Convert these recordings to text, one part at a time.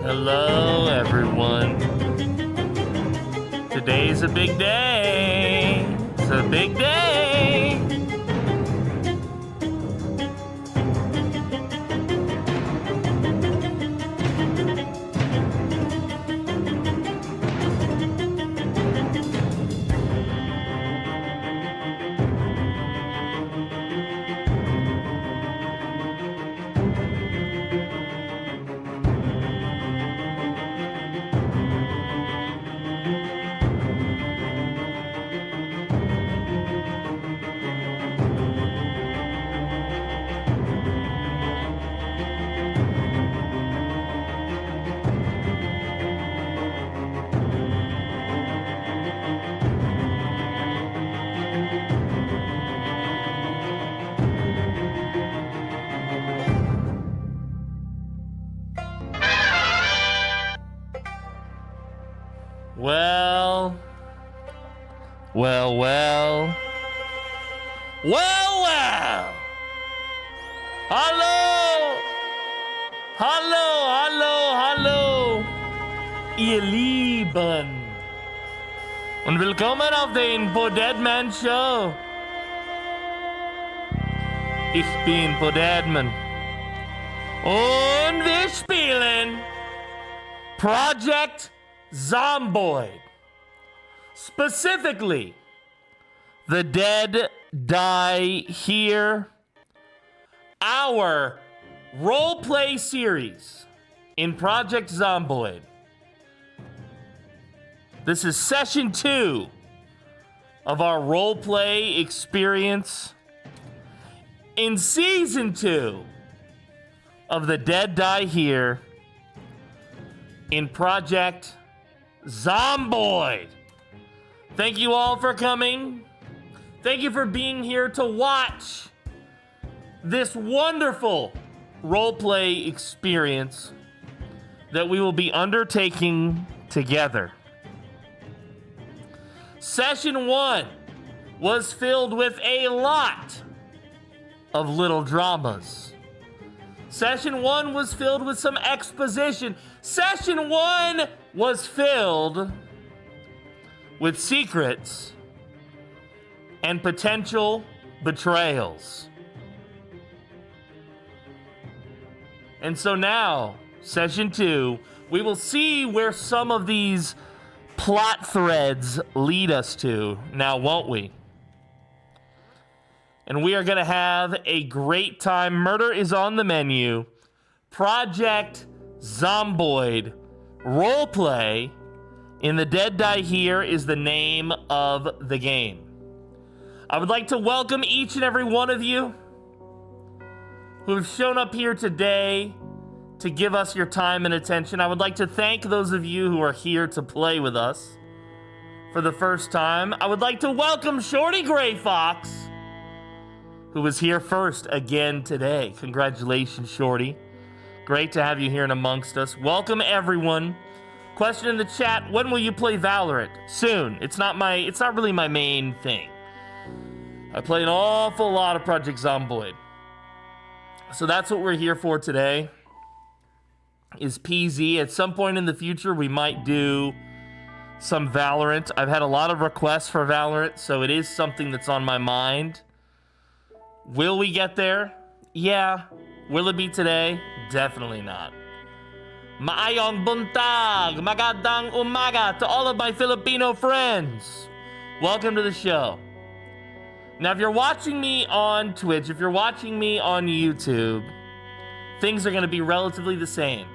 Hello, everyone. Today's a big day. It's a big day. Well. Hallo, ihr Lieben. Und willkommen auf den PoorDeadMan Show. Ich bin PoorDeadMan. Und wir spielen Project Zomboid. Specifically, The Dead Die Here, our role-play series in Project Zomboid. This is session 2 of our role-play experience in season 2 of The Dead Die Here in Project Zomboid. Thank you all for coming. Thank you for being here to watch this wonderful roleplay experience that we will be undertaking together. Session 1 was filled with a lot of little dramas. Session 1 was filled with some exposition. Session 1 was filled with secrets and potential betrayals. And so now, session 2, we will see where some of these plot threads lead us to, now won't we? And we are going to have a great time. Murder is on the menu. Project Zomboid roleplay in The Dead Die Here is the name of the game. I would like to welcome each and every one of you who have shown up here today to give us your time and attention. I would like to thank those of you who are here to play with us for the first time. I would like to welcome Shorty Gray Fox, who was here first again today. Congratulations, Shorty. Great to have you here and amongst us. Welcome, everyone. Question in the chat, when will you play Valorant? Soon. It's not really my main thing. I play an awful lot of Project Zomboid. So that's what we're here for today, is PZ. At some point in the future, we might do some Valorant. I've had a lot of requests for Valorant, so it is something that's on my mind. Will we get there? Yeah. Will it be today? Definitely not. Maayong buntag, magandang umaga to all of my Filipino friends. Welcome to the show. Now, if you're watching me on Twitch, if you're watching me on YouTube, things are going to be relatively the same.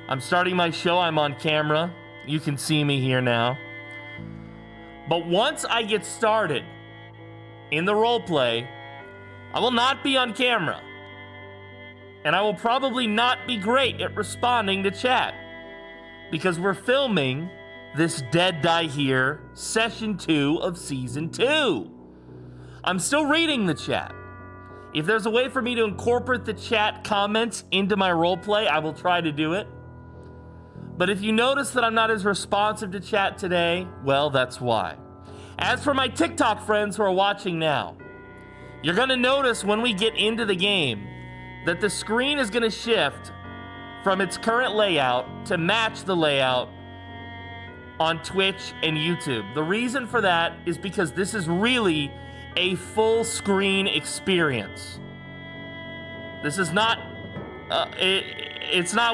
I'm starting my show. I'm on camera. You can see me here now. But once I get started in the roleplay, I will not be on camera. And I will probably not be great at responding to chat, because we're filming this Dead Die Here Session 2 of Season 2. I'm still reading the chat. If there's a way for me to incorporate the chat comments into my roleplay, I will try to do it. But if you notice that I'm not as responsive to chat today, well, that's why. As for my TikTok friends who are watching now, you're going to notice when we get into the game that the screen is going to shift from its current layout to match the layout on Twitch and YouTube. The reason for that is because this is really a full screen experience. This is not,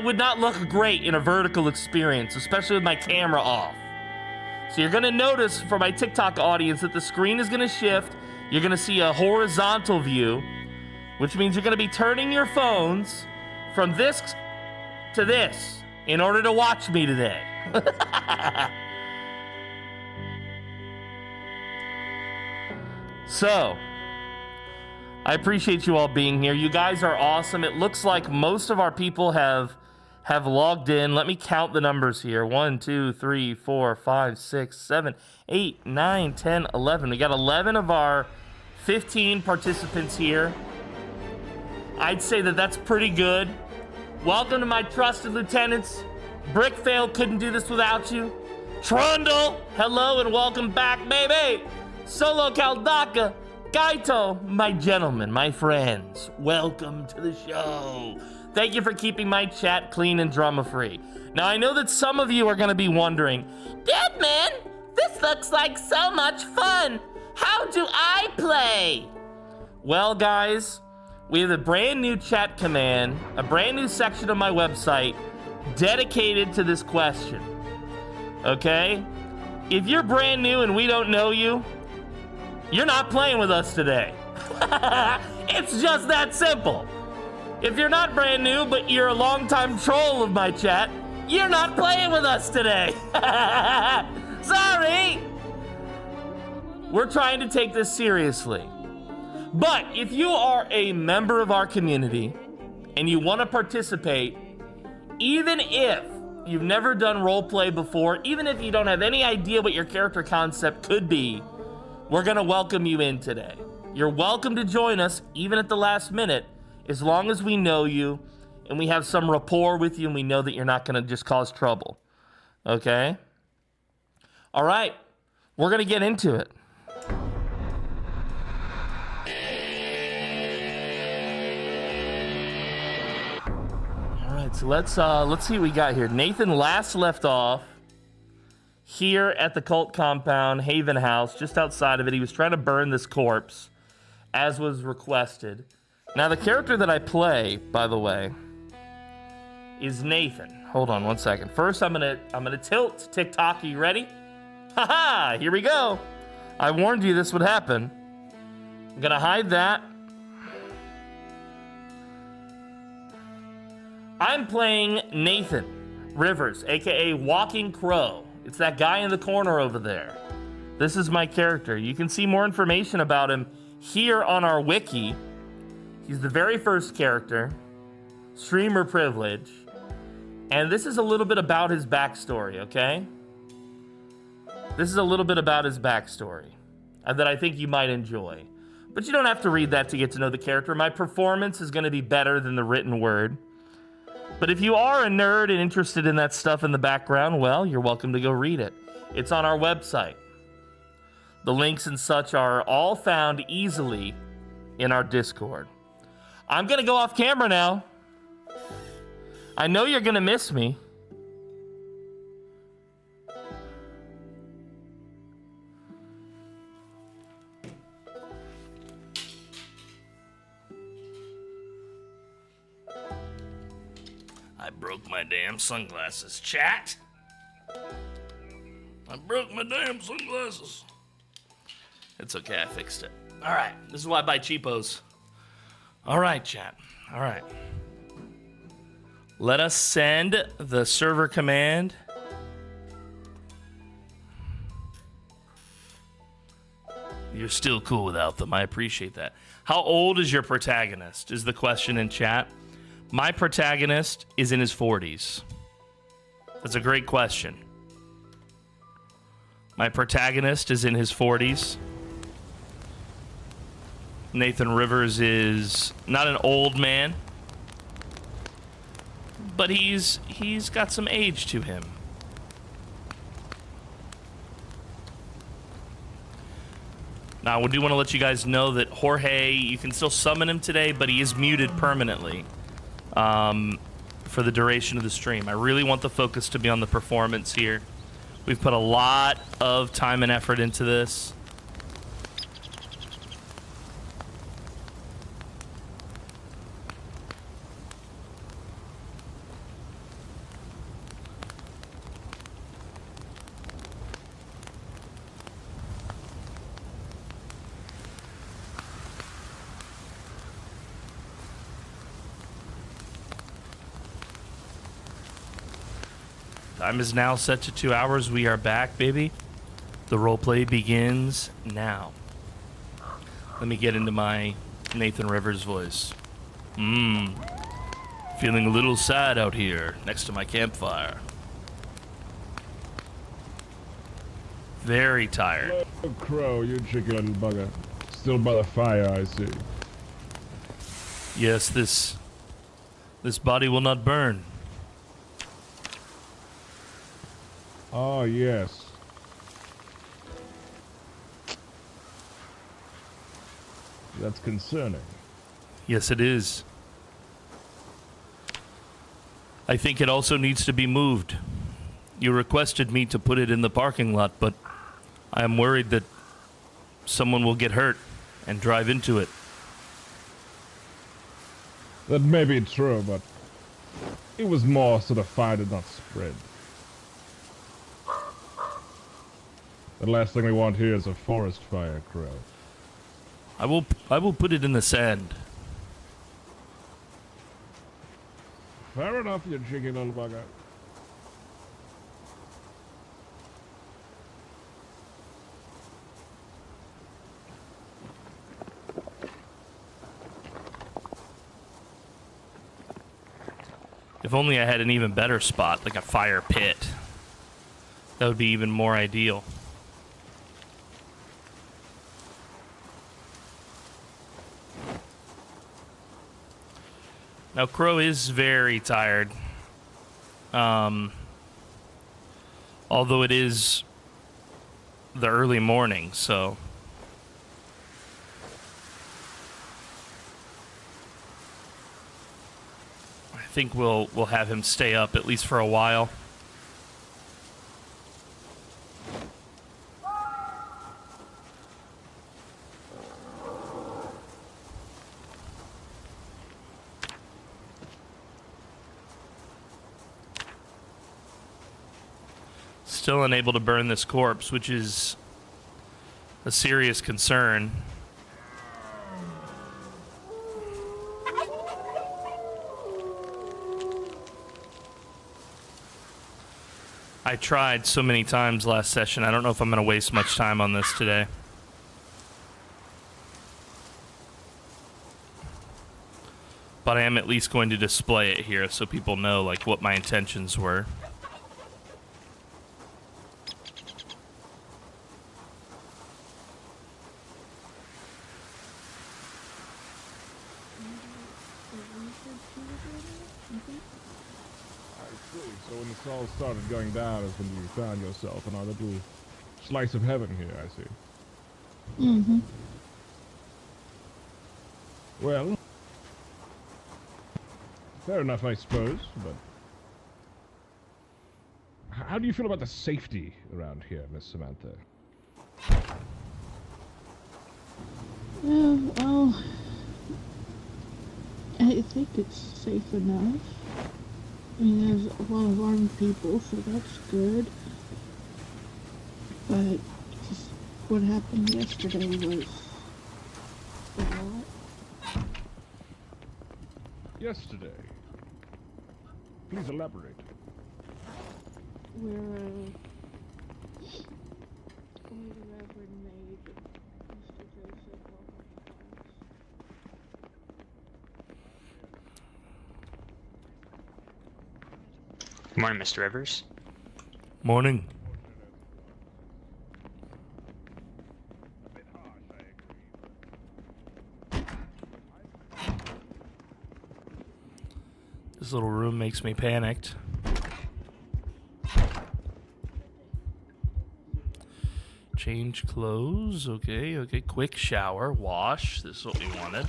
would not look great in a vertical experience, especially with my camera off. So you're gonna notice for my TikTok audience that the screen is gonna shift. You're gonna see a horizontal view, which means you're gonna be turning your phones from this to this in order to watch me today. So, I appreciate you all being here. You guys are awesome. It looks like most of our people have logged in. Let me count the numbers here. 1, 2, 3, 4, 5, 6, 7, 8, 9, 10, 11. We got 11 of our 15 participants here. I'd say that that's pretty good. Welcome to my trusted lieutenants. Brickfail couldn't do this without you. Trundle, hello and welcome back, baby. Solo Kaldaka, Kaito, my gentlemen, my friends, welcome to the show. Thank you for keeping my chat clean and drama-free. Now, I know that some of you are going to be wondering, Deadman, this looks like so much fun. How do I play? Well, guys, we have a brand new chat command, a brand new section of my website dedicated to this question. Okay? If you're brand new and we don't know you, you're not playing with us today. It's just that simple. If you're not brand new, but you're a longtime troll of my chat, you're not playing with us today. Sorry. We're trying to take this seriously. But if you are a member of our community and you want to participate, even if you've never done roleplay before, even if you don't have any idea what your character concept could be, we're going to welcome you in today. You're welcome to join us, even at the last minute, as long as we know you and we have some rapport with you and we know that you're not going to just cause trouble. Okay? All right. We're going to get into it. All right, so let's see what we got here. Nathan last left off here at the cult compound, Haven House, just outside of it. He was trying to burn this corpse, as was requested. Now, the character that I play, by the way, is Nathan. Hold on one second. First, I'm gonna tilt TikTok. Are you ready? Haha! Here we go. I warned you this would happen. I'm gonna hide that. I'm playing Nathan Rivers, aka Walking Crow. It's that guy in the corner over there. This is my character. You can see more information about him here on our wiki. He's the very first character, streamer privilege, and this is a little bit about his backstory, okay? This is a little bit about his backstory that I think you might enjoy. But you don't have to read that to get to know the character. My performance is going to be better than the written word. But if you are a nerd and interested in that stuff in the background, well, you're welcome to go read it. It's on our website. The links and such are all found easily in our Discord. I'm going to go off camera now. I know you're going to miss me. broke my damn sunglasses. Chat! I broke my damn sunglasses. It's okay, I fixed it. Alright, this is why I buy cheapos. Alright, chat. Alright. Let us send the server command. You're still cool without them. I appreciate that. How old is your protagonist? Is the question in chat. My protagonist is in his 40s. That's a great question. My protagonist is in his 40s. Nathan Rivers is not an old man, but he's got some age to him. Now, I do want to let you guys know that Jorge, you can still summon him today, but he is muted permanently for the duration of the stream. I really want the focus to be on the performance here. We've put a lot of time and effort into this. Time is now set to 2 hours. We are back, baby. The roleplay begins now. Let me get into my Nathan Rivers voice. Feeling a little sad out here next to my campfire. Very tired. Oh, Crow, you cheeky little bugger. Still by the fire, I see. Yes, this body will not burn. Oh, yes. That's concerning. Yes, it is. I think it also needs to be moved. You requested me to put it in the parking lot, but I am worried that someone will get hurt and drive into it. That may be true, but it was more so the fire did not spread. The last thing we want here is a forest fire, Crow. I will put it in the sand. Fair enough, you cheeky little bugger. If only I had an even better spot, like a fire pit. That would be even more ideal. Now, Crow is very tired. Although it is the early morning, so... I think we'll have him stay up at least for a while. Still unable to burn this corpse, which is a serious concern. I tried so many times last session. I don't know if I'm going to waste much time on this today. But I am at least going to display it here so people know like what my intentions were. So when this all started going down is when you found yourself in our little slice of heaven here, I see. Mm-hmm. Well, fair enough, I suppose, but... How do you feel about the safety around here, Miss Samantha? Yeah, well... I think it's safe enough. I mean, there's a lot of armed people, so that's good. But just what happened yesterday was a lot. Yesterday. Please elaborate. Where the Reverend made Mr. Joseph welcome to the house. Good morning, Mr. Rivers. Morning. This little room makes me panicked. Change clothes. Okay, okay. Quick shower, wash. This is what we wanted.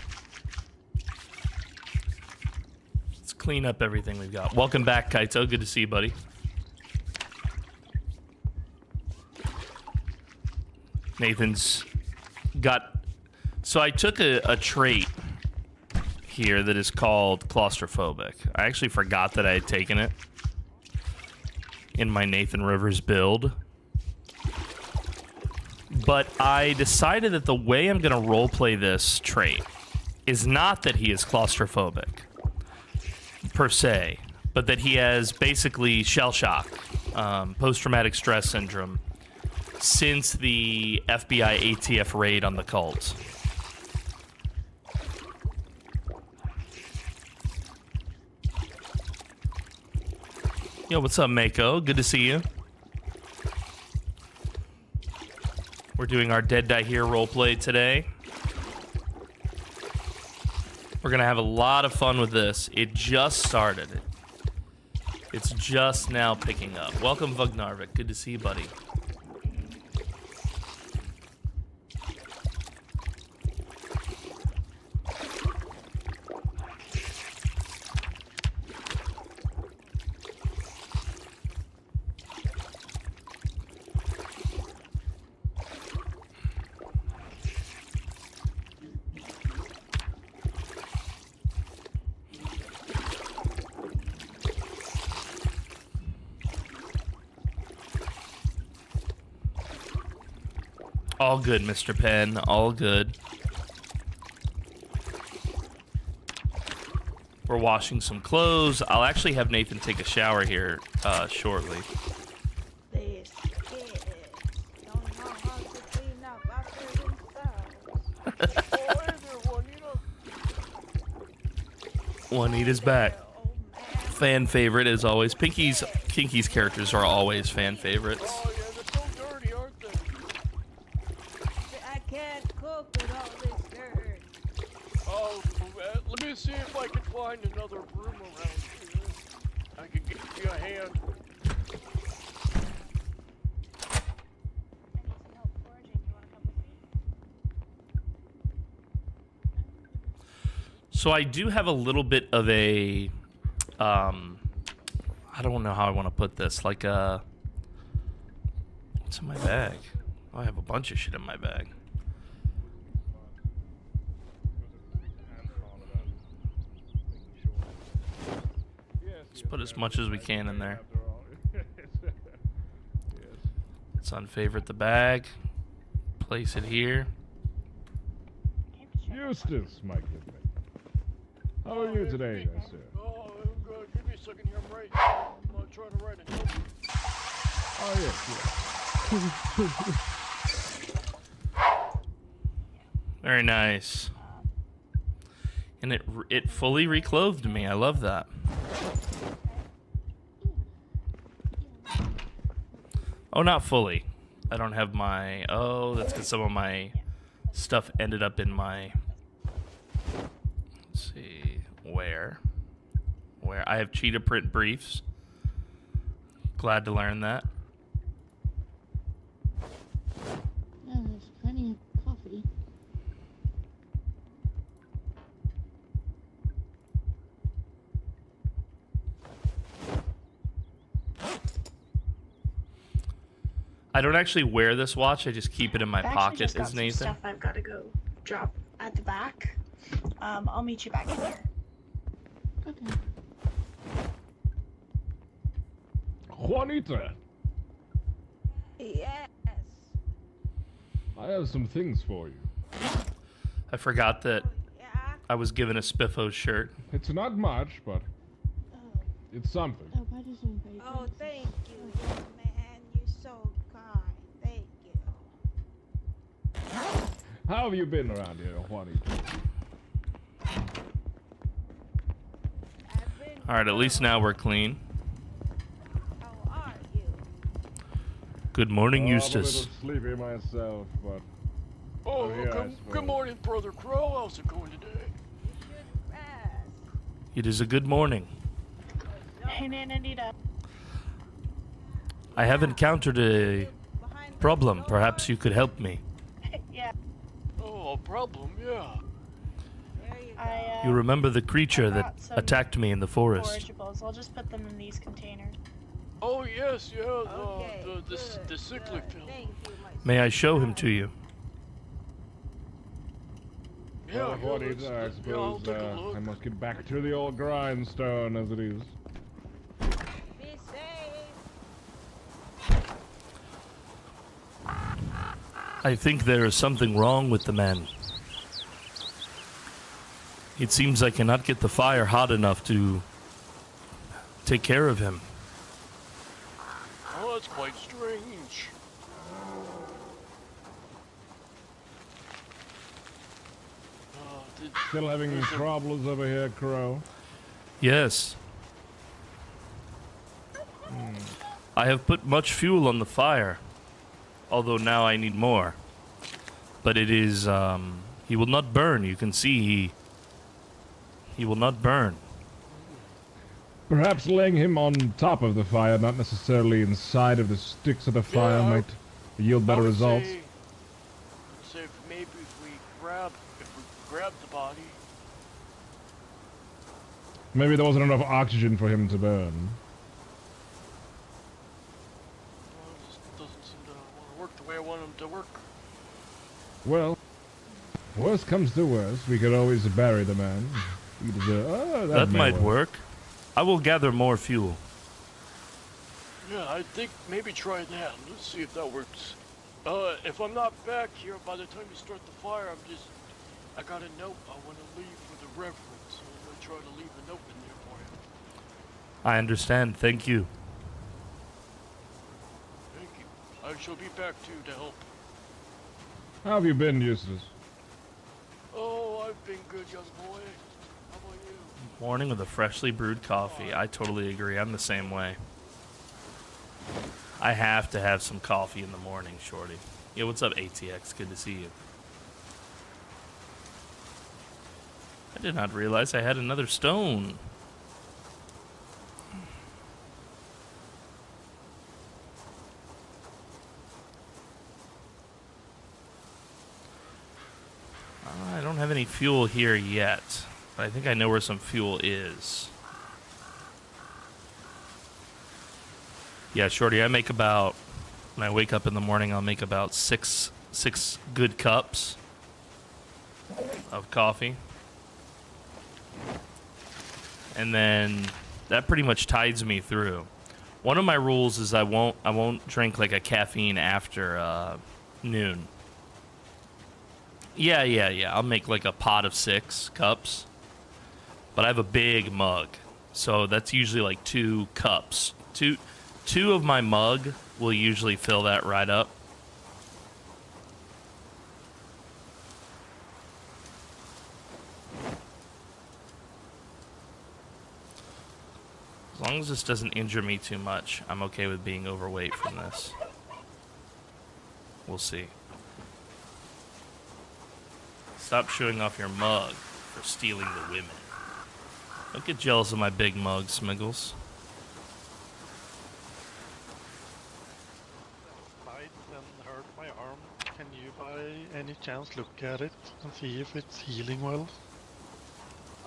Let's clean up everything we've got. Welcome back, Kaito. Good to see you, buddy. Nathan's got... So I took a trait here that is called claustrophobic. I actually forgot that I had taken it in my Nathan Rivers build. But I decided that the way I'm going to roleplay this trait is not that he is claustrophobic, per se, but that he has basically shell shock, post-traumatic stress syndrome, since the FBI ATF raid on the cult. Yo, what's up, Mako? Good to see you. We're doing our Dead Die Here roleplay today. We're gonna have a lot of fun with this. It just started. It's just now picking up. Welcome, Vugnarvik. Good to see you, buddy. All good, Mr. Penn. All good. We're washing some clothes. I'll actually have Nathan take a shower here shortly. These kids don't know how to clean up after themselves. Juanita's back. Oh, man. Fan favorite as always. Kinky's characters are always fan favorites. Oh, yeah, they're so dirty, aren't they? I can't cook with all this dirt. Oh, let me see if I can find another broom around here. I can give you a hand. I need some help foraging. You want to come with me? So I do have a little bit of a, I don't know how I want to put this. Like a, what's in my bag? Oh, I have a bunch of shit in my bag. Let's put as much as we can in there. Let's unfavorite the bag. Place it here. Eustace, my good man. How are you today, sir? Oh, I'm good. Give me a second here. I'm trying to write a note. Oh, yes. Very nice. And it fully reclothed me. I love that. Oh, not fully. I don't have my... Oh, that's because some of my stuff ended up in my... Let's see. Where? I have cheetah print briefs. Glad to learn that. Yeah, there's plenty of coffee. I don't actually wear this watch. I just keep it in my pocket, as Nathan. Stuff I've got to go drop at the back. I'll meet you back in here. Okay. Juanita, Yes. I have some things for you. I forgot that Yeah. I was given a Spiffo shirt. It's not much, but Oh, it's something. oh, buy this one, baby. Oh, thank you, young man. You're so kind. Thank you. How have you been around here, Juanita? I've been. All right, at least now we're clean. How are you? Good morning, I'm a Eustace. little sleepy myself, but Oh, yeah, I good suppose. morning, Brother Crow. How's it going today? You should rest. It is a good morning. Hey, Nanita. I have encountered a Behind the problem. door. Perhaps you could help me. Yeah, Oh, a problem, yeah. There you go. I You remember the creature I that brought some attacked me in the forest? forageables. I'll just put them in these containers. Oh, yes, yeah, Okay, the good, cyclic good. pill. Thank you, my May I sweet show him child. to you? Yeah, Well, Juanita, I yeah, I'll suppose take a look. I must get back to the old grindstone as it is. Be safe. I think there is something wrong with the man. It seems I cannot get the fire hot enough to take care of him. Oh, that's quite strange. Still having there's a- problems over here, Crow? Yes. I have put much fuel on the fire, although now I need more. But it is, he will not burn. You can see he will not burn. Perhaps laying him on top of the fire, not necessarily inside of the sticks of the fire, Yeah, might yield better I would results. Say if maybe if we grab the body. Maybe there wasn't enough oxygen for him to burn. Well, it just doesn't seem to want to work the way I want him to work. Well, worst comes to worst, we could always bury the man. That may might work. I will gather more fuel. Yeah, I think maybe try that. Let's see if that works. If I'm not back here by the time you start the fire, I got a note I want to leave for the Reverend, so I'm going to try to leave a note in there for you. I understand. Thank you. Thank you. I shall be back too to help. How have you been, Eustace? Oh, I've been good, young boy. How about you? Morning with a freshly brewed coffee. I totally agree. I'm the same way. I have to have some coffee in the morning, Shorty. Yeah, what's up, ATX? Good to see you. I did not realize I had another stone. I don't have any fuel here yet, but I think I know where some fuel is. Yeah, Shorty, I make about, when I wake up in the morning, I'll make about six good cups of coffee. And then that pretty much tides me through. One of my rules is I won't drink like a caffeine after noon. Yeah. I'll make like a pot of 6 cups. But I have a big mug. So that's usually like 2 cups. Two of my mug will usually fill that right up. As long as this doesn't injure me too much, I'm okay with being overweight from this. We'll see. Stop showing off your mug for stealing the women. Don't get jealous of my big mug, Smiggles. Bite and hurt my arm. Can you by any chance look at it and see if it's healing well?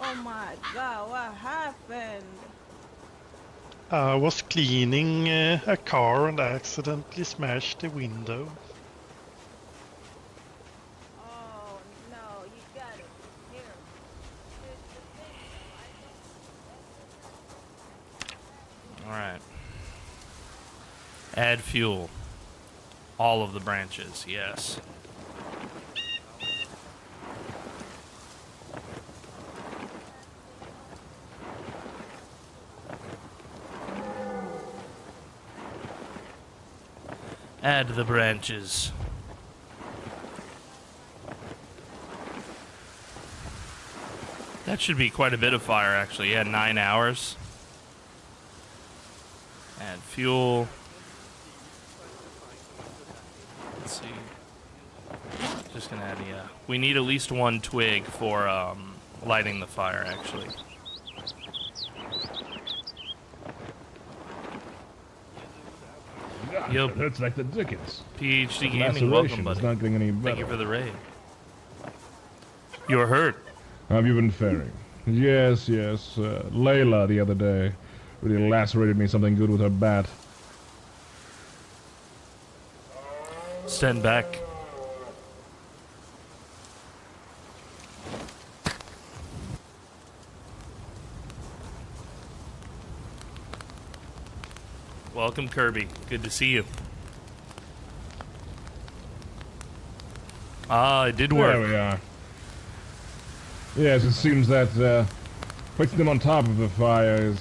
Oh my God, what happened? I was cleaning a car and accidentally smashed the window. Oh no, you gotta be careful. Here's the thing, though, Alright. Add fuel. All of the branches, yes. Add the branches. That should be quite a bit of fire, actually. Yeah, 9 hours. Add fuel. Let's see. Just gonna add, yeah. We need at least 1 twig for lighting the fire, actually. Yup. Hurts like the dickens. PhD Gaming, welcome, buddy. It's not getting any better. Thank you for the raid. You were hurt. How have you been faring? Yes. Layla the other day really lacerated me something good with her bat. Stand back. Welcome, Kirby. Good to see you. Ah, it did work. There we are. Yes, it seems that placing them on top of the fire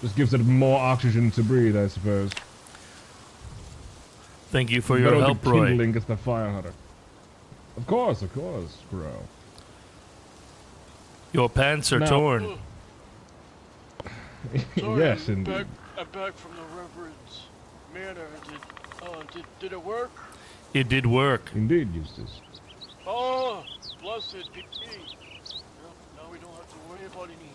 just gives it more oxygen to breathe, I suppose. Thank you for your help, the Roy. kindling gets the fire hotter. Of course, bro. Your pants are Now- torn. Sorry, Yes, indeed. I'm back from the Reverend's manor. Did it work? It did work. Indeed, Eustace. Oh, blessed be. Now we don't have to worry about any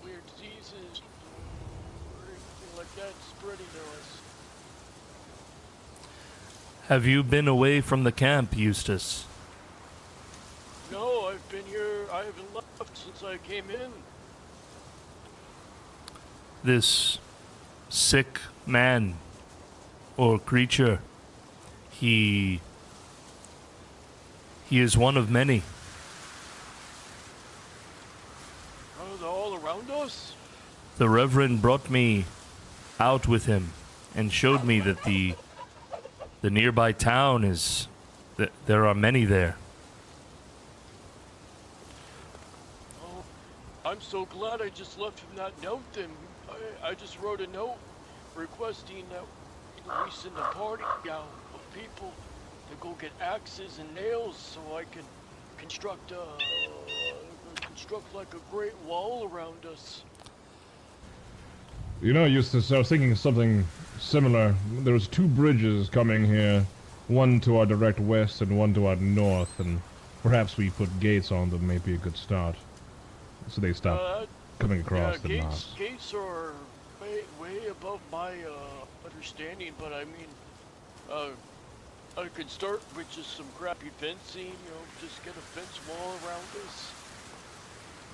weird diseases or anything like that spreading to us. Have you been away from the camp, Eustace? No, I've been here. I haven't left since I came in. This sick man or creature, he is one of many. Oh, they're all around us? The Reverend brought me out with him and showed me that the nearby town is that there are many there. Oh, I'm so glad I just left him that note then. I just wrote a note requesting that we send a party out of people to go get axes and nails so I can construct like a great wall around us. You know, Eustace, I was thinking something similar. There was 2 bridges coming here, one to our direct west and one to our north, and perhaps we put gates on them may be a good start. So they stop coming across the gates, knots. gates are way above my understanding, but I mean, I could start with just some crappy fencing, just get a fence wall around us.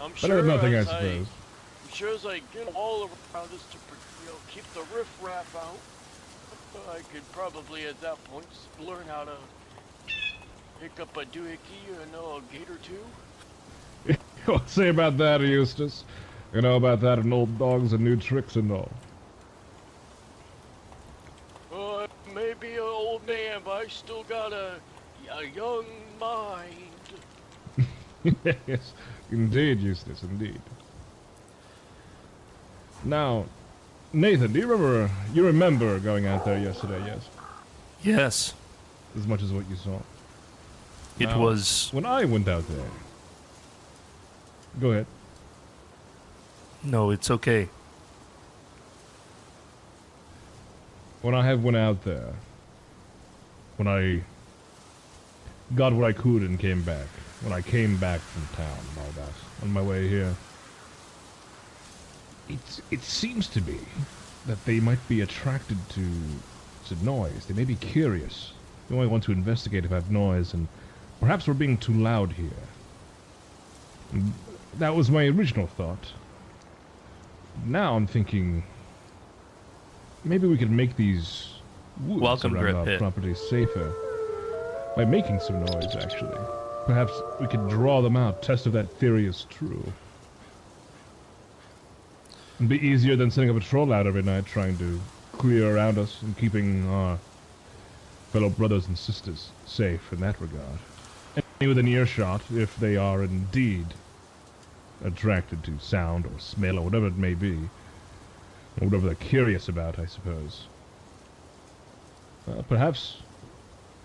I'm Better than nothing, I suppose. I'm sure as I get a wall around us to, keep the riffraff out, I could probably at that point learn how to pick up a doohickey or a gate or 2. What say about that, Eustace? You know about that and old dogs and new tricks and all. Maybe an old man, but I still got a young mind. Yes, indeed, Eustace, indeed. Now, Nathan, do you remember going out there yesterday, yes? Yes, As much as what you saw? it Now, was. When I went out there... Go ahead. No, it's okay. When I went out there, when I got what I could and came back, when I came back from town and all that, on my way here, it seems to be that they might be attracted to noise. They may be curious. They might want to investigate if I have noise, and perhaps we're being too loud here. And that was my original thought. Now I'm thinking, maybe we could make these woods Welcome, around Grip our Pit. property safer by making some noise, actually. Perhaps we could draw them out, test if that theory is true. It'd be easier than sending a patrol out every night trying to clear around us and keeping our fellow brothers and sisters safe in that regard. Any within earshot, if they are indeed attracted to sound or smell or whatever it may be, or whatever they're curious about, I suppose. Perhaps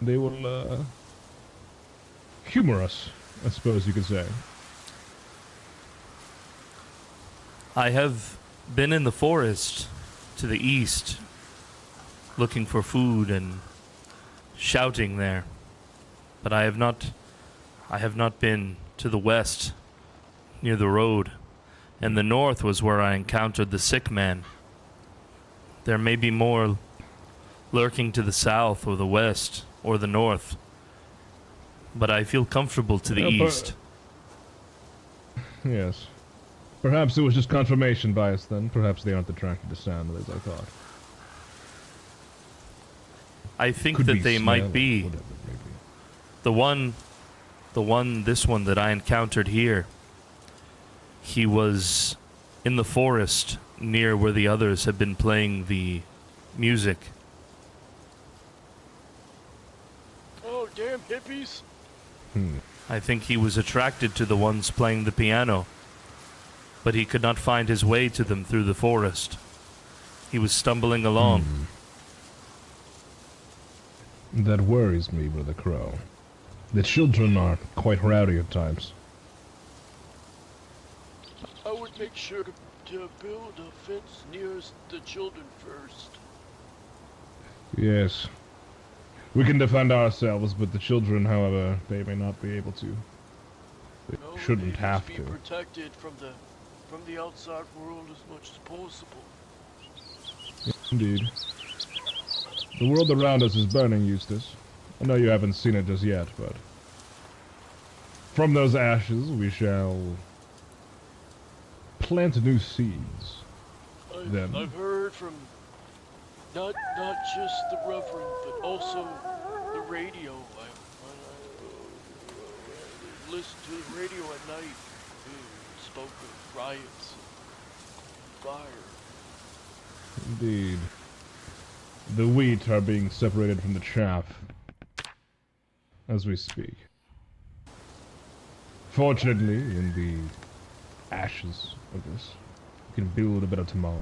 they will humor us, I suppose you could say. I have been in the forest to the east, looking for food and shouting there, but I have not been to the west, near the road, and the north was where I encountered the sick man. There may be more lurking to the south or the west or the north, but I feel comfortable to the east. Yes. Perhaps it was just confirmation bias then. Perhaps they aren't attracted to sound as I thought. I think Could that be they smell might or be. whatever it may be. This one that I encountered here, he was in the forest near where the others have been playing the music. Oh, damn hippies! I think he was attracted to the ones playing the piano, but he could not find his way to them through the forest. He was stumbling along. That worries me, Brother Crow. The children are quite rowdy at times. I would make sure to build a fence nearest the children first. Yes. We can defend ourselves, but the children, however, they may not be able to. They No, shouldn't they have must to. be protected from the outside world as much as possible. Indeed. The world around us is burning, Eustace. I know you haven't seen it just yet, but from those ashes we shall plant new seeds. Then I've heard from not just the Reverend, but also the radio. I listen to the radio at night. It spoke of riots, fire. indeed, the wheat are being separated from the chaff as we speak. Fortunately, in the ashes of this, we can build a better tomorrow.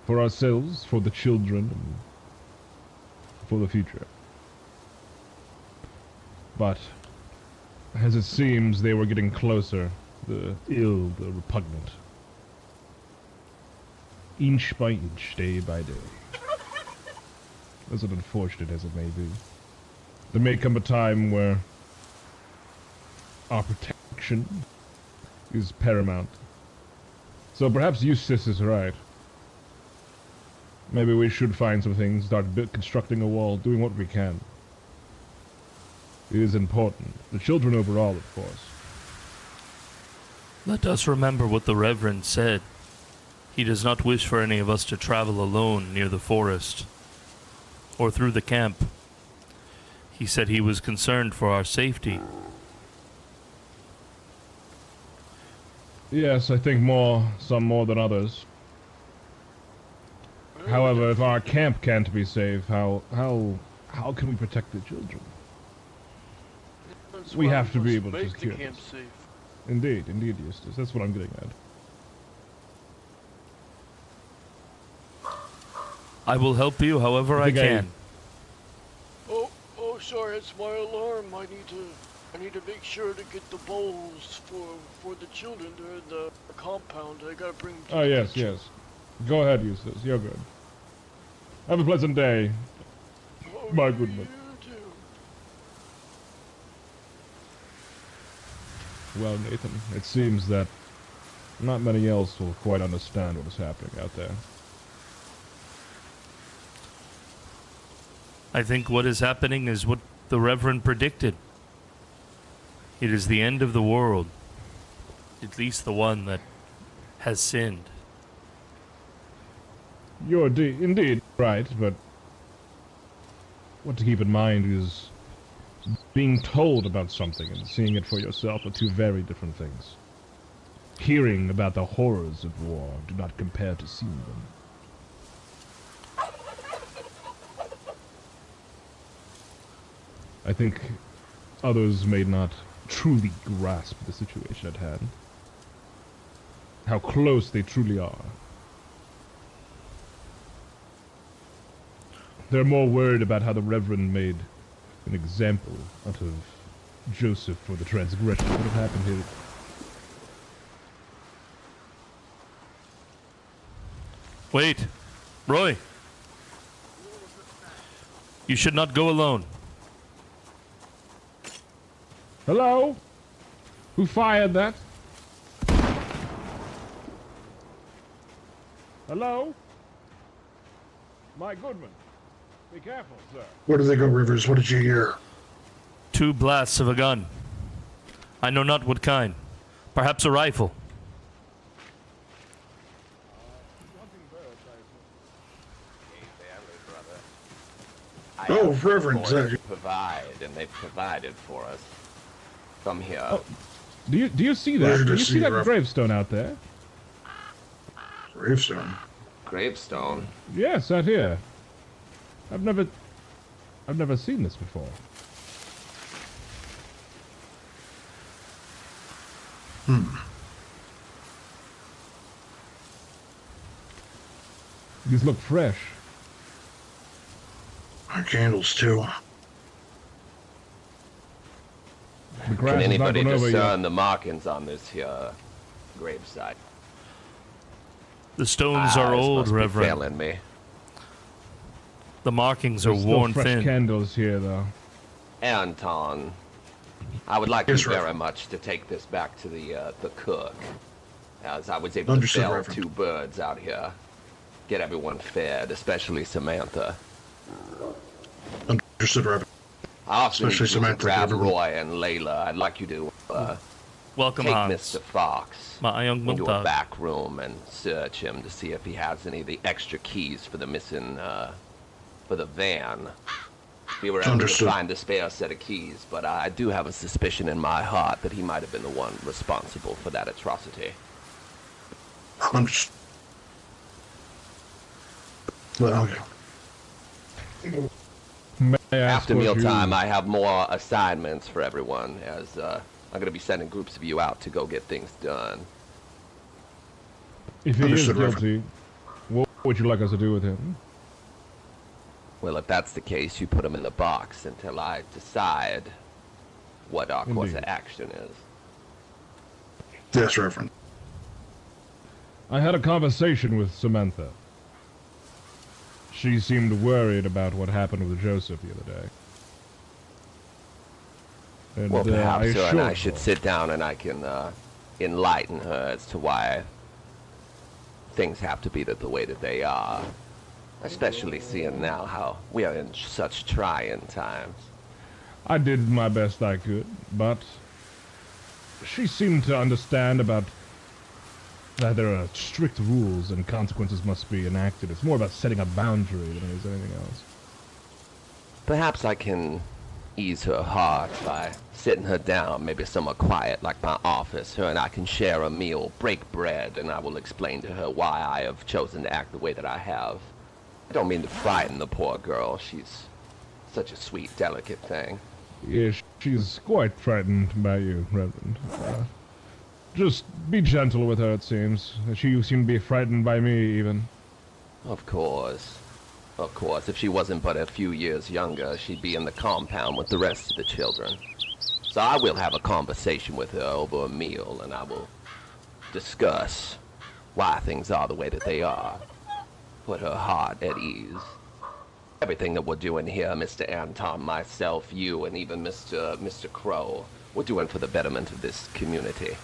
For ourselves, for the children, and for the future. But, as it seems, they were getting closer, the ill, the repugnant. Inch by inch, day by day. As unfortunate as it may be. There may come a time where our protection is paramount. So perhaps Eustace is right. Maybe we should find some things, start constructing a wall, doing what we can. It is important. The children overall, of course. Let us remember what the Reverend said. He does not wish for any of us to travel alone near the forest or through the camp. He said he was concerned for our safety. Yes, I think some more than others. However, if our camp can't be safe, how can we protect the children? That's We why have to be must able to make secure the camp this. safe. Indeed, Eustace. That's what I'm getting at. I will help you however I think can. Oh, sorry, it's my alarm. I need to make sure to get the bowls for the children. They're in the compound. I gotta bring them to Oh, the yes, kitchen. yes. Go ahead, Eustace. You're good. Have a pleasant day. Oh, My you goodness. too. Well, Nathan, it seems that not many else will quite understand what is happening out there. I think what is happening is what the Reverend predicted. It is the end of the world. At least the one that has sinned. You're indeed right, but what to keep in mind is being told about something and seeing it for yourself are two very different things. Hearing about the horrors of war do not compare to seeing them. I think others may not truly grasp the situation at hand. How close they truly are. They're more worried about how the Reverend made an example out of Joseph for the transgression that would have happened here. Wait, Roy. You should not go alone. Hello? Who fired that? Hello? My Goodman. Be careful, sir. Where did they go, Rivers? What did you hear? 2 blasts of a gun. I know not what kind. Perhaps a rifle. Oh, Reverend. Provide, and they've provided for us. Come here. Oh, do you see that? Where did Do I you see see that Reverend? gravestone out there? Gravestone. Gravestone. Yes, out here. I've never seen this before. These look fresh. Our candles, too. The grass Can is not anybody grown over yet. discern the markings on this here gravesite? The stones Eyes are old, must be Reverend. failing me. The markings are There's worn still fresh thin. candles here, though. Anton, I would like Yes, you very Reverend. much to take this back to the cook, as I was able Understood, to fell Reverend. 2 birds out here. Get everyone fed, especially Samantha. Understood, Reverend. I also Especially need you Samantha, to grab everyone. Roy and Layla. I'd like you to Welcome, take Hans. Mr. Fox Maayong into a buntag. back room and search him to see if he has any of the extra keys for the missing, for the van. We were able to Understood. find a spare set of keys, but I do have a suspicion in my heart that he might have been the one responsible for that atrocity. Understood. Well, okay. May I ask After what mealtime, you... I have more assignments for everyone, as I'm going to be sending groups of you out to go get things done. If he is Understood, Reverend. guilty, what would you like us to do with him? Well, if that's the case, you put him in the box until I decide what our course of Indeed. action is. Yes, Reverend. I had a conversation with Samantha. She seemed worried about what happened with Joseph the other day. And, Well, perhaps I her and I assured should her. sit down and I can enlighten her as to why things have to be the way that they are. Especially seeing now how we are in such trying times. I did my best I could, but she seemed to understand about that there are strict rules and consequences must be enacted. It's more about setting a boundary than it is anything else. Perhaps I can ease her heart by sitting her down, maybe somewhere quiet like my office. Her and I can share a meal, break bread, and I will explain to her why I have chosen to act the way that I have. I don't mean to frighten the poor girl. She's such a sweet, delicate thing. Yes, she's quite frightened by you, Reverend. Just be gentle with her, it seems. She seemed to be frightened by me, even. Of course. Of course, if she wasn't but a few years younger, she'd be in the compound with the rest of the children. So I will have a conversation with her over a meal, and I will discuss why things are the way that they are. Put her heart at ease. Everything that we're doing here, Mr. Anton, myself, you, and even Mr. Crow, we're doing for the betterment of this community.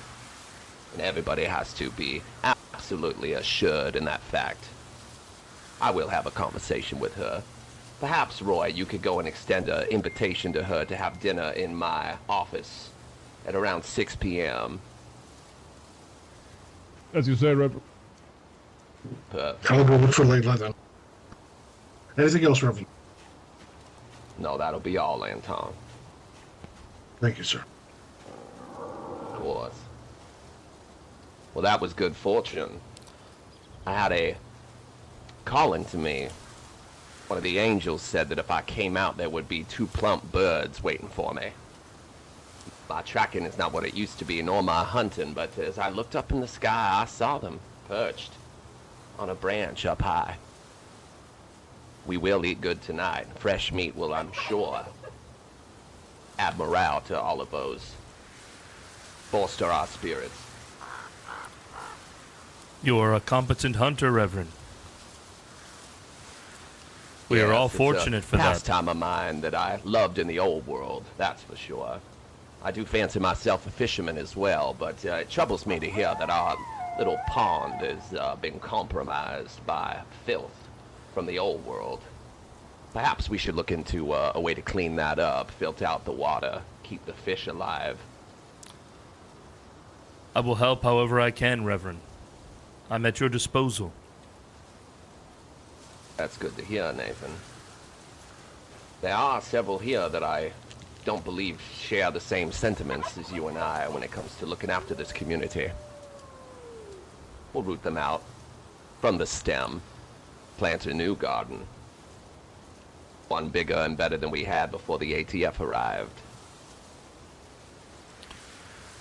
And everybody has to be absolutely assured in that fact. I will have a conversation with her. Perhaps, Roy, you could go and extend an invitation to her to have dinner in my office at around 6 p.m. As you say, Reverend. Perfect. I'll go look for Layla then. Anything else, Reverend? No, that'll be all, Anton. Thank you, sir. Of course. Well, that was good fortune. I had a calling to me One of the angels said that if I came out, there would be 2 plump birds waiting for me. My tracking is not what it used to be, nor my hunting, but as I looked up in the sky, I saw them perched on a branch up high. We will eat good tonight. Fresh meat will, I'm sure, add morale to all of those, bolster our spirits. You are a competent hunter, Reverend. We are all Yes, fortunate it's a for that. pastime of mine that I loved in the old world, that's for sure. I do fancy myself a fisherman as well, but it troubles me to hear that our little pond has been compromised by filth from the old world. Perhaps we should look into a way to clean that up, filter out the water, keep the fish alive. I will help however I can, Reverend. I'm at your disposal. That's good to hear, Nathan. There are several here that I don't believe share the same sentiments as you and I when it comes to looking after this community. We'll root them out from the stem, plant a new garden. One bigger and better than we had before the ATF arrived.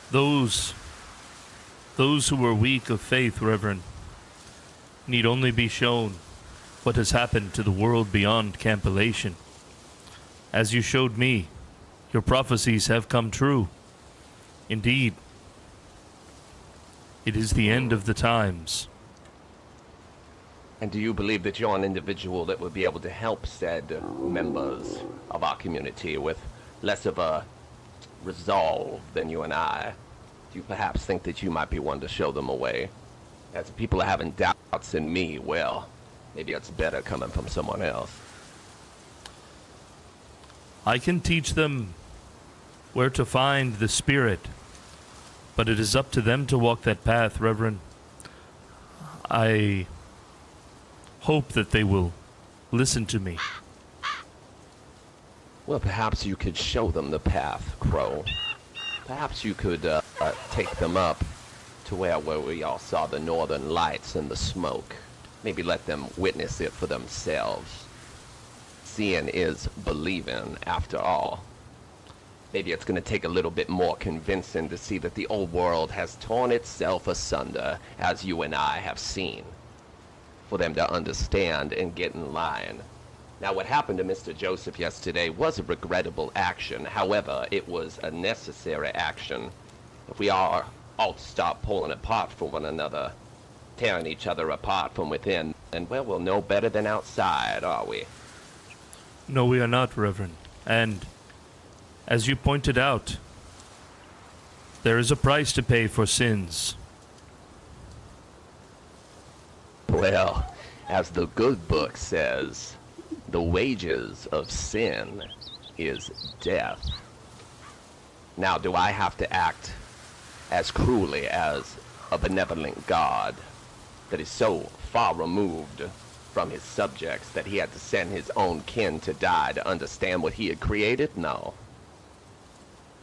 Those who were weak of faith, Reverend, need only be shown what has happened to the world beyond Campylation. As you showed me, your prophecies have come true. Indeed, it is the end of the times. And do you believe that you're an individual that would be able to help said members of our community with less of a resolve than you and I? Do you perhaps think that you might be one to show them a way? As people are having doubts in me, well, maybe it's better coming from someone else. I can teach them where to find the Spirit, but it is up to them to walk that path, Reverend. I hope that they will listen to me. Well, perhaps you could show them the path, Crow. Perhaps you could take them up to where we all saw the northern lights and the smoke. Maybe let them witness it for themselves. Seeing is believing, after all. Maybe it's going to take a little bit more convincing to see that the old world has torn itself asunder, as you and I have seen, for them to understand and get in line. Now, what happened to Mr. Joseph yesterday was a regrettable action. However, it was a necessary action. If we are all to stop pulling apart from one another, tearing each other apart from within, and well, we'll know better than outside, are we? No, we are not, Reverend. And, as you pointed out, there is a price to pay for sins. Well, as the good book says, the wages of sin is death. Now, do I have to act as cruelly as a benevolent God that is so far removed from his subjects that he had to send his own kin to die to understand what he had created? No.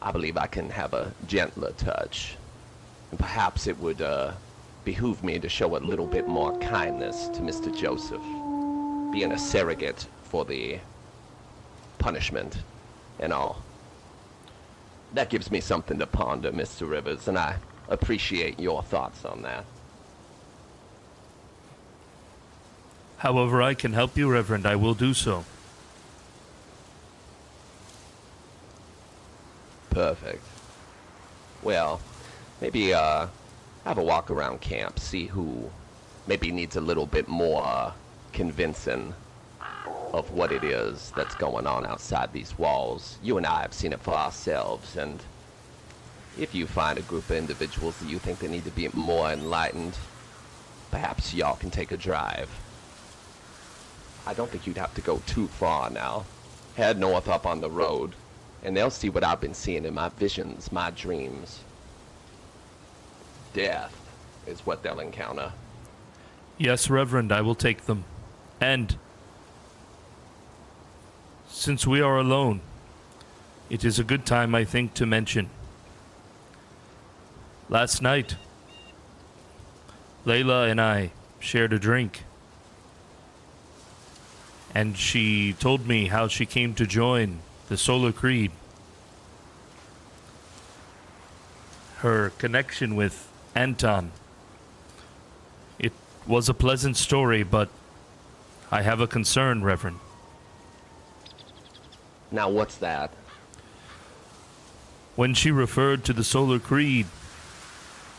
I believe I can have a gentler touch. And perhaps it would behoove me to show a little bit more kindness to Mr. Joseph, being a surrogate for the punishment and all. That gives me something to ponder, Mr. Rivers, and I appreciate your thoughts on that. However I can help you, Reverend, I will do so. Perfect. Well, maybe have a walk around camp, see who maybe needs a little bit more convincing of what it is that's going on outside these walls. You and I have seen it for ourselves, and if you find a group of individuals that you think they need to be more enlightened, perhaps y'all can take a drive. I don't think you'd have to go too far now. Head north up on the road, and they'll see what I've been seeing in my visions, my dreams. Death is what they'll encounter. Yes, Reverend, I will take them. And since we are alone, it is a good time, I think, to mention. Last night, Layla and I shared a drink. And she told me how she came to join the Solar Creed. Her connection with Anton. It was a pleasant story, but I have a concern, Reverend. Now what's that? When she referred to the Solar Creed,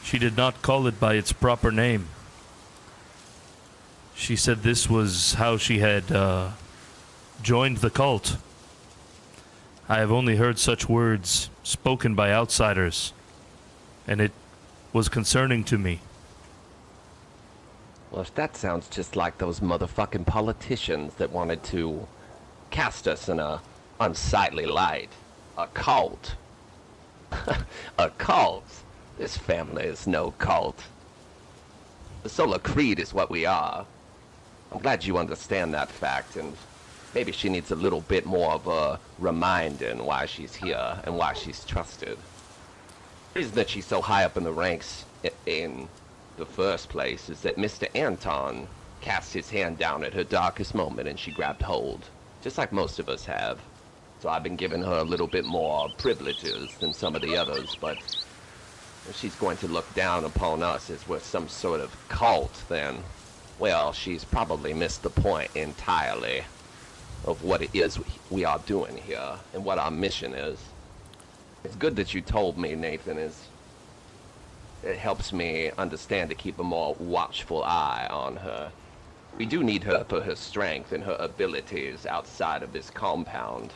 she did not call it by its proper name. She said this was how she had joined the cult. I have only heard such words spoken by outsiders, and it was concerning to me. Well, if that sounds just like those motherfucking politicians that wanted to cast us in a unsightly light. A cult. A cult? This family is no cult. The Solar Creed is what we are. I'm glad you understand that fact, and maybe she needs a little bit more of a reminding why she's here and why she's trusted. The reason that she's so high up in the ranks in the first place is that Mr. Anton cast his hand down at her darkest moment and she grabbed hold, just like most of us have. So I've been giving her a little bit more privileges than some of the others, but if she's going to look down upon us as we're some sort of cult, then, well, she's probably missed the point entirely of what it is we are doing here and what our mission is. It's good that you told me, Nathan. It helps me understand to keep a more watchful eye on her. We do need her for her strength and her abilities outside of this compound.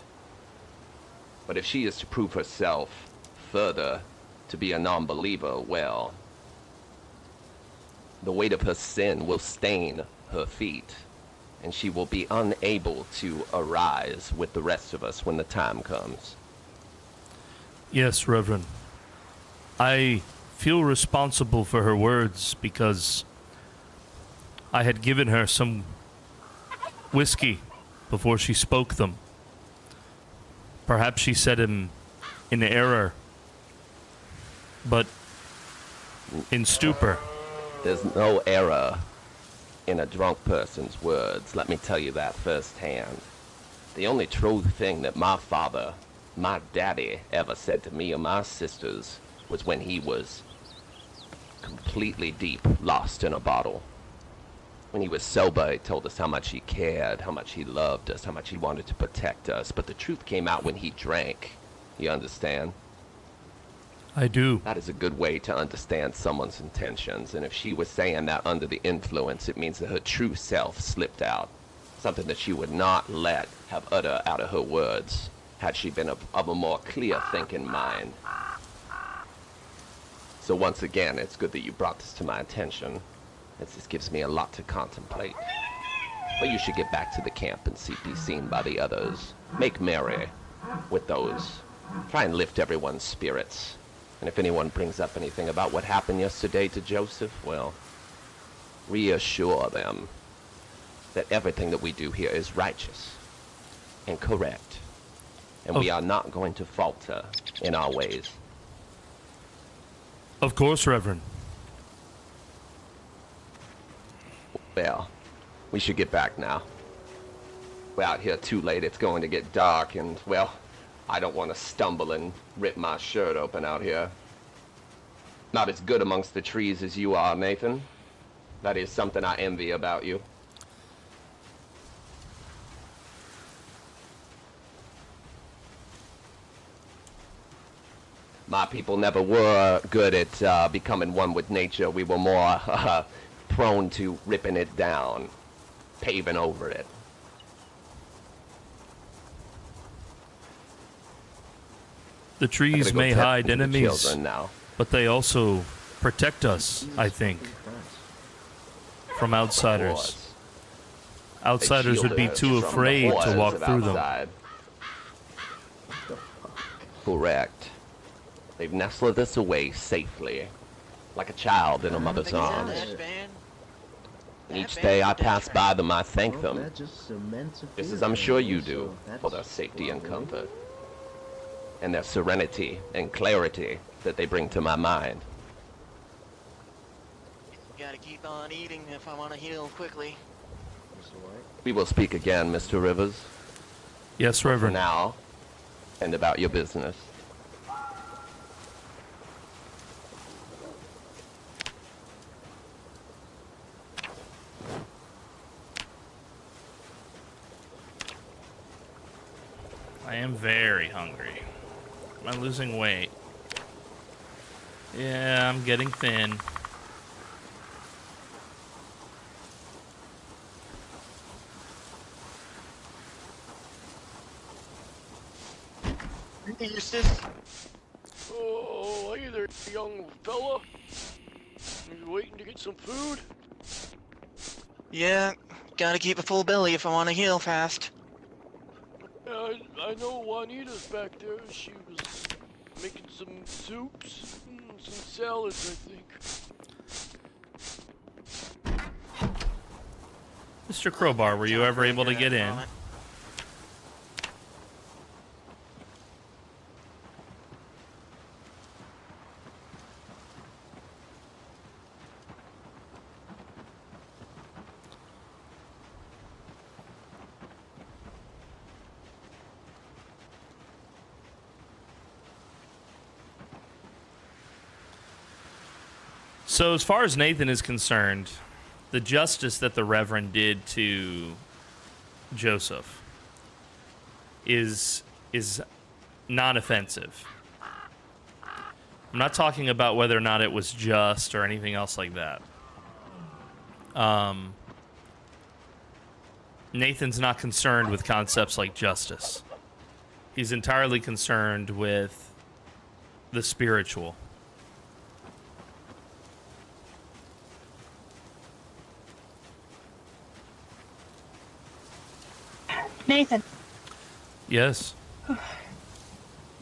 But if she is to prove herself further to be a non-believer, well, the weight of her sin will stain her feet, and she will be unable to arise with the rest of us when the time comes. Yes, Reverend. I feel responsible for her words because I had given her some whiskey before she spoke them. Perhaps she said him in error, but in stupor. There's no error in a drunk person's words, let me tell you that firsthand. The only true thing that my father, my daddy, ever said to me or my sisters was when he was completely deep, lost in a bottle. When he was sober, he told us how much he cared, how much he loved us, how much he wanted to protect us. But the truth came out when he drank. You understand? I do. That is a good way to understand someone's intentions. And if she was saying that under the influence, it means that her true self slipped out. Something that she would not let have uttered out of her words had she been of a more clear-thinking mind. So once again, it's good that you brought this to my attention. This gives me a lot to contemplate. But you should get back to the camp and be seen by the others. Make merry with those. Try and lift everyone's spirits. And if anyone brings up anything about what happened yesterday to Joseph, well, reassure them that everything that we do here is righteous and correct. And we are not going to falter in our ways. Of course, Reverend. Well, we should get back now. We're out here too late. It's going to get dark and, well, I don't want to stumble and rip my shirt open out here. Not as good amongst the trees as you are, Nathan. That is something I envy about you. My people never were good at becoming one with nature. We were more prone to ripping it down, paving over it. The trees may hide enemies, now. but they also protect us, I think, from outsiders. Outsiders would be too afraid to walk through them. Correct. They've nestled us away safely, like a child in a mother's arms. And each day I pass by them, I thank them, just as I'm sure you do, for their safety and comfort, and their serenity and clarity that they bring to my mind. Gotta keep on eating if I want to heal quickly. We will speak again, Mr. Rivers. Yes, For Reverend. now, and about your business. I am very hungry. Am I losing weight? Yeah, I'm getting thin. Eustace? Oh, hey there, young fella. You waiting to get some food? Yeah, gotta keep a full belly if I want to heal fast. I know Juanita's back there. She was making some soups, some salads, I think. Mr. Crowbar, were you ever able to get in? So as far as Nathan is concerned, the justice that the Reverend did to Joseph is not offensive. I'm not talking about whether or not it was just or anything else like that. Nathan's not concerned with concepts like justice. He's entirely concerned with the spiritual. Nathan, Yes. have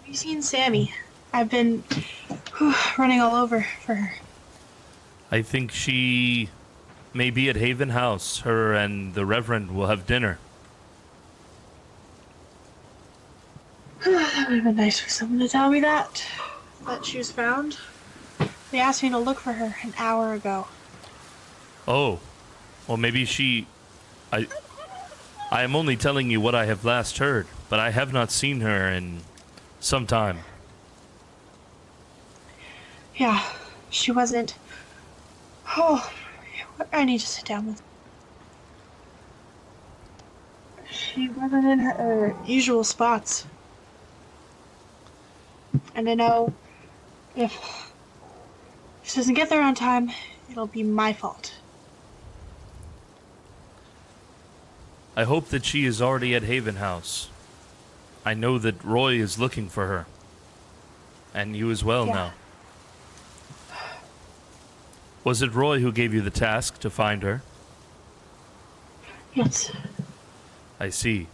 you seen Sammy? I've been running all over for her. I think she may be at Haven House. Her and the Reverend will have dinner. That would have been nice for someone to tell me that she was found. They asked me to look for her an hour ago. Oh. Well, maybe she... I am only telling you what I have last heard, but I have not seen her in some time. Yeah, she wasn't... Oh, I need to sit down with her. She wasn't in her usual spots. And I know if she doesn't get there on time, it'll be my fault. I hope that she is already at Haven House. I know that Roy is looking for her. And you as well now. Was it Roy who gave you the task to find her? Yes. I see.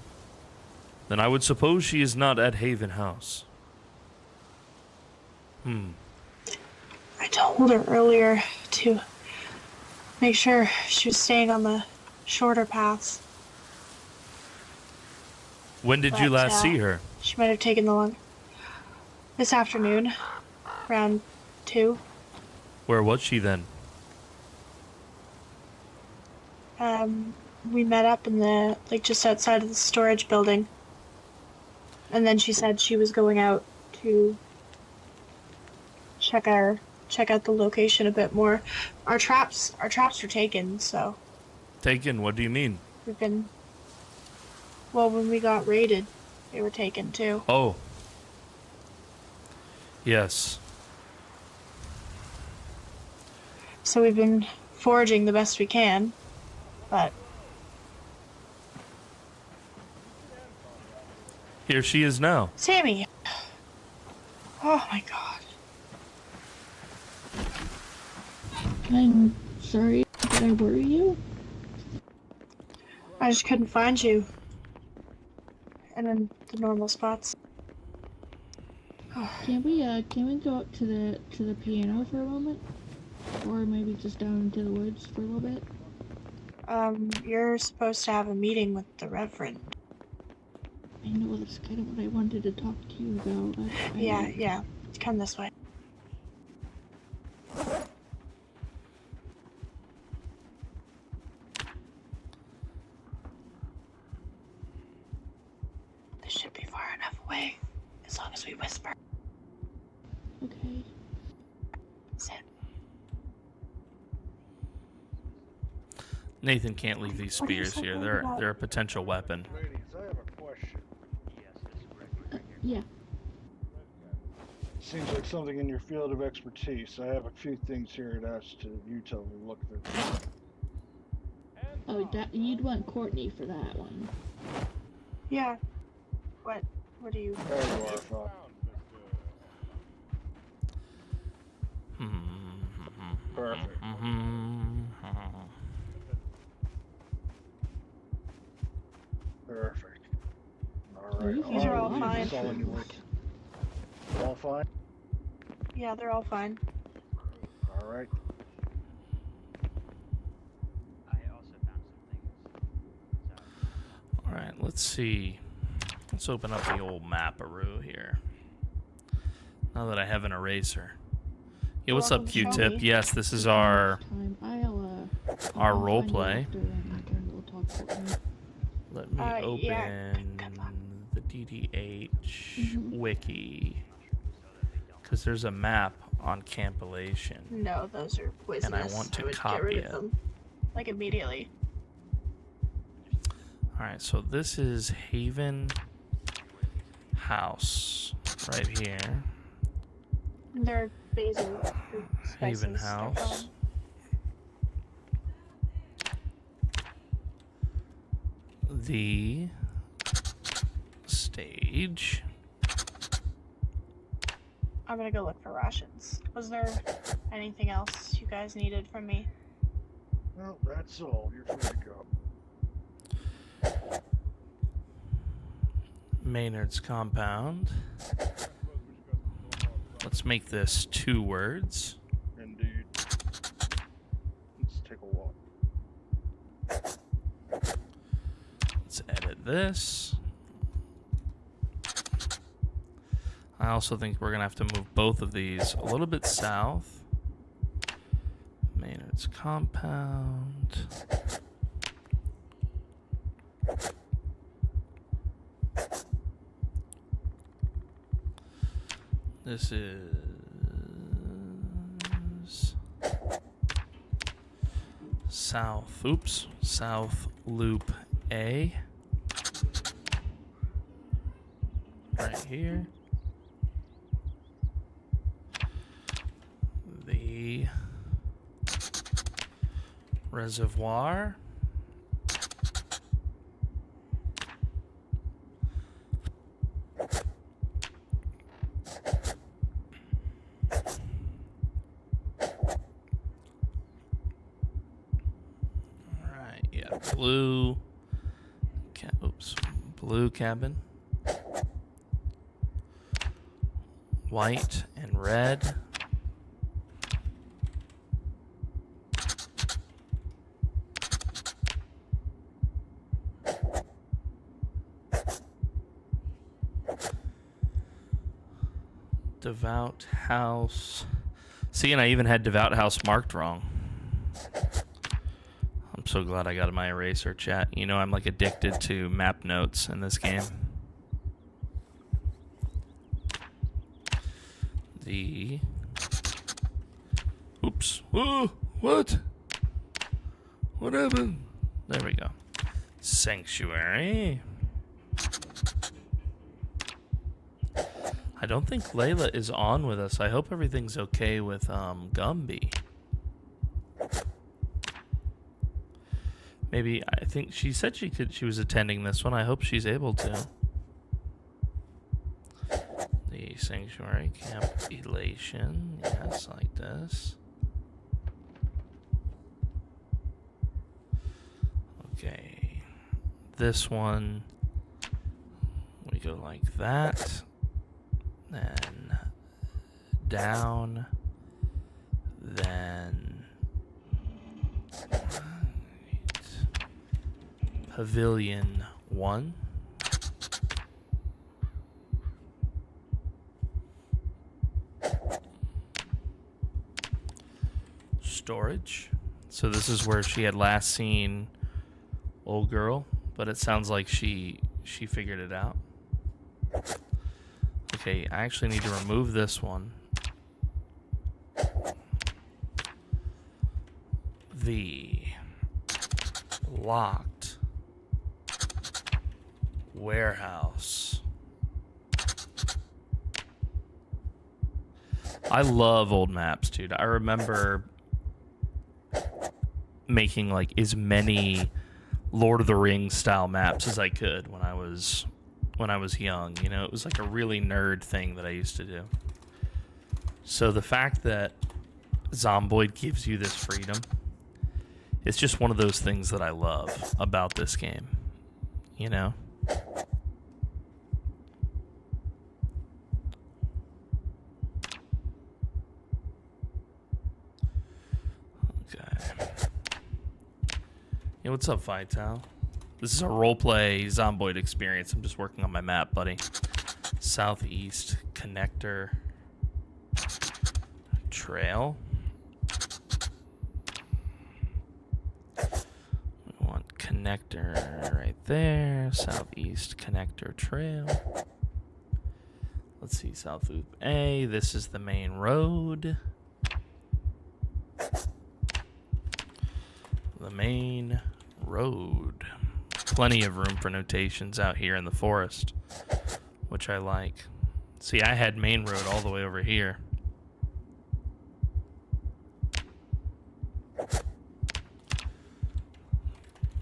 Then I would suppose she is not at Haven House. I told her earlier to make sure she was staying on the shorter paths. When did you last see her? She might have taken the long... This afternoon, around 2. Where was she then? We met up in the, just outside of the storage building. And then she said she was going out to check out the location a bit more. Our traps were taken, so Taken? What do you mean? we've been... Well, when we got raided, they were taken too. Oh. Yes. So we've been foraging the best we can, but... Here she is now. Sammy! Oh my god. I'm sorry, did I worry you? I just couldn't find you. And in the normal spots. Can we go up to the piano for a moment? Or maybe just down into the woods for a little bit? You're supposed to have a meeting with the Reverend. I know that's kind of what I wanted to talk to you about. Yeah. Come this way. As long as we whisper. Okay. Sit. Nathan can't leave these What are you spears so here. worried about? They're a potential weapon. Ladies, I have a question. Yeah. Seems like something in your field of expertise. I have a few things here I'd ask you to look through. Oh, you'd want Courtney for that one. Yeah. What do you... There you are, Fox. Perfect. Perfect. Alright. These are all fine. All fine? Yeah, they're all fine. Alright. Alright, let's see. Let's open up the old map-a-roo here. Now that I have an eraser. Yeah, what's up, Q-Tip? Yes, this is our I'll role find you play. after and we'll talk to them. Let me open the DDH wiki. Because there's a map on Campilation. No, those are poisonous. And I want to would copy get rid it. of them. Like, immediately. Alright, so this is Haven House. Right here. They're basil. Haven House. The stage. I'm gonna go look for rations. Was there anything else you guys needed from me? Well, that's all. You're free to go. Maynard's compound. Let's make this 2 words. Indeed. Let's take a walk. Let's edit this. I also think we're gonna have to move both of these a little bit south. Maynard's compound. This is South. Oops. South Loop A. Right here. The reservoir. Alright, yeah, blue. Blue cabin. White and red. Devout House. See, and I even had Devout House marked wrong. I'm so glad I got my eraser, chat. You know I'm like addicted to map notes in this game. The... Oops. Whoa! What? What happened? There we go. Sanctuary. I don't think Layla is on with us. I hope everything's okay with Gumby. Maybe, I think she said she was attending this one. I hope she's able to. The Sanctuary Camp Elation. Yes, like this. Okay. This one, we go like that. Then down. Then Pavilion 1. Storage. So this is where she had last seen old girl, but it sounds like she figured it out. Okay, I actually need to remove this one. The locked warehouse. I love old maps, dude. I remember making like as many Lord of the Rings style maps as I could when I was young. You know, it was like a really nerd thing that I used to do. So the fact that Zomboid gives you this freedom, it's just one of those things that I love about this game, you know? Okay. Hey, what's up, Vital? This is a roleplay Zomboid experience. I'm just working on my map, buddy. Southeast connector trail. We want connector right there. Southeast connector trail. Let's see, South Loop A. This is the main road. The main road. Plenty of room for notations out here in the forest, which I like. See, I had main road all the way over here.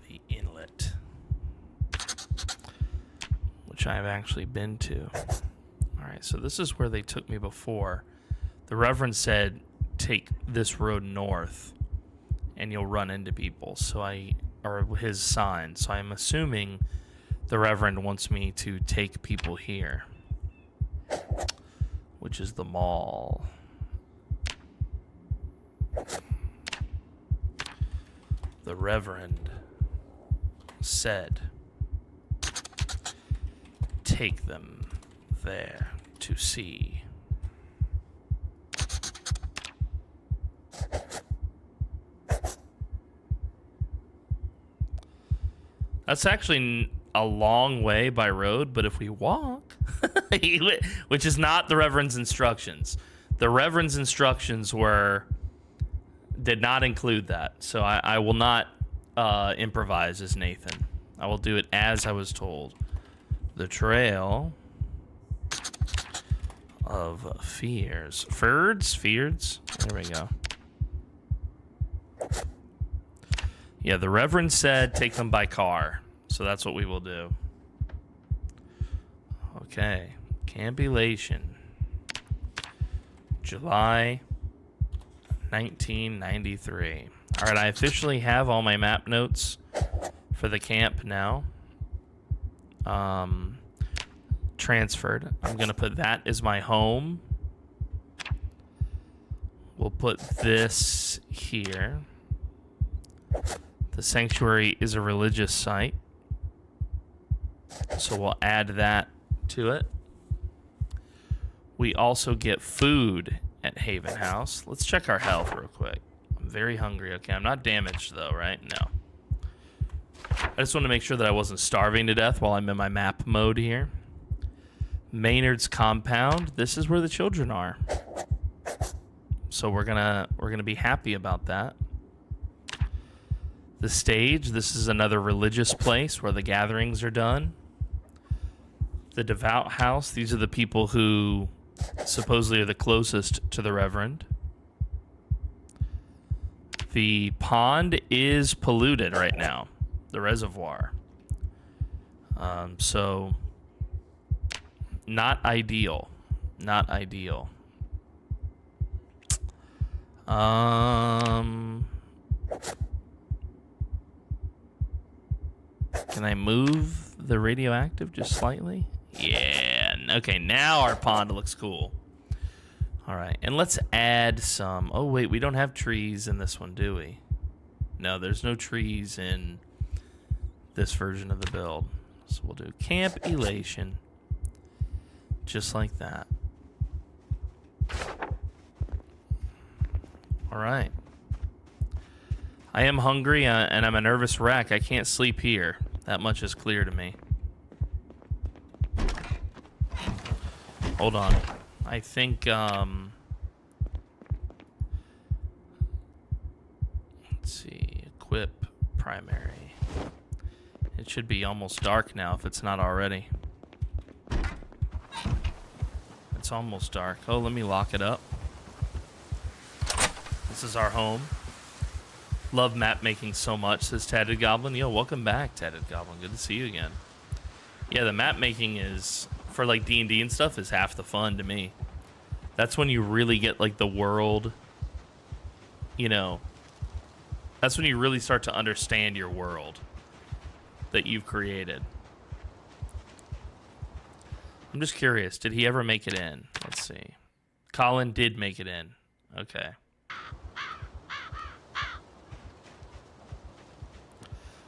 The inlet, which I've actually been to. Alright, so this is where they took me before. The Reverend said, take this road north and you'll run into people. So or his sign. So I'm assuming the Reverend wants me to take people here, which is the mall. The Reverend said, take them there to see. That's actually a long way by road, but if we walk, which is not the Reverend's instructions. The Reverend's instructions did not include that. So I will not improvise as Nathan. I will do it as I was told. The Trail of Fears. Feards? There we go. Yeah, the Reverend said take them by car. So that's what we will do. Okay. Camp Elation. July 1993. Alright, I officially have all my map notes for the camp now. Transferred. I'm going to put that as my home. We'll put this here. The sanctuary is a religious site, so we'll add that to it. We also get food at Haven House. Let's check our health real quick. I'm very hungry. Okay, I'm not damaged though, right? No. I just want to make sure that I wasn't starving to death while I'm in my map mode here. Maynard's compound. This is where the children are. So we're gonna be happy about that. The stage, this is another religious place where the gatherings are done. The devout house, these are the people who supposedly are the closest to the Reverend. The pond is polluted right now, the reservoir. So, not ideal. Not ideal. Can I move the radioactive just slightly? Yeah. Okay, now our pond looks cool. All right, and let's add some. Oh, wait, we don't have trees in this one, do we? No, there's no trees in this version of the build. So we'll do Camp Elation. Just like that. All right. I am hungry and I'm a nervous wreck. I can't sleep here. That much is clear to me. Hold on. I think, let's see. Equip primary. It should be almost dark now if it's not already. It's almost dark. Oh, let me lock it up. This is our home. Love map making so much, says Tatted Goblin. Yo, welcome back, Tatted Goblin. Good to see you again. Yeah, the map making is, for like D&D and stuff, is half the fun to me. That's when you really get like the world, you know, that's when you really start to understand your world that you've created. I'm just curious, did he ever make it in? Let's see. Colin did make it in. Okay.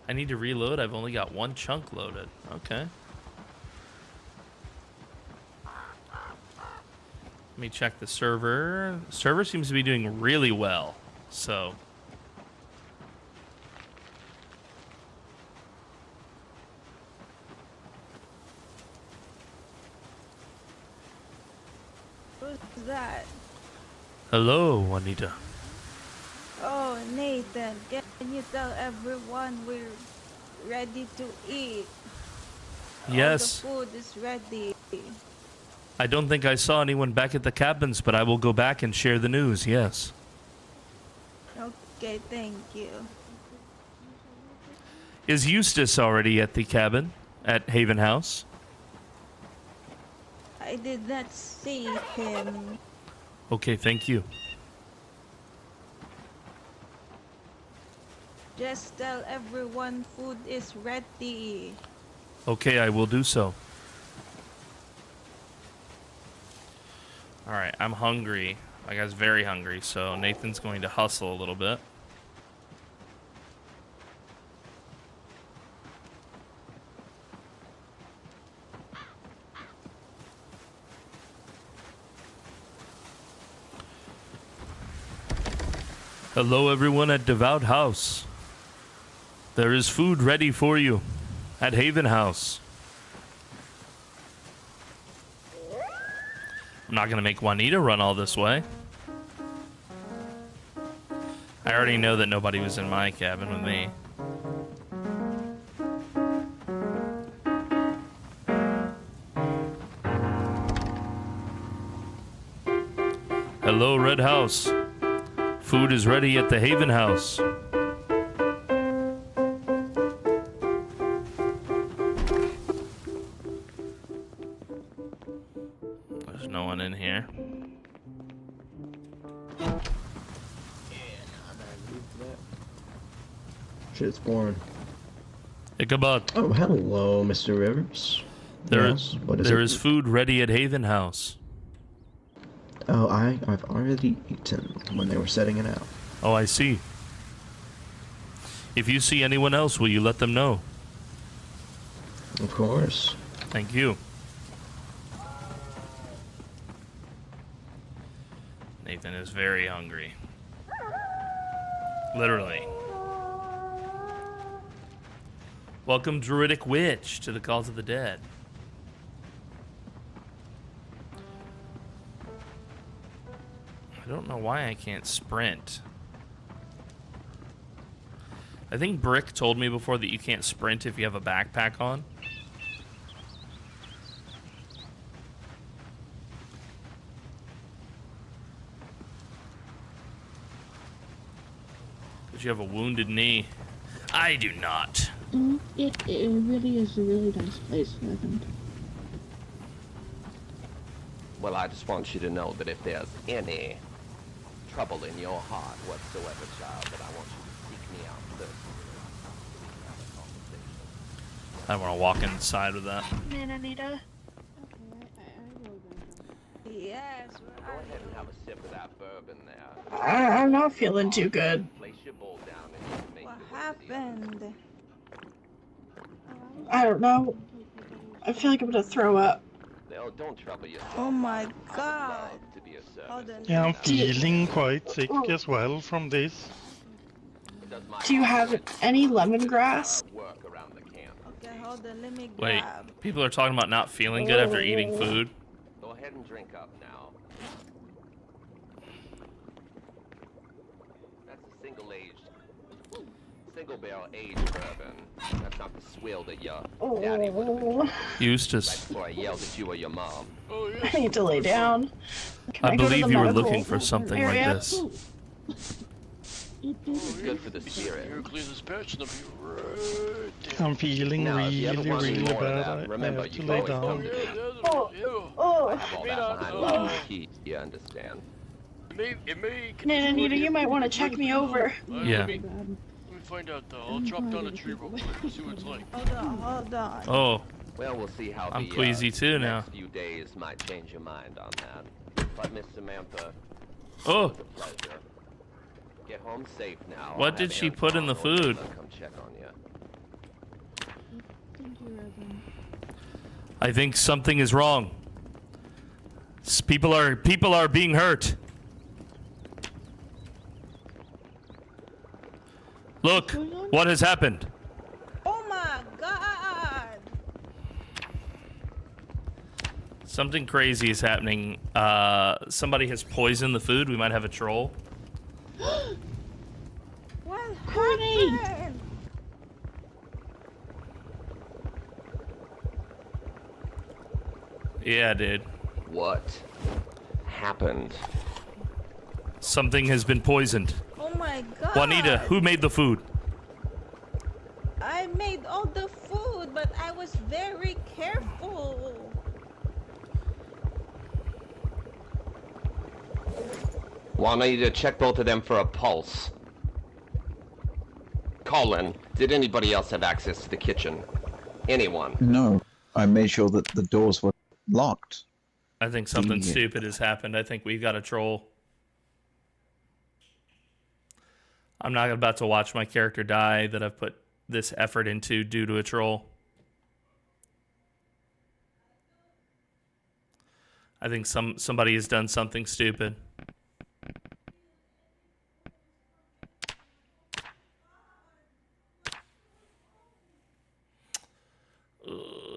I need to reload. I've only got one chunk loaded. Okay. Let me check the server. The server seems to be doing really well. So. Who's that? Hello, Juanita. Oh, Nathan, can you tell everyone we're ready to eat? Yes. All the food is ready. I don't think I saw anyone back at the cabins, but I will go back and share the news, yes. Okay, thank you. Is Eustace already at the cabin at Haven House? I did not see him. Okay, thank you. Just tell everyone food is ready. Okay, I will do so. Alright, I'm hungry. My guy's very hungry, so Nathan's going to hustle a little bit. Hello, everyone at Devout House. There is food ready for you at Haven House. I'm not going to make Juanita run all this way. I already know that nobody was in my cabin with me. Hello, Red House. Food is ready at the Haven House. There's no one in here. Shit's boring. Ichabod. Oh, hello, Mr. Rivers. There Yes, what is food ready at Haven House. Oh, I've already eaten when they were setting it out. Oh, I see. If you see anyone else, will you let them know? Of course. Thank you. Nathan is very hungry. Literally. Welcome, Druidic Witch, to the Calls of the Dead. I don't know why I can't sprint. I think Brick told me before that you can't sprint if you have a backpack on. Because you have a wounded knee. I do not. It really is a really nice place, I think. Well, I just want you to know that if there's any trouble in your heart whatsoever, child, that I want you to seek me out first. I want to walk inside with that. Man, Anita. Yes, Go ahead and have a sip of that bourbon there. I'm not feeling too good. Place your bowl down and you make what your way to the happened? I don't know. I feel like I'm gonna throw up. other. Don't trouble yourself. Oh my I would god. love to be a service. Hold on. Yeah, I'm feeling quite sick as well from this. Do you have any lemongrass? Work around the camp. Okay, hold on, let me Wait, grab. people are talking about not feeling good after eating food. Go ahead ahead and drink up now. That's a single barrel aged bourbon. That's not the swill that your daddy would have been Eustace. right before I yelled at you or your mom. Oh, I need to lay down. Can I go to believe the you were medical looking for something like area? this. It's good for the spirit. You're clean as patch, and I'm right there. I'm feeling Now, if you really, ever want any really more of bad. that, I remember, have you to can lay always come down. to me. Oh, I have all that behind lock and key, you understand? It may Nana, Nita, you might want to check me over. Yeah. Let me find out though. I'll chop down a tree real quick and see what it's like. Hold on. Oh, Well, we'll see how I'm the queasy too now. next few days might change your mind on that. But Miss Samantha, Oh, it's a pleasure. Get home safe now. What I'll did have she Aunt put in the Ronald food? Come check on you. Thank you, Reverend. I think something is wrong. People are being hurt. Look, what has happened? Oh my God! Something crazy is happening. Somebody has poisoned the food. We might have a troll. What Grenade! happened? Yeah, dude. What happened? Something has been poisoned. Oh my God! Juanita, who made the food? I made all the food, but I was very careful. Juanita, check both of them for a pulse. Colin, did anybody else have access to the kitchen? Anyone? No, I made sure that the doors were locked. I think something Yeah. stupid has happened. I think we've got a troll. I'm not about to watch my character die that I've put this effort into due to a troll. I think somebody has done something stupid.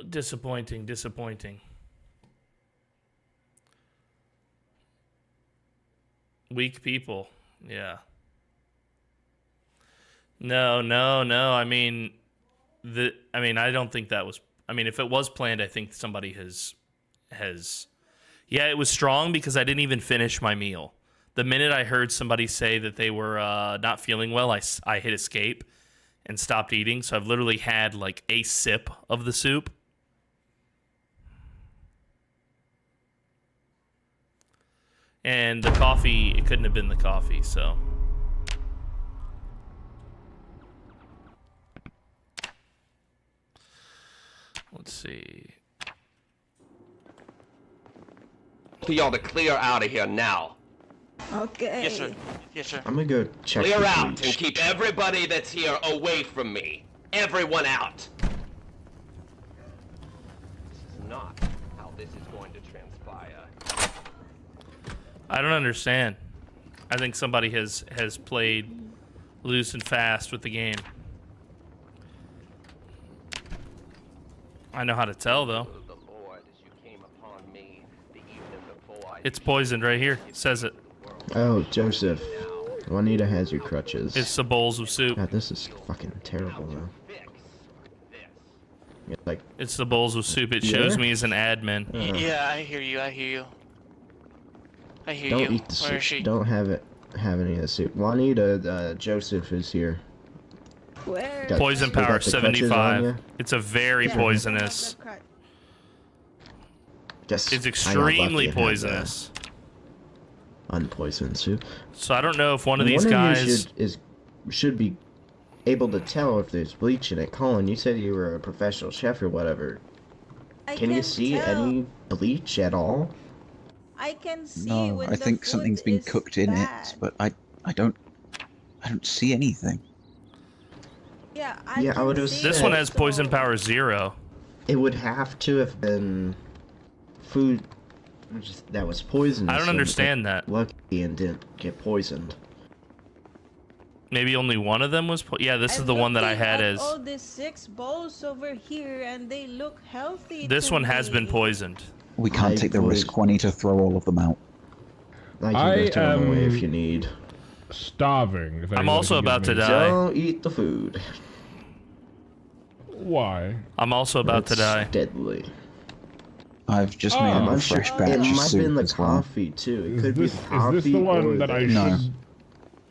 Disappointing, disappointing. Weak people, yeah. No. I mean, I don't think that was. I mean, if it was planned, I think somebody has. Yeah, it was strong because I didn't even finish my meal. The minute I heard somebody say that they were not feeling well, I hit escape and stopped eating. So I've literally had like a sip of the soup. And the coffee, it couldn't have been the coffee, so. Let's see. For y'all to clear out of here now. Okay. Yes, sir. Yes, sir. I'm gonna go check Clear the out and breach. keep everybody that's here away from me. Everyone out. This is not how this is going to transpire. I don't understand. I think somebody has played loose and fast with the game. I know how to tell, though. It's poisoned right here. It says it. Oh, Joseph. Juanita has your crutches. It's the bowls of soup. God, this is fucking terrible, though. Yeah, like, It's the bowls of soup. It shows Yeah? me as an admin. Yeah, I hear you. I hear you. I hear don't you. eat the Where soup. is she? Don't have any of the soup. Juanita, Joseph is here. Where? Got- Poison you got power the crutches on 75. ya? It's a very Yeah, poisonous. the crutch. Just, It's I got lucky extremely and had the poisonous. Unpoisoned soup. So I don't know if one of these One guys. you should be able to tell if there's bleach in it. Colin, you said you were a professional chef or whatever. I Can you can see tell. any bleach at all? I can see No, when I the think food something's been is cooked in bad. it, but I don't see anything. Yeah, Yeah, I can would have see This said- one it, has poison so- power 0. It would have to have been food that was poisoned. I don't understand that. Lucky and didn't get poisoned. Maybe only one of them was. Yeah, this is I'm the one that I looking had at as. all these 6 bowls over here, and they look healthy. This to one has been me. poisoned. We can't take the risk. We need to throw all of them out. I can go away if you need. Starving. If I'm also about to die. Don't eat the food. Why? I'm also about to die. Deadly. I've just made a fresh batch it of might have soup been the as well. coffee too. It could be the Is coffee. this the one that I No. should...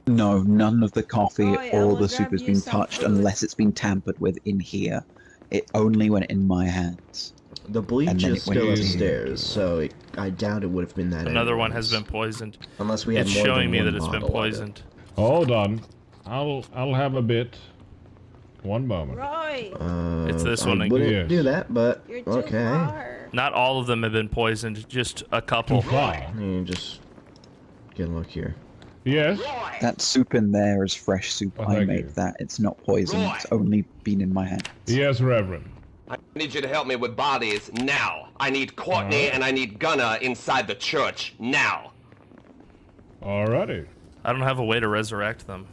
No, none of the coffee Oh, yeah, or we'll the soup grab has you been some touched food. unless it's been tampered with in here. It only went in my hands. The bleach And then is it went still in. upstairs, so I doubt it would have been that. Another one has anyways. been poisoned. Unless we had It's more showing than me one that it's been bottle of it. poisoned. Hold on. I'll have a bit. One moment. Roy, It's this I one wouldn't Yes. do that, but you're too okay. far. Not all of them have been poisoned, just a couple. Too far. You just get a look here. Yes. That soup in there is fresh soup. Oh, I thank made you. that. It's not poisoned. It's only been in my hands. Yes, Reverend. I need you to help me with bodies now. I need Courtney and I need Gunnar inside the church now. Alrighty. I don't have a way to resurrect them.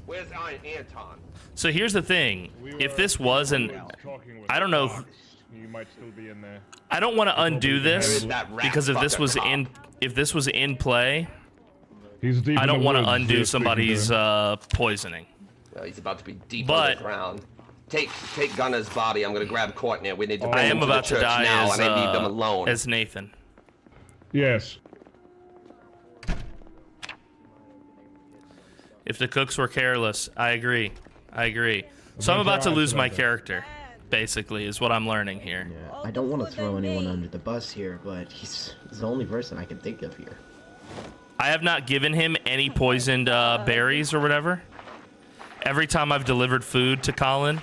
Where's Anton? So here's the thing. If this wasn't... I don't know... You might still be in there. I don't want to undo this, that rat because if this was fucker in... If this was in play, He's deep I in don't the want to woods, undo you're speaking to somebody's him. poisoning. Well, he's about to be deep But- underground. Take Gunnar's body. I'm gonna grab Courtney. We need to bring I him am to about the to church die now, as, and I need them alone. as Nathan. Yes. If the cooks were careless, I agree. I agree. So I'm about to lose my character, basically, is what I'm learning here. Yeah, I don't want to throw anyone under the bus here, but he's the only person I can think of here. I have not given him any poisoned berries or whatever. Every time I've delivered food to Colin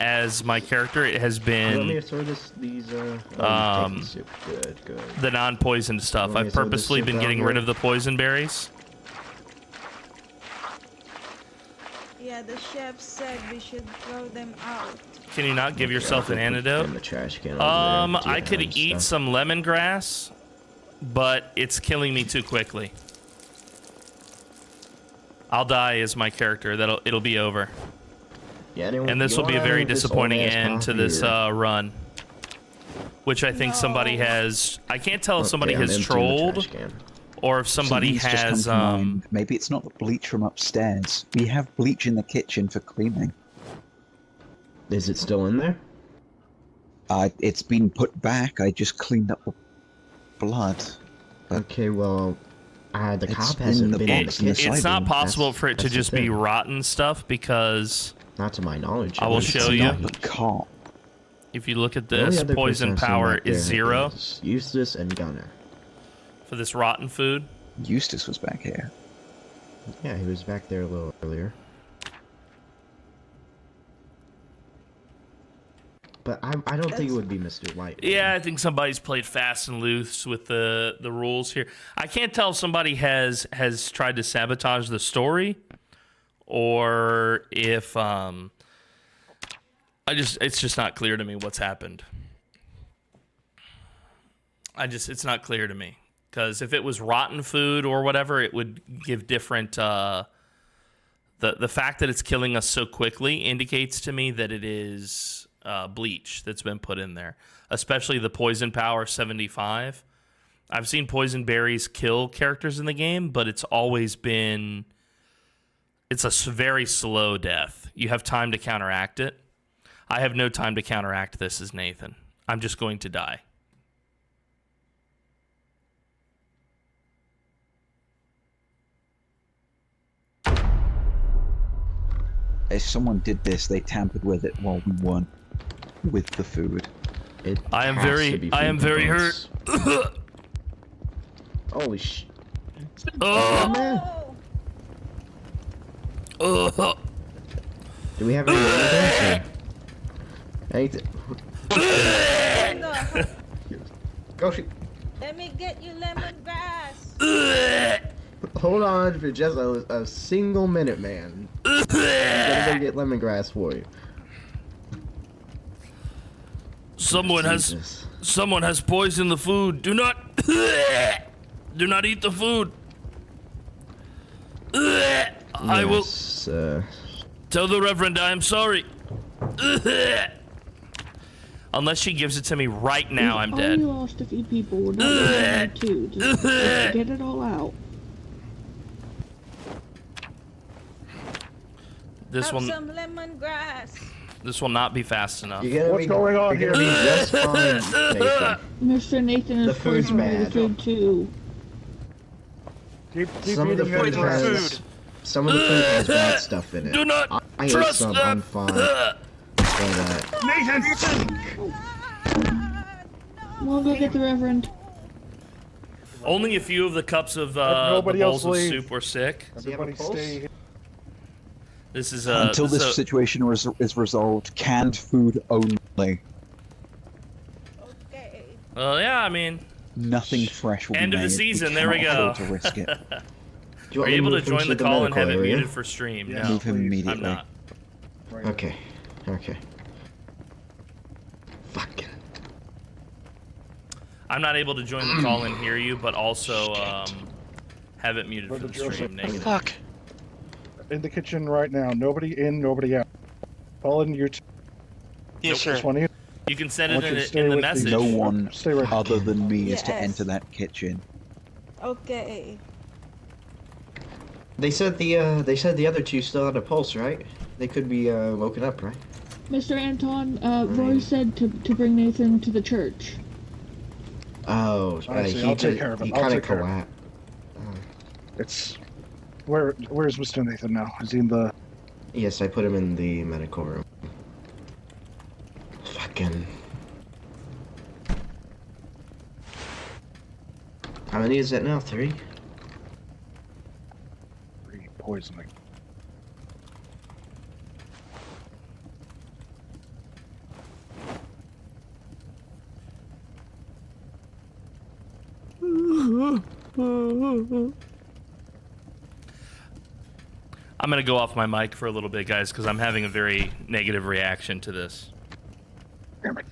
as my character, it has You want me been to throw these, soup. Good. the non-poisoned stuff. Want me I've to throw this purposely soup been down getting here? rid of the poison berries. Yeah, the chef said we should throw them out. Can you not give yourself an antidote? In the trash can over there. I could eat some lemongrass, but it's killing me too quickly. I'll die as my character. It'll be over. Yeah, anyone, And this will be a very disappointing end to this coffee run. Which I think somebody has... I can't tell if somebody I'm has emptying the trolled trash can. or if somebody Something's just come has... to mind. Maybe it's not the bleach from upstairs. We have bleach in the kitchen for cleaning. Is it still in there? It's been put back. I just cleaned up the blood. Okay, well, the It's cop in hasn't the been in the box in the kitchen. It's not possible That's- for it to that's the just be thing. rotten stuff because... Not to my knowledge. I will It's show not. you. Not the cop. If you look at The only this, other poison person I've seen power back is there 0 is Eustace and Gunnar. for this rotten food. Eustace was back here. Yeah, he was back there a little earlier. But I don't think it would be Mr. White. Yeah, I think somebody's played fast and loose with the rules here. I can't tell if somebody has tried to sabotage the story or if it's just not clear to me what's happened. It's not clear to me because if it was rotten food or whatever, it would give different. The fact that it's killing us so quickly indicates to me that it is bleach that's been put in there, especially the poison power 75. I've seen poison berries kill characters in the game, but it's always been. It's a very slow death. You have time to counteract it. I have no time to counteract this as Nathan. I'm just going to die. If someone did this, they tampered with it while we weren't with the food. I am very hurt. Holy sh! Oh. Oh. Do we have any lemongrass? Anything? Go shoot. Let me get you lemongrass. Hold on for just a single minute, man. I'm gonna go get lemongrass for you. Someone has poisoned the food. Do not eat the food. I will tell the Reverend I am sorry. Unless she gives it to me right now, I'm already dead. lost a few people. We're not going to too. Just get it all out. This Have will some lemongrass. this will not be fast enough. What's going on here? Just fine, Nathan. Mr. Nathan The is food's poisoning the bad. food too. Keep Some of the eating food it. has some of the food has bad stuff in it. Do not I ate trust some. them. I'm fine. But, Nathan! We'll go get the Reverend. Only a few of the cups of the Nobody bowls of else leave. soup were sick. Everybody stay here. This is Until this so- situation is resolved, canned food only. Okay. Well, yeah, I mean, Nothing fresh will end be of made. the season. There we cannot go. afford to risk it. you Are want you me able to move him join the the call and have medical it area? muted for stream? Yeah, No, Move him please. immediately. I'm not. Right. Okay. Okay. Fucking. I'm not able to join the call and hear you, but also have it muted for Brother the Joseph. stream. Negative. Fuck. In the kitchen right now. Nobody in, nobody out. Call in your Yes, sir. Just one in. You can send I it want you to in stay the with message. No one Stay right other than me is to Yes. enter that kitchen. Okay. They said the other two still had a pulse, right? They could be woken up, right? Mr. Anton, Roy said to bring Nathan to the church. Oh, I see. he I'll take care of it. He I'll kind of take care of it. collapsed. It's where's Mr. Nathan now? Is he in the? Yes, I put him in the medical room. Fucking. How many is it now? 3? Poisoning. I'm gonna go off my mic for a little bit, guys, because I'm having a very negative reaction to this. Damn it.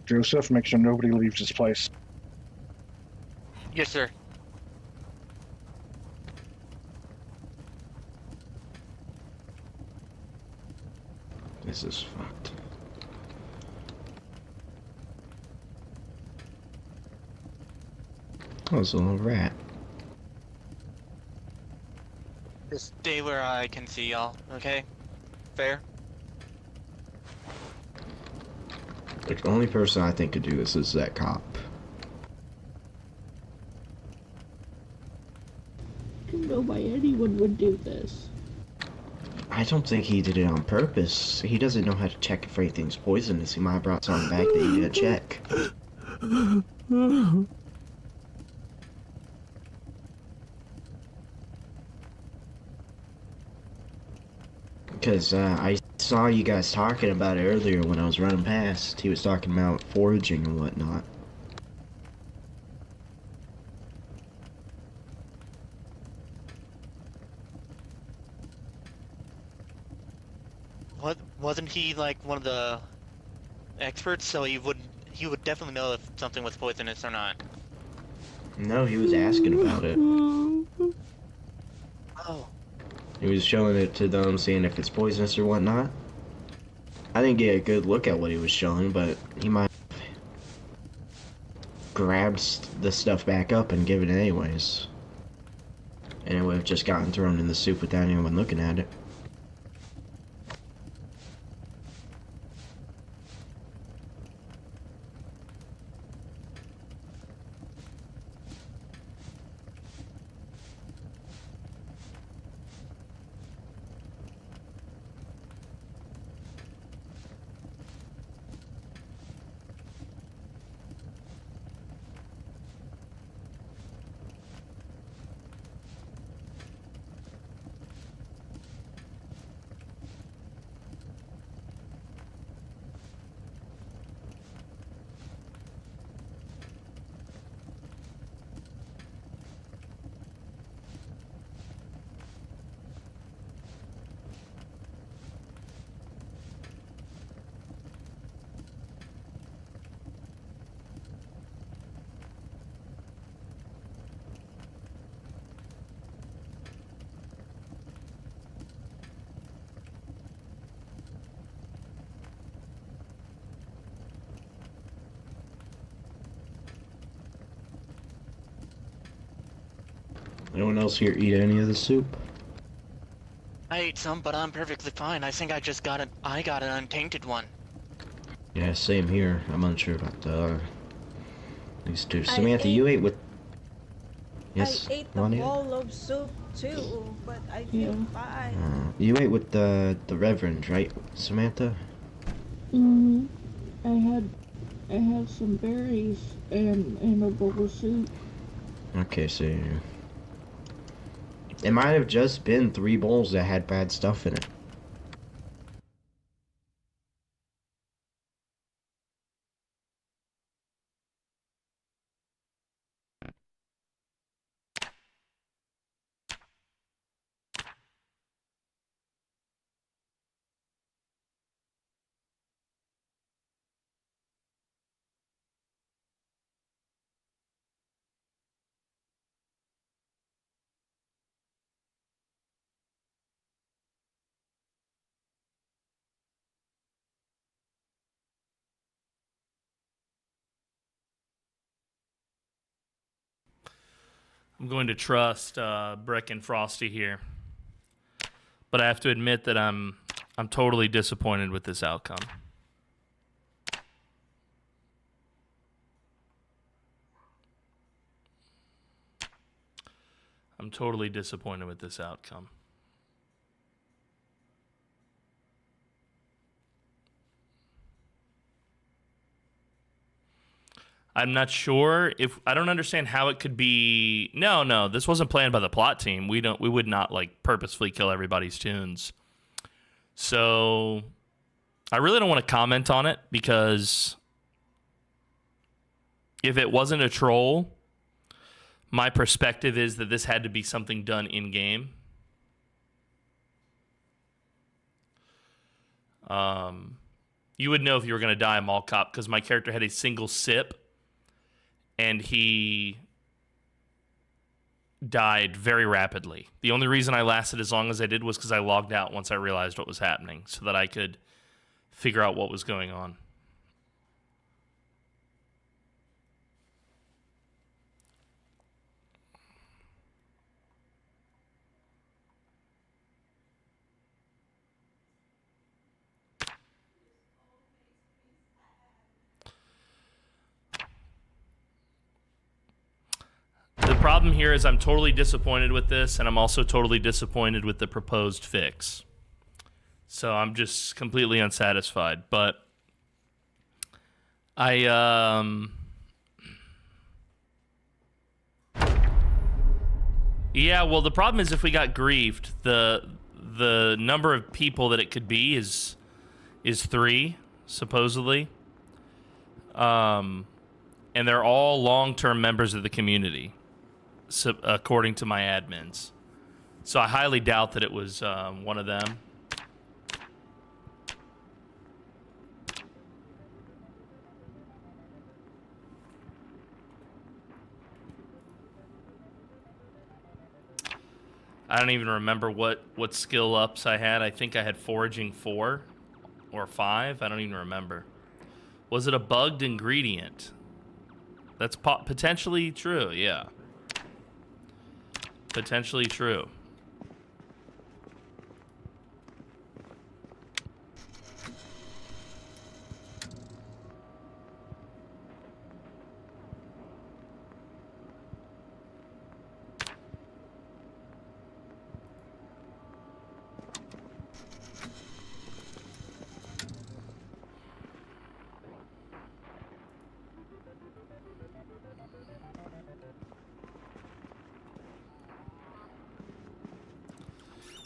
Joseph, make sure nobody leaves this place. Yes, sir. This is fucked. Oh, it's a little rat. Just stay where I can see y'all, okay? Fair? The only person I think could do this is that cop. I don't know why anyone would do this. I don't think he did it on purpose. He doesn't know how to check if anything's poisonous. He might have brought something back that he didn't check. Because I saw you guys talking about it earlier when I was running past. He was talking about foraging and whatnot. What wasn't he like one of the experts? So he would definitely know if something was poisonous or not. No, he was asking about it. Oh. He was showing it to them, seeing if it's poisonous or whatnot. I didn't get a good look at what he was showing, but he might have grabbed the stuff back up and given it anyways. And it would have just gotten thrown in the soup without anyone looking at it. Anyone else here eat any of the soup? I ate some, but I'm perfectly fine. I think I just got I got an untainted one. Yeah, same here. I'm unsure about these two. Samantha, you ate with... Yes, I ate the Juanita? bowl of soup too, but I feel fine. You ate with the Reverend, right, Samantha? Mm-hmm. I had some berries and a bowl of soup. Okay, so... It might have just been 3 bowls that had bad stuff in it. I'm going to trust Brick and Frosty here, but I have to admit that I'm totally disappointed with this outcome. I'm totally disappointed with this outcome. I'm not sure if I don't understand how it could be. No, this wasn't planned by the plot team. We would not like purposefully kill everybody's tunes. So I really don't want to comment on it because if it wasn't a troll, my perspective is that this had to be something done in game. You would know if you were going to die a mall cop because my character had a single sip. And he died very rapidly. The only reason I lasted as long as I did was because I logged out once I realized what was happening so that I could figure out what was going on. The problem here is I'm totally disappointed with this, and I'm also totally disappointed with the proposed fix. So I'm just completely unsatisfied. But yeah, well, the problem is if we got griefed, the number of people that it could be is 3, supposedly. And they're all long-term members of the community, so, according to my admins. So I highly doubt that it was one of them. I don't even remember what skill ups I had. I think I had foraging 4 or 5. I don't even remember. Was it a bugged ingredient? That's potentially true, yeah. Potentially true.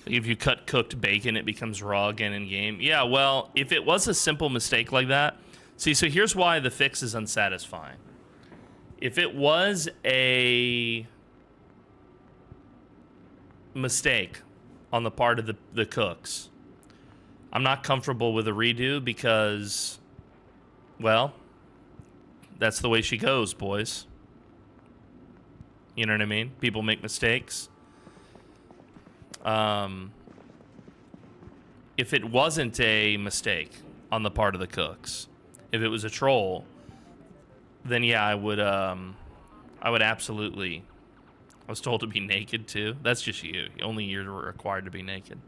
If you cut cooked bacon, it becomes raw again in game. Yeah, well, if it was a simple mistake like that... See, so here's why the fix is unsatisfying. If it was a mistake on the part of the cooks, I'm not comfortable with a redo because, well, that's the way she goes, boys. You know what I mean? People make mistakes. If it wasn't a mistake on the part of the cooks, if it was a troll, then yeah, I would absolutely I was told to be naked too. That's just you. Only you're required to be naked.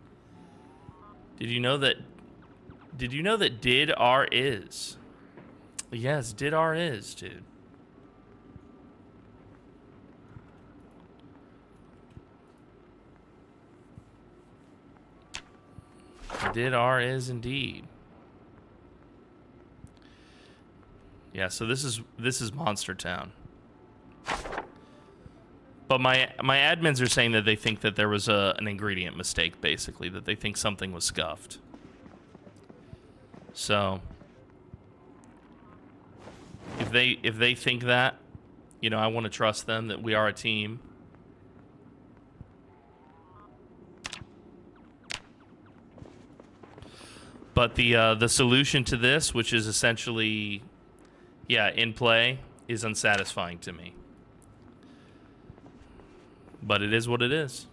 Did you know that? Did you know that THUR is? Yes, THUR is, dude. THUR is indeed. Yeah, so this is Monster Town. But my admins are saying that they think that there was an ingredient mistake, basically, that they think something was scuffed. So if they think that, you know, I want to trust them that we are a team. But the solution to this, which is essentially, yeah, in play, is unsatisfying to me. But it is what it is.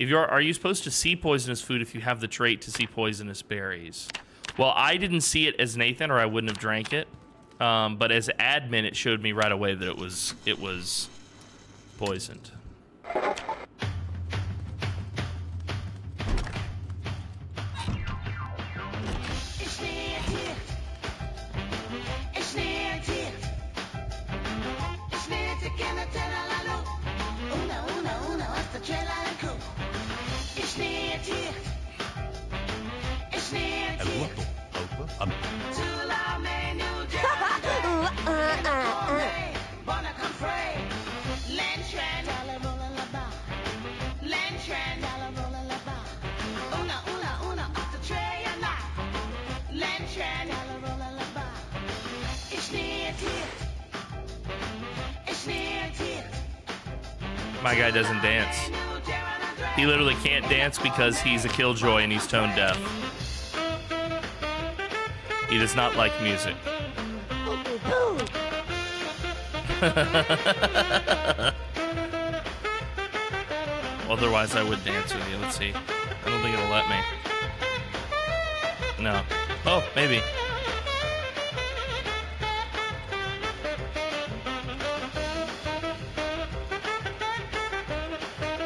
Are you supposed to see poisonous food if you have the trait to see poisonous berries? Well, I didn't see it as Nathan, or I wouldn't have drank it. But as admin, it showed me right away that it was poisoned. My guy doesn't dance. He literally can't dance because he's a killjoy and he's tone deaf. He does not like music. Otherwise, I would dance with you. Let's see. I don't think it'll let me. No. Oh, maybe.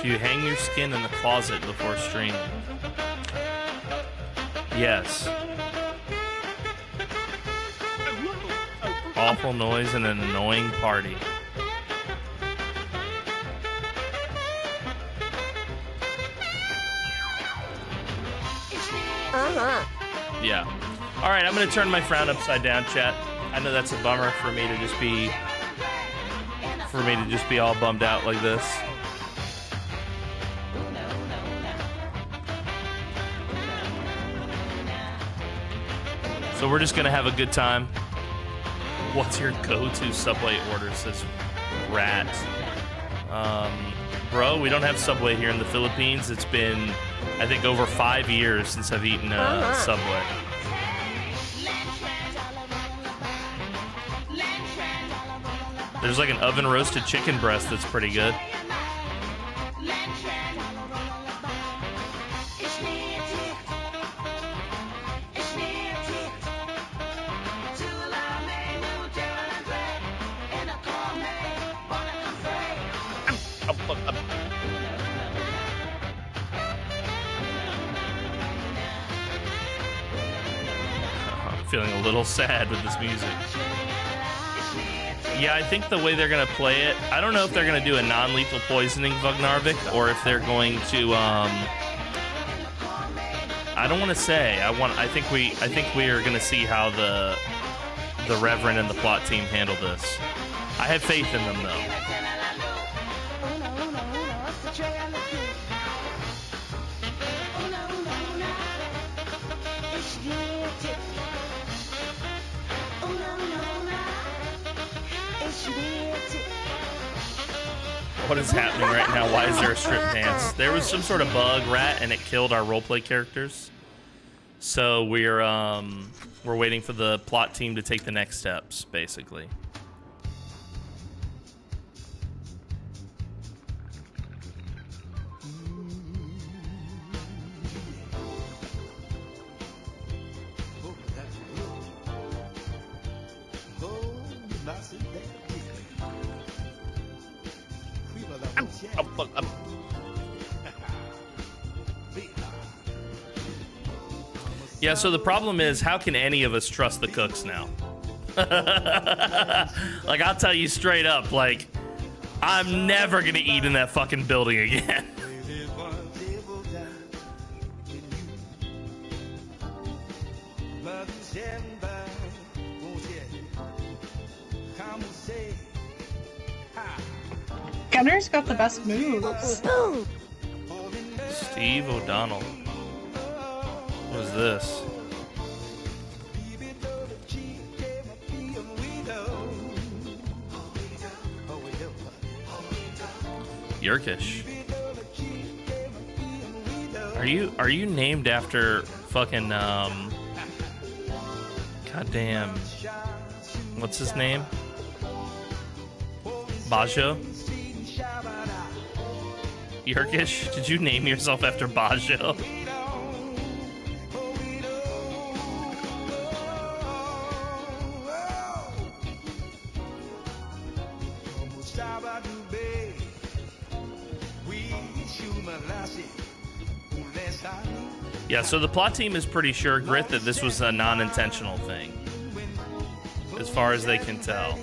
Do you hang your skin in the closet before streaming? Yes. Awful noise and an annoying party. Yeah. All right, I'm gonna turn my frown upside down, chat. I know that's a bummer for me to just be all bummed out like this. So we're just gonna have a good time. What's your go-to Subway order, says Rat. Bro, we don't have Subway here in the Philippines. It's been, I think, over 5 years since I've eaten Subway. There's like an oven-roasted chicken breast that's pretty good. Feeling a little sad with this music. Yeah, I think the way they're gonna play it, I don't know if they're gonna do a non-lethal poisoning Vugnarvik or if they're going to I don't want to say. I think we are gonna see how the Reverend and the plot team handle this. I have faith in them though. What is happening right now? Why is there a strip dance? There was some sort of bug, Rat, and it killed our roleplay characters. So we're waiting for the plot team to take the next steps, basically. Yeah, so the problem is, how can any of us trust the cooks now? Like, I'll tell you straight up, like, I'm never gonna eat in that fucking building again. Gunner's got the best moves. Steve O'Donnell. What is this? Yerkish. Are you named after fucking goddamn, what's his name? Bajo? Yerkish? Did you name yourself after Bajo? Yeah, so the plot team is pretty sure, Grit, that this was a non-intentional thing, as far as they can tell.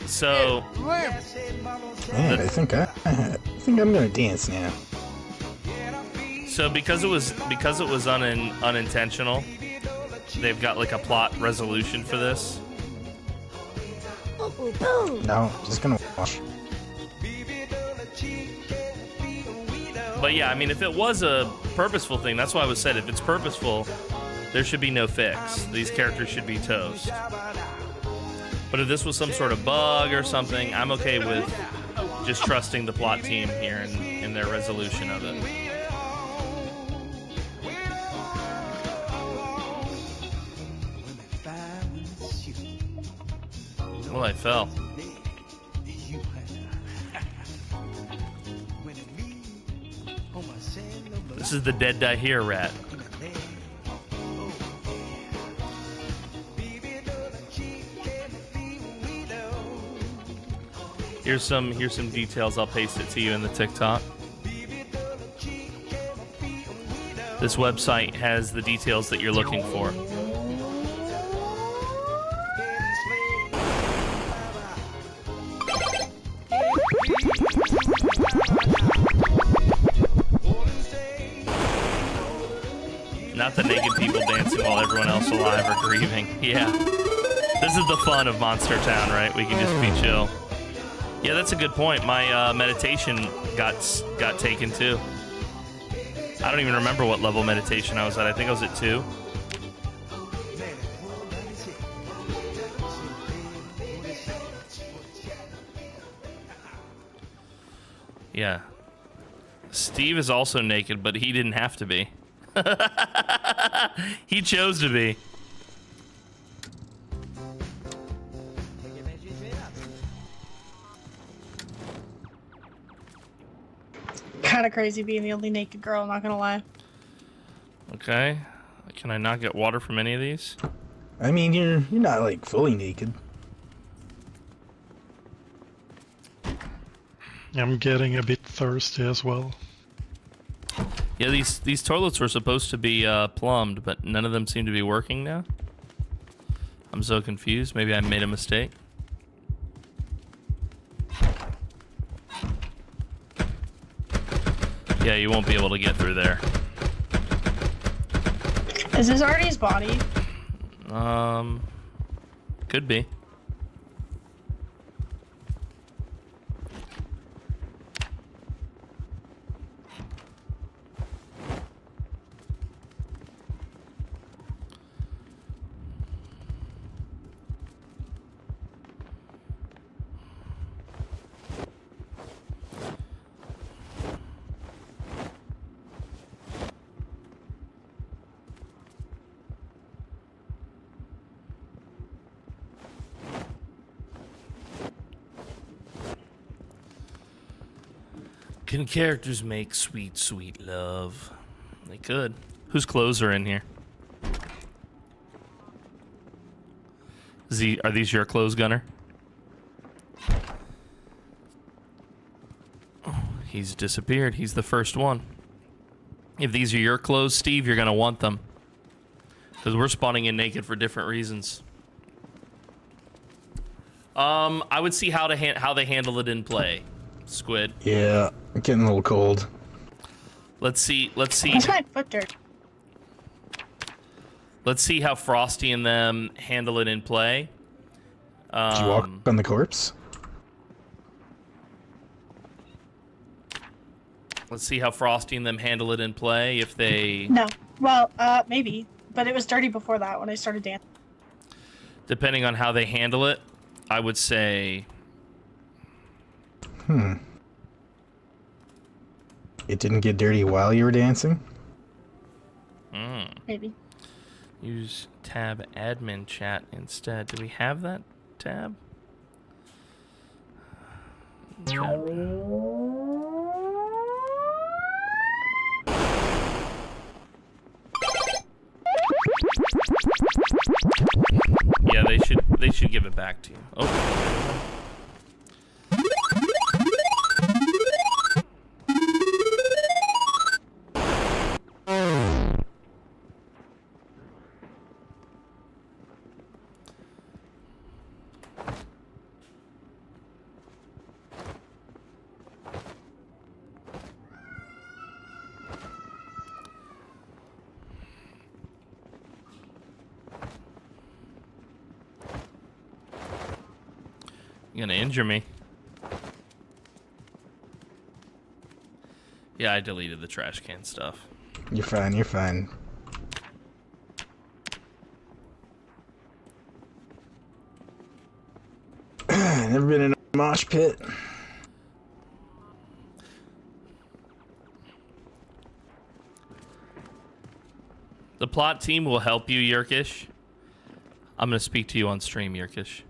So Man, I think I'm gonna dance now. So because it was unintentional, they've got like a plot resolution for this. No, just gonna watch. But yeah, I mean, if it was a purposeful thing, that's why I was said, if it's purposeful, there should be no fix. These characters should be toast. But if this was some sort of bug or something, I'm okay with just trusting the plot team here in their resolution of it. Well, I fell. This is the Dead Die Here rat. Here's some details. I'll paste it to you in the TikTok. This website has the details that you're looking for. Not the naked people dancing while everyone else alive are grieving. Yeah. This is the fun of Monster Town, right? We can just be chill. Yeah, that's a good point. My meditation got taken too. I don't even remember what level meditation I was at. I think I was at 2. Yeah. Steve is also naked, but he didn't have to be. He chose to be. Kind of crazy being the only naked girl, I'm not gonna lie. Okay. Can I not get water from any of these? I mean, you're not like fully naked. I'm getting a bit thirsty as well. Yeah, these toilets were supposed to be plumbed, but none of them seem to be working now. I'm so confused. Maybe I made a mistake. Yeah, you won't be able to get through there. Is this Artie's body? Could be. Can characters make sweet, sweet love? They could. Whose clothes are in here? Are these your clothes, Gunner? Oh, he's disappeared. He's the first one. If these are your clothes, Steve, you're gonna want them. Because we're spawning in naked for different reasons. I would see how they handle it in play, Squid. Yeah, I'm getting a little cold. Let's see. What's my foot dirt? Let's see how Frosty and them handle it in play. Did you walk on the corpse? Let's see how Frosty and them handle it in play. If they No. Well, maybe. But it was dirty before that when I started dancing. depending on how they handle it, I would say. It didn't get dirty while you were dancing? Maybe. Use tab admin chat instead. Do we have that tab? Yeah, they should give it back to you. Oh. You're gonna injure me. Yeah, I deleted the trash can stuff. You're fine, you're fine. Never been in a mosh pit. The plot team will help you, Yerkish. I'm gonna speak to you on stream, Yerkish.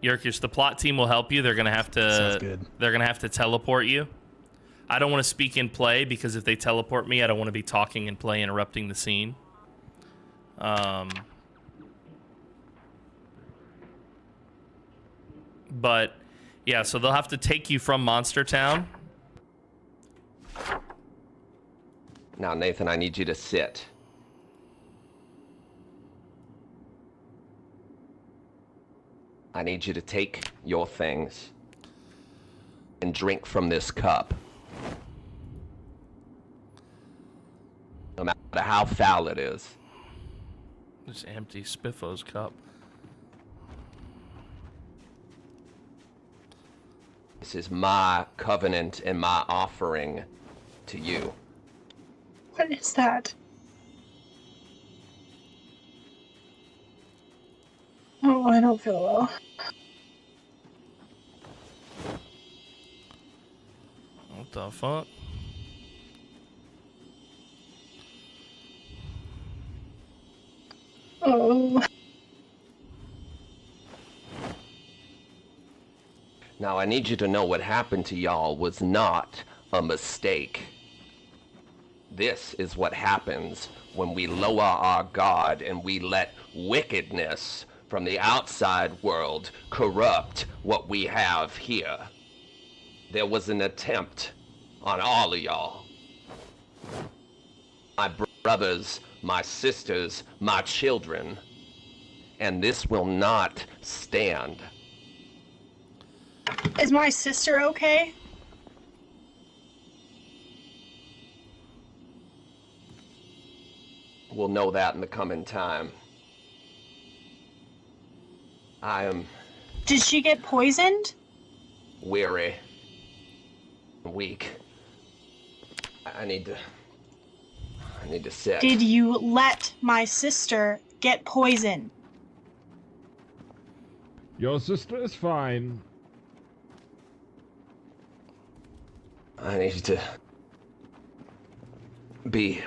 Yerkish, the plot team will help you. They're gonna have to. Sounds good. They're gonna have to teleport you. I don't want to speak in play because if they teleport me, I don't want to be talking in play, interrupting the scene. But yeah, so they'll have to take you from Monster Town. Now, Nathan, I need you to sit. I need you to take your things and drink from this cup. No matter how foul it is. This empty Spiffo's cup. This is my covenant and my offering to you. What is that? Oh, I don't feel well. What the fuck? Oh. Now, I need you to know what happened to y'all was not a mistake. This is what happens when we lower our guard and we let wickedness from the outside world corrupt what we have here. There was an attempt on all of y'all. My brothers, my sisters, my children. And this will not stand. Is my sister okay? We'll know that in the coming time. I am Did she get poisoned? weary, weak. I need to sit. Did you let my sister get poisoned? Your sister is fine. I need you to be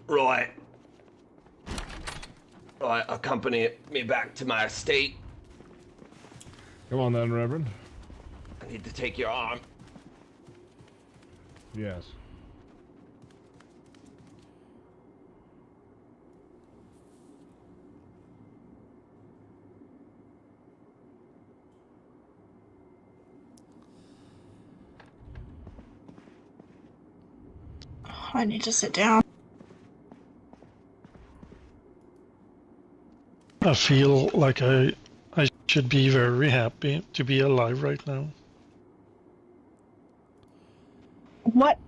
Roy, accompany me back to my estate. Come on then, Reverend. I need to take your arm. Yes. I need to sit down. I feel like I should be very happy to be alive right now. What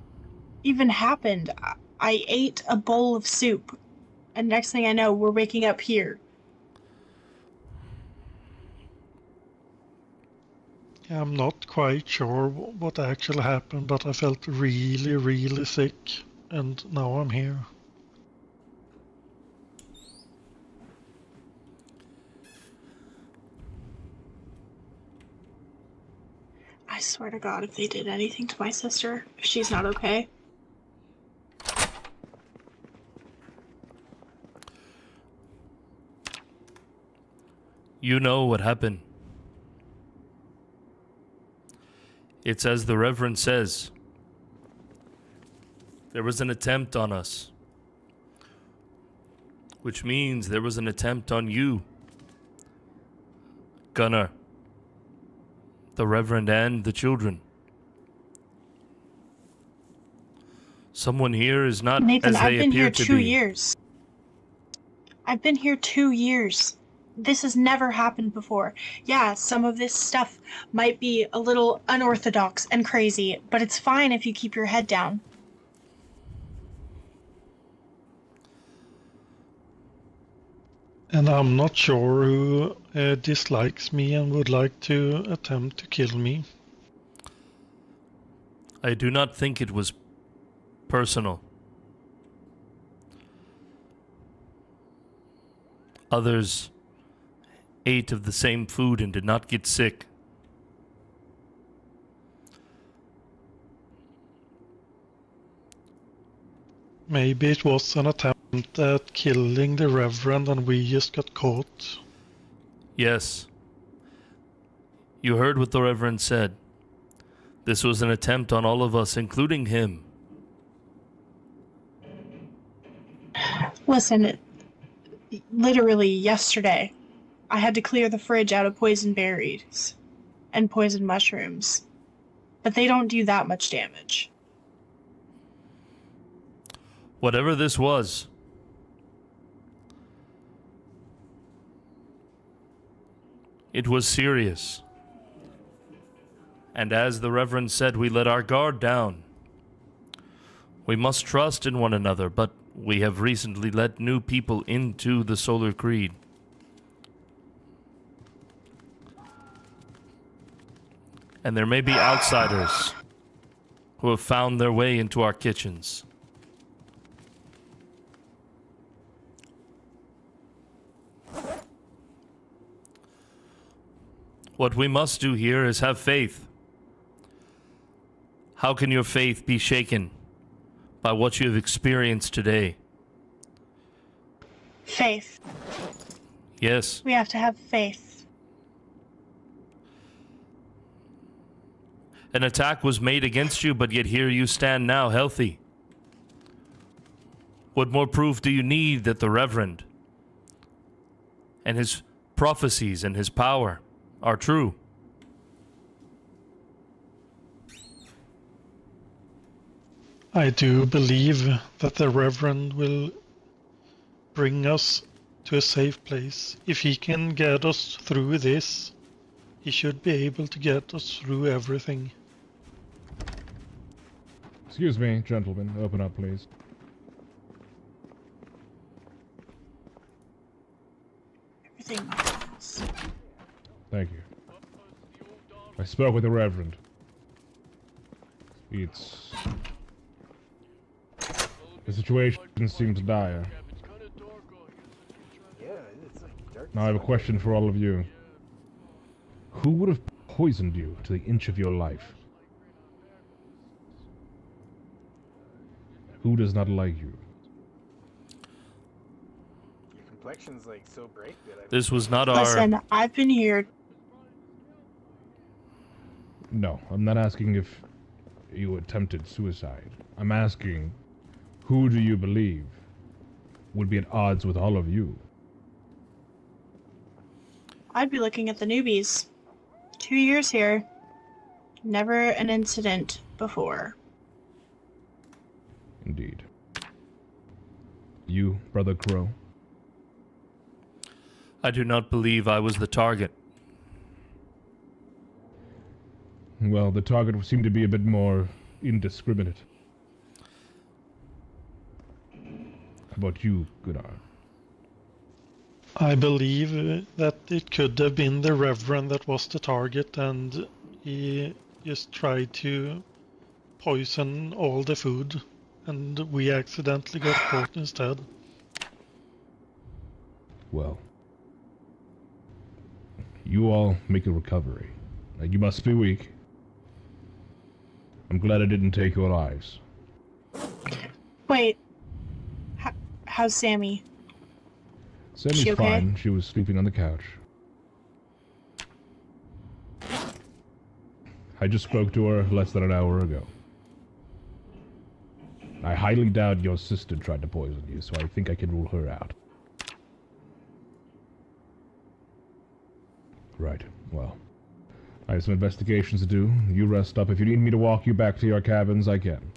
even happened? I ate a bowl of soup, and next thing I know, we're waking up here. I'm not quite sure what actually happened, but I felt really, really sick, and now I'm here. I swear to God, if they did anything to my sister, if she's not okay. You know what happened. It's as the Reverend says. There was an attempt on us. Which means there was an attempt on you, Gunnar, the Reverend, and the children. Someone here is not Nathan, as they I've been appear here to 2 be. years. I've been here 2 years. This has never happened before. Yeah, some of this stuff might be a little unorthodox and crazy, but it's fine if you keep your head down. And I'm not sure who dislikes me and would like to attempt to kill me. I do not think it was personal. Others ate of the same food and did not get sick. Maybe it was an attempt at killing the Reverend and we just got caught. Yes. You heard what the Reverend said. This was an attempt on all of us, including him. Listen, literally yesterday, I had to clear the fridge out of poison berries and poison mushrooms. But they don't do that much damage. Whatever this was, it was serious. And as the Reverend said, we let our guard down. We must trust in one another, but we have recently let new people into the Solar Creed. And there may be outsiders who have found their way into our kitchens. What we must do here is have faith. How can your faith be shaken by what you have experienced today? Faith. Yes. We have to have faith. An attack was made against you, but yet here you stand now, healthy. What more proof do you need that the Reverend and his prophecies and his power are true? I do believe that the Reverend will bring us to a safe place. If he can get us through this, he should be able to get us through everything. Excuse me, gentlemen. Open up, please. Everything. Thank you. I spoke with the Reverend. The situation seems dire. Now I have a question for all of you. Who would have poisoned you to the inch of your life? Who does not like you? Your complexion's like so bright that This was not our... Listen, I've been here. No, I'm not asking if you attempted suicide. I'm asking, who do you believe would be at odds with all of you? I'd be looking at the newbies. 2 years here. Never an incident before. indeed. You, Brother Crow? I do not believe I was the target. Well, the target seemed to be a bit more indiscriminate. How about you, Gunnar? I believe that it could have been the Reverend that was the target, and he just tried to poison all the food, and we accidentally got caught instead. Well, you all make a recovery. Now, you must be weak. I'm glad I didn't take your lives. Wait. How's Sammy? Sammy's She okay? fine. She was sleeping on the couch. I just spoke to her less than an hour ago. I highly doubt your sister tried to poison you, so I think I can rule her out. Right, well, I have some investigations to do. You rest up. If you need me to walk you back to your cabins, I can.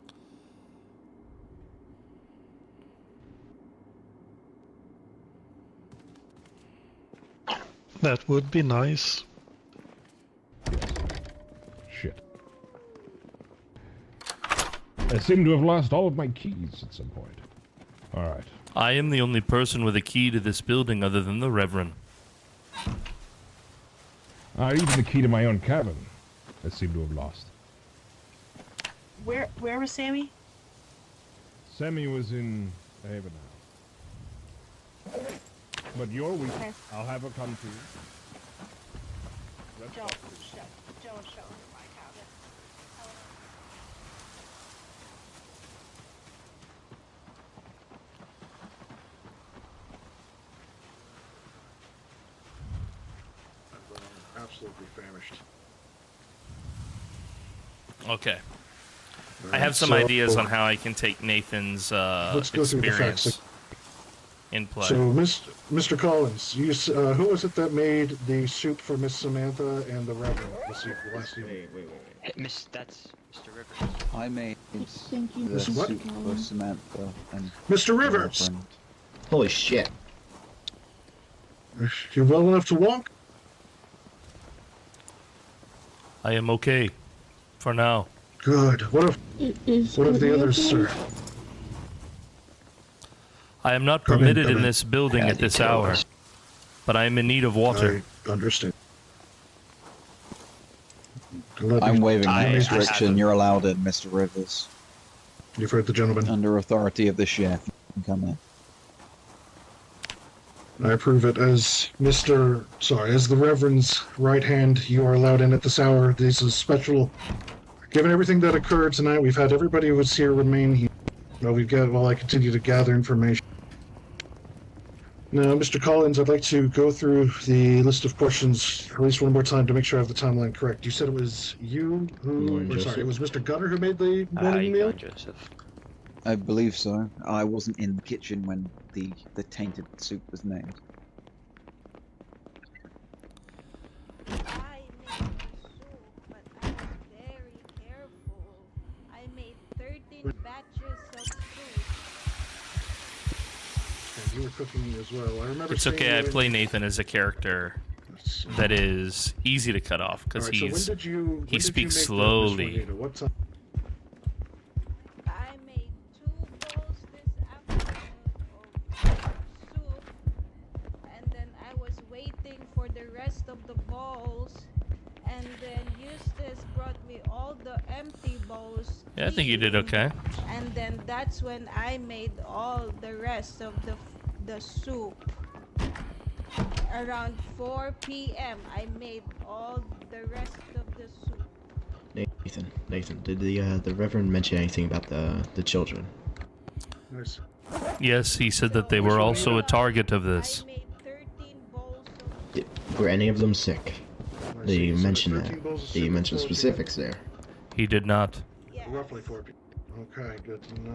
That would be nice. Shit. I seem to have lost all of my keys at some point. Alright. I am the only person with a key to this building other than the Reverend. Even the key to my own cabin, I seem to have lost. Where was Sammy? Sammy was in Haven now. But you're weak. Okay. I'll have her come to you. Don't show her my cabin. I'm absolutely famished. Okay. I Alright, have some so- ideas on how I can take Nathan's Let's go through the facts. experience in play. So, Mr. Collins, you, who was it that made the soup for Miss Samantha and the Reverend last evening? Miss, that's Mr. Rivers. I made Thank you, the Mr. what? soup for Collins. Samantha and Mr. Rivers! Reverend. Holy shit. You're well enough to walk? I am okay. For now. Good. What of the others, okay? sir? I am not Come in, permitted come in in. this building at this hour, but I am in need of water. I understand. I'm waiving I- the I restriction. have- You're allowed in, Mr. Rivers. You've heard the gentleman. Under authority of the chef. You can come in. I approve it as as the Reverend's right hand. You are allowed in at this hour. This is special. Given everything that occurred tonight, we've had everybody who was here remain here. While I continue to gather information. Now, Mr. Collins, I'd like to go through the list of questions at least one more time to make sure I have the timeline correct. You said it was you it was Mr. Gunner who made the morning meal? Joseph. I believe so. I wasn't in the kitchen when the tainted soup was made. I made soup, but I was very careful. I made 13 batches of soup. And you were cooking as well. I remember It's seeing okay, I you in- play Nathan as a character that is easy to cut off, because Alright, so when did you he speaks make that, Miss slowly. Juanita? What time? I made 2 bowls this afternoon of soup, and then I was waiting for the rest of the bowls, and then Eustace brought me all the empty bowls. Yeah, I think you did okay. And then that's when I made all the rest of the soup. Around 4 p.m. I made all the rest of the soup. Nathan, did the Reverend mention anything about the children? Nice. Yes, he said that they were also a target of this. I made 13 bowls of Were any of them sick? Nice. Did you So mention 13 that? bowls of Did you soup mention told you specifics there? He did not. Roughly 4 p.m. Okay, good to know.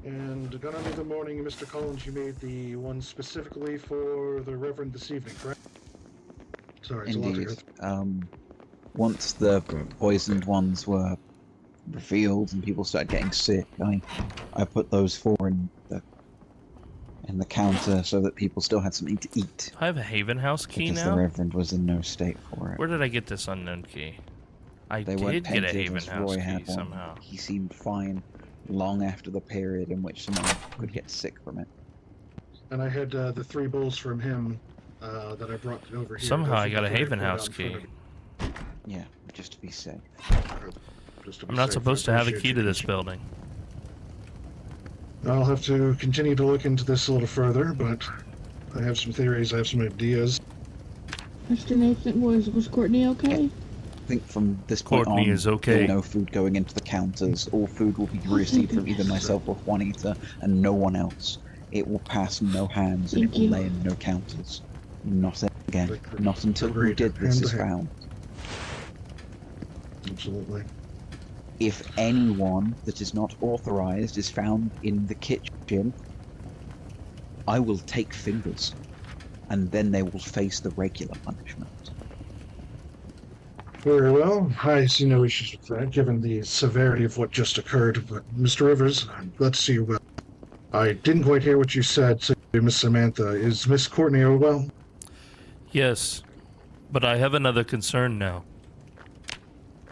And gonna be the morning, Mr. Collins, you made the one specifically for the Reverend this evening, correct? Sorry, it's a lot to Indeed. go Once the poisoned ones were the fields and people started getting sick, I put those 4 in the counter so that people still had something to eat. I have a Haven House key because now? the Reverend was in no state for it. Where did I get this unknown key? They did weren't get a painted Haven as House Roy key had one. somehow. He seemed fine long after the period in which someone could get sick from it. And I had the 3 bowls from him that I brought over here. Somehow Those I are got the a 3 I Haven put out House in front key. of you. Yeah, just to be safe. Just to be I'm not safe, supposed I to have a appreciate key you. to this building. I'll have to continue to look into this a little further, but I have some theories, I have some ideas. Mr. Nathan, was Courtney okay? I think from this point Courtney on, is okay. there'll be no food going into the counters. All food will be received from either myself or Juanita and no one else. It will pass no hands and it will lay in no counters. Not again. Not until who Agreed. did this Hand is to hand. found. Absolutely. If anyone that is not authorized is found in the kitchen, I will take fingers, and then they will face the regular punishment. Very well. I see no issues with that, given the severity of what just occurred. But, Mr. Rivers, let's see you well. I didn't quite hear what you said, so Miss Samantha. Is Miss Courtney well? Yes, but I have another concern now.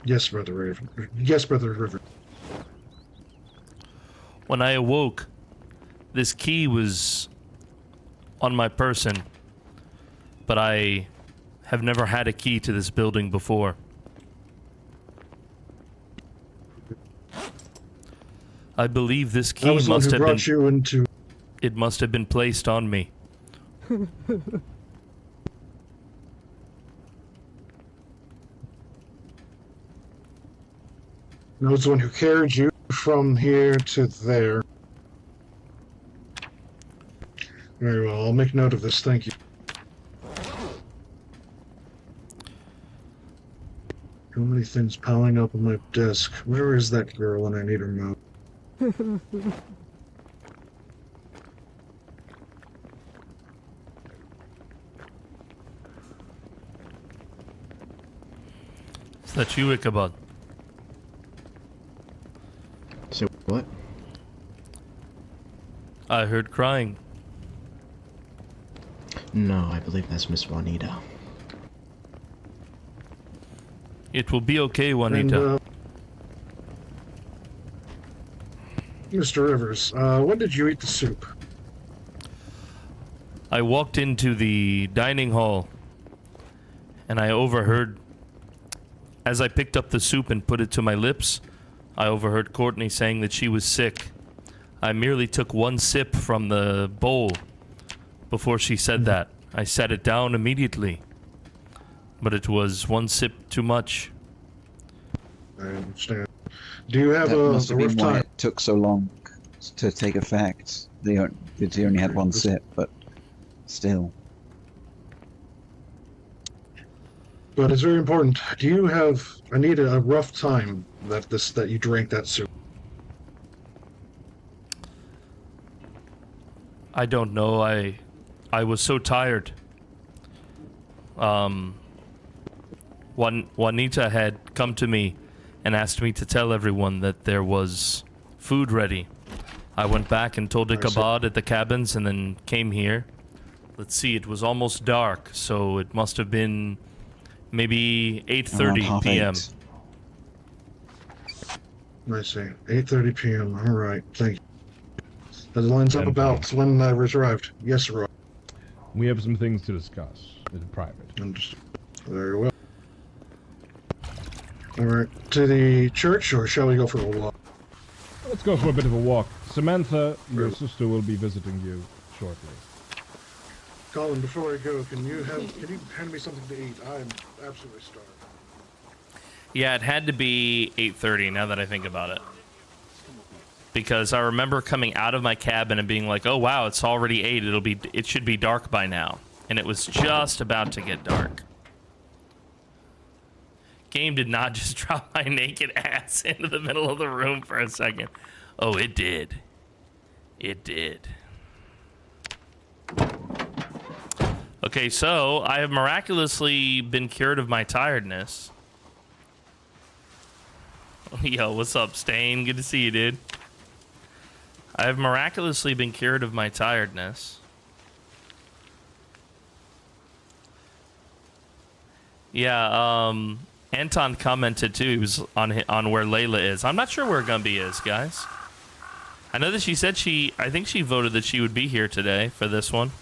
Yes, Brother River. Yes, Brother River. When I awoke, this key was on my person, but I have never had a key to this building before. I believe this key must have been... you into... It must have been placed on me. I was the one who carried you from here to there. Very well, I'll make note of this, thank you. Too many things piling up on my desk. Where is that girl when I need her most? Is that you, Ichabod? So what? I heard crying. No, I believe that's Miss Juanita. It will be okay, Juanita. And, Mr. Rivers, when did you eat the soup? I walked into the dining hall and I overheard, as I picked up the soup and put it to my lips, I overheard Courtney saying that she was sick. I merely took 1 sip from the bowl before she said that. I set it down immediately, but it was 1 sip too much. I understand. Do you have That a must have been rough why time? it took so long to take effect. They only had 1 sip, but still. But it's very important. Do you have... I need a rough time that you drank that soup. I don't know. I was so tired. Juanita had come to me and asked me to tell everyone that there was food ready. I went back and told Ichabod at the cabins and then came here. Let's see, it was almost dark, so it must have been maybe 8:30 p.m. I see. 8:30 p.m. All right. Thank you. That lines up about when I arrived. Yes, Roy. We have some things to discuss in private. Understood. Very well. All right. To the church, or shall we go for a walk? Let's go for a bit of a walk. Samantha, your sister will be visiting you shortly. Colin, before I go, can you hand me something to eat? I'm absolutely starved. Yeah, it had to be 8:30 now that I think about it. Because I remember coming out of my cabin and being like, "Oh wow, it's already 8. It should be dark by now." And it was just about to get dark. Game did not just drop my naked ass into the middle of the room for a second. Oh, it did. It did. Okay, so I have miraculously been cured of my tiredness. Yo, what's up, Stain? Good to see you, dude. I have miraculously been cured of my tiredness. Yeah, Anton commented too. He was on where Layla is. I'm not sure where Gumby is, guys. I know that she said I think she voted that she would be here today for this one,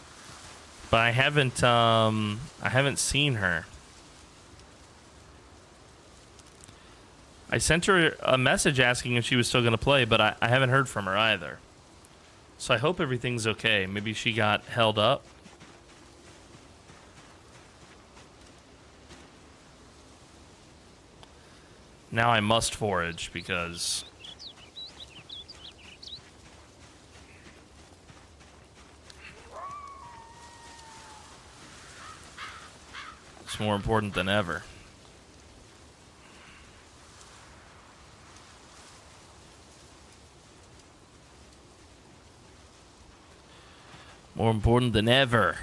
but I haven't seen her. I sent her a message asking if she was still going to play, but I haven't heard from her either. So I hope everything's okay. Maybe she got held up. Now I must forage because it's more important than ever. More important than ever.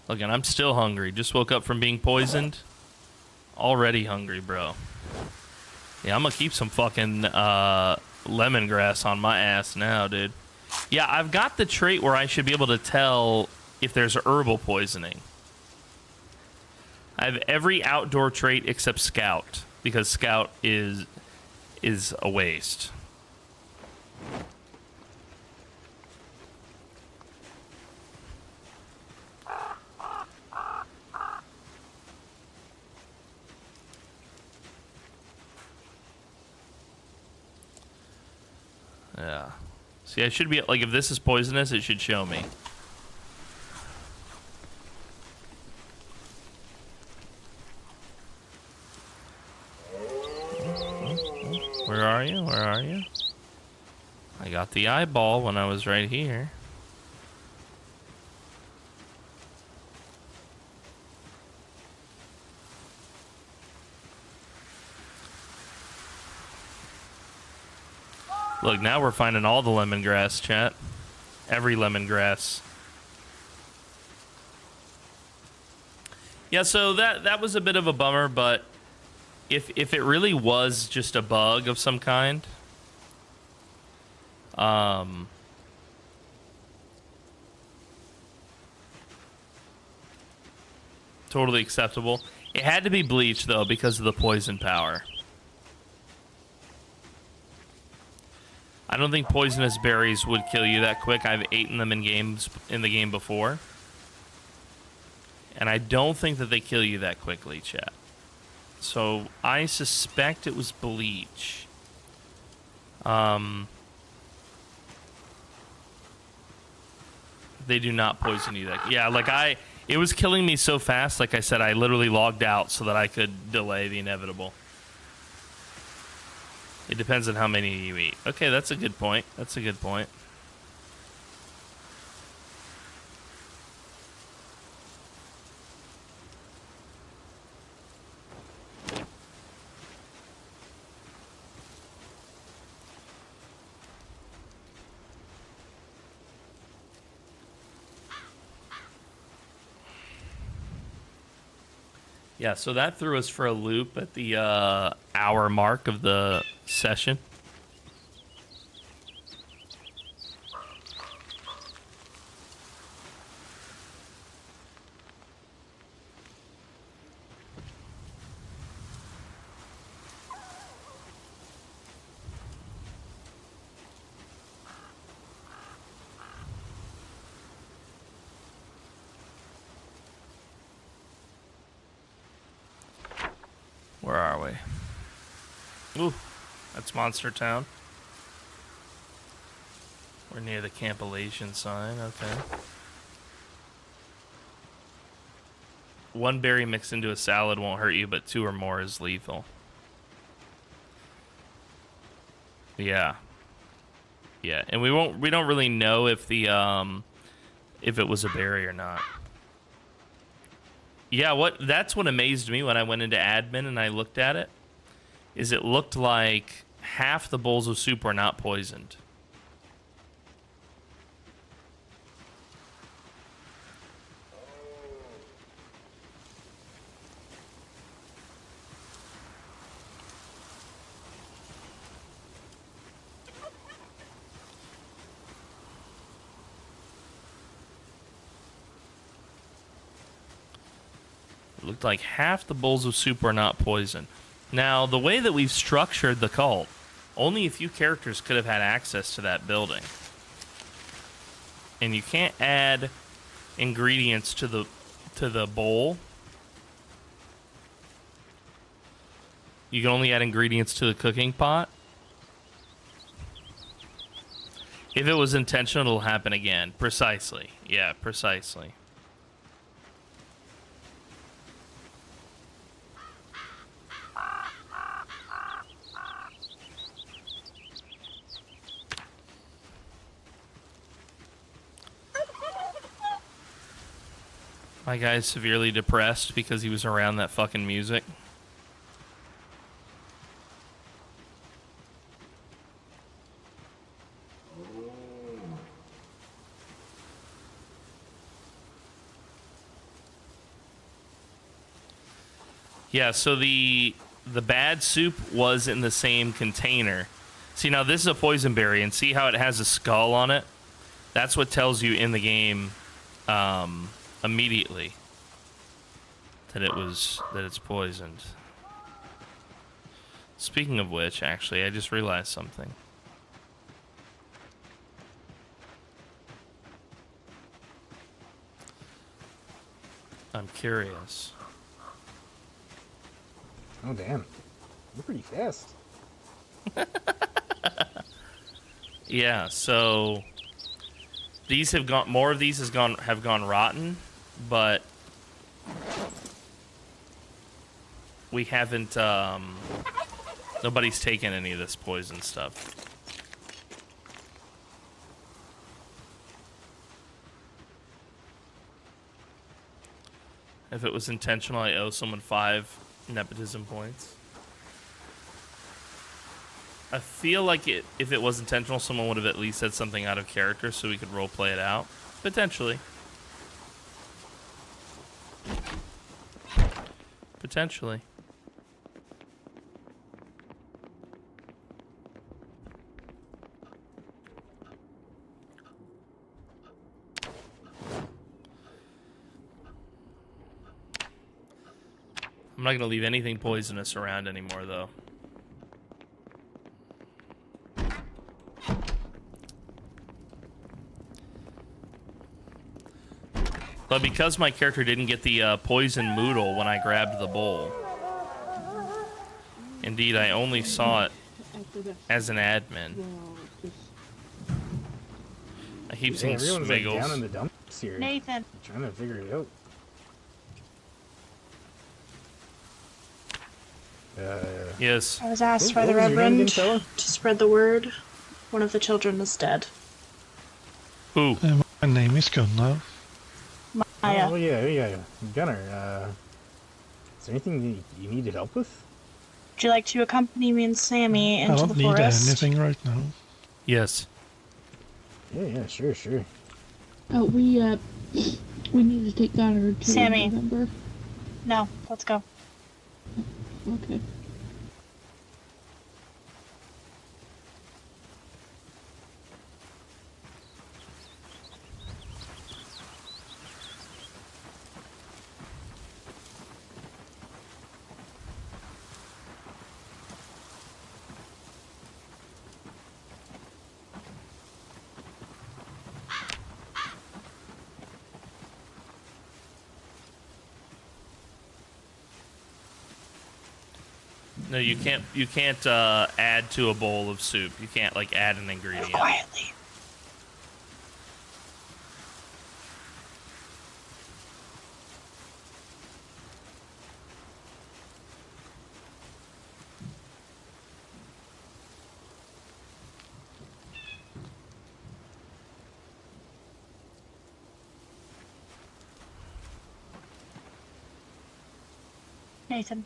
Look, and I'm still hungry. Just woke up from being poisoned. Already hungry, bro. Yeah, I'm gonna keep some fucking lemongrass on my ass now, dude. Yeah, I've got the trait where I should be able to tell if there's herbal poisoning. I have every outdoor trait except Scout, because Scout is a waste. Yeah. See, I should be like, if this is poisonous, it should show me. Where are you? Where are you? I got the eyeball when I was right here. Look, now we're finding all the lemongrass, chat. Every lemongrass. Yeah, so that was a bit of a bummer, but if it really was just a bug of some kind, totally acceptable. It had to be bleached though because of the poison power. I don't think poisonous berries would kill you that quick. I've eaten them in the game before. And I don't think that they kill you that quickly, chat. So I suspect it was bleach. They do not poison you that. Yeah, like it was killing me so fast. Like I said, I literally logged out so that I could delay the inevitable. It depends on how many you eat. Okay, that's a good point. That's a good point. Yeah, so that threw us for a loop at the hour mark of the session. Where are we? Ooh, that's Monster Town. We're near the cancellation sign, okay. One berry mixed into a salad won't hurt you, but 2 or more is lethal. Yeah. Yeah, and we don't really know if the if it was a berry or not. Yeah, that's what amazed me when I went into admin and I looked at it, is it looked like half the bowls of soup were not poisoned. looked like half the bowls of soup were not poisoned. Now, the way that we've structured the cult, only a few characters could have had access to that building. And you can't add ingredients to the bowl. You can only add ingredients to the cooking pot. If it was intentional, it'll happen again. Precisely. Yeah, precisely. My guy's severely depressed because he was around that fucking music. Yeah, so the bad soup was in the same container. See, now this is a poison berry, and see how it has a skull on it? That's what tells you in the game immediately that it's poisoned. Speaking of which, actually, I just realized something. I'm curious. Oh damn, you're pretty fast. Yeah, so these have gone. More of these have gone rotten, but we haven't. Nobody's taken any of this poison stuff. If it was intentional, I owe someone 5 nepotism points. I feel like if it was intentional, someone would have at least said something out of character so we could roleplay it out. Potentially. Potentially. I'm not going to leave anything poisonous around anymore, though. But because my character didn't get the poison moodle when I grabbed the bowl, indeed, I only saw it as an admin. I keep seeing everyone's like smiggles. down in the dumps here. Nathan. I'm trying to figure it out. Yes. I was asked by the what was your name Reverend again, to spread the word. One of the children is dead. Who? My name is Gunnar. Maya. Oh yeah, Gunnar. Is there anything you needed help with? Would you like to accompany me and Sammy I into don't the need forest? anything right now. Yes. Yeah, sure. Oh, we need to take Connor to Sammy. November. No, let's go. Okay. No, you can't. You can't add to a bowl of soup. You can't like add an ingredient. Quietly. Nathan.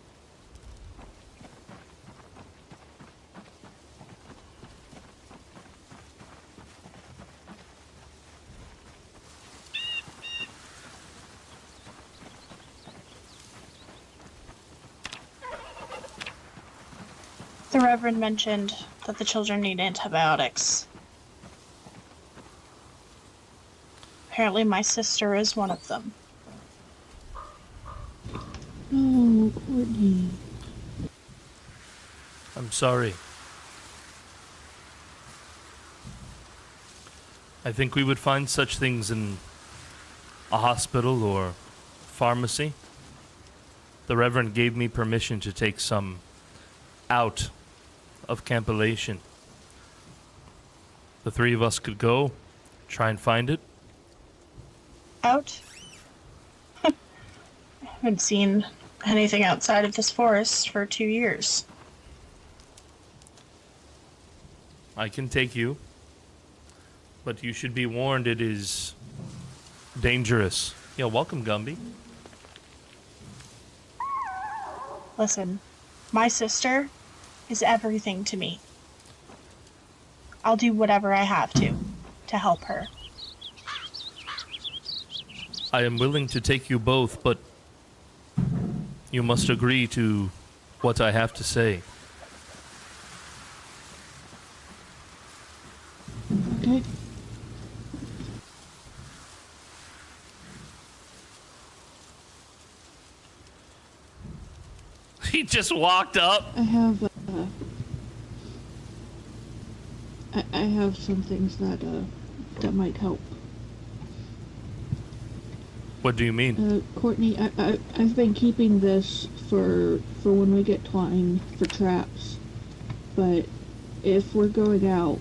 The Reverend mentioned that the children need antibiotics. Apparently my sister is one of them. Oh, Courtney. I'm sorry. I think we would find such things in a hospital or pharmacy. The Reverend gave me permission to take some out of campylation. The three of us could go, try and find it. Out? I haven't seen anything outside of this forest for 2 years. I can take you, but you should be warned it is dangerous. Yeah, welcome, Gumby. Listen, my sister is everything to me. I'll do whatever I have to help her. I am willing to take you both, but you must agree to what I have to say. Okay. He just walked up. I have, I have some things that might help. What do you mean? Courtney, I've been keeping this for when we get twine for traps, but if we're going out,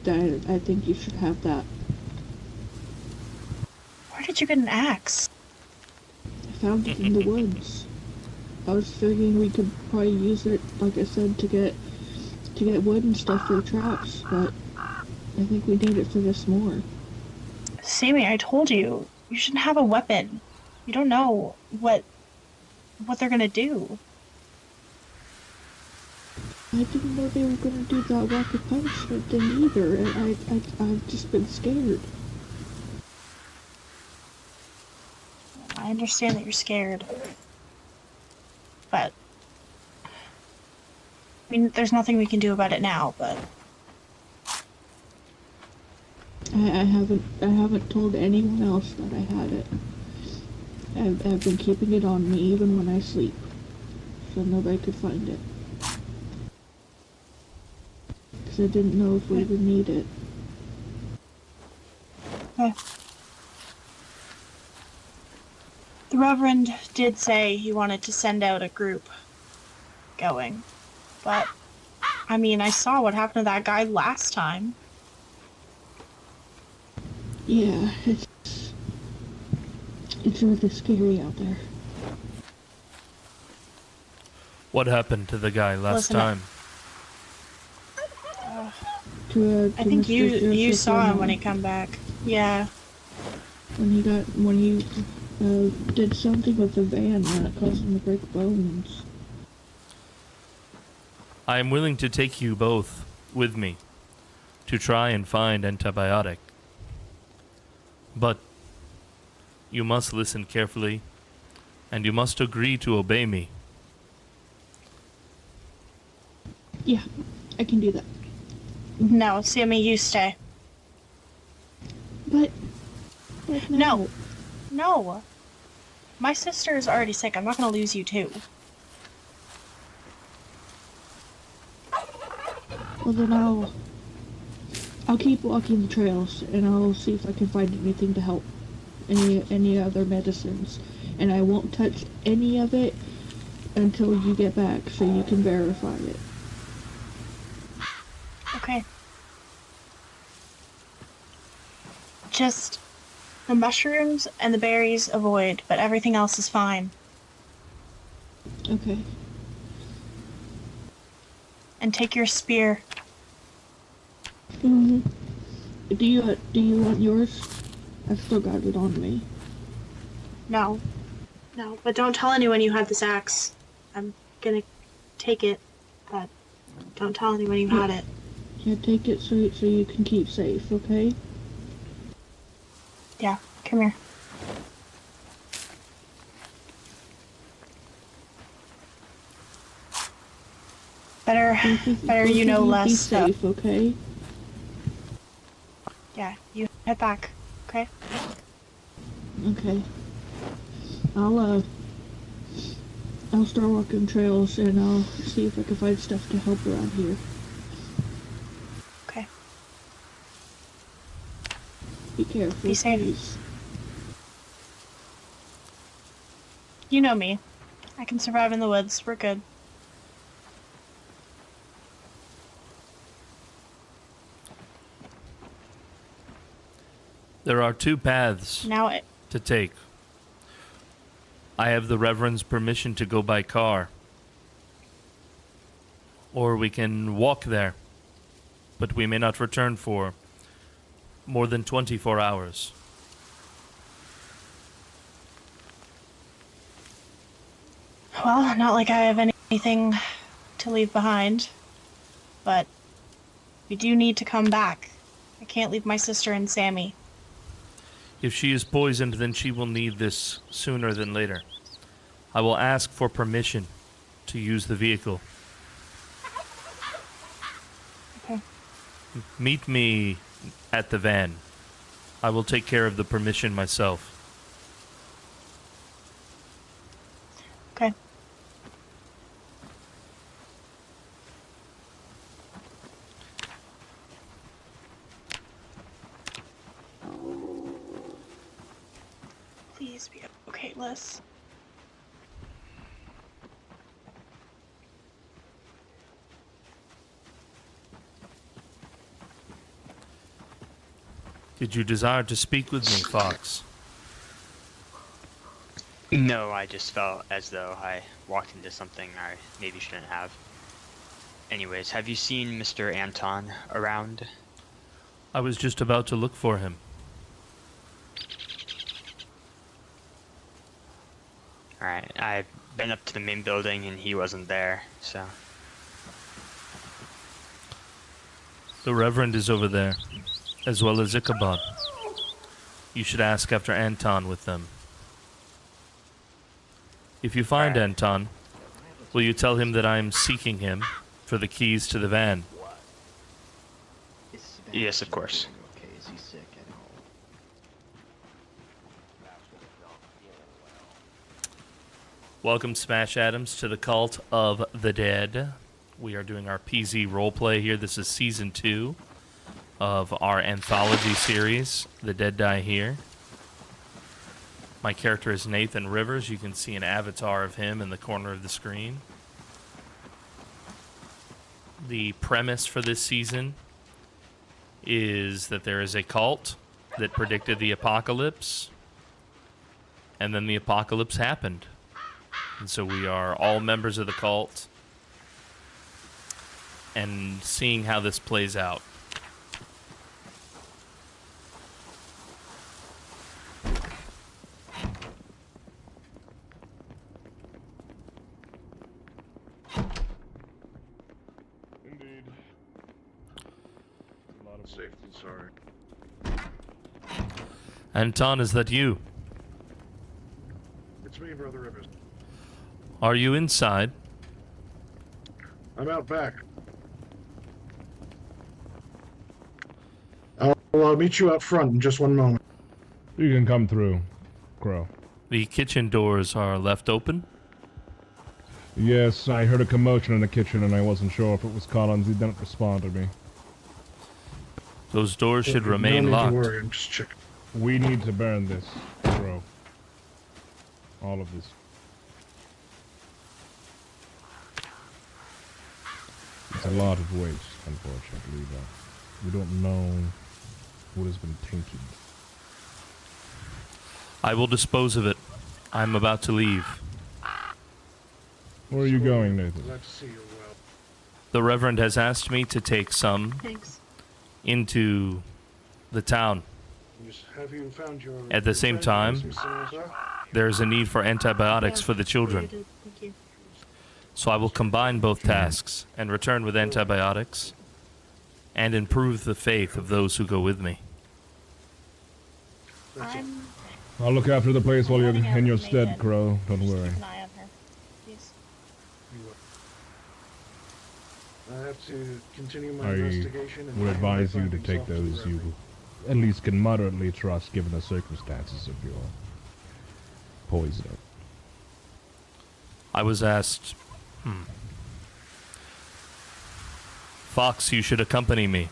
then I think you should have that. Where did you get an axe? I found it in the woods. I was figuring we could probably use it, like I said, to get wood and stuff for the traps, but I think we need it for this more. Sammy, I told you, you shouldn't have a weapon. You don't know what they're gonna do. I didn't know they were gonna do that rapid punishment thing either, and I've just been scared. I understand that you're scared. But I mean, there's nothing we can do about it now, but I haven't told anyone else that I had it. I've been keeping it on me even when I sleep, so nobody could find it. Because I didn't know if we would need it. okay. The Reverend did say he wanted to send out a group going, but I mean, I saw what happened to that guy last time. Yeah, it's really scary out there. What happened to the guy last Listen, time? I think you saw him when he come back. Yeah. When he did something with the van that caused him to break bones. I am willing to take you both with me to try and find antibiotic. But you must listen carefully, and you must agree to obey me. Yeah, I can do that. No, Sammy, you stay. But no. No. My sister is already sick. I'm not gonna lose you too. Well then I'll keep walking the trails and I'll see if I can find anything to help. Any other medicines. And I won't touch any of it until you get back so you can verify it. Okay. Just the mushrooms and the berries avoid, but everything else is fine. Okay. And take your spear. Mm-hmm. Do you want yours? I've still got it on me. No. No, but don't tell anyone you had this axe. I'm gonna take it, but don't tell anyone you had it. Yeah, take it so you can keep safe, okay? Yeah, come here. Better you know less stuff. Safe, okay? Yeah, you head back, okay? Okay. I'll I'll start walking trails and I'll see if I can find stuff to help around here. Okay. Be careful, Be safe. please. You know me. I can survive in the woods. We're good. There are two paths Now it. to take. I have the Reverend's permission to go by car. Or we can walk there. But we may not return for more than 24 hours. Well, not like I have anything to leave behind. But we do need to come back. I can't leave my sister and Sammy. If she is poisoned, then she will need this sooner than later. I will ask for permission to use the vehicle. Okay. Meet me at the van. I will take care of the permission myself. Okay. Please be okay, Liz. Did you desire to speak with me, Fox? No, I just felt as though I walked into something I maybe shouldn't have. Anyways, have you seen Mr. Anton around? I was just about to look for him. Alright, I've been up to the main building and he wasn't there, so... The Reverend is over there, as well as Ichabod. You should ask after Anton with them. If you find Anton, will you tell him that I am seeking him for the keys to the van? Yes, of course. Welcome, Smash Adams, to the Cult of the Dead. We are doing our PZ roleplay here. This is Season 2 of our anthology series, The Dead Die Here. My character is Nathan Rivers. You can see an avatar of him in the corner of the screen. The premise for this season is that there is a cult that predicted the apocalypse, and then the apocalypse happened. And so we are all members of the cult and seeing how this plays out. Indeed. A lot of safety, sorry. Anton, is that you? It's me, Brother Rivers. Are you inside? I'm out back. I'll meet you out front in just one moment. You can come through, Crow. The kitchen doors are left open. Yes, I heard a commotion in the kitchen and I wasn't sure if it was Collins. He didn't respond to me. Those doors should No remain need locked. to worry, I'm just checking. We need to burn this, Crow. All of this. It's a lot of waste, unfortunately, but we don't know what has been tainted. I will dispose of it. I'm about to leave. Where are you going, Nathan? Glad to see you well. The Reverend has asked me to take some Thanks. into the town. Have you found your At the same friend, time, Mr. Salazar? there is a need for antibiotics Yeah, for the children. Thank you. So I will combine both tasks and return with antibiotics and improve the faith of those who go with me. I'm I'll look after the place while you're running out in your of stead, Nathan. Crow. Don't Just worry. keep an eye on her, please. I have to continue my I investigation. And would advise you find to take himself those the you referee. at least can moderately trust given the circumstances of your poisoning. I was asked, Fox, you should accompany me.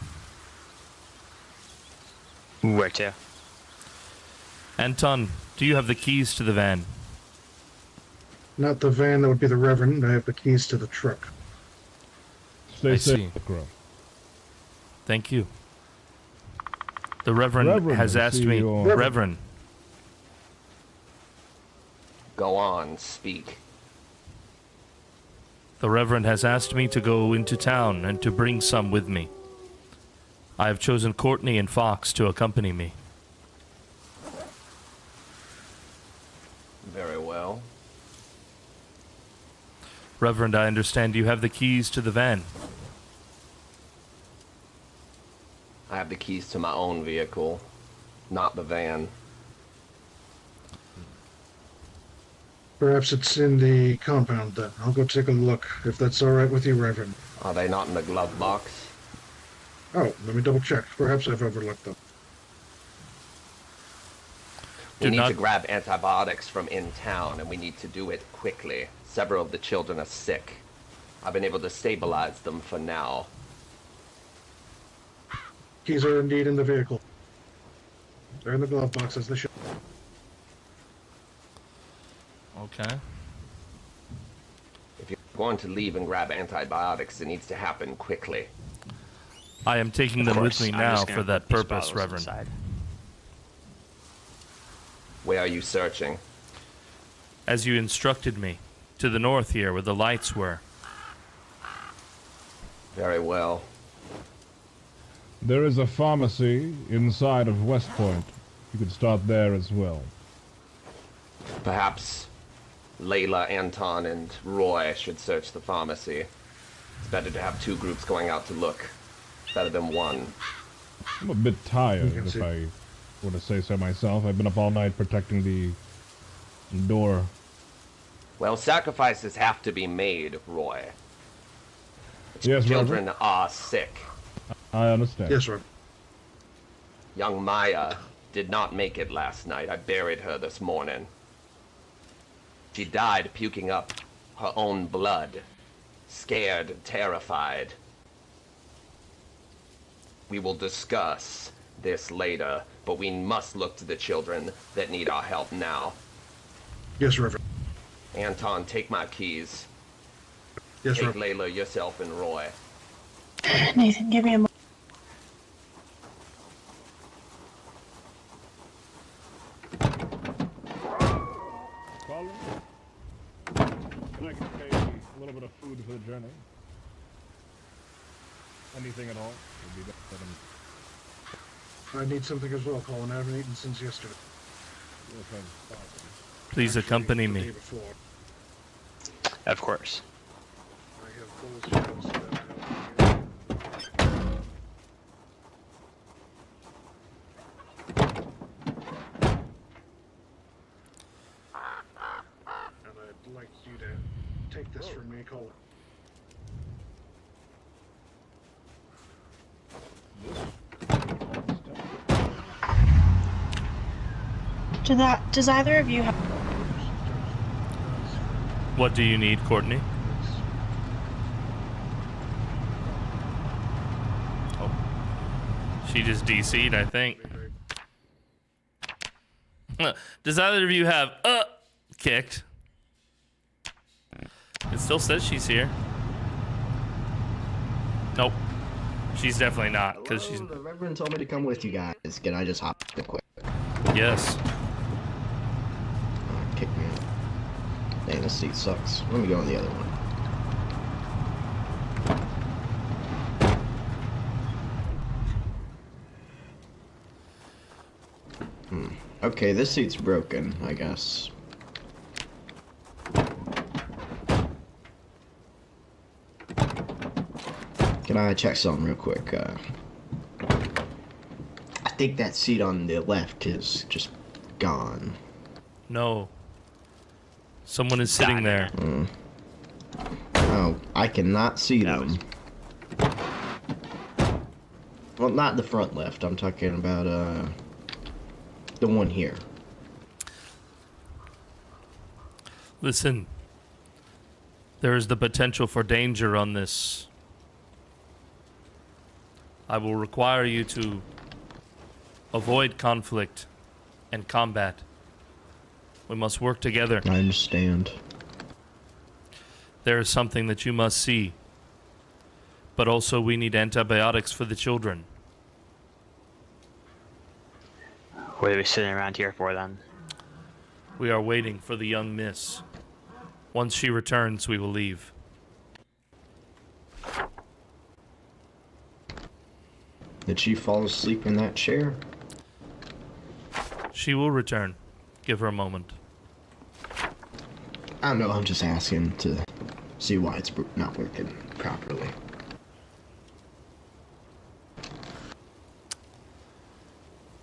Where to? Anton, do you have the keys to the van? Not the van, that would be the Reverend. I have the keys to the truck. Stay safe, Crow. Thank you. The Reverend has asked me... Reverend. Go on, speak. The Reverend has asked me to go into town and to bring some with me. I have chosen Courtney and Fox to accompany me. Very well. Reverend, I understand you have the keys to the van. I have the keys to my own vehicle, not the van. Perhaps it's in the compound then. I'll go take a look, if that's alright with you, Reverend. Are they not in the glove box? Oh, let me double check. Perhaps I've overlooked them. We need to grab antibiotics from in town, and we need to do it quickly. Several of the children are sick. I've been able to stabilize them for now. Keys are indeed in the vehicle. They're in the glove box as they should. Okay. If you're going to leave and grab antibiotics, it needs to happen quickly. I am taking them with me now for that purpose, Reverend. Where are you searching? As you instructed me, to the north here where the lights were. Very well. There is a pharmacy inside of West Point. You could start there as well. Perhaps Layla, Anton, and Roy should search the pharmacy. It's better to have two groups going out to look. Better than one. I'm a bit tired, if I were to say so myself. I've been up all night protecting the door. Well, sacrifices have to be made, Roy. Yes, Children Reverend. are sick. I understand. Yes, Reverend. Young Maya did not make it last night. I buried her this morning. She died puking up her own blood. Scared, terrified. We will discuss this later, but we must look to the children that need our help now. Yes, Reverend. Anton, take my keys. Yes, take Reverend. Layla, yourself, and Roy. Nathan, give me a moment. Can I get a little bit of food for the journey? Anything at all would be better than... I need something as well, Colin. I haven't eaten since yesterday. Please accompany me. Of course. I have bowls and I'd like you to take this from me, Colin. Does either of you have... What do you need, Courtney? Oh. She just DC'd, I think. Does either of you have kicked? It still says she's here. Nope. She's definitely not, because she's... The Reverend told me to come with you guys. Can I just hop in quick? Yes. Kick me out. Dang, this seat sucks. Let me go on the other one. Okay, this seat's broken, I guess. Can I check something real quick? I think that seat on the left is just gone. No. Someone is sitting there. Oh, I cannot see them. Well, not the front left. I'm talking about, the one here. Listen. There is the potential for danger on this. I will require you to avoid conflict and combat. We must work together. I understand. There is something that you must see. But also we need antibiotics for the children. What are we sitting around here for then? We are waiting for the young miss. Once she returns, we will leave. Did she fall asleep in that chair? She will return. Give her a moment. I don't know, I'm just asking to see why it's not working properly.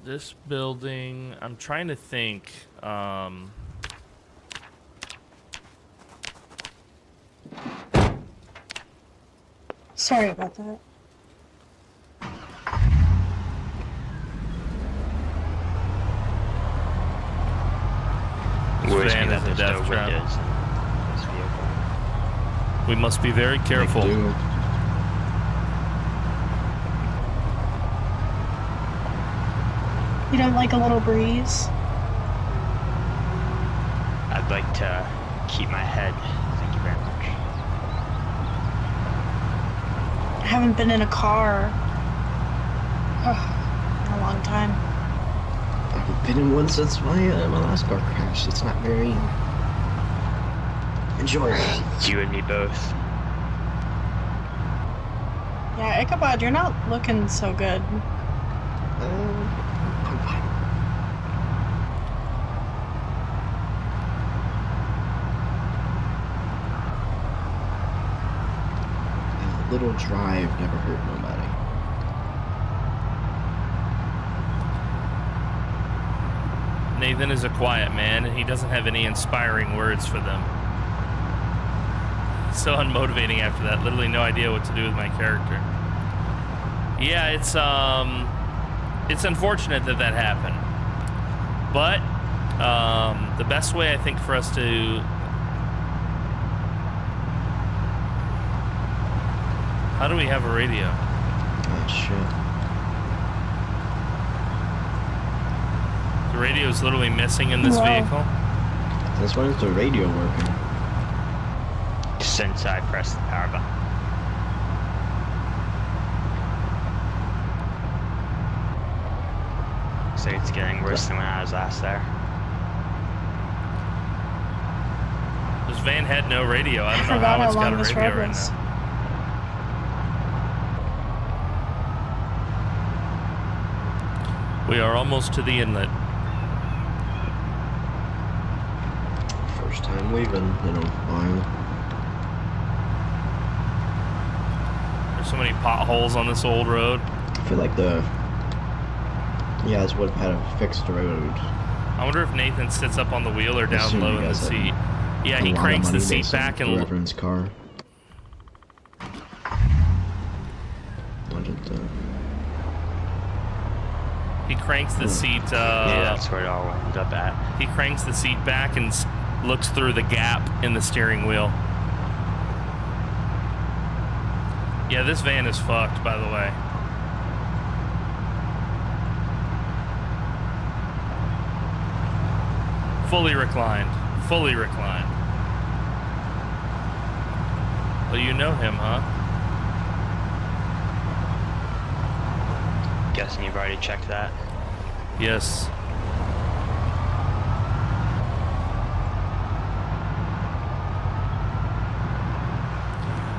This building, I'm trying to think. Sorry about that. Worries me van that is a there's death no trap. windows in this vehicle. We must be very careful. You don't like a little breeze? I'd like to keep my head. Thank you very much. I haven't been in a car in a long time. I've been in one since my last car crash. It's not very enjoyable. You and me both. Yeah, Ichabod, you're not looking so good. A little drive never hurt nobody. Nathan is a quiet man, and he doesn't have any inspiring words for them. So unmotivating after that. Literally no idea what to do with my character. Yeah, it's unfortunate that that happened. But the best way I think for us to... How do we have a radio? Oh, shit. The radio is literally missing in this vehicle. That's why is the radio working? Since I pressed the power button. So it's getting worse than when I was last there. This van had no radio. I don't know forgot how it's how got long a this radio road right was. now. We are almost to the inlet. First time leaving in a while. There's so many potholes on this old road. I feel like you guys would have had to fix the road. I wonder if Nathan sits up on the wheel or down low in the seat. Yeah, he cranks the seat back and... Reverend's car. He cranks the seat, yeah, that's where it all ended up at. He cranks the seat back and looks through the gap in the steering wheel. Yeah, this van is fucked, by the way. Fully reclined. Fully reclined. Well, you know him, huh? Guessing you've already checked that. Yes.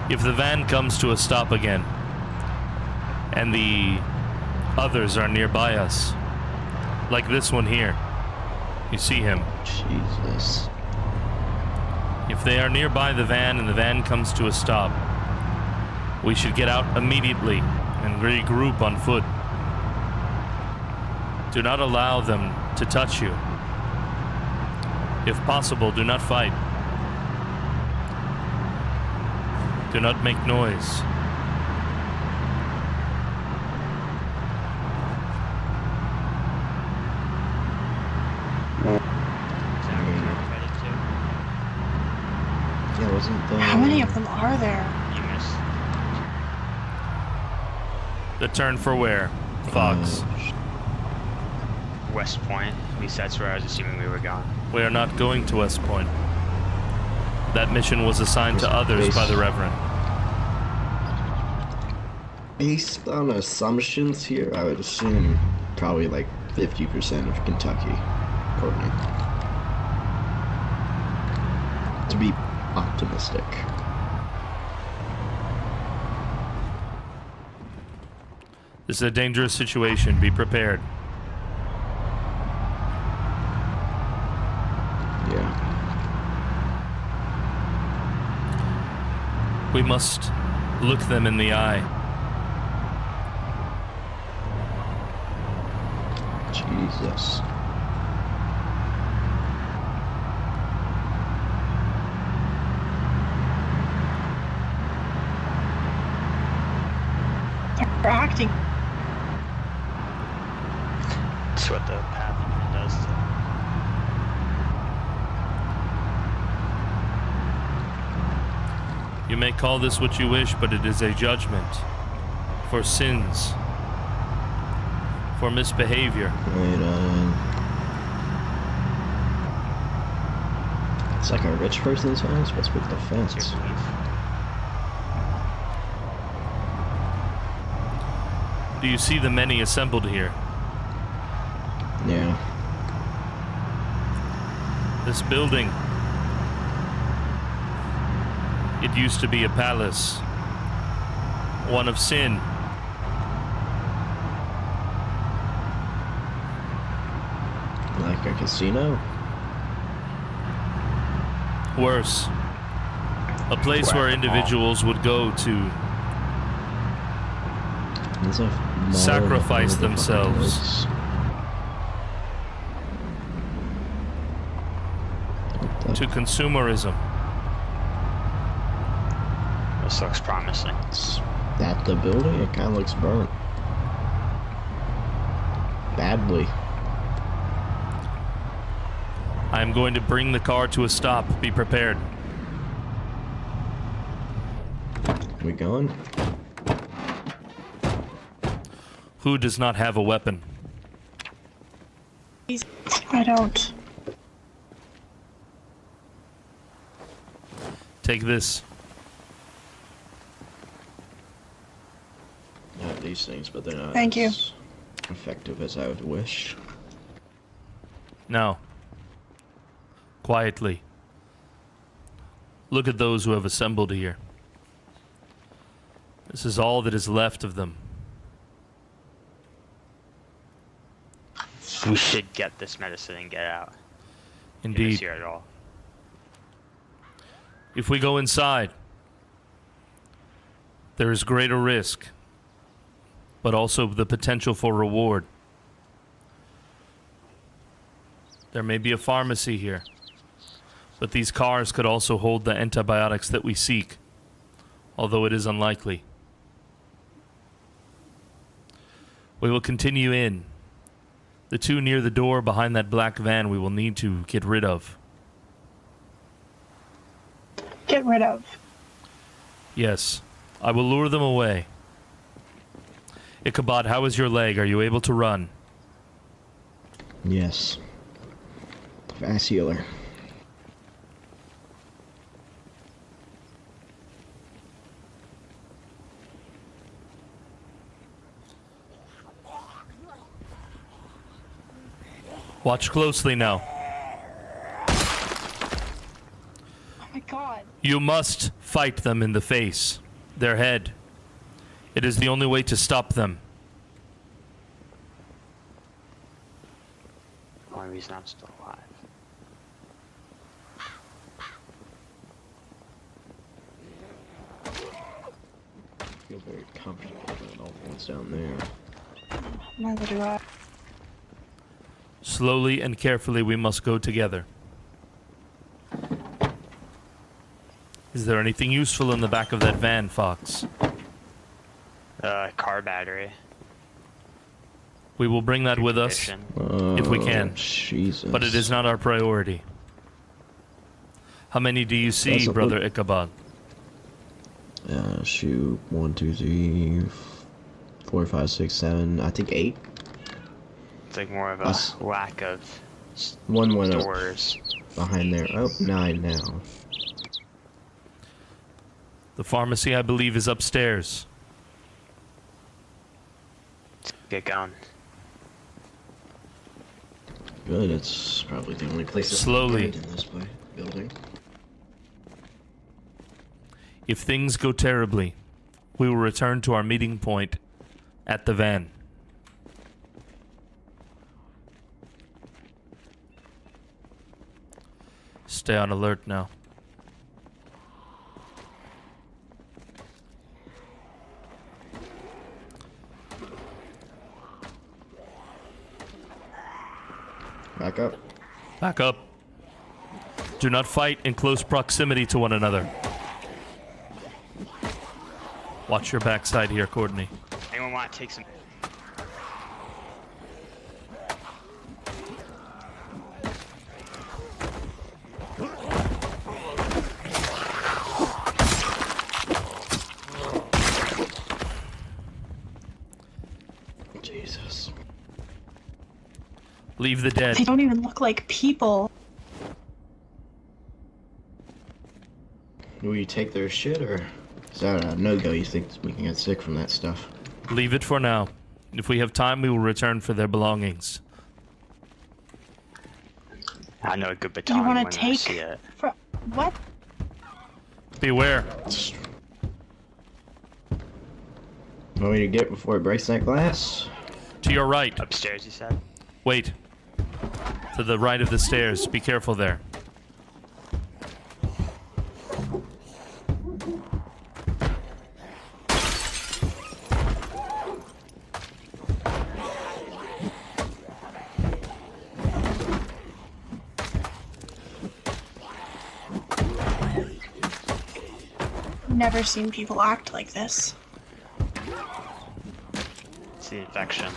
If the van comes to a stop again, and the others are nearby us, like this one here, you see him. Jesus. If they are nearby the van and the van comes to a stop, we should get out immediately and regroup on foot. Do not allow them to touch you. If possible, do not fight. Do not make noise. Yeah, wasn't the... How many of them are there? You missed. The turn for where? Fox. West Point. At least that's where I was assuming we were going. We are not going to West Point. That mission was assigned to others by the Reverend. Based on assumptions here, I would assume probably like 50% of Kentucky, Courtney. To be optimistic. This is a dangerous situation. Be prepared. Yeah. We must look them in the eye. Jesus. They're acting. That's what the pathogen does to You may call this what you wish, but it is a judgment for sins, for misbehavior. Wait, it's like a rich person's house? What's with the fence? Do you see the many assembled here? Yeah. This building, it used to be a palace, one of sin. Like a casino? Worse, a place where individuals would go to sacrifice themselves. To consumerism. This looks promising. Is that the building? It kind of looks burnt. Badly. I am going to bring the car to a stop. Be prepared. We going? Who does not have a weapon? I don't. Take this. I have these things, but they're not Thank you. as effective as I would wish. Now, quietly, look at those who have assembled here. This is all that is left of them. We should get this medicine and get out. Indeed. Here at all. If we go inside, there is greater risk, but also the potential for reward. There may be a pharmacy here, but these cars could also hold the antibiotics that we seek, although it is unlikely. We will continue in. The two near the door behind that black van we will need to get rid of. Get rid of. Yes, I will lure them away. Ichabod, how is your leg? Are you able to run? Yes. Fast healer. Watch closely now. Oh my god. You must fight them in the face, their head. It is the only way to stop them. Only reason I'm still alive. I feel very comfortable with all the ones down there. Neither do I. Slowly and carefully we must go together. Is there anything useful in the back of that van, Fox? Car battery. We will bring that with us if we can. Jesus. But it is not our priority. How many do you see, That's a Brother good- Ichabod? Shoot, 1, 2, 3, 4, 5, 6, 7. I think 8. It's like more of a lack of one went doors. Up behind there. Oh, 9 now. The pharmacy, I believe, is upstairs. Let's get going. Good, it's probably the only place that's Slowly. in this building. If things go terribly, we will return to our meeting point at the van. Stay on alert now. Back up. Back up. Do not fight in close proximity to one another. Watch your backside here, Courtney. Anyone want to take some? Jesus. Leave the dead. They don't even look like people. Do we take their shit, or is that a no-go? You think we can get sick from that stuff? Leave it for now. If we have time, we will return for their belongings. I know a good You baton want when to I take? see it. What? Beware. Want me to get before it breaks that glass? To your right. Upstairs, you said? Wait. To the right of the stairs. Be careful there. Never seen people act like this. It's the infection.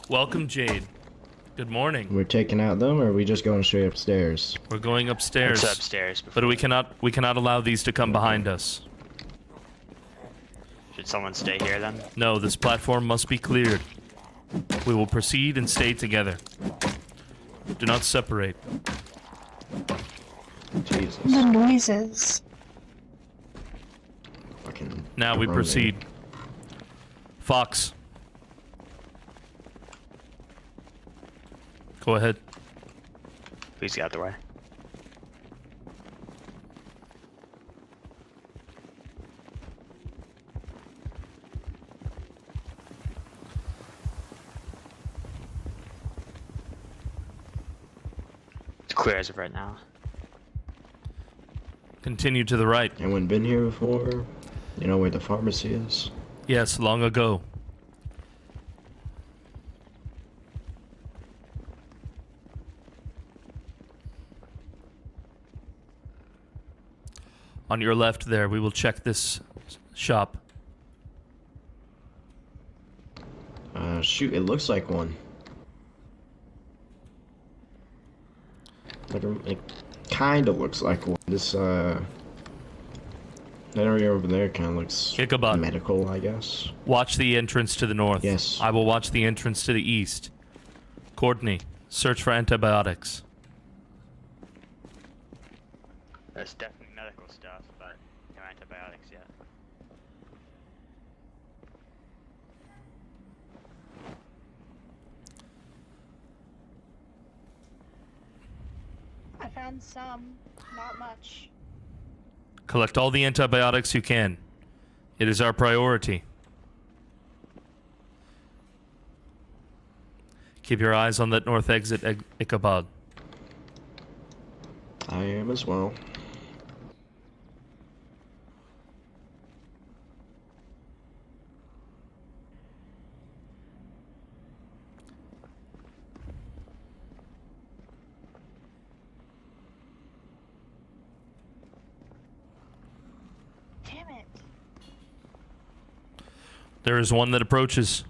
Welcome, Jade. Good morning. We're taking out them, or are we just going straight upstairs? We're going upstairs. It's upstairs. But we cannot allow these to come behind us. Should someone stay here then? No, this platform must be cleared. We will proceed and stay together. Do not separate. Jesus. The noises. Fucking Now we groaning. proceed. Fox. Go ahead. Please get out the way. It's clear as of right now. Continue to the right. Anyone been here before? You know where the pharmacy is? Yes, long ago. On your left there, we will check this shop. Shoot, it looks like one. It kind of looks like one. This, that area over there kind of looks Ichabod. medical, I guess. Watch the entrance to the north. Yes. I will watch the entrance to the east. Courtney, search for antibiotics. That's definitely medical stuff, but no antibiotics yet. I found some, not much. Collect all the antibiotics you can. It is our priority. Keep your eyes on that north exit, Ichabod. I am as well. it. There is one that approaches.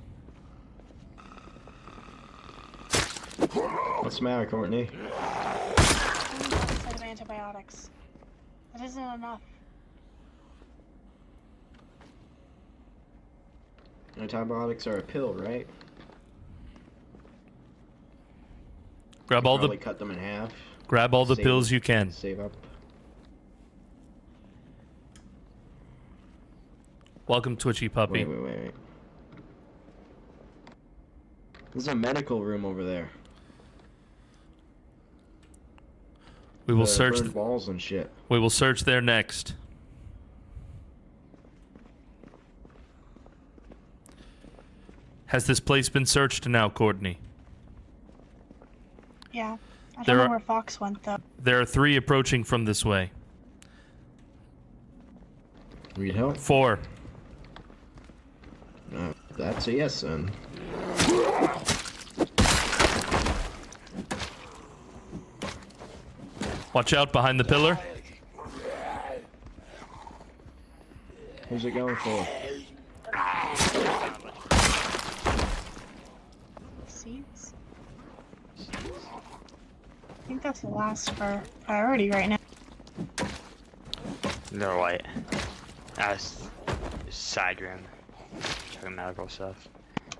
What's the matter, Courtney? A set of antibiotics. That isn't enough. Antibiotics are a pill, right? Grab all Probably the cut them in half. grab all the Save- pills you can. Save up. Welcome, Twitchy puppy. Wait. There's a medical room over there. We will The search. burned walls and shit. We will search there next. Has this place been searched now, Courtney? Yeah. I There don't know are- where Fox went though. There are 3 approaching from this way. Need help? 4. That's a yes then. Watch out behind the pillar. Who's it going for? Seeds? I think that's the last priority right now. They're white. That's side room. Talking medical stuff.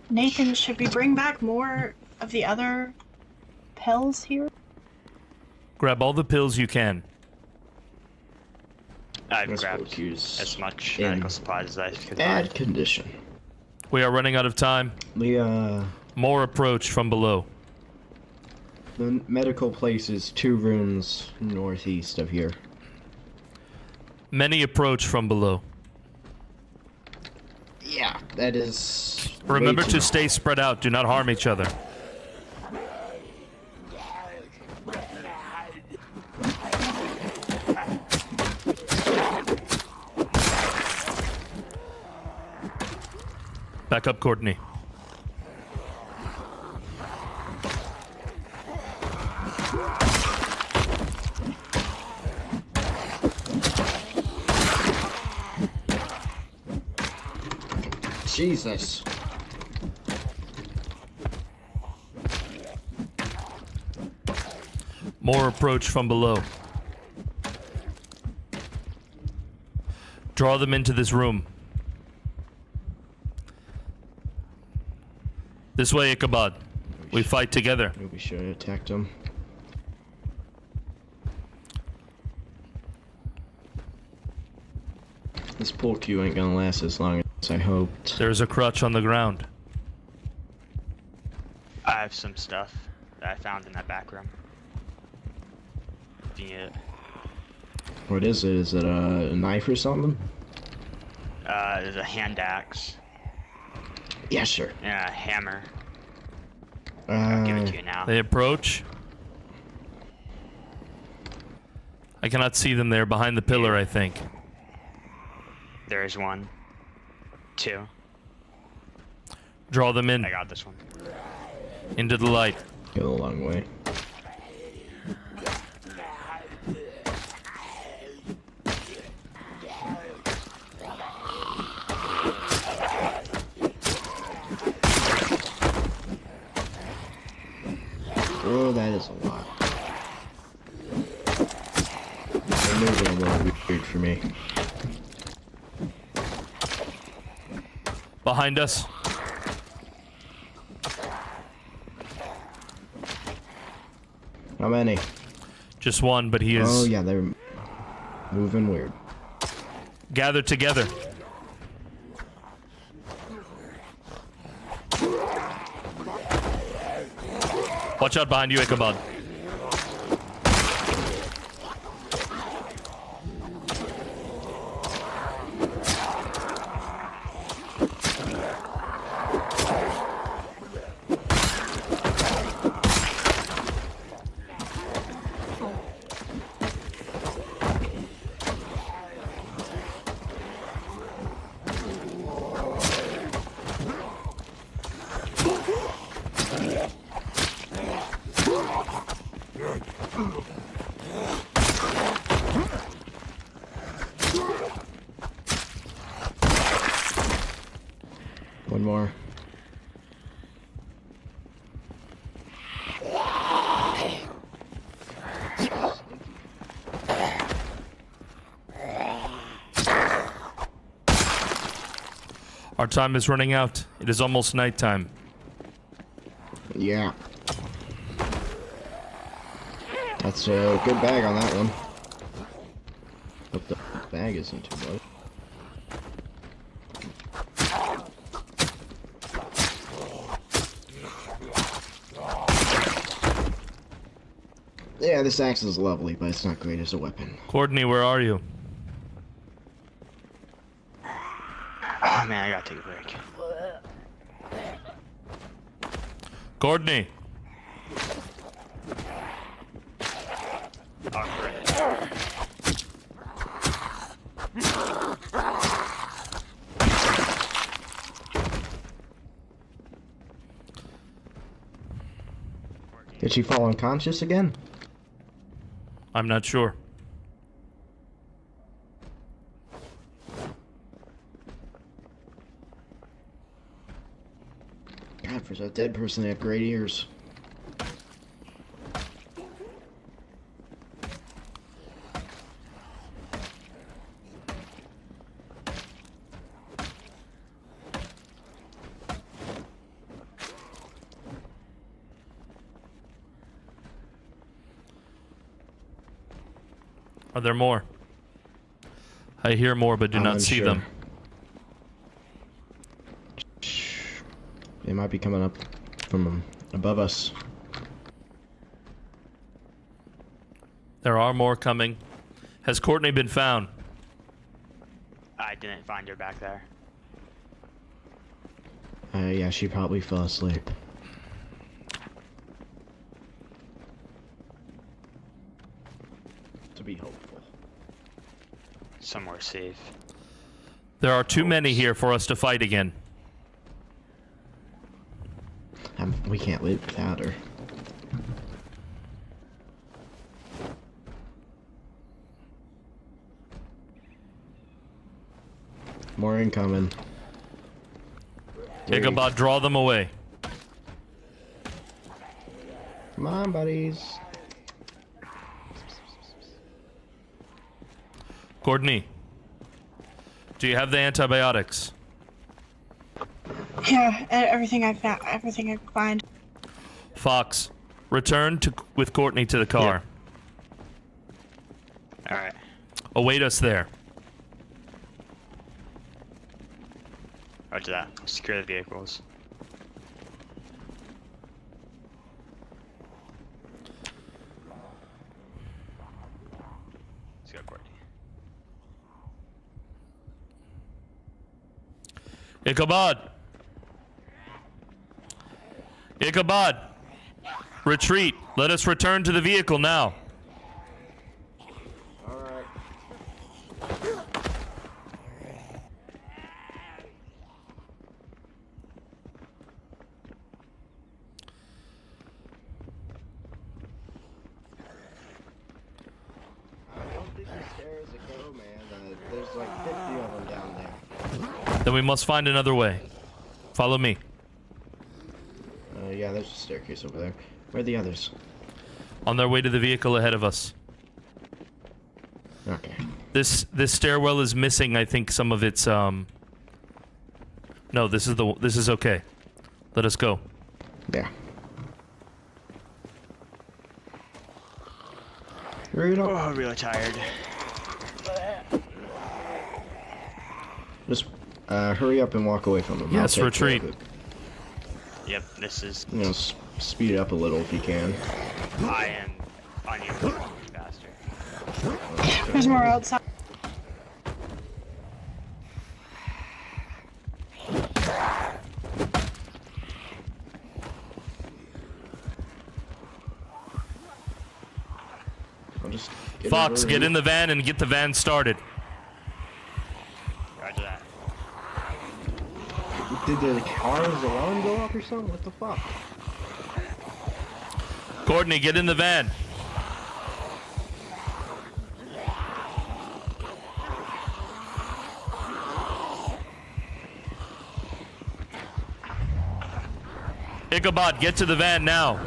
Nathan, should we bring back more of the other pills here? Grab all the pills you can. I've Let's grabbed focus as much in medical supplies as I could bad find. condition. We are running out of time. The More approach from below. medical place is 2 rooms northeast of here. Many approach from below. Yeah, that is. Remember way to too- stay spread out. Do not harm each other. Back up, Courtney. Jesus. More approach from below. Draw them into this room. This way, Ichabod. We fight together. We should have attacked him. This pool cue ain't gonna last as long as I hoped. There's a crutch on the ground. I have some stuff that I found in that back room. Do you need it? What is it? Is it a knife or something? There's a hand axe. Yeah, sure. And a hammer. I'll give it to you now. They approach. I cannot see them there behind the pillar, I think. There is 1. 2. Draw them in. I got this one. Into the light. Go a long way. Oh, that is a lot. They're moving a little weird for me. Behind us. How many? Just 1, but he is... Oh yeah, they're moving weird. Gather together. Watch out behind you, Ichabod. anymore. Our time is running out. It is almost nighttime. Yeah. That's a good bag on that one. Hope the bag isn't too much. Yeah, this axe is lovely, but it's not great as a weapon. Courtney, where are you? Oh man, I gotta take a break. Courtney. Did she fall unconscious again? I'm not sure. God, for that dead person, they have great ears. Are there more? I hear more, but do I'm not see unsure. them. They might be coming up from above us. There are more coming. Has Courtney been found? I didn't find her back there. Yeah, she probably fell asleep. To be hopeful. Somewhere safe. There are too many here for us to fight again. We can't live without her. More incoming. Ichabod, draw them away. Come on, buddies. Courtney, do you have the antibiotics? Yeah, everything I found, everything I could find. Fox, return with Courtney to the car. Alright. Await us there. Roger that. Secure the vehicles. Let's go, Courtney. Ichabod! Ichabod! Retreat! Let us return to the vehicle now. Alright. I don't think the stairs that go, man. There's like 50 of them down there. Then we must find another way. Follow me. Yeah, there's a staircase over there. Where are the others? On their way to the vehicle ahead of us. Okay. This stairwell is missing, I think, some of its No, this is okay. Let us go. Yeah. Hurry it up. Oh, I'm really tired. Just hurry up and walk away from them. Yes, retreat. Yep, this is... You know, speed it up a little if you can. I am unable to walk faster. There's more outside. Fox, get in the van and get the van started. Roger that. Did the car's alarm go off or something? What the fuck? Courtney, get in the van. Ichabod, get to the van now.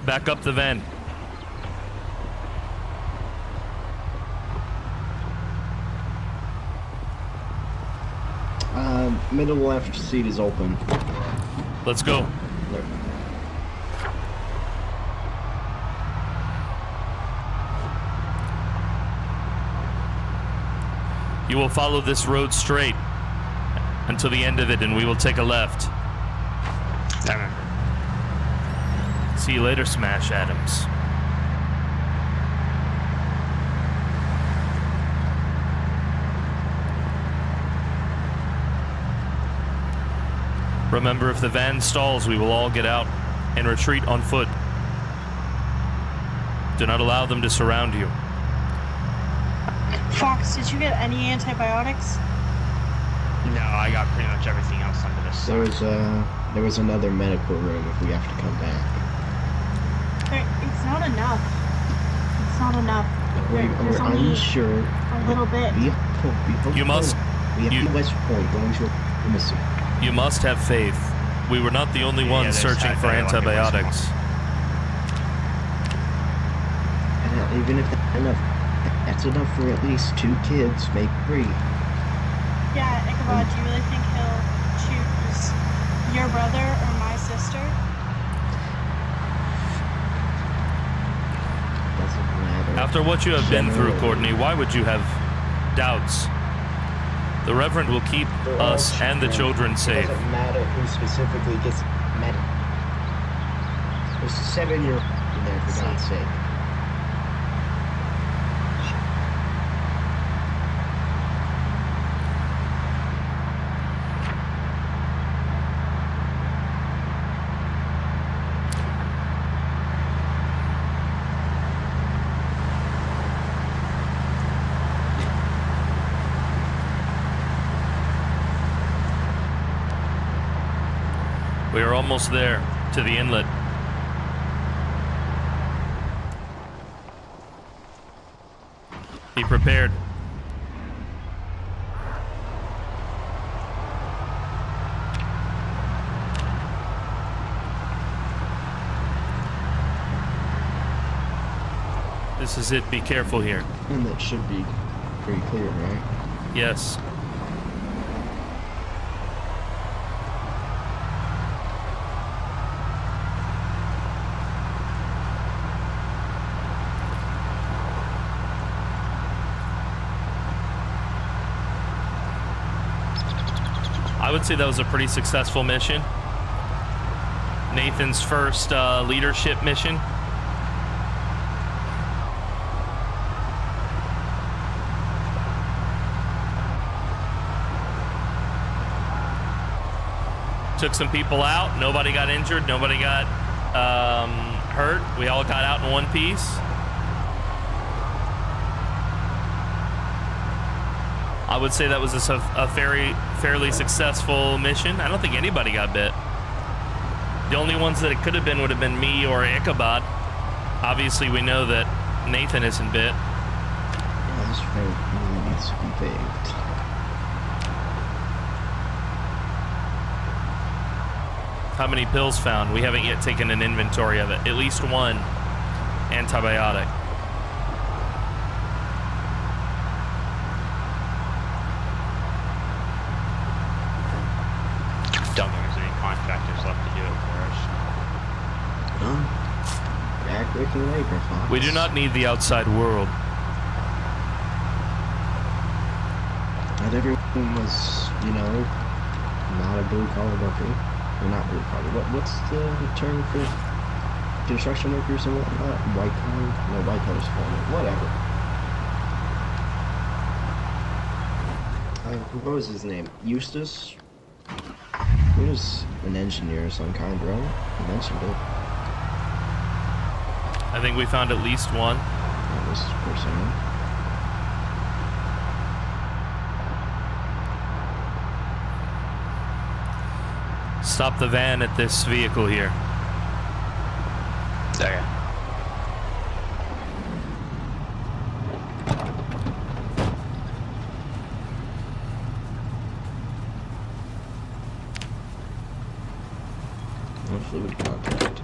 Back up the van. Middle left seat is open. Let's go. There. You will follow this road straight until the end of it, and we will take a left. See you later, Smash Adams. Remember, if the van stalls, we will all get out and retreat on foot. Do not allow them to surround you. Fox, did you get any antibiotics? No, I got pretty much everything else under this. There was another medical room if we have to come back. It's not enough. It's not enough. There's We're only unsure. a little bit. You must. We have to West Point going to a missing. You must have faith. We were not the only ones searching for antibiotics. And even if that's enough for at least 2 kids, maybe 3. Yeah, Ichabod, do you really think he'll choose your brother or my sister? Doesn't matter. After what you have been through, Courtney, why would you have doubts? The Reverend will keep us and the children safe. It doesn't matter who specifically gets met. There's a 7-year-old in there, for God's sake. We are almost there, to the inlet. Be prepared. This is it. Be careful here. And that should be pretty clear, right? Yes. I would say that was a pretty successful mission. Nathan's first leadership mission. Took some people out. Nobody got injured. Nobody got hurt. We all got out in one piece. I would say that was a fairly successful mission. I don't think anybody got bit. The only ones that it could have been would have been me or Ichabod. Obviously, we know that Nathan isn't bit. Yeah, this really needs to be baked. How many pills found? We haven't yet taken an inventory of it. At least one antibiotic. Don't think there's any contractors left to do it for us. Backbreaking labor, Fox. We do not need the outside world. Not everyone was, not a blue-collar worker. Or not blue-collar. What's the term for construction workers and whatnot? White-collar? No, white-collar's formal. Whatever. What was his name? Eustace? He was an engineer of some kind, bro. He mentioned it. I think we found at least one. That was person. Stop the van at this vehicle here. Okay. No fluid contact.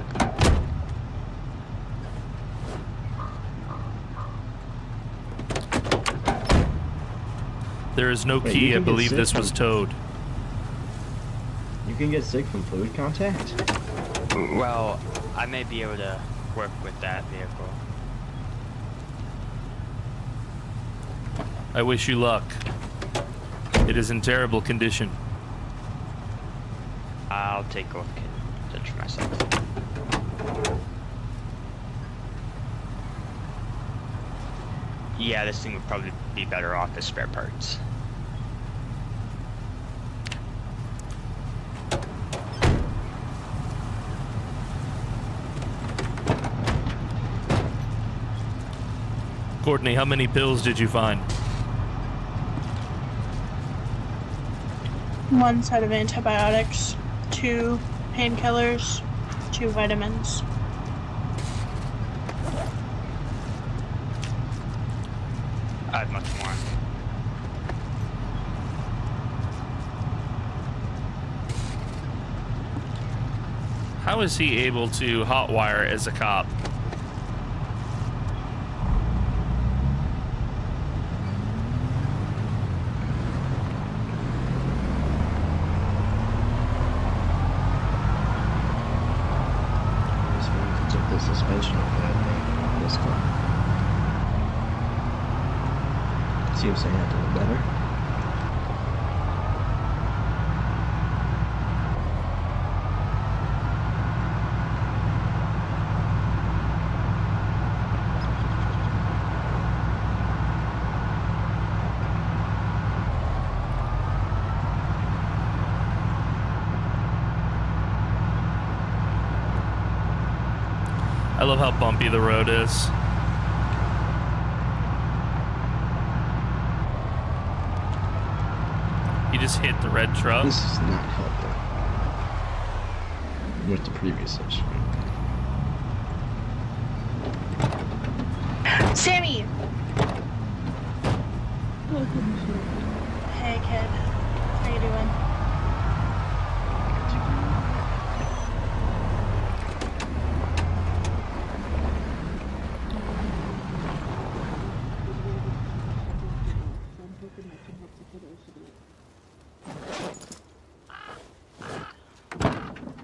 There is no Wait, key. you I can get believe sick this was from- towed. You can get sick from fluid contact? Well, I may be able to work with that vehicle. I wish you luck. It is in terrible condition. I'll take off control for myself. Yeah, this thing would probably be better off as spare parts. Courtney, how many pills did you find? 1 set of antibiotics, 2 painkillers, 2 vitamins. I have much more. How is he able to hotwire as a cop? This one took the suspension off that this car. Seems to handle it better. I love how bumpy the road is. You just hit the red truck. This is not helping with the previous issue. Sammy! Hey, kid. How you doing?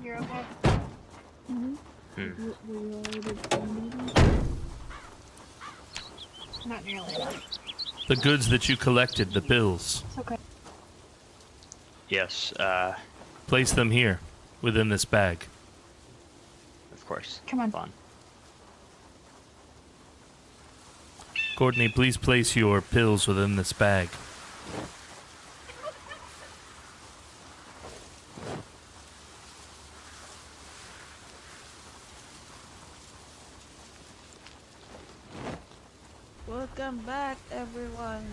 You're okay? Not nearly enough. The goods that you collected, the pills. It's okay. Yes, Place them here, within this bag. of course. Come on. Fun. Courtney, please place your pills within this bag. Welcome back, everyone.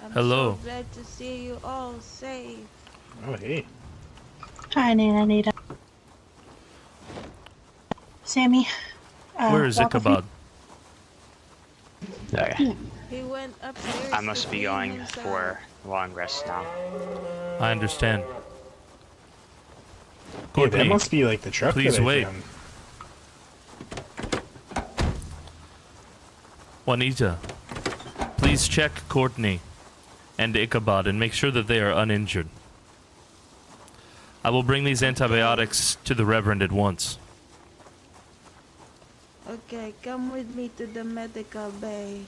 I'm Hello. so glad to see you all safe. Oh, hey. Hi, Anita. Sammy. Where is walk with me. Ichabod? Okay. He went upstairs. I must to be clean going himself. for a long rest now. I understand. Yeah, Courtney, that must be like the truck please that I wait. found. Juanita, please check Courtney and Ichabod and make sure that they are uninjured. I will bring these antibiotics to the Reverend at once. Okay, come with me to the medical bay.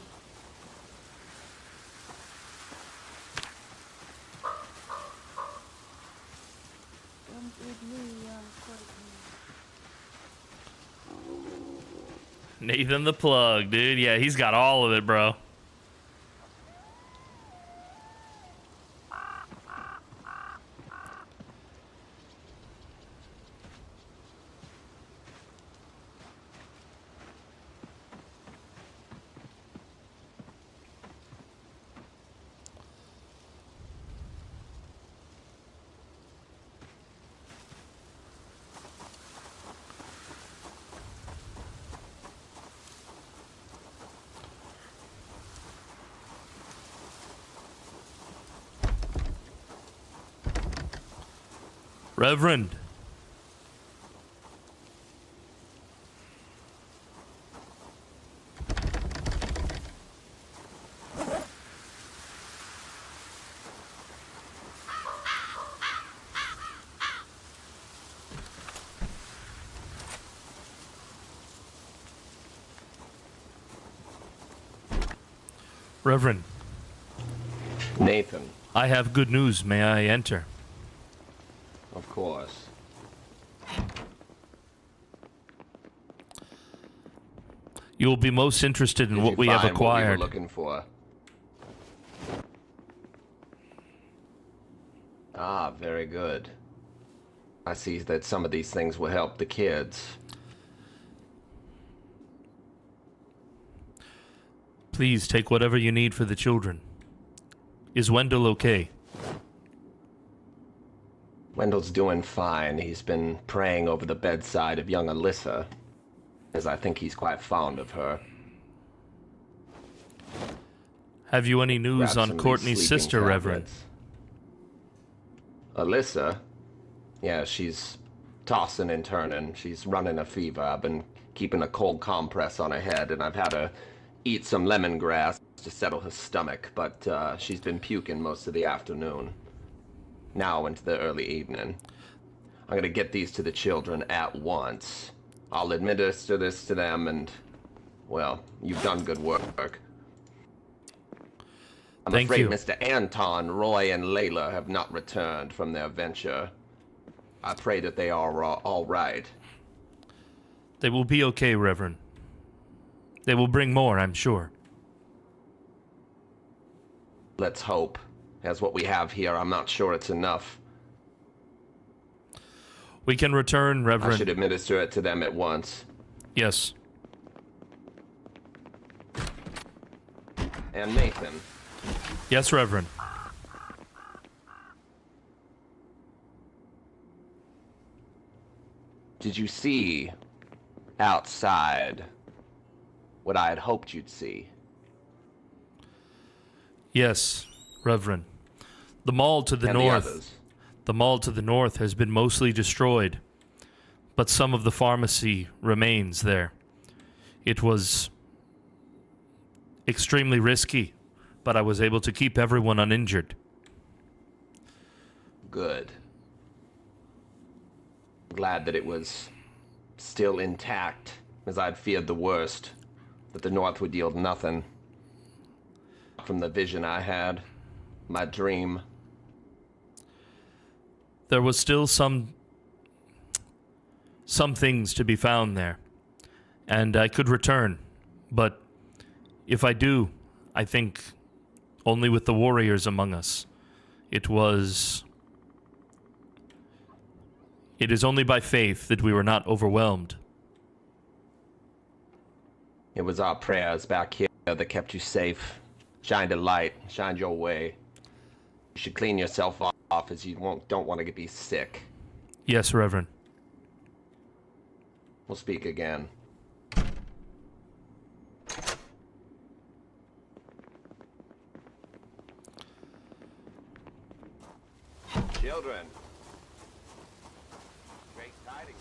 Come with me, Courtney. Nathan the Plug, dude. Yeah, he's got all of it, bro. Reverend. Reverend. Nathan. I have good news. May I enter? Of course. You will be most interested in Did what you we have find what we were acquired. looking for? Ah, very good. I see that some of these things will help the kids. Please take whatever you need for the children. Is Wendell okay? Wendell's doing fine. He's been praying over the bedside of young Alyssa, as I think he's quite fond of her. Have you any news Grab some on of these Courtney's sleeping sister, Reverend? tablets. Alyssa? Yeah, she's tossing and turning. She's running a fever. I've been keeping a cold compress on her head, and I've had her eat some lemongrass to settle her stomach, but she's been puking most of the afternoon. Now into the early evening. I'm gonna get these to the children at once. I'll administer this to them, and, well, you've done good work. I'm Thank afraid you. Mr. Anton, Roy, and Layla have not returned from their venture. I pray that they are all right. They will be okay, Reverend. They will bring more, I'm sure. Let's hope. As what we have here, I'm not sure it's enough. We can return, I Reverend. should administer it to them at once. Yes. And Nathan. Yes, Reverend. Did you see outside what I had hoped you'd see? Yes, Reverend. The mall to the And the north. others? The mall to the north has been mostly destroyed, but some of the pharmacy remains there. It was extremely risky, but I was able to keep everyone uninjured. Good. Glad that it was still intact, as I'd feared the worst, that the North would yield nothing. From the vision I had, my dream. There was still some things to be found there, and I could return, but if I do, I think only with the warriors among us. It is only by faith that we were not overwhelmed. It was our prayers back here that kept you safe. Shined a light, shined your way. You should clean yourself off, as you don't want to be sick. Yes, Reverend. We'll speak again. Children. Great tidings.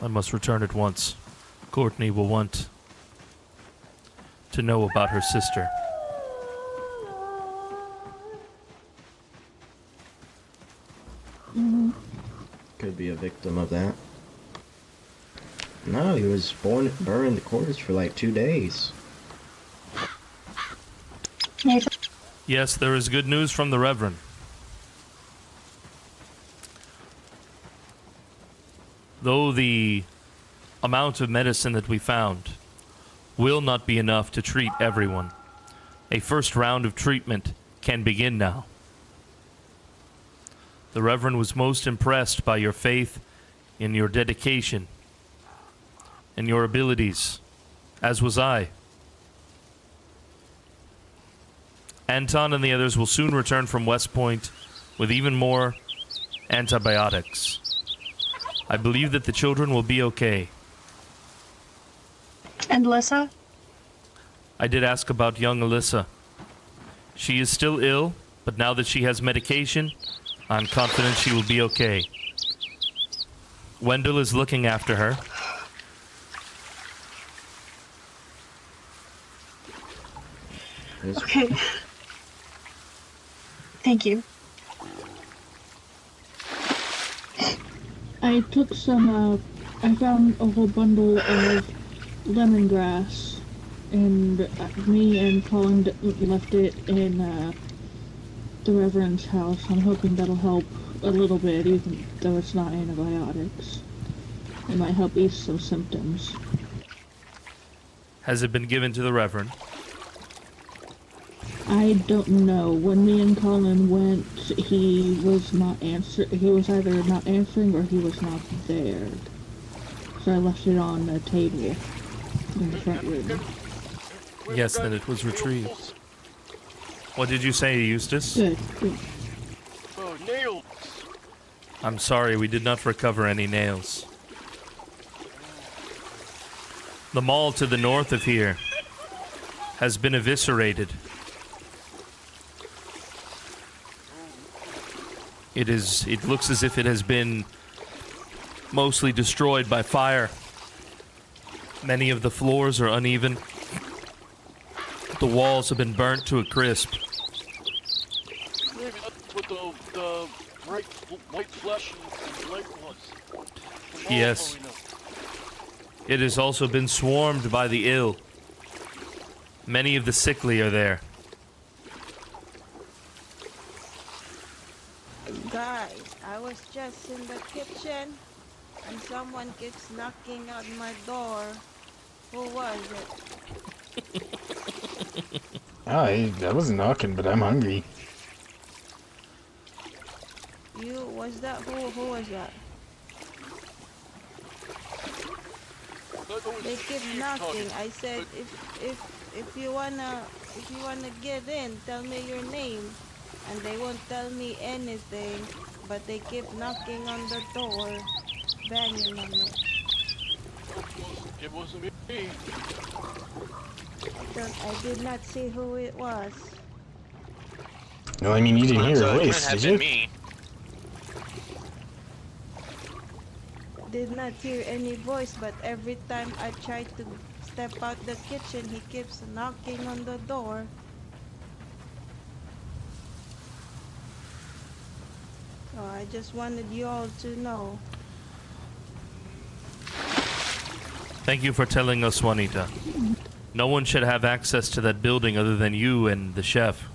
I must return at once. Courtney will want to know about her sister. Could be a victim of that. No, he was burned in the quarters for like 2 days. Yes, there is good news from the Reverend. Though the amount of medicine that we found will not be enough to treat everyone, a first round of treatment can begin now. The Reverend was most impressed by your faith in your dedication and your abilities, as was I. Anton and the others will soon return from West Point with even more antibiotics. I believe that the children will be okay. And Lissa? I did ask about young Alyssa. She is still ill, but now that she has medication, I'm confident she will be okay. Wendell is looking after her. Okay. Thank you. I took some, I found a whole bundle of lemongrass, and me and Colin left it in the Reverend's house. I'm hoping that'll help a little bit, even though it's not antibiotics. It might help ease some symptoms. Has it been given to the Reverend? I don't know. When me and Colin went, he was not he was either not answering or he was not there. So I left it on the table in the front room. Yes, then it was retrieved. What did you say, Eustace? Good, good. Oh, nails! I'm sorry, we did not recover any nails. The mall to the north of here has been eviscerated. It looks as if it has been mostly destroyed by fire. Many of the floors are uneven. The walls have been burnt to a crisp. Maybe that's what the bright white flesh and light was. Yes. It has also been swarmed by the ill. Many of the sickly are there. Guys, I was just in the kitchen and someone keeps knocking on my door. Who was it? I wasn't knocking, but I'm hungry. Was that who was that? They keep knocking. I said if you wanna get in, tell me your name. And they won't tell me anything, but they keep knocking on the door, banging on it. It wasn't me. I did not see who it was. No, I mean, you didn't hear a voice, did you? Me. Did not hear any voice, but every time I try to step out the kitchen, he keeps knocking on the door. So I just wanted you all to know. Thank you for telling us, Juanita. No one should have access to that building other than you and the chef.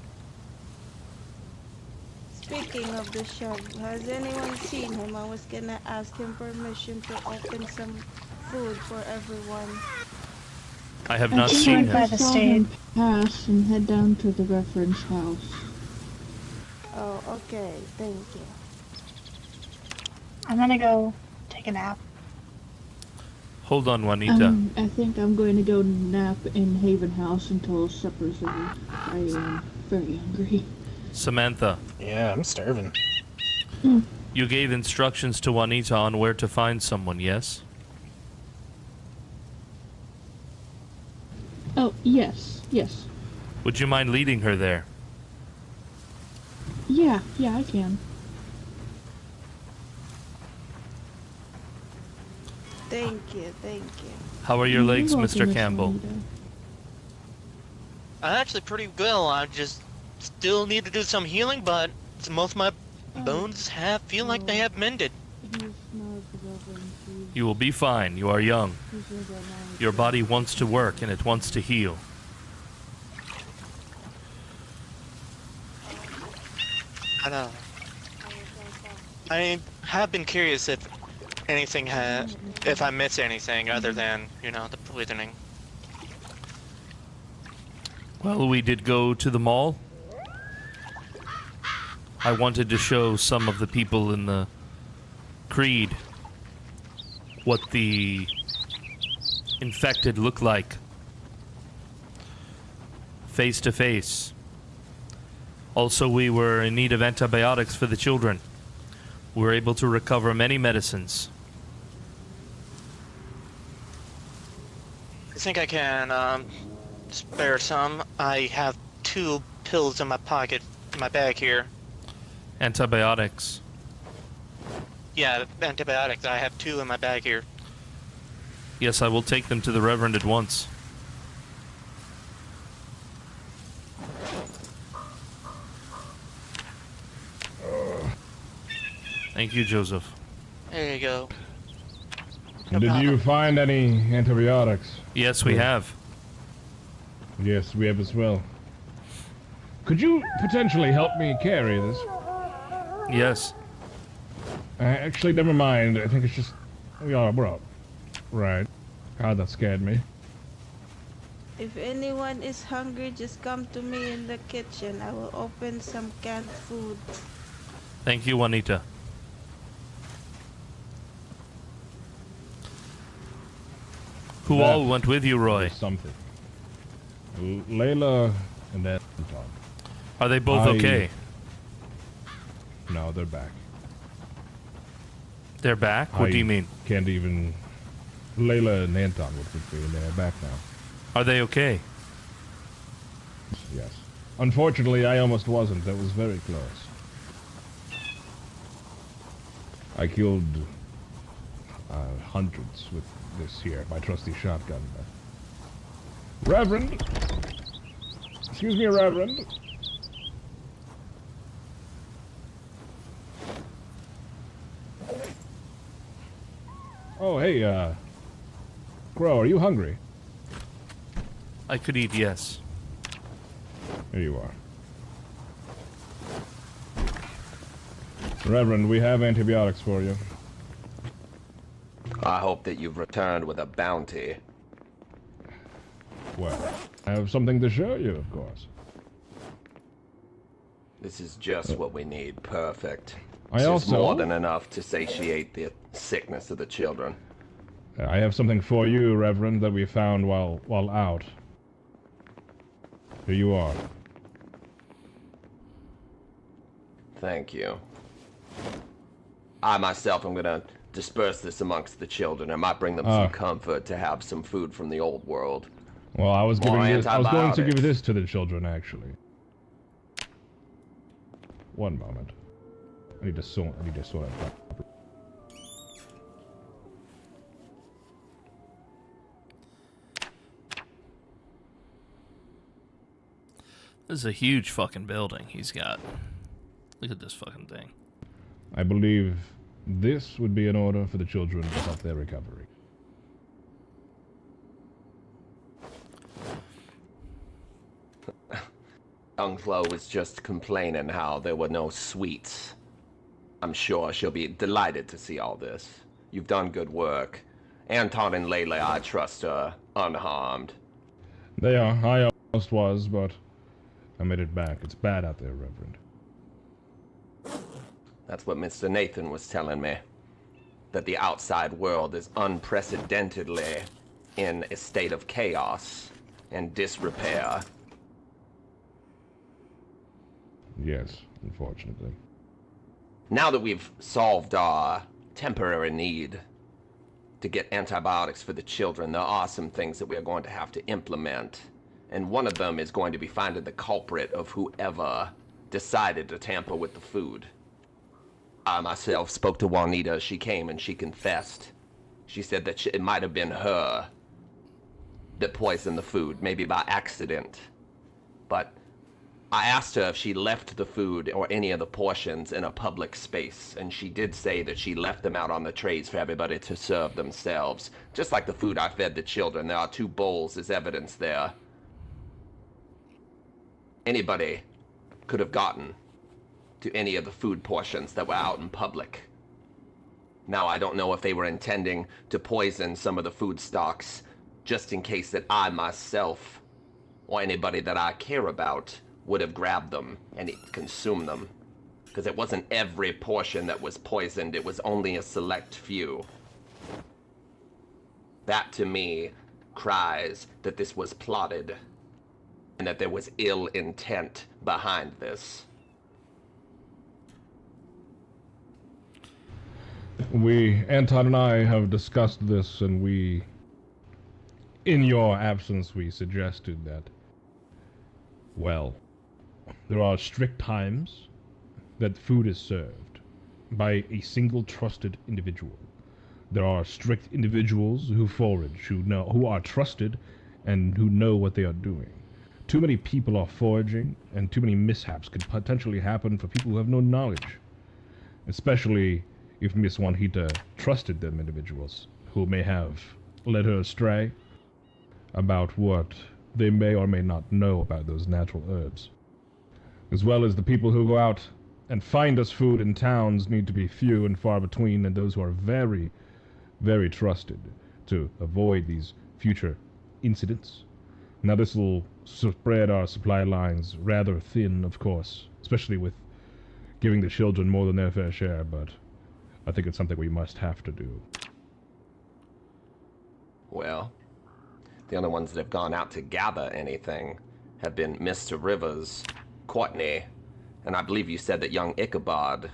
Speaking of the chef, has anyone seen him? I was gonna ask him permission to open some food for everyone. I have not seen him. I saw him pass and head down to the Reverend's house. Oh, okay. Thank you. I'm gonna go take a nap. Hold on, Juanita. I think I'm going to go nap in Haven House until supper's over. I am very hungry. Samantha. Yeah, I'm starving. You gave instructions to Juanita on where to find someone, yes? Oh, yes, yes. Would you mind leading her there? Yeah, I can. Thank you. How are your legs, Mr. Campbell? I'm actually pretty well. I just still need to do some healing, but most of my bones feel like they have mended. You will be fine. You are young. Your body wants to work and it wants to heal. I have been curious if I missed anything other than, the poisoning. Well, we did go to the mall. I wanted to show some of the people in the Creed what the infected look like. Face to face. Also, we were in need of antibiotics for the children. We were able to recover many medicines. I think I can spare some. I have 2 pills in my pocket, in my bag here. Antibiotics. Yeah, antibiotics. I have 2 in my bag here. Yes, I will take them to the Reverend at once. Thank you, Joseph. There you go. Did you find any antibiotics? Yes, we have. Yes, we have as well. Could you potentially help me carry this? Yes. Actually, never mind. I think it's just... we're up. Right. God, that scared me. If anyone is hungry, just come to me in the kitchen. I will open some canned food. Thank you, Juanita. Who all went with you, Roy? Something. Layla and Anton. Are they both okay? No, they're back. They're back? What do you mean? Can't even... Layla and Anton would be, and they're back now. Are they okay? Yes. Unfortunately, I almost wasn't. That was very close. I killed hundreds with this here, my trusty shotgun. Reverend! Excuse me, Reverend. Oh, hey, Crow, are you hungry? I could eat, yes. Here you are. Reverend, we have antibiotics for you. I hope that you've returned with a bounty. Well, I have something to show you, of course. This is just what we need. Perfect. I This is also- more than enough to satiate the sickness of the children. I have something for you, Reverend, that we found while out. Here you are. Thank you. I myself am gonna disperse this amongst the children. It might bring them some comfort to have some food from the old world. Well, I was More going to give antibiotics. this to the children, actually. One moment. I need to sort it. This is a huge fucking building he's got. Look at this fucking thing. I believe this would be in order for the children to help their recovery. Young Flo was just complaining how there were no sweets. I'm sure she'll be delighted to see all this. You've done good work. Anton and Layla, I trust, are unharmed. They are. I almost was, but I made it back. It's bad out there, Reverend. That's what Mr. Nathan was telling me. That the outside world is unprecedentedly in a state of chaos and disrepair. Yes, unfortunately. Now that we've solved our temporary need to get antibiotics for the children, there are some things that we are going to have to implement. And one of them is going to be finding the culprit of whoever decided to tamper with the food. I myself spoke to Juanita. She came and she confessed. She said that it might have been her that poisoned the food, maybe by accident. But I asked her if she left the food or any of the portions in a public space, and she did say that she left them out on the trays for everybody to serve themselves. Just like the food I fed the children, there are 2 bowls as evidence there. Anybody could have gotten to any of the food portions that were out in public. Now, I don't know if they were intending to poison some of the food stocks just in case that I myself or anybody that I care about would have grabbed them and consumed them. Because it wasn't every portion that was poisoned, it was only a select few. That, to me, cries that this was plotted and that there was ill intent behind this. Anton and I have discussed this, and in your absence, we suggested that, well, there are strict times that food is served by a single trusted individual. There are strict individuals who forage, who are trusted, and who know what they are doing. Too many people are foraging, and too many mishaps could potentially happen for people who have no knowledge. Especially if Miss Juanita trusted them individuals who may have led her astray about what they may or may not know about those natural herbs. As well as the people who go out and find us food in towns need to be few and far between, and those who are very, very trusted to avoid these future incidents. Now this will spread our supply lines rather thin, of course, especially with giving the children more than their fair share, but I think it's something we must have to do. Well, the only ones that have gone out to gather anything have been Mr. Rivers, Courtney, and I believe you said that young Ichabod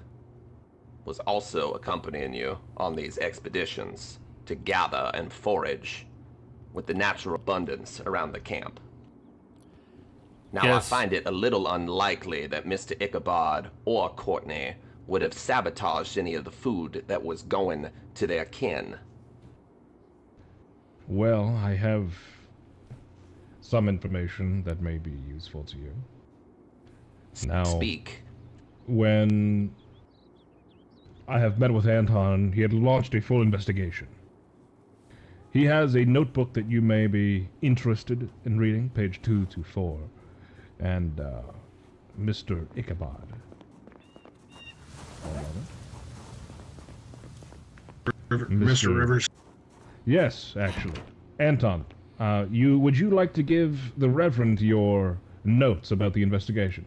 was also accompanying you on these expeditions to gather and forage with the natural abundance around the camp. Now, Yes. I find it a little unlikely that Mr. Ichabod or Courtney would have sabotaged any of the food that was going to their kin. Well, I have some information that may be useful to you. Now, Speak. when I have met with Anton, he had launched a full investigation. He has a notebook that you may be interested in reading, page 224, and Mr. Ichabod. Mr. Rivers. Yes, actually. Anton, would you like to give the Reverend your notes about the investigation?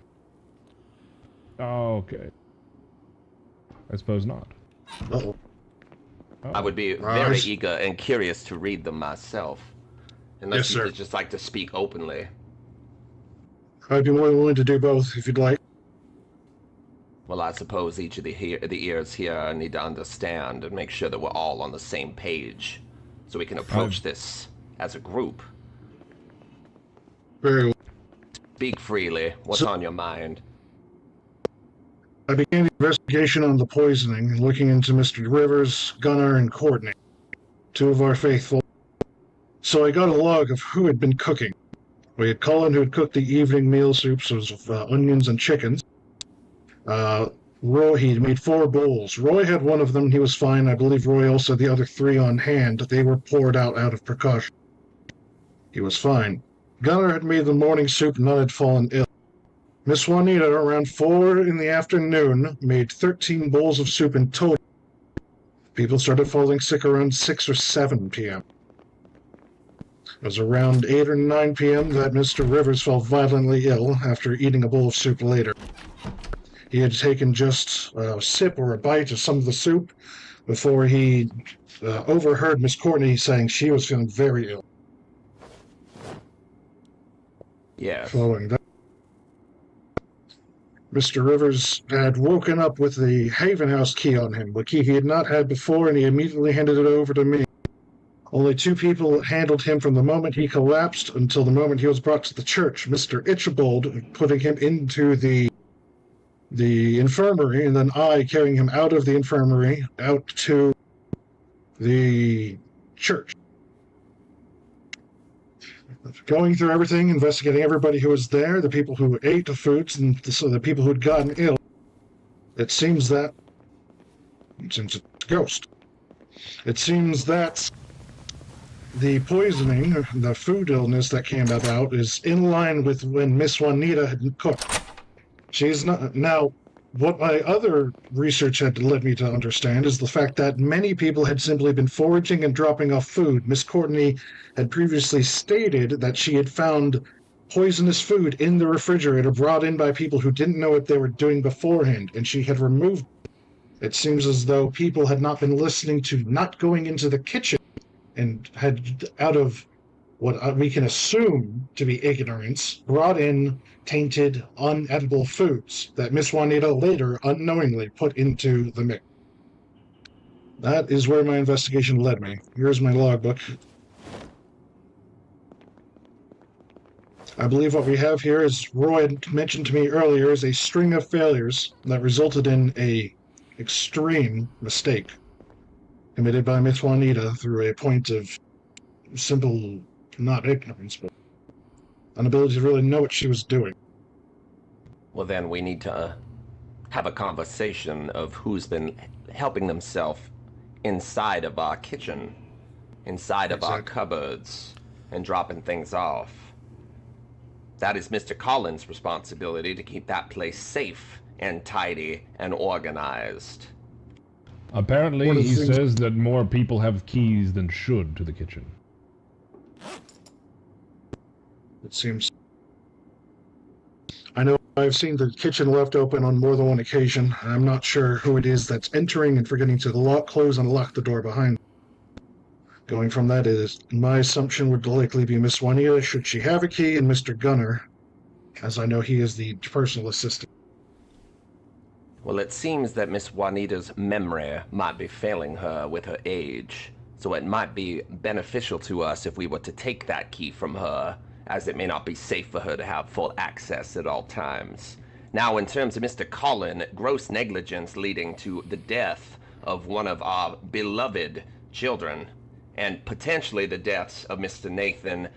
Okay. I suppose not. Uh-oh. I would be very eager and curious to read them myself. Unless you would just like to speak openly. I'd be more than willing to do both if you'd like. Well, I suppose each of the ears here need to understand and make sure that we're all on the same page, so we can approach this as a group. Very well. Speak freely. What's on your mind? I began the investigation on the poisoning, looking into Mr. Rivers, Gunnar, and Courtney, two of our faithful. So I got a log of who had been cooking. We had Colin, who had cooked the evening meal soups of onions and chickens. Roy, he made 4 bowls. Roy had one of them, he was fine. I believe Roy also had the other 3 on hand. They were poured out of precaution. He was fine. Gunnar had made the morning soup, and none had fallen ill. Miss Juanita, around 4 in the afternoon, made 13 bowls of soup in total. People started falling sick around 6 or 7 p.m. It was around 8 or 9 p.m. that Mr. Rivers fell violently ill after eating a bowl of soup later. He had taken just a sip or a bite of some of the soup before he overheard Miss Courtney saying she was feeling very ill. Yes. Following that, Mr. Rivers had woken up with the Haven House key on him, a key he had not had before, and he immediately handed it over to me. Only 2 people handled him from the moment he collapsed until the moment he was brought to the church. Mr. Ichabod putting him into the infirmary, and then I carrying him out of the infirmary out to the church. Going through everything, investigating everybody who was there, the people who ate the foods, and the people who had gotten ill. It seems it's a ghost. It seems that the poisoning, the food illness that came about, is in line with when Miss Juanita had cooked. She's not now. What my other research had led me to understand is the fact that many people had simply been foraging and dropping off food. Miss Courtney had previously stated that she had found poisonous food in the refrigerator brought in by people who didn't know what they were doing beforehand, and she had removed it. It seems as though people had not been listening to not going into the kitchen and had, out of what we can assume to be ignorance, brought in tainted, unedible foods that Miss Juanita later unknowingly put into the mix. That is where my investigation led me. Here's my logbook. I believe what we have here, as Roy had mentioned to me earlier, is a string of failures that resulted in a extreme mistake committed by Miss Juanita through a point of simple, not ignorance, but inability to really know what she was doing. Well, then we need to have a conversation of who's been helping themselves inside of our kitchen, inside of our cupboards, and dropping things off. That is Mr. Collins' responsibility to keep that place safe and tidy and organized. Apparently, he says that more people have keys than should to the kitchen. It seems. I know I've seen the kitchen left open on more than one occasion. I'm not sure who it is that's entering and forgetting to close and lock the door behind them. Going from that is, my assumption would likely be Miss Juanita, should she have a key, and Mr. Gunner, as I know he is the personal assistant. Well, it seems that Miss Juanita's memory might be failing her with her age, so it might be beneficial to us if we were to take that key from her, as it may not be safe for her to have full access at all times. Now, in terms of Mr. Collin, gross negligence leading to the death of one of our beloved children, and potentially the deaths of Mr. Nathan,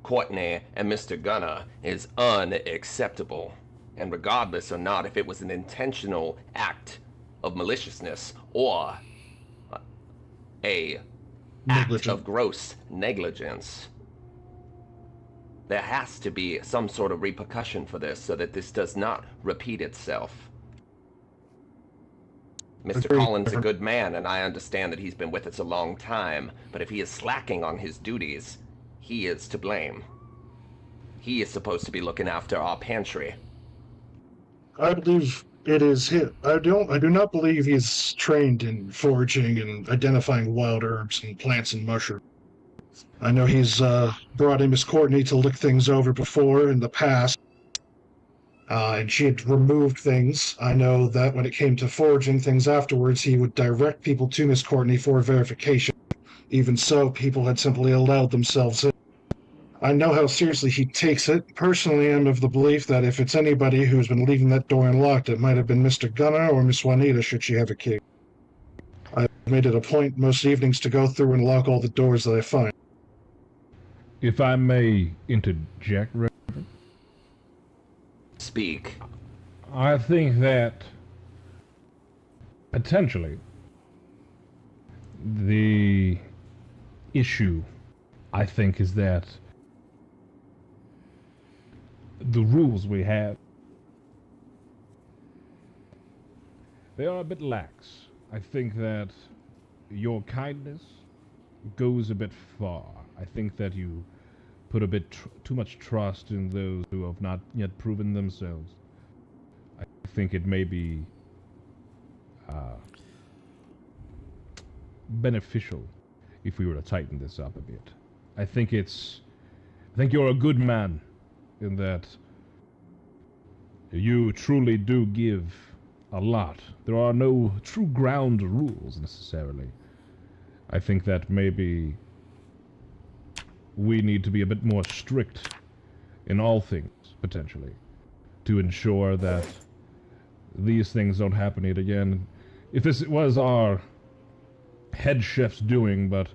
Courtney, and Mr. Gunner is unacceptable. And regardless or not if it was an intentional act of maliciousness or a act of gross negligence, there has to be some sort of repercussion for this so that this does not repeat itself. Mr. Collins is a good man, and I understand that he's been with us a long time, but if he is slacking on his duties, he is to blame. He is supposed to be looking after our pantry. I believe it is him. I do not believe he's trained in foraging and identifying wild herbs and plants and mushrooms. I know he's brought in Miss Courtney to look things over before in the past, and she had removed things. I know that when it came to foraging things afterwards, he would direct people to Miss Courtney for verification. Even so, people had simply allowed themselves in. I know how seriously he takes it. Personally, I'm of the belief that if it's anybody who's been leaving that door unlocked, it might have been Mr. Gunner or Miss Juanita, should she have a key. I've made it a point most evenings to go through and lock all the doors that I find. If I may interject, Reverend? Speak. I think that potentially the issue, I think, is that the rules we have, they are a bit lax. I think that your kindness goes a bit far. I think that you put a bit too much trust in those who have not yet proven themselves. I think it may be beneficial if we were to tighten this up a bit. I think you're a good man in that you truly do give a lot. There are no true ground rules necessarily. I think that maybe we need to be a bit more strict in all things, potentially, to ensure that these things don't happen yet again. If this was our head chef's doing, but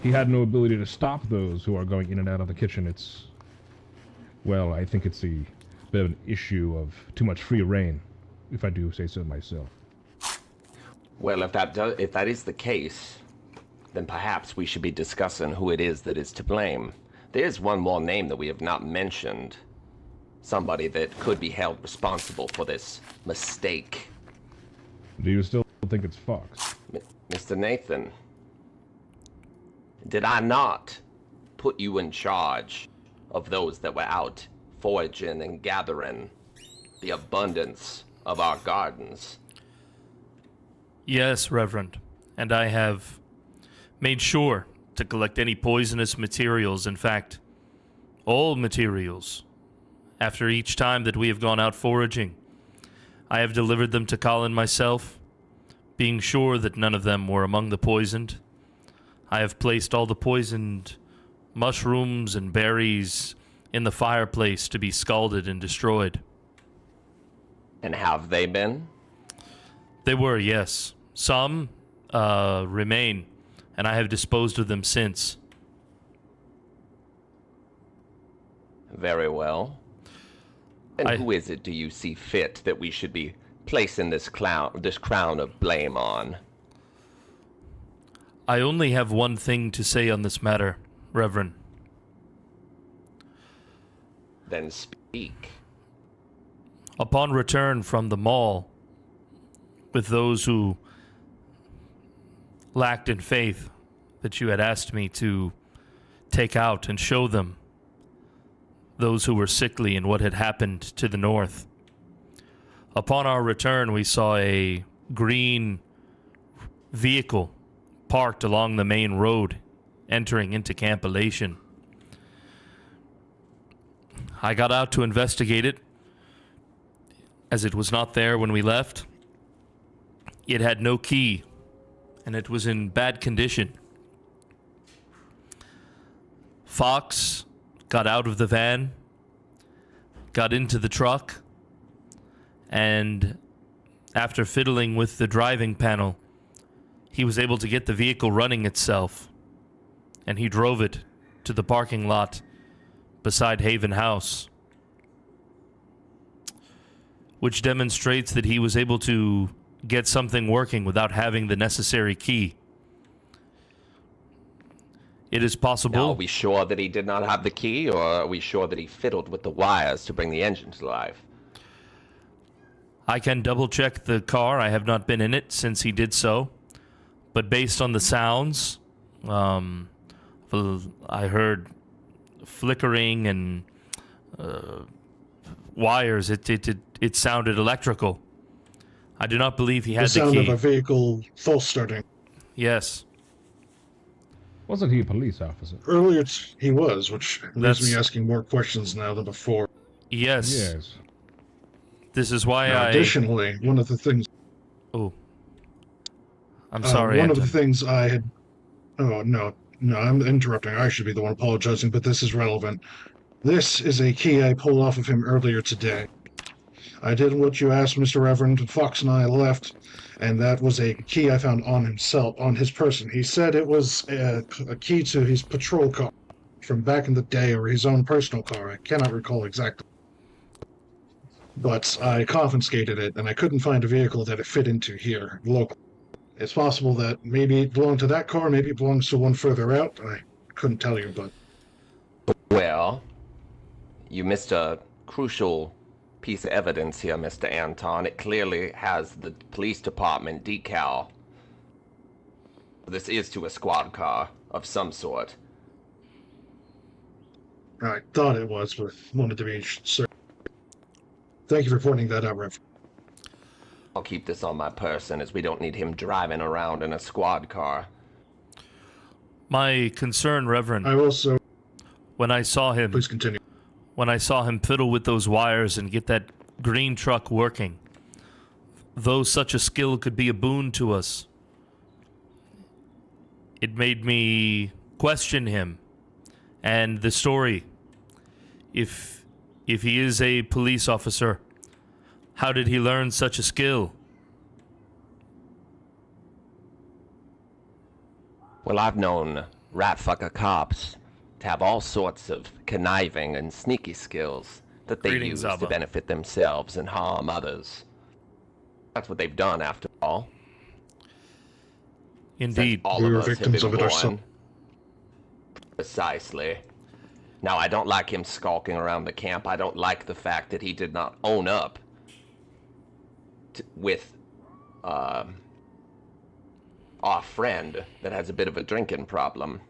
he had no ability to stop those who are going in and out of the kitchen, well, I think it's a bit of an issue of too much free reign, if I do say so myself. Well, if that is the case, then perhaps we should be discussing who it is that is to blame. There's one more name that we have not mentioned. Somebody that could be held responsible for this mistake. Do you still think it's Fox? Mr. Nathan, did I not put you in charge of those that were out foraging and gathering the abundance of our gardens? Yes, Reverend. And I have made sure to collect any poisonous materials. In fact, all materials. After each time that we have gone out foraging, I have delivered them to Colin myself, being sure that none of them were among the poisoned. I have placed all the poisoned mushrooms and berries in the fireplace to be scalded and destroyed. And have they been? They were, yes. Some remain, and I have disposed of them since. Very well. And who is it do you see fit that we should be placing this crown of blame on? I only have one thing to say on this matter, Reverend. Then speak. Upon return from the mall, with those who lacked in faith that you had asked me to take out and show them, those who were sickly in what had happened to the north. Upon our return, we saw a green vehicle parked along the main road, entering into Camp Elation. I got out to investigate it, as it was not there when we left. It had no key, and it was in bad condition. Fox got out of the van, got into the truck, and after fiddling with the driving panel, he was able to get the vehicle running itself, and he drove it to the parking lot beside Haven House, which demonstrates that he was able to get something working without having the necessary key. It is possible. Now, are we sure that he did not have the key, or are we sure that he fiddled with the wires to bring the engine to life? I can double check the car. I have not been in it since he did so. But based on the sounds, I heard flickering and wires. It sounded electrical. I do not believe he had the sound key. of a vehicle false starting. Yes. Wasn't he a police officer? Earlier he was, which leaves me asking more questions now than before. Yes. Yes. This is why Now, additionally, one of the things... Oh. I'm sorry, one of Anton. the things I had... Oh, no, I'm interrupting. I should be the one apologizing, but this is relevant. This is a key I pulled off of him earlier today. I did what you asked, Mr. Reverend. Fox and I left, and that was a key I found on himself, on his person. He said it was a key to his patrol car from back in the day, or his own personal car. I cannot recall exactly. But I confiscated it, and I couldn't find a vehicle that it fit into here, locally. It's possible that maybe it belonged to that car, maybe it belongs to one further out. I couldn't tell you, but... Well, you missed a crucial piece of evidence here, Mr. Anton. It clearly has the police department decal. This is to a squad car of some sort. I thought it was, but wanted to be certain. Thank you for pointing that out, Reverend. I'll keep this on my person, as we don't need him driving around in a squad car. My concern, Reverend. I also... When I saw him... Please continue. When I saw him fiddle with those wires and get that green truck working, though such a skill could be a boon to us, it made me question him and the story. If he is a police officer, how did he learn such a skill? Well, I've known rat-fucker cops to have all sorts of conniving and sneaky skills that they use to benefit themselves and harm others. That's what they've done, after all. Indeed. All We were of us have victims been of it born. ourselves. Precisely. Now, I don't like him skulking around the camp. I don't like the fact that he did not own up with our friend that has a bit of a drinking problem.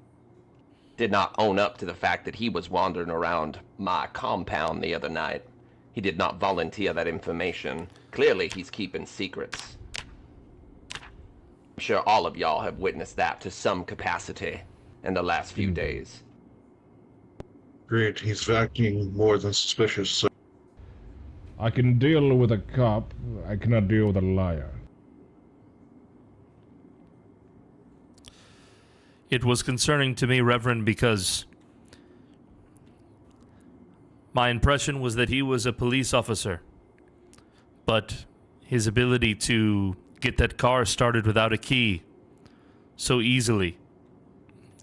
Did not own up to the fact that he was wandering around my compound the other night. He did not volunteer that information. Clearly, he's keeping secrets. I'm sure all of y'all have witnessed that to some capacity in the last few days. Great, he's acting more than suspicious, so... I can deal with a cop. I cannot deal with a liar. It was concerning to me, Reverend, because My impression was that he was a police officer, but his ability to get that car started without a key so easily,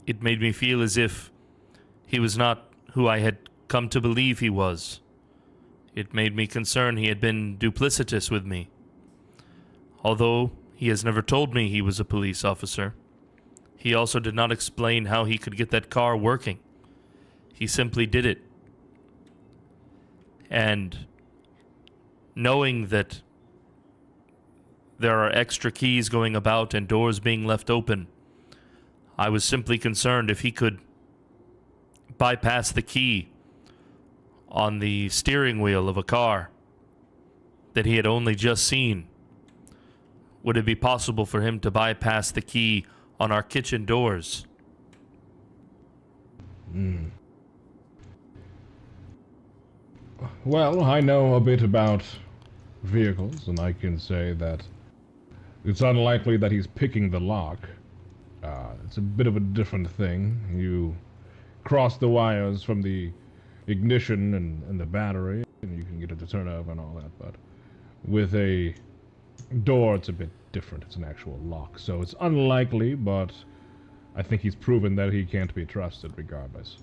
it made me feel as if he was not who I had come to believe he was. It made me concerned he had been duplicitous with me. Although he has never told me he was a police officer, he also did not explain how he could get that car working. He simply did it. And knowing that there are extra keys going about and doors being left open, I was simply concerned if he could bypass the key on the steering wheel of a car that he had only just seen. Would it be possible for him to bypass the key on our kitchen doors? Well, I know a bit about vehicles, and I can say that it's unlikely that he's picking the lock. It's a bit of a different thing. You cross the wires from the ignition and the battery, and you can get it to turn over and all that, but with a door, it's a bit different. It's an actual lock. So it's unlikely, but I think he's proven that he can't be trusted regardless.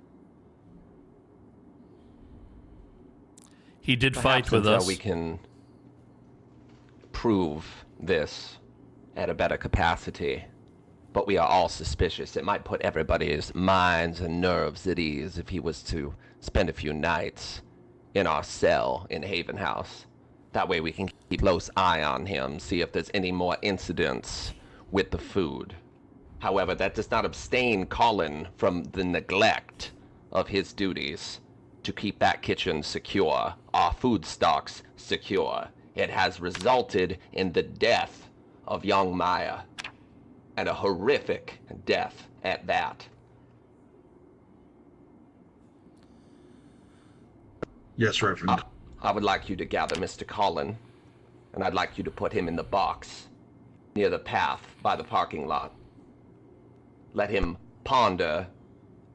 He did Perhaps fight with until us. we can prove this at a better capacity. But we are all suspicious. It might put everybody's minds and nerves at ease if he was to spend a few nights in our cell in Haven House. That way we can keep a close eye on him, see if there's any more incidents with the food. However, that does not abstain Colin from the neglect of his duties to keep that kitchen secure, our food stocks secure. It has resulted in the death of young Maya, and a horrific death at that. Yes, Reverend. I would like you to gather Mr. Colin, and I'd like you to put him in the box near the path by the parking lot. Let him ponder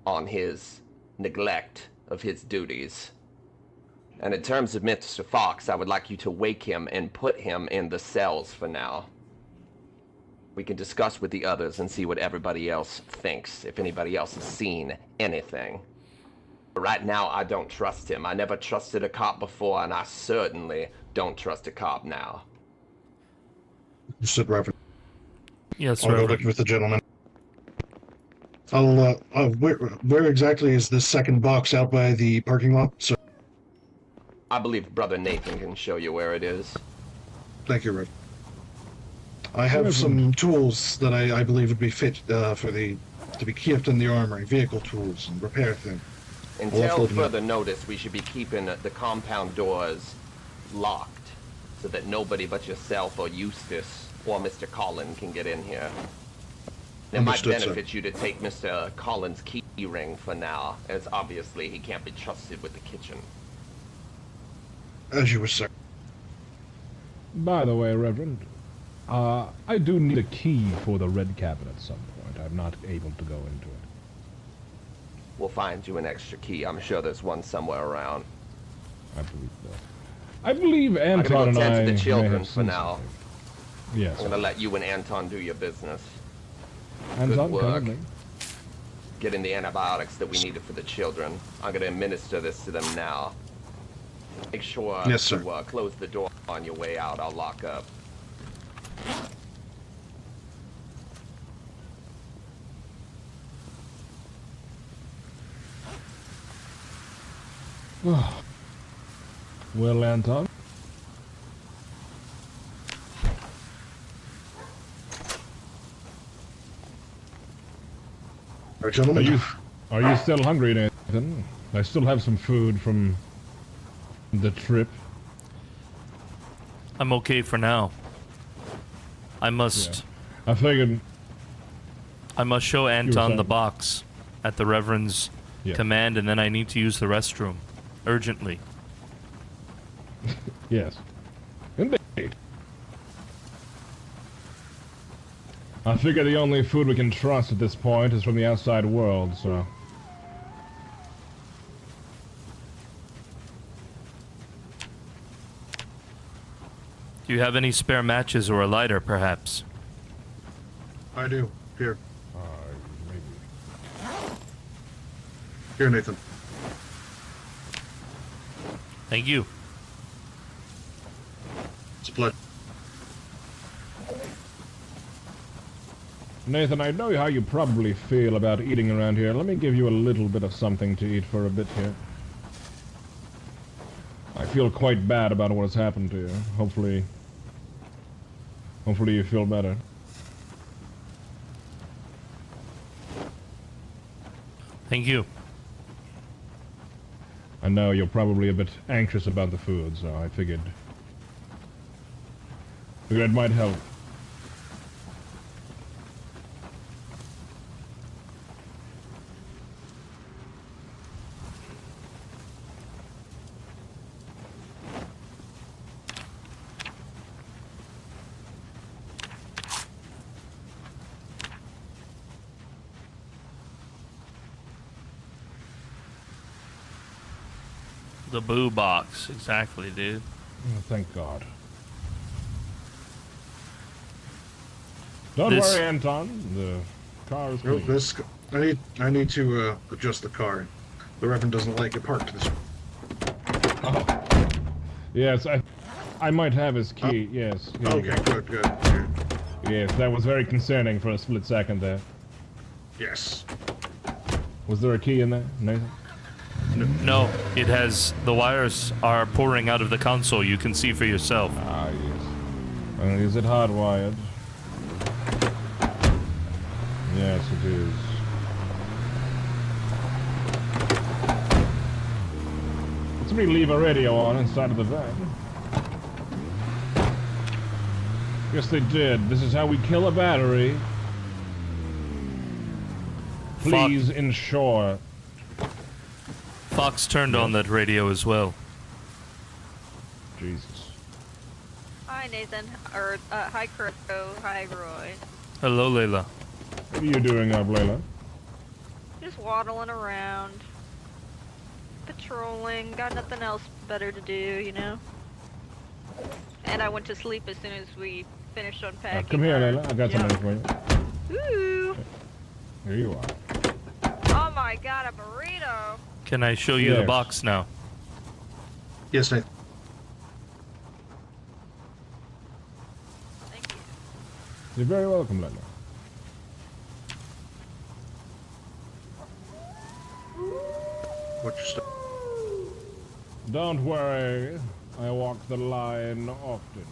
on his neglect of his duties. And in terms of Mr. Fox, I would like you to wake him and put him in the cells for now. We can discuss with the others and see what everybody else thinks, if anybody else has seen anything. But right now, I don't trust him. I never trusted a cop before, and I certainly don't trust a cop now. Sit, Reverend. Yes, I'll go Reverend. look with the gentleman. Where exactly is this second box out by the parking lot, sir? I believe Brother Nathan can show you where it is. Thank you, Reverend. I have some tools that I believe would be fit to be kept in the armory, vehicle tools and repair things. Until further notice, we should be keeping the compound doors locked so that nobody but yourself or Eustace or Mr. Collin can get in here. It might Understood, benefit you to take Mr. Collin's key ring for now, as obviously he can't be trusted with the kitchen. As you were saying. By the way, Reverend, I do need a key for the red cabinet at some point. I'm not able to go into it. We'll find you an extra key. I'm sure there's one somewhere around. I believe that. I believe I'm Anton gonna and go I tend to the may children have for seen now. something. Yes. I'm gonna let you and Anton do your business. Anton, Good come work. with me. Getting the antibiotics that we needed for the children. I'm gonna administer this to them now. Make sure Yes, sir. to close the door on your way out. I'll lock up. Well, Anton? Our gentlemen. Are you still hungry, Nathan? I still have some food from the trip. I'm okay for now. I must... I figured... I must show Anton the saying. box at the Reverend's command, and then I need to use the restroom. Urgently. Yes. Indeed. I figure the only food we can trust at this point is from the outside world, so... Do you have any spare matches or a lighter, perhaps? I do. Here. Maybe. Here, Nathan. Thank you. It's a pleasure. Nathan, I know how you probably feel about eating around here. Let me give you a little bit of something to eat for a bit here. I feel quite bad about what has happened to you. Hopefully you feel better. Thank you. I know you're probably a bit anxious about the food, so I figured it might help. The boo box, exactly, dude. Oh, thank God. Don't worry, Anton. The car is clean. This, I need to adjust the car. The Reverend doesn't like it parked this way. Oh. Yes, I might have his key. Yes. Okay, good. Yes, that was very concerning for a split second there. Yes. Was there a key in there, Nathan? No, it has. The wires are pouring out of the console. You can see for yourself. Ah, yes. Is it hardwired? Yes, it is. Let's me leave a radio on inside of the van. Yes, they did. This is how we kill a battery. Please ensure. Fox turned on that radio as well. Jesus. Hi, Nathan. Or, hi, Crow. Hi, Roy. Hello, Layla. What are you doing up, Layla? Just waddling around. Patrolling. Got nothing else better to do, you know? And I went to sleep as soon as we finished unpacking. Come here, Layla. I got something for you. Ooh! Here you are. Oh my god, a burrito! Can I show you the box now? Yes, Nathan. Thank you. You're very welcome, Layla. What's your stuff? Don't worry. I walk the line often.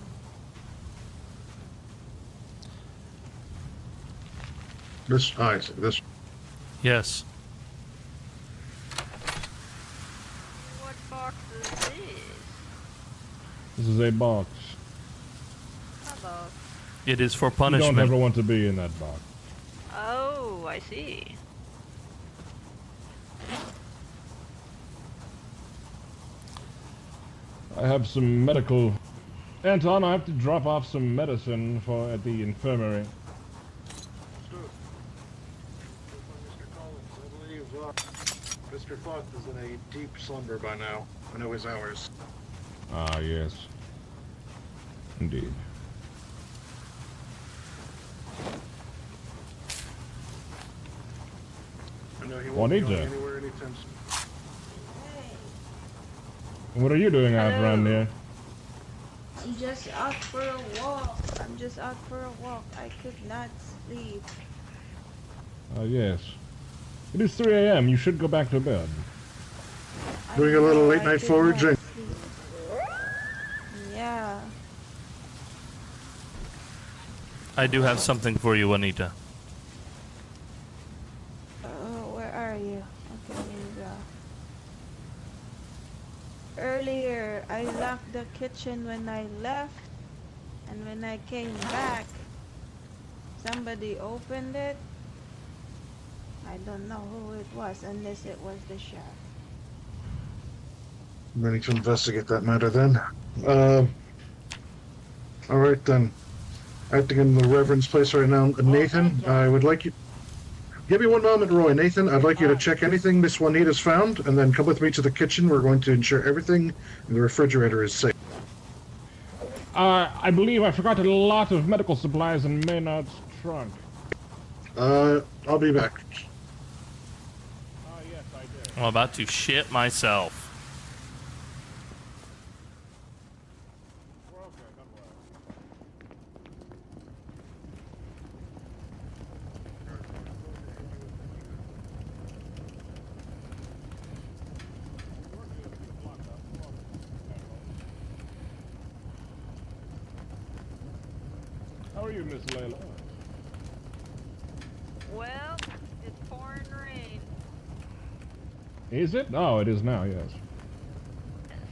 I see. This. Yes. What box is this? This is a box. A box. It is for You punishment. don't ever want to be in that box. Oh, I see. I have some medical... Anton, I have to drop off some medicine at the infirmary. Mr. Fox is in a deep slumber by now. I know his hours. Ah, yes. Indeed. I know he won't be going Juanita. anywhere anytime soon. What are you doing out around here? I'm just out for a walk. I could not sleep. Ah, yes. It is 3 a.m. You should go back to bed. Doing a little late night foraging. Yeah. I do have something for you, Juanita. Where are you? Okay, here you go. Earlier, I locked the kitchen when I left, and when I came back, somebody opened it. I don't know who it was, unless it was the sheriff. We need to investigate that matter then. All right then. Acting in the Reverend's place right now. Nathan, I would like you... Give me one moment, Roy. Nathan, I'd like you to check anything Miss Juanita's found, and then come with me to the kitchen. We're going to ensure everything in the refrigerator is safe. I believe I forgot a lot of medical supplies in Maynard's trunk. I'll be back. Yes, I did. I'm about to shit myself. How are you, Miss Layla? Well, it's pouring rain. Is it? Oh, it is now, yes.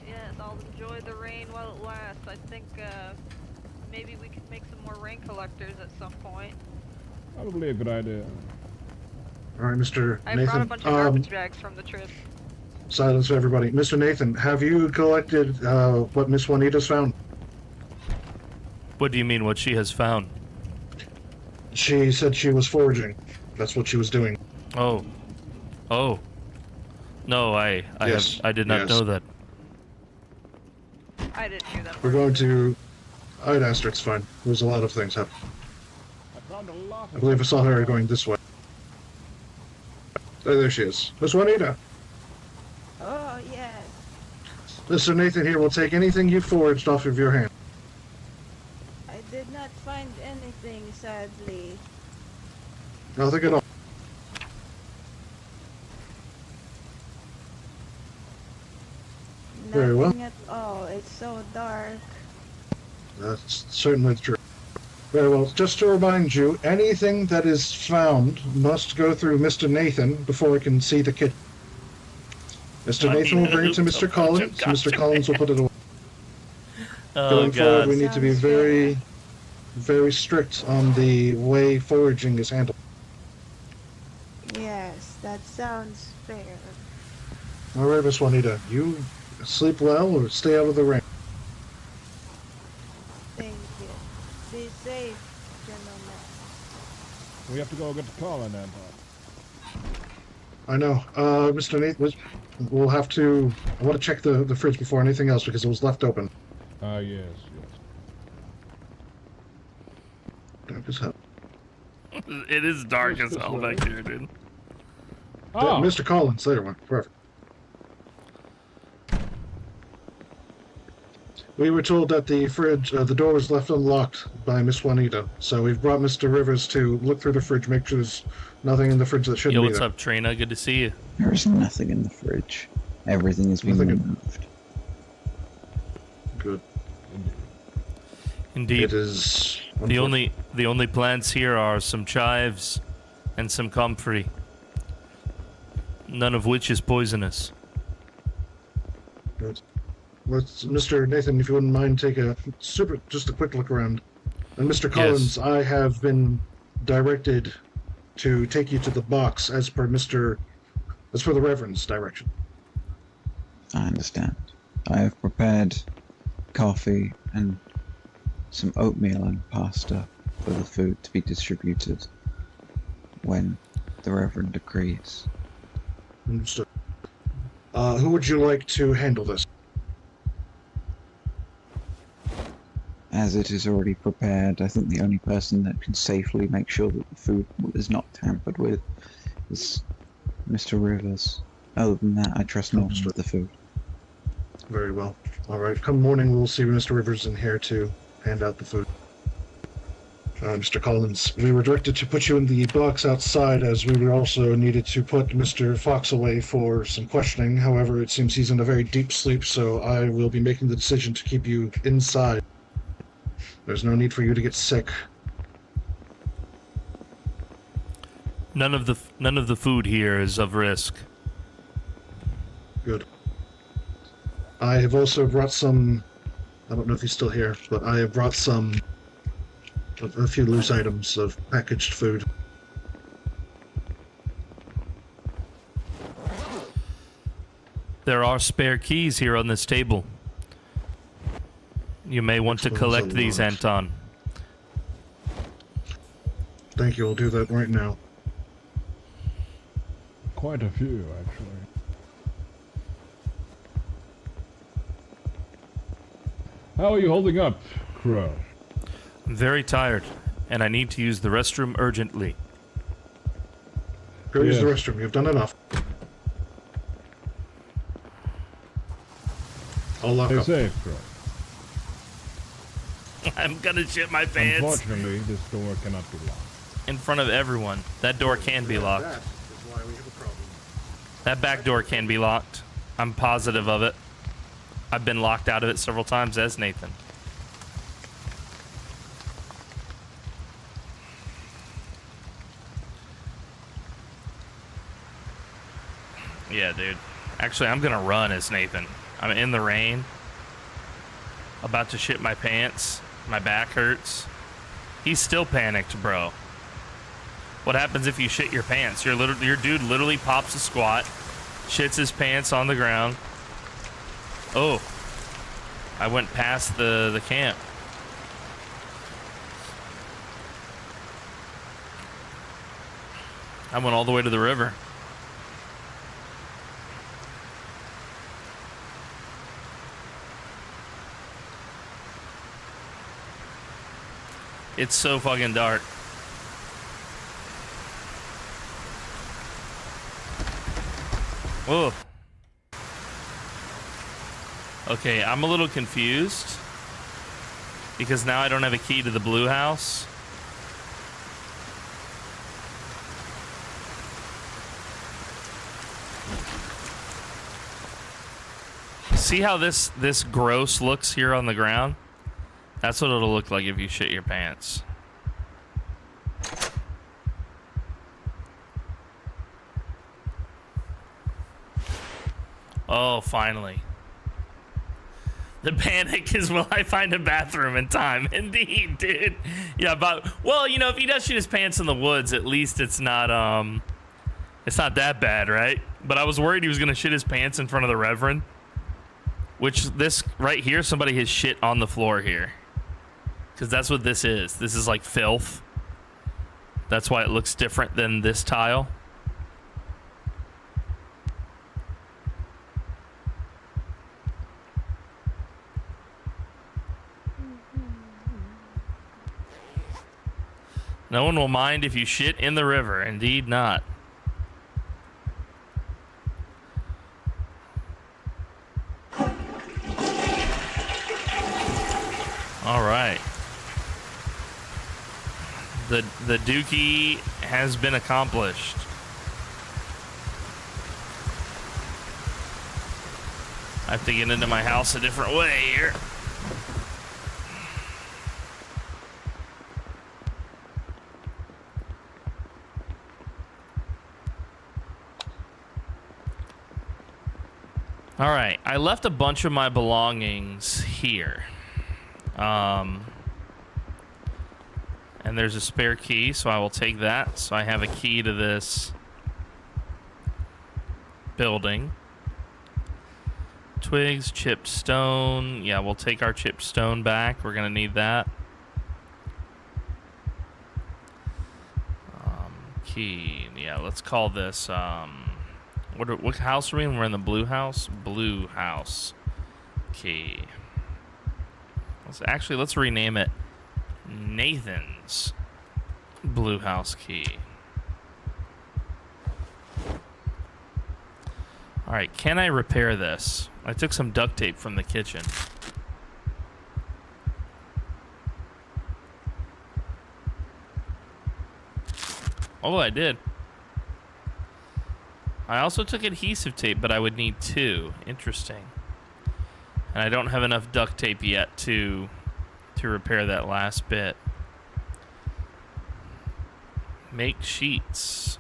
Yes, I'll enjoy the rain while it lasts. I think maybe we could make some more rain collectors at some point. Probably a good idea. All right, Mr. I Nathan. brought a bunch of garbage bags from the trip. Silence for everybody. Mr. Nathan, have you collected what Miss Juanita's found? What do you mean, what she has found? She said she was foraging. That's what she was doing. Oh. Oh. No, I did not know that. I didn't hear that. We're going to... I'd asked her, it's fine. There's a lot of things happening. I believe I saw her going this way. There she is. Miss Juanita. Oh, yes. Mr. Nathan here will take anything you foraged off of your hand. I did not find anything, sadly. Nothing at all. Very well. Nothing at all. It's so dark. That's certainly true. Very well. Just to remind you, anything that is found must go through Mr. Nathan before it can see the kitchen. Mr. Nathan will bring it to Mr. Collins. Mr. Collins will put it away. Going forward, we need to be very, very strict on the way foraging is handled. Yes, that sounds fair. All right, Miss Juanita, you sleep well or stay out of the rain. Thank you. Be safe, gentlemen. We have to go get the call on that. I know. Mr. Nathan, we'll have to... I want to check the fridge before anything else because it was left open. Yes. Dark as hell. It is dark as hell back here, dude. Oh. Mr. Collins, there one. Perfect. We were told that the fridge, the door was left unlocked by Miss Juanita, so we've brought Mr. Rivers to look through the fridge, make sure there's nothing in the fridge that shouldn't be there. Yo, what's up, Trina? Good to see you. There's nothing in the fridge. Everything has been removed. Good. Indeed. It is... The only plants here are some chives and some comfrey. None of which is poisonous. Good. Let's, Mr. Nathan, if you wouldn't mind, take just a quick look around. And Mr. Collins, yes. I have been directed to take you to the box as per the Reverend's direction. I understand. I have prepared coffee and some oatmeal and pasta for the food to be distributed when the Reverend agrees. Understood. Who would you like to handle this? As it is already prepared, I think the only person that can safely make sure that the food is not tampered with is Mr. Rivers. Other than that, I trust no one with the food. Very well. Alright, come morning we'll see Mr. Rivers in here to hand out the food. Mr. Collins, we were directed to put you in the box outside as we were also needed to put Mr. Fox away for some questioning. However, it seems he's in a very deep sleep, so I will be making the decision to keep you inside. There's no need for you to get sick. None of the food here is of risk. Good. I have also brought some... I don't know if he's still here, but I have brought a few loose items of packaged food. There are spare keys here on this table. You may want to collect these, Anton. Thank you, I'll do that right now. Quite a few, actually. How are you holding up? Crow. I'm very tired, and I need to use the restroom urgently. Go use the Yes. restroom. You've done enough. I'll lock Stay up. safe, Crow. I'm gonna shit my pants Unfortunately, this door cannot be locked. in front of everyone. That door can be locked. That is why we have a problem. That back door can be locked. I'm positive of it. I've been locked out of it several times as Nathan. Yeah, dude. Actually, I'm gonna run as Nathan. I'm in the rain. About to shit my pants. My back hurts. He's still panicked, bro. What happens if you shit your pants? Your dude literally pops a squat, shits his pants on the ground. Oh, I went past the camp. I went all the way to the river. It's so fucking dark. Oh. Okay, I'm a little confused because now I don't have a key to the blue house. See how this gross looks here on the ground? That's what it'll look like if you shit your pants. Oh, finally. The panic is, will I find a bathroom in time? Indeed, dude. Yeah, but, well, you know, if he does shit his pants in the woods, at least it's not that bad, right? But I was worried he was gonna shit his pants in front of the Reverend. Which, this right here, somebody has shit on the floor here. Because that's what this is. This is like filth. That's why it looks different than this tile. No one will mind if you shit in the river. Indeed not. All right. The dookie has been accomplished. I have to get into my house a different way here. All right, I left a bunch of my belongings here. And there's a spare key, so I will take that. So I have a key to this building. Twigs, chipped stone. Yeah, we'll take our chipped stone back. We're gonna need that. Key. Yeah, let's call this, what house are we in? We're in the blue house? Blue house. Key. Let's rename it Nathan's blue house key. All right, can I repair this? I took some duct tape from the kitchen. Oh, I did. I also took adhesive tape, but I would need 2. Interesting. And I don't have enough duct tape yet to repair that last bit. Make sheets.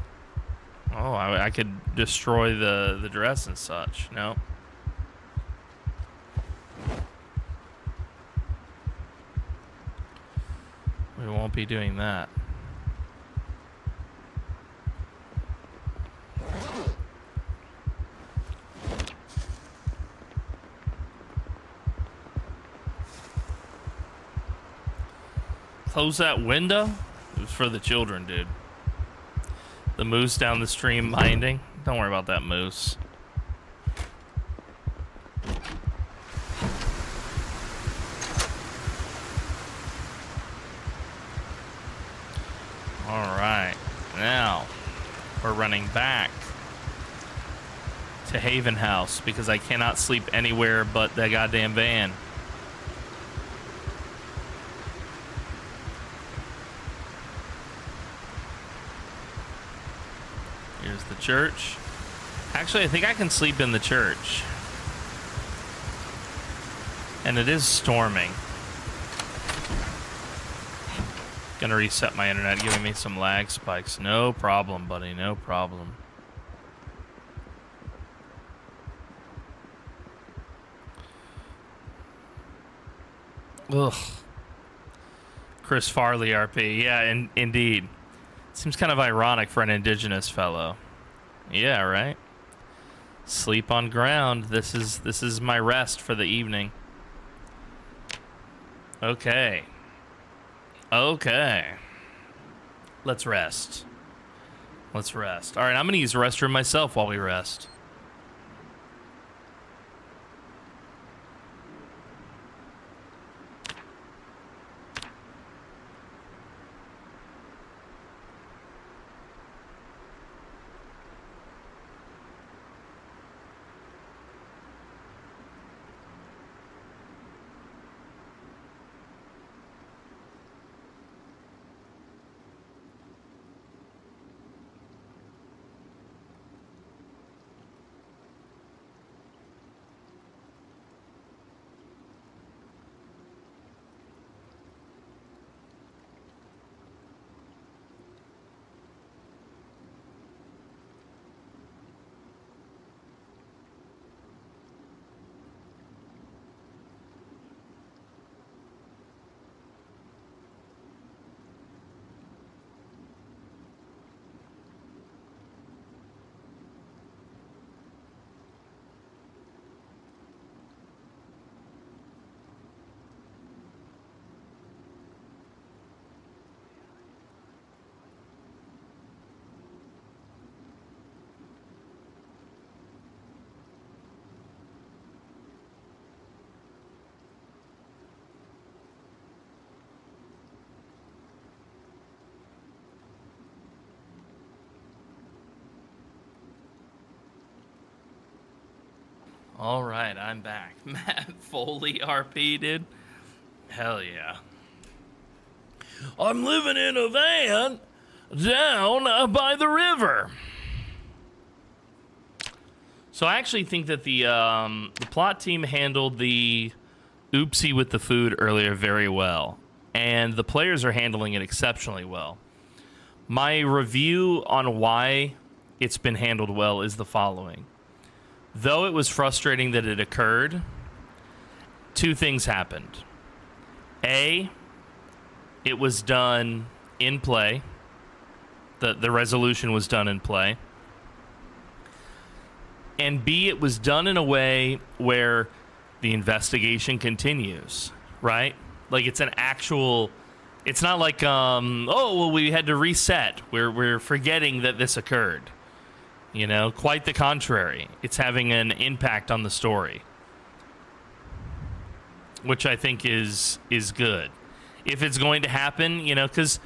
Oh, I could destroy the dress and such. No. We won't be doing that. Close that window? It was for the children, dude. The moose down the stream minding. Don't worry about that moose. running back to Haven House because I cannot sleep anywhere but the goddamn van. Here's the church. Actually, I think I can sleep in the church. And it is storming. Gonna reset my internet, giving me some lag spikes. No problem, buddy, no problem. Ugh. Chris Farley RP. Yeah, indeed. Seems kind of ironic for an indigenous fellow. Yeah, right? Sleep on ground. This is my rest for the evening. Okay. Okay. Let's rest. Let's rest. All right, I'm going to use the restroom myself while we rest. All right, I'm back. Matt Foley RP, dude. Hell yeah. I'm living in a van down by the river. So I actually think that the plot team handled the oopsie with the food earlier very well, and the players are handling it exceptionally well. My review on why it's been handled well is the following. Though it was frustrating that it occurred, two things happened. A, it was done in play. The resolution was done in play. And B, it was done in a way where the investigation continues, right? Like it's an actual, it's not like, oh, well, we had to reset. We're forgetting that this occurred. You know, quite the contrary. It's having an impact on the story, which I think is good. If it's going to happen, you know, because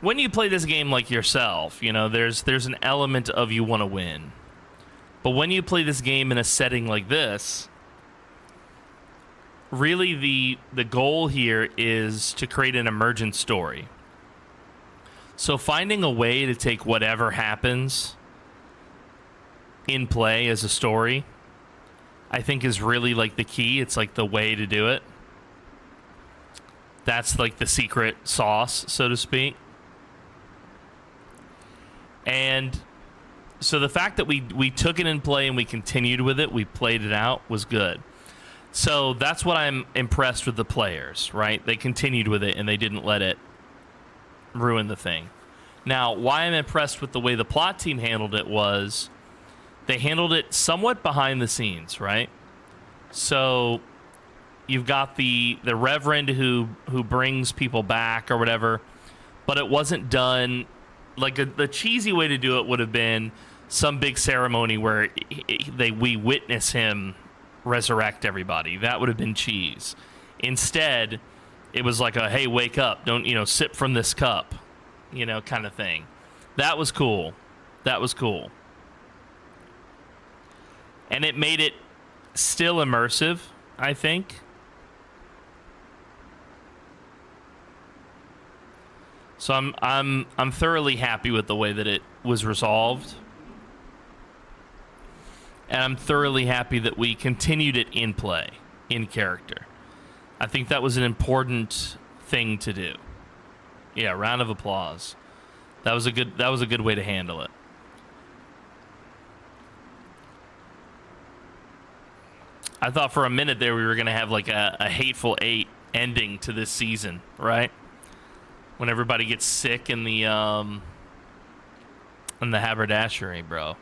when you play this game like yourself, you know, there's an element of you want to win. But when you play this game in a setting like this, really the goal here is to create an emergent story. So finding a way to take whatever happens in play as a story, I think is really like the key. It's like the way to do it. That's like the secret sauce, so to speak. And so the fact that we took it in play and we continued with it, we played it out, was good. So that's what I'm impressed with the players, right? They continued with it and they didn't let it ruin the thing. Now, why I'm impressed with the way the plot team handled it was they handled it somewhat behind the scenes, right? So you've got the reverend who brings people back or whatever, but it wasn't done like the cheesy way to do it would have been some big ceremony where we witness him resurrect everybody. That would have been cheese. Instead, it was like a, hey, wake up, don't, sip from this cup, kind of thing. That was cool. That was cool. And it made it still immersive, I think. So I'm thoroughly happy with the way that it was resolved. And I'm thoroughly happy that we continued it in play, in character. I think that was an important thing to do. Yeah, round of applause. That was a good way to handle it. I thought for a minute there we were going to have like a Hateful Eight ending to this season, right? When everybody gets sick in the haberdashery, bro.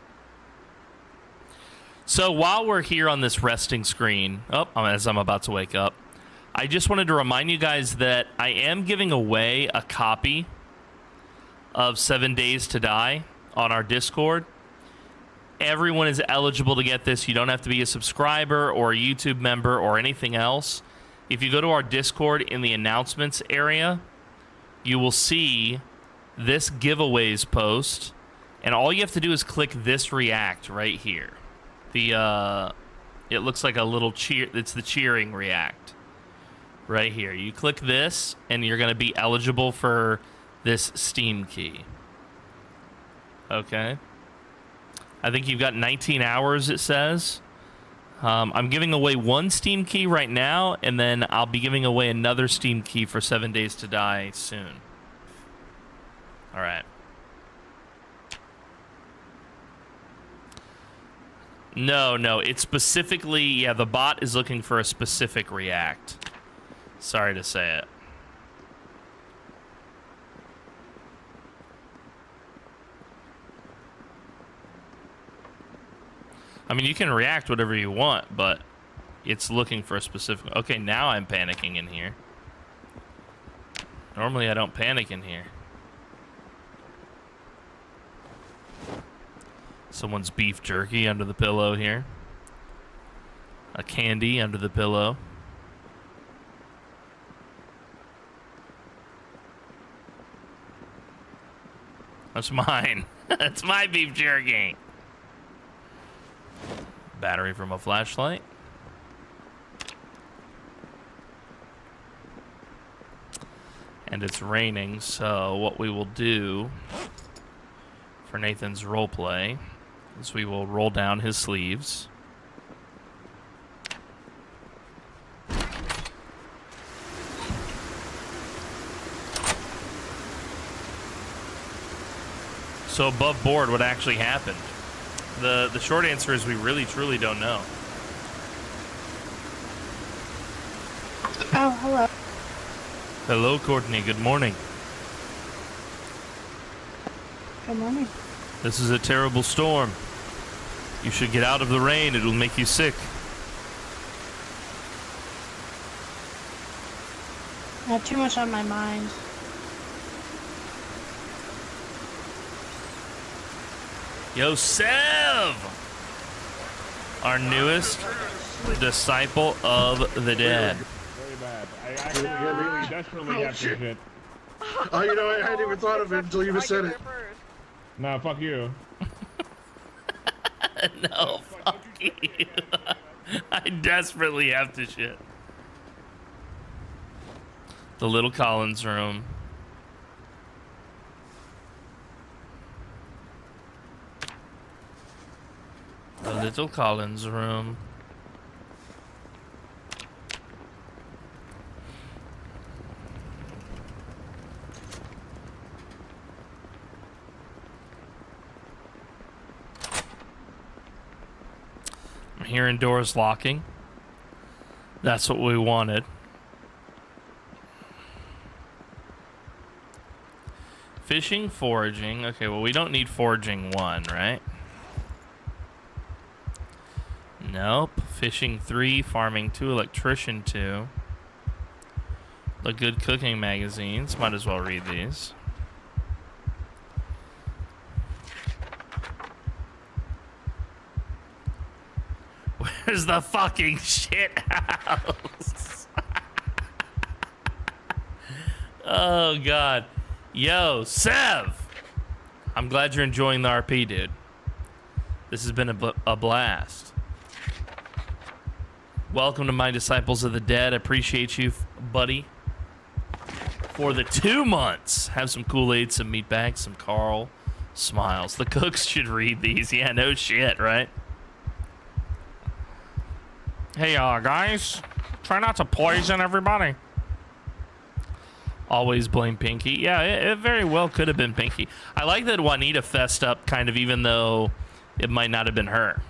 So while we're here on this resting screen, as I'm about to wake up, I just wanted to remind you guys that I am giving away a copy of 7 Days to Die on our Discord. Everyone is eligible to get this. You don't have to be a subscriber or a YouTube member or anything else. If you go to our Discord in the announcements area, you will see this giveaways post, and all you have to do is click this react right here. It looks like a little cheer. It's the cheering react right here. You click this, and you're going to be eligible for this Steam key. Okay. I think you've got 19 hours, it says. I'm giving away one Steam key right now, and then I'll be giving away another Steam key for 7 Days to Die soon. All right. No, it's specifically, yeah, the bot is looking for a specific react. Sorry to say it. I mean, you can react whatever you want, but it's looking for a specific... Okay, now I'm panicking in here. Normally I don't panic in here. Someone's beef jerky under the pillow here. A candy under the pillow. That's mine. That's my beef jerky. Battery from a flashlight. And it's raining, so what we will do for Nathan's roleplay is we will roll down his sleeves. So above board, what actually happened? The short answer is we really truly don't know. Oh, hello. Hello, Courtney. Good morning. Good morning. This is a terrible storm. You should get out of the rain. It'll make you sick. I have too much on my mind. Yo, Sev! Our newest disciple of the dead. Very bad. I really desperately have to shit. Oh, you know, I hadn't even thought of it until you said it. Nah, fuck you. No, fuck you. I desperately have to shit. The little Collins room. The little Collins room. I'm hearing doors locking. That's what we wanted. Fishing, foraging. Okay, well, we don't need foraging 1, right? Nope. Fishing 3, farming 2, electrician 2. The good cooking magazines. Might as well read these. Where's the fucking shit house? Oh, God. Yo, Sev! I'm glad you're enjoying the RP, dude. This has been a blast. Welcome to my Disciples of the Dead. I appreciate you, buddy. For the 2 months, have some Kool-Aid, some meat bags, some Carl smiles. The cooks should read these. Yeah, no shit, right? Hey, guys, try not to poison everybody. Always blame Pinky. Yeah, it very well could have been Pinky. I like that Juanita fessed up, kind of, even though it might not have been her.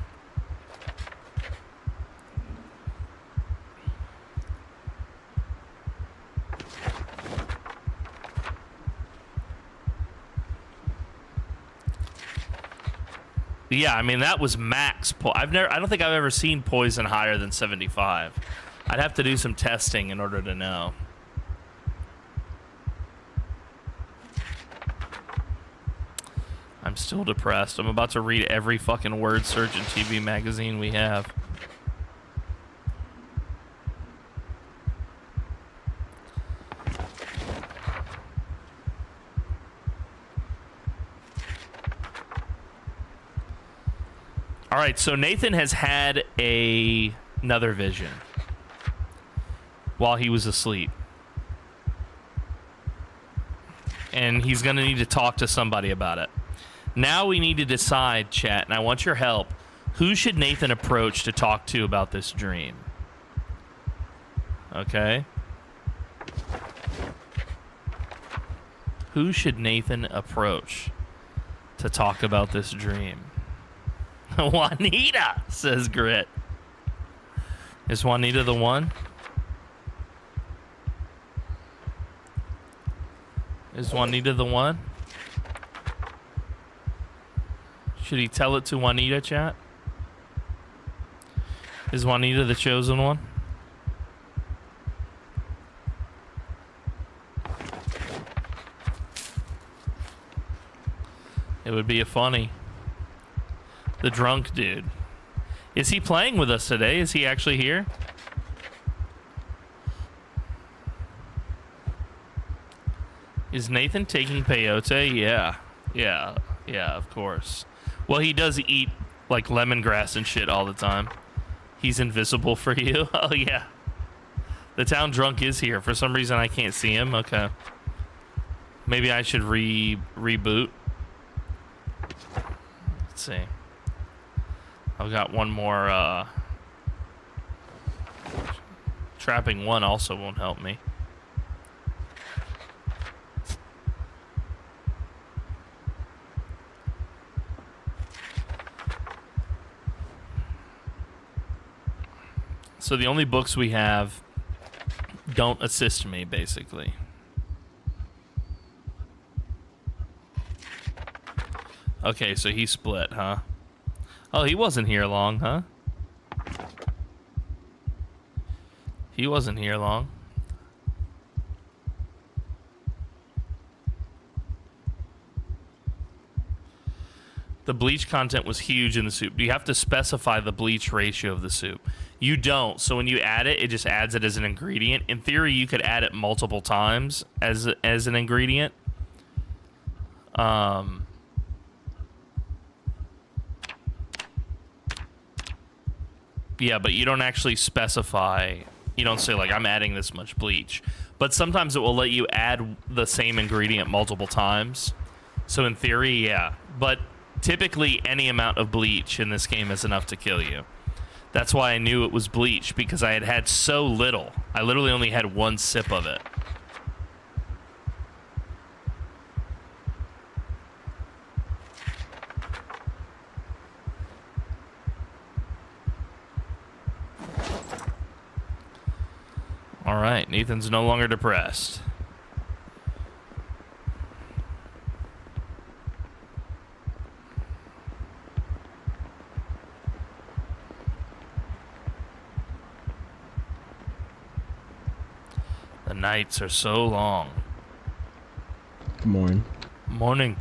Yeah, I mean, that was max. I don't think I've ever seen poison higher than 75. I'd have to do some testing in order to know. I'm still depressed. I'm about to read every fucking word search and TV magazine we have. All right, so Nathan has had another vision while he was asleep. And he's going to need to talk to somebody about it. Now we need to decide, chat, and I want your help. Who should Nathan approach to talk to about this dream? Okay. Who should Nathan approach to talk about this dream? Juanita, says Grit. Is Juanita the one? Is Juanita the one? Should he tell it to Juanita, chat? Is Juanita the chosen one? It would be a funny. The drunk dude. Is he playing with us today? Is he actually here? Is Nathan taking peyote? Yeah. Yeah, of course. Well, he does eat, like, lemongrass and shit all the time. He's invisible for you? Oh, yeah. The town drunk is here. For some reason, I can't see him. Okay. Maybe I should reboot. Let's see. I've got one more, Trapping one also won't help me. So the only books we have don't assist me, basically. Okay, so he split, huh? Oh, he wasn't here long, huh? He wasn't here long. The bleach content was huge in the soup. You have to specify the bleach ratio of the soup. You don't. So when you add it, it just adds it as an ingredient. In theory, you could add it multiple times as an ingredient. Yeah, but you don't actually specify. You don't say, like, I'm adding this much bleach. But sometimes it will let you add the same ingredient multiple times. So in theory, yeah. But typically, any amount of bleach in this game is enough to kill you. That's why I knew it was bleach, because I had had so little. I literally only had one sip of it. All right, Nathan's no longer depressed. The nights are so long. Good morning. Morning.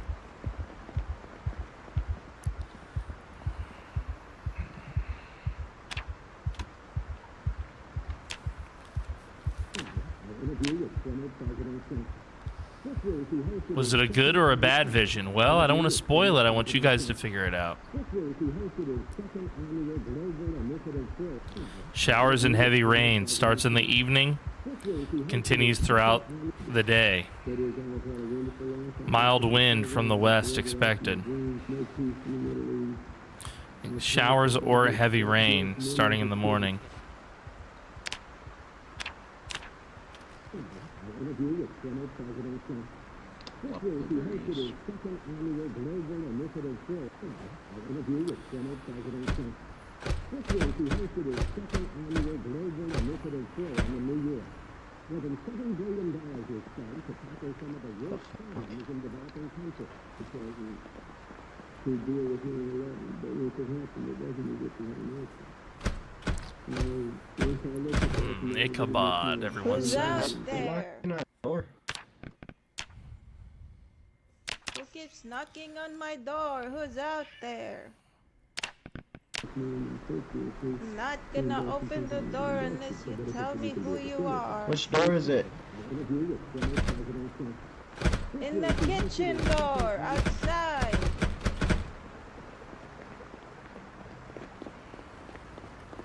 Was it a good or a bad vision? Well, I don't want to spoil it. I want you guys to figure it out. Showers and heavy rain. Starts in the evening, continues throughout the day. Mild wind from the west expected. Showers or heavy rain starting in the morning. Ichabod, everyone Who's says. out there? Who keeps knocking on my door? Who's out there? I'm not gonna open the door unless you tell me who you are. Which door is it? In the kitchen door, outside.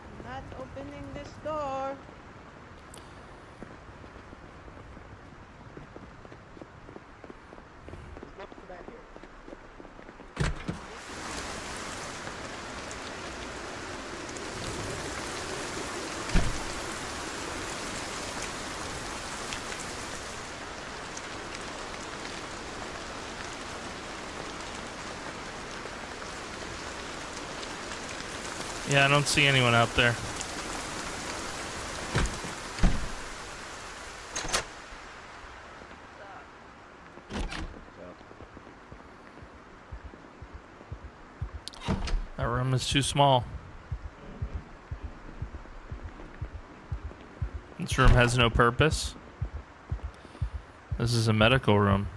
I'm not opening this door. Yeah, I don't see anyone out there. That room is too small. This room has no purpose. This is a medical room.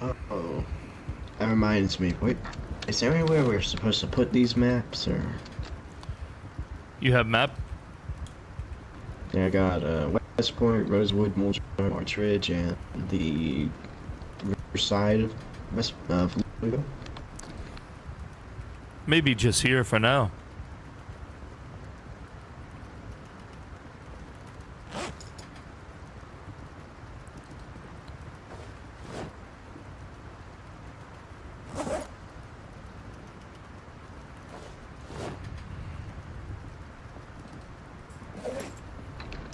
Uh-oh. That reminds me, wait, is there anywhere we're supposed to put these maps, or? You have map? Yeah, I got West Point, Rosewood, Moultrie, March Ridge, and the riverside of West Louisville. Maybe just here for now.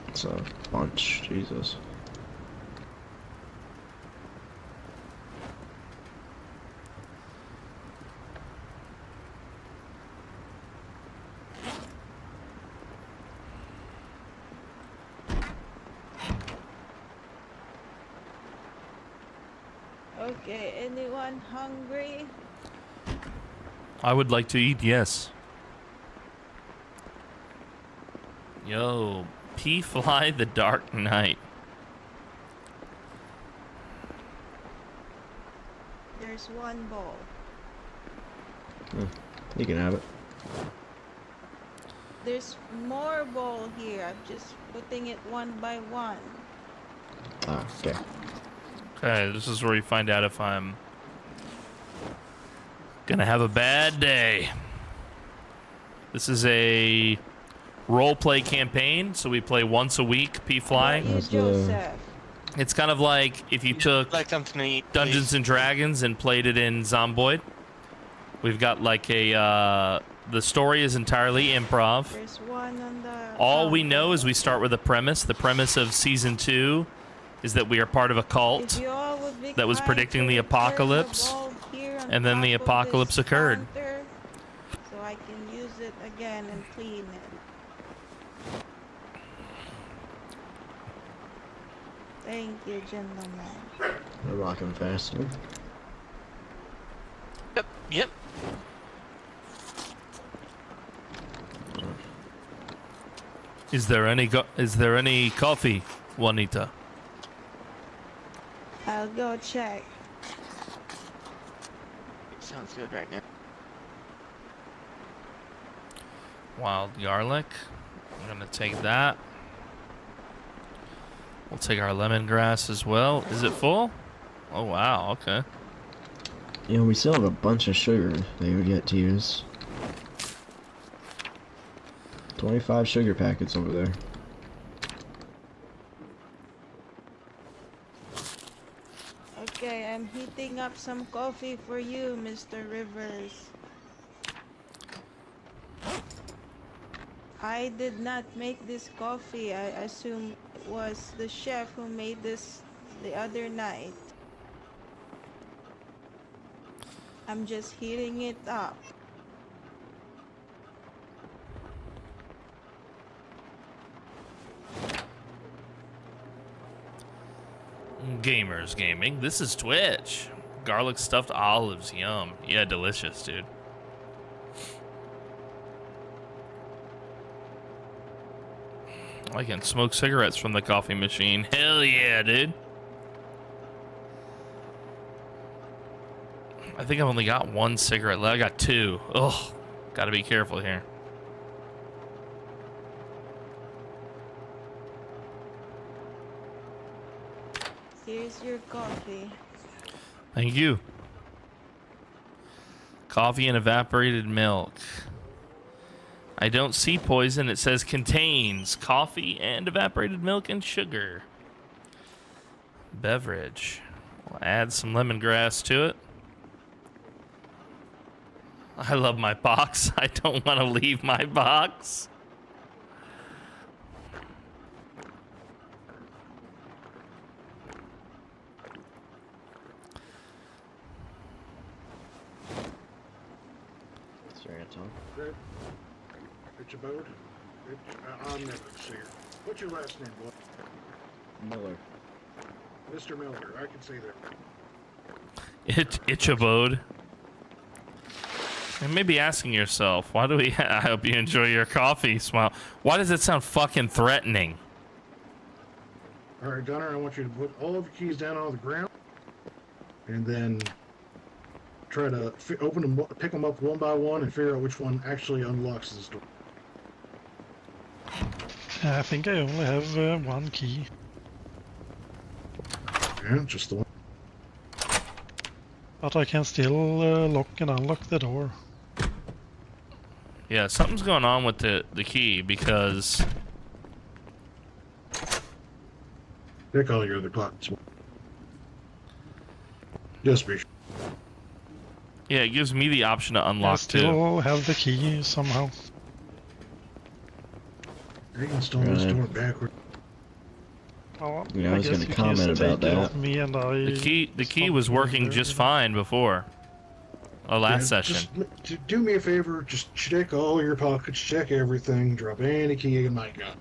It's a bunch, Jesus. Okay, anyone hungry? I would like to eat, yes. Yo, P-Fly the Dark Knight. There's one bowl. You can have it. There's more bowl here. I'm just putting it one by one. Ah, okay. Okay, this is where you find out if I'm gonna have a bad day. This is a role-play campaign, so we play once a week, P-Fly. Joseph. It's kind of like if you took Like something to eat, Dungeons and Dragons and played it in Zomboid. We've got like a, the story is entirely improv. There's one on the... All we know is we start with a premise. The premise of Season 2 is that we are part of a cult that was predicting the apocalypse, and then the apocalypse occurred. So I can use it again and clean it. Thank you, gentlemen. We're rocking faster. Yep. Is there any coffee, Juanita? I'll go check. Sounds good right now. Wild garlic. I'm gonna take that. We'll take our lemongrass as well. Is it full? Oh wow, okay. You know, we still have a bunch of sugar they would get to use. 25 sugar packets over there. Okay, I'm heating up some coffee for you, Mr. Rivers. I did not make this coffee. I assume it was the chef who made this the other night. I'm just heating it up. Gamers gaming. This is Twitch. Garlic stuffed olives. Yum. Yeah, delicious, dude. I can smoke cigarettes from the coffee machine. Hell yeah, dude. I think I've only got one cigarette left. I got two. Ugh. Gotta be careful here. Here's your coffee. Thank you. Coffee and evaporated milk. I don't see poison. It says contains coffee and evaporated milk and sugar. Beverage. We'll add some lemongrass to it. I love my box. I don't want to leave my box. Sorry, Tom. Good. It's about. I'm never see her. What's your last name, boy? Miller. Mr. Miller. I can say that. Ichabod. You may be asking yourself, why do we? I hope you enjoy your coffee. Smile. Why does it sound fucking threatening? All right, Gunner. I want you to put all of your keys down on the ground, and then try to open them, pick them up one by one, and figure out which one actually unlocks this door. I think I only have one key. Yeah, just the one. But I can still lock and unlock the door. Yeah, something's going on with the key because Pick all your other clocks. Just be sure. yeah, it gives me the option to I unlock still too. have the key somehow. You can install this door backward. Well, Yeah, I was guess gonna you comment can just about take it that. off me and I The key was working just fine before our last session. Just do me a favor. Just check all your pockets. Check everything. Drop any key you might got.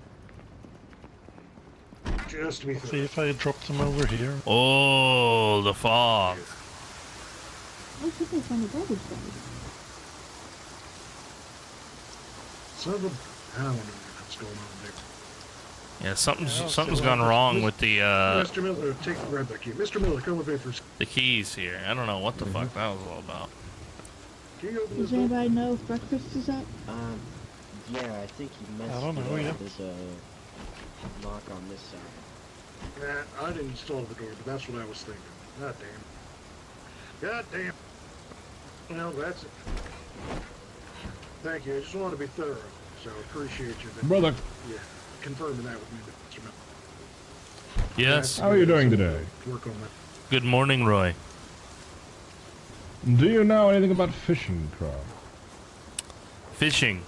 Just to be See if I drop them over here. Oh, the fog. I think I found a garbage bag. Son of a... I don't know what's going on there. Yeah, something's gone wrong with the Mr. Miller, grab that key. Mr. Miller, come with me for a second. the keys here. I don't know what the fuck that was all about. Can you open Does this door? anybody know if breakfast is up? Yeah, I think he messed I don't know it yet. up. There's a lock on this side. Nah, I didn't install the door, but that's what I was thinking. God damn. God damn. Well, that's it. Thank you. I just wanted to be thorough, so I appreciate you. Brother. Yeah, confirming that with me, Mr. Miller. Yes. How are you doing today? Work on that. Good morning, Roy. Do you know anything about fishing, Crow? Fishing.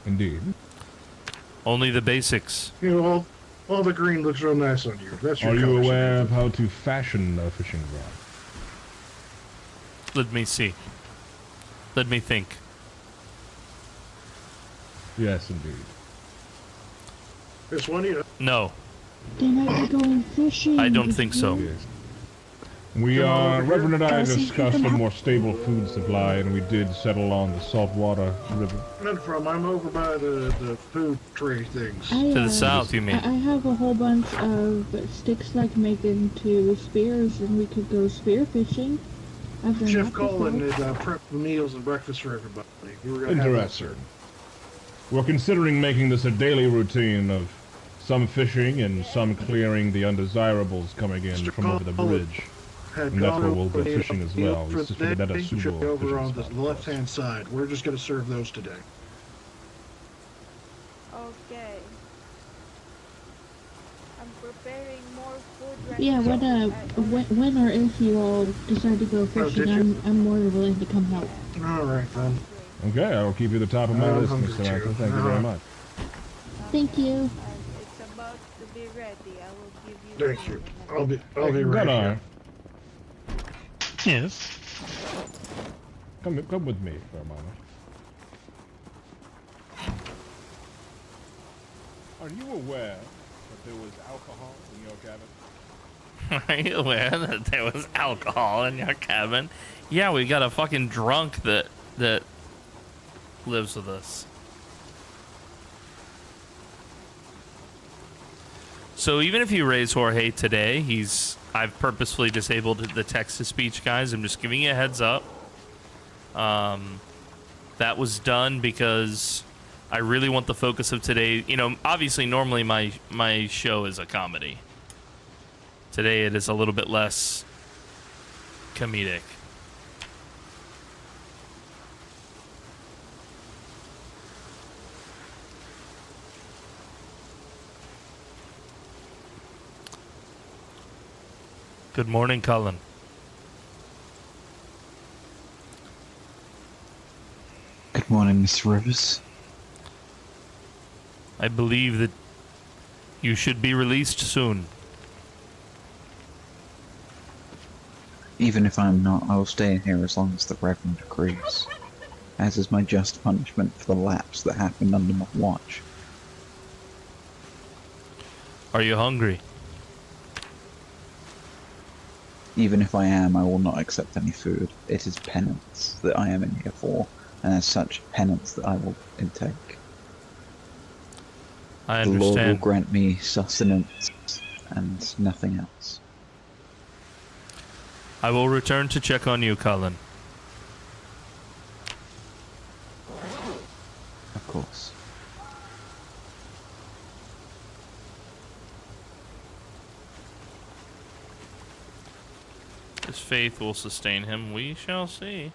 Indeed. Only the basics. You know, all the green looks real nice on you. That's your Are you colors. aware of how to fashion a fishing rod? Let me see. Let me think. Yes, indeed. This one, you know. No. They might be going fishing. I don't think so. We, Reverend and I Does he discussed even a have- more stable food supply, and we did settle on the saltwater river. Not from. I'm over by the food tray things. I, To the south, you mean? I have a whole bunch of sticks I can make into spears, and we could go spear fishing. I've done Chef that before. Colin had prepped meals and breakfast for everybody. We were gonna have that Interesting. served. We're considering making this a daily routine of some fishing and some clearing the undesirables coming in Mr. from over the Collins bridge. Had And that's gone where we'll over go the fishing as meal well. for It's the just a day, better should subo over fishing on the spot. left-hand side. We're just going to serve those today. Okay. I'm preparing more food right Yeah, now. when or if you all decide to go did fishing, you? I'm more than willing to come help. All right, then. Okay, I'll keep you at the top of my I'm list, hungry Mr. Arthur. too. Thank you very much. Thank you. It's about to be ready. I will give you. Thank you. I'll be Good right eye. here. Yes. Come with me for a moment. Are you aware that there was alcohol in your cabin? Are you aware that there was alcohol in your cabin? Yeah, we got a fucking drunk that lives with us. So even if you raise Jorge today, I've purposefully disabled the text-to-speech, guys. I'm just giving you a heads up. That was done because I really want the focus of today. You know, obviously, normally my show is a comedy. Today it is a little bit less comedic. Good morning, Cullen. Good morning, Mr. Rivers. I believe that you should be released soon. Even if I'm not, I will stay in here as long as the Reverend agrees, as is my just punishment for the lapse that happened under my watch. Are you hungry? Even if I am, I will not accept any food. It is penance that I am in here for, and as such, penance that I will intake. I The Lord will understand. grant me sustenance and nothing else. I will return to check on you, Cullen. Of course. His faith will sustain him. We shall see.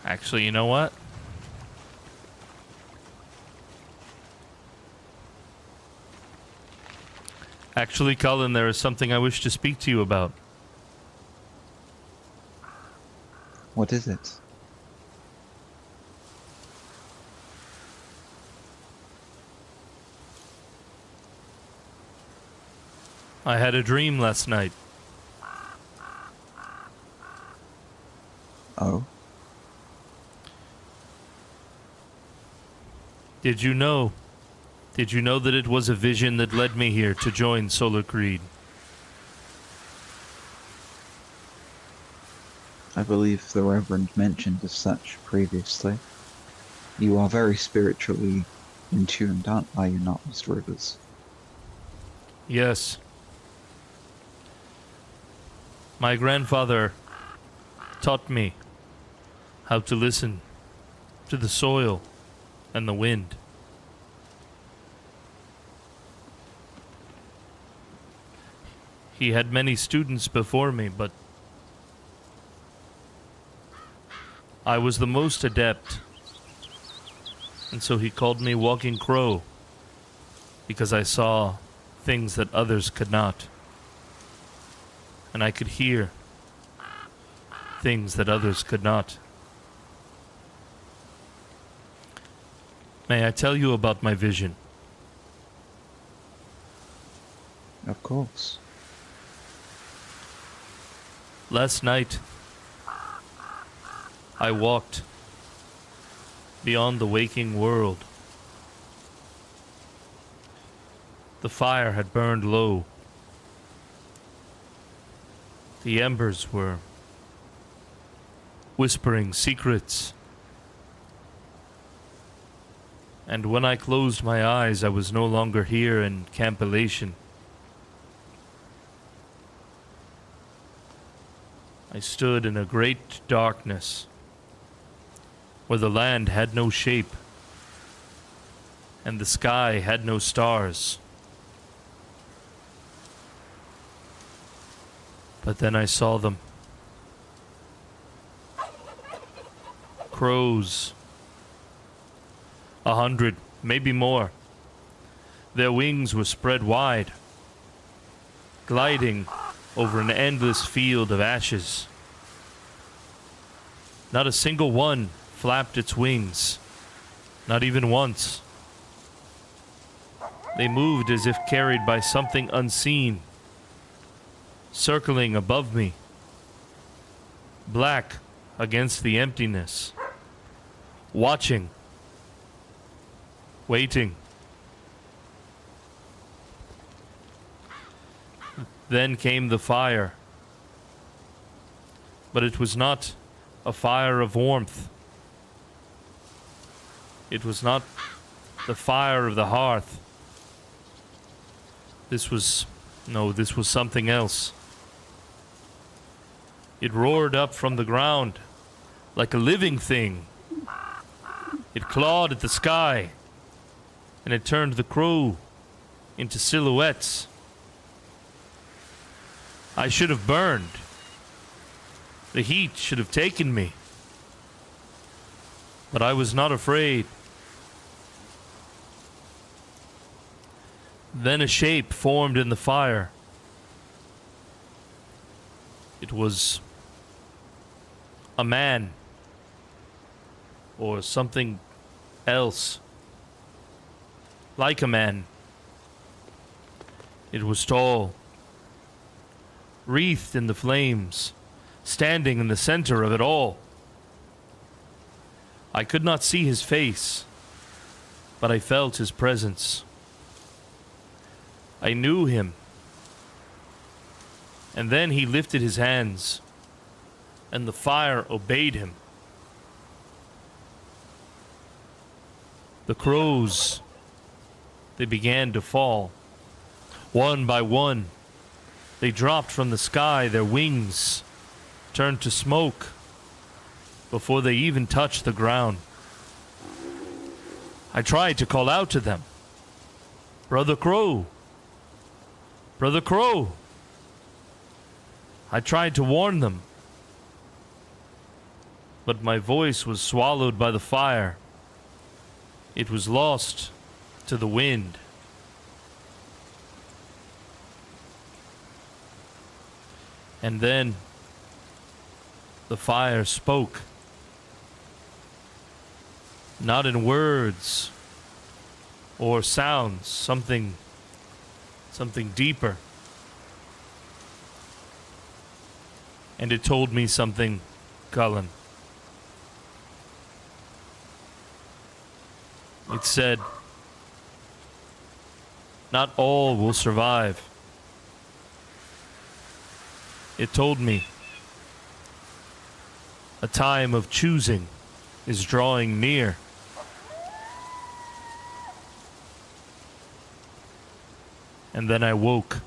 Actually, you know what? Actually, Cullen, there is something I wish to speak to you about. What is it? I had a dream last night. Oh? Did you know? Did you know that it was a vision that led me here to join Solar Creed? I believe the Reverend mentioned as such previously. You are very spiritually in tune, are you not, Mr. Rivers? Yes. My grandfather taught me how to listen to the soil and the wind. He had many students before me, but I was the most adept. And so he called me Walking Crow, because I saw things that others could not. And I could hear things that others could not. May I tell you about my vision? Of course. Last night, I walked beyond the waking world. The fire had burned low. The embers were whispering secrets. And when I closed my eyes, I was no longer here in Camp Elation. I stood in a great darkness, where the land had no shape, and the sky had no stars. But then I saw them. Crows. 100, maybe more. Their wings were spread wide, gliding over an endless field of ashes. Not a single one flapped its wings, not even once. They moved as if carried by something unseen, circling above me, black against the emptiness, watching, waiting. Then came the fire, but it was not a fire of warmth. It was not the fire of the hearth. This was something else. It roared up from the ground like a living thing. It clawed at the sky, and it turned the crow into silhouettes. I should have burned. The heat should have taken me. But I was not afraid. Then a shape formed in the fire. It was a man, or something else, like a man. It was tall, wreathed in the flames, standing in the center of it all. I could not see his face, but I felt his presence. I knew him. And then he lifted his hands, and the fire obeyed him. The crows, they began to fall. One by one, they dropped from the sky, their wings turned to smoke before they even touched the ground. I tried to call out to them, "Brother Crow! Brother Crow!" I tried to warn them, but my voice was swallowed by the fire. It was lost to the wind. And then the fire spoke. Not in words or sounds, something deeper. And it told me something, Cullen. It said, not all will survive. It told me a time of choosing is drawing near. And then I woke.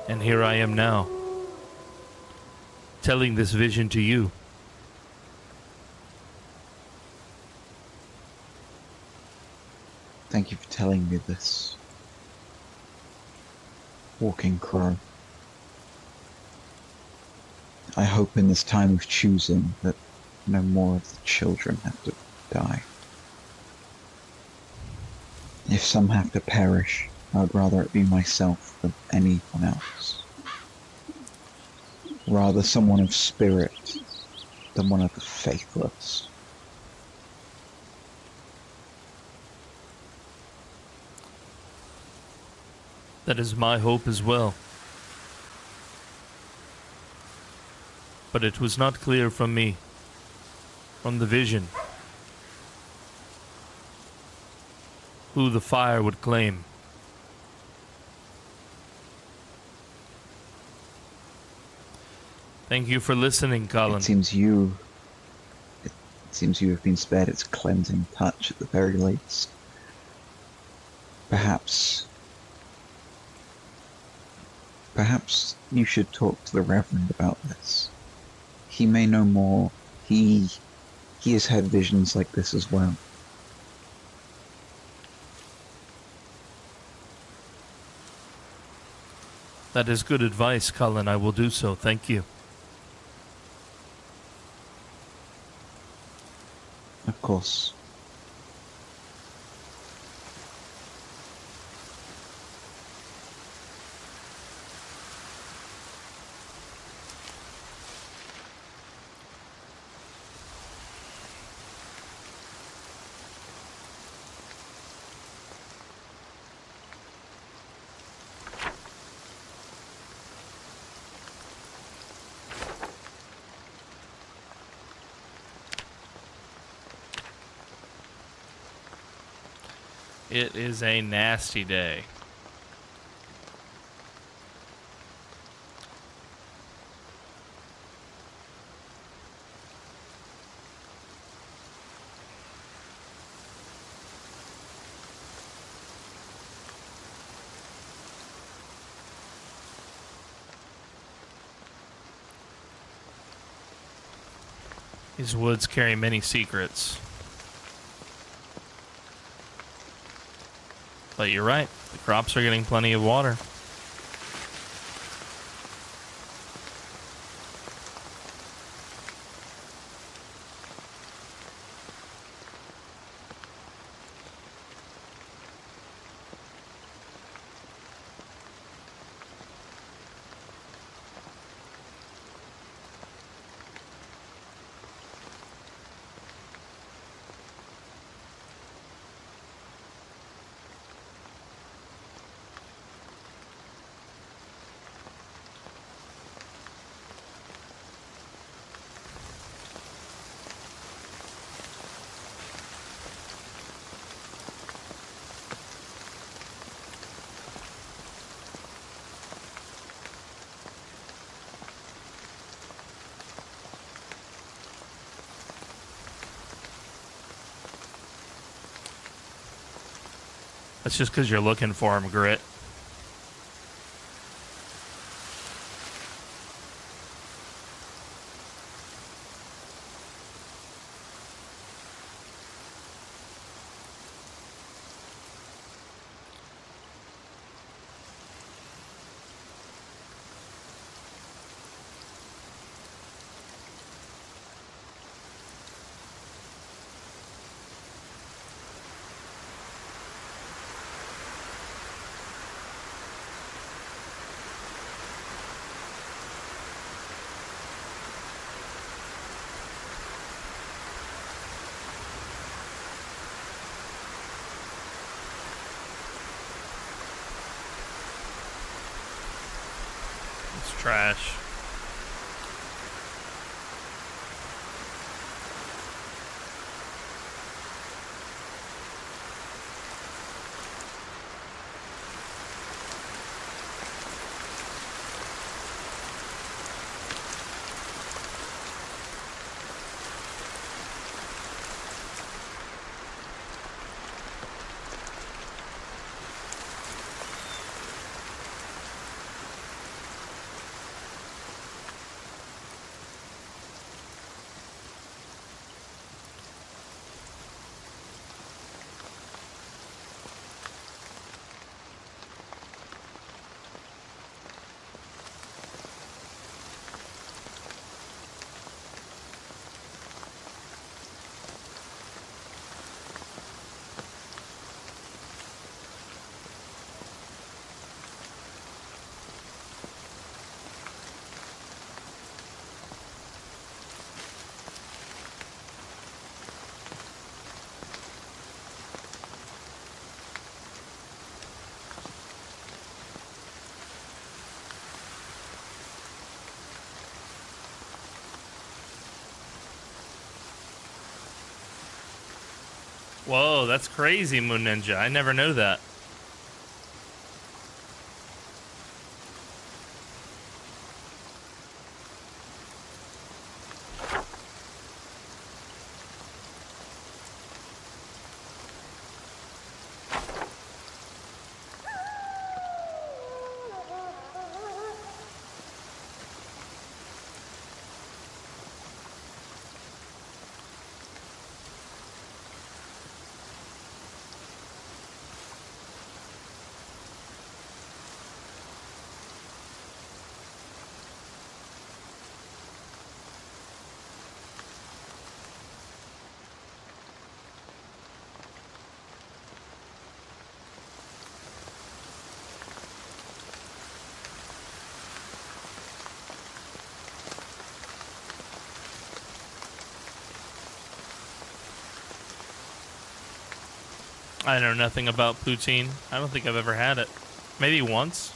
And here I am now, telling this vision to you. Thank you for telling me this, Walking Crow. I hope in this time of choosing that no more of the children have to die. If some have to perish, I would rather it be myself than anyone else. Rather someone of spirit than one of the faithless. That is my hope as well. But it was not clear from me, from the vision. who the fire would claim. Thank you for listening, Colin. It seems you have been spared its cleansing touch at the very least. Perhaps you should talk to the Reverend about this. He may know more. He has had visions like this as well. That is good advice, Colin. I will do so. Thank you. Of course. It is a nasty day. These woods carry many secrets. But you're right, the crops are getting plenty of water. That's just because you're looking for him, Grit. Trash. Whoa, that's crazy, Moon Ninja. I never knew that. I know nothing about poutine. I don't think I've ever had it. Maybe once.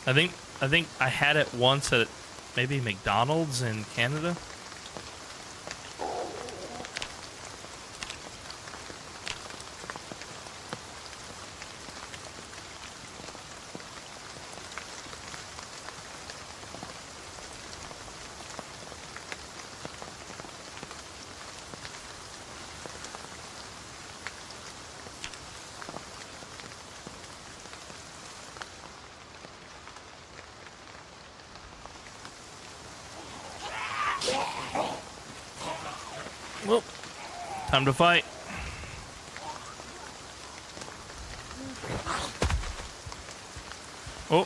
I think I had it once at maybe McDonald's in Canada. Well, time to fight. Oh.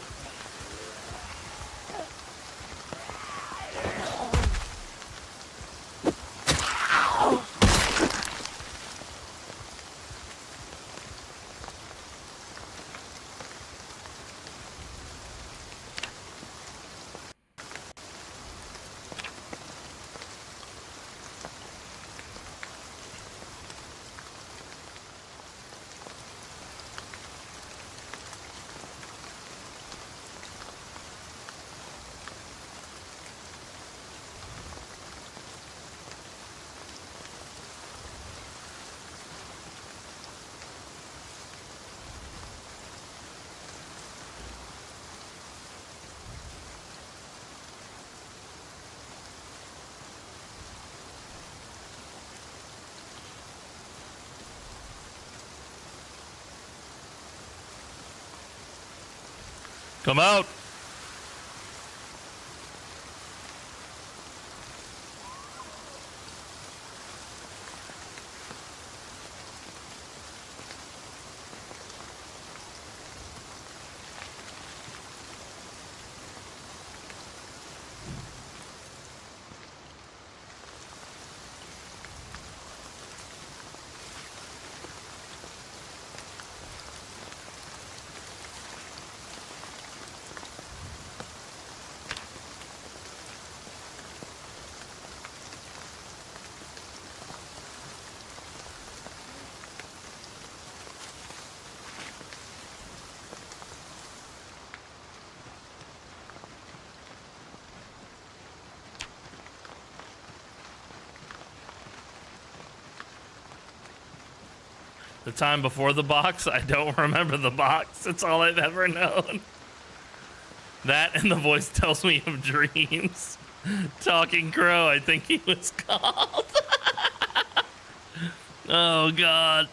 Come out. The time before the box, I don't remember the box. It's all I've ever known. That and the voice tells me of dreams. Talking Crow, I think he was called. Oh, God.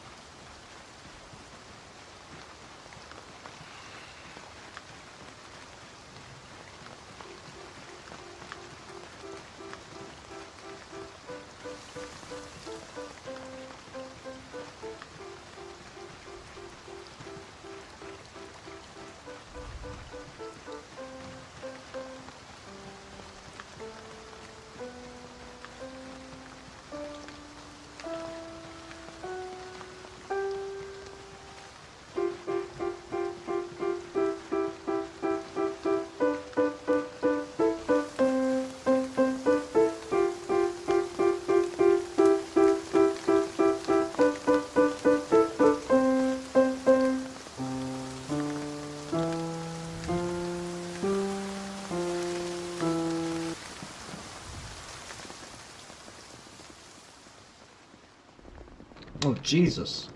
Oh, Jesus.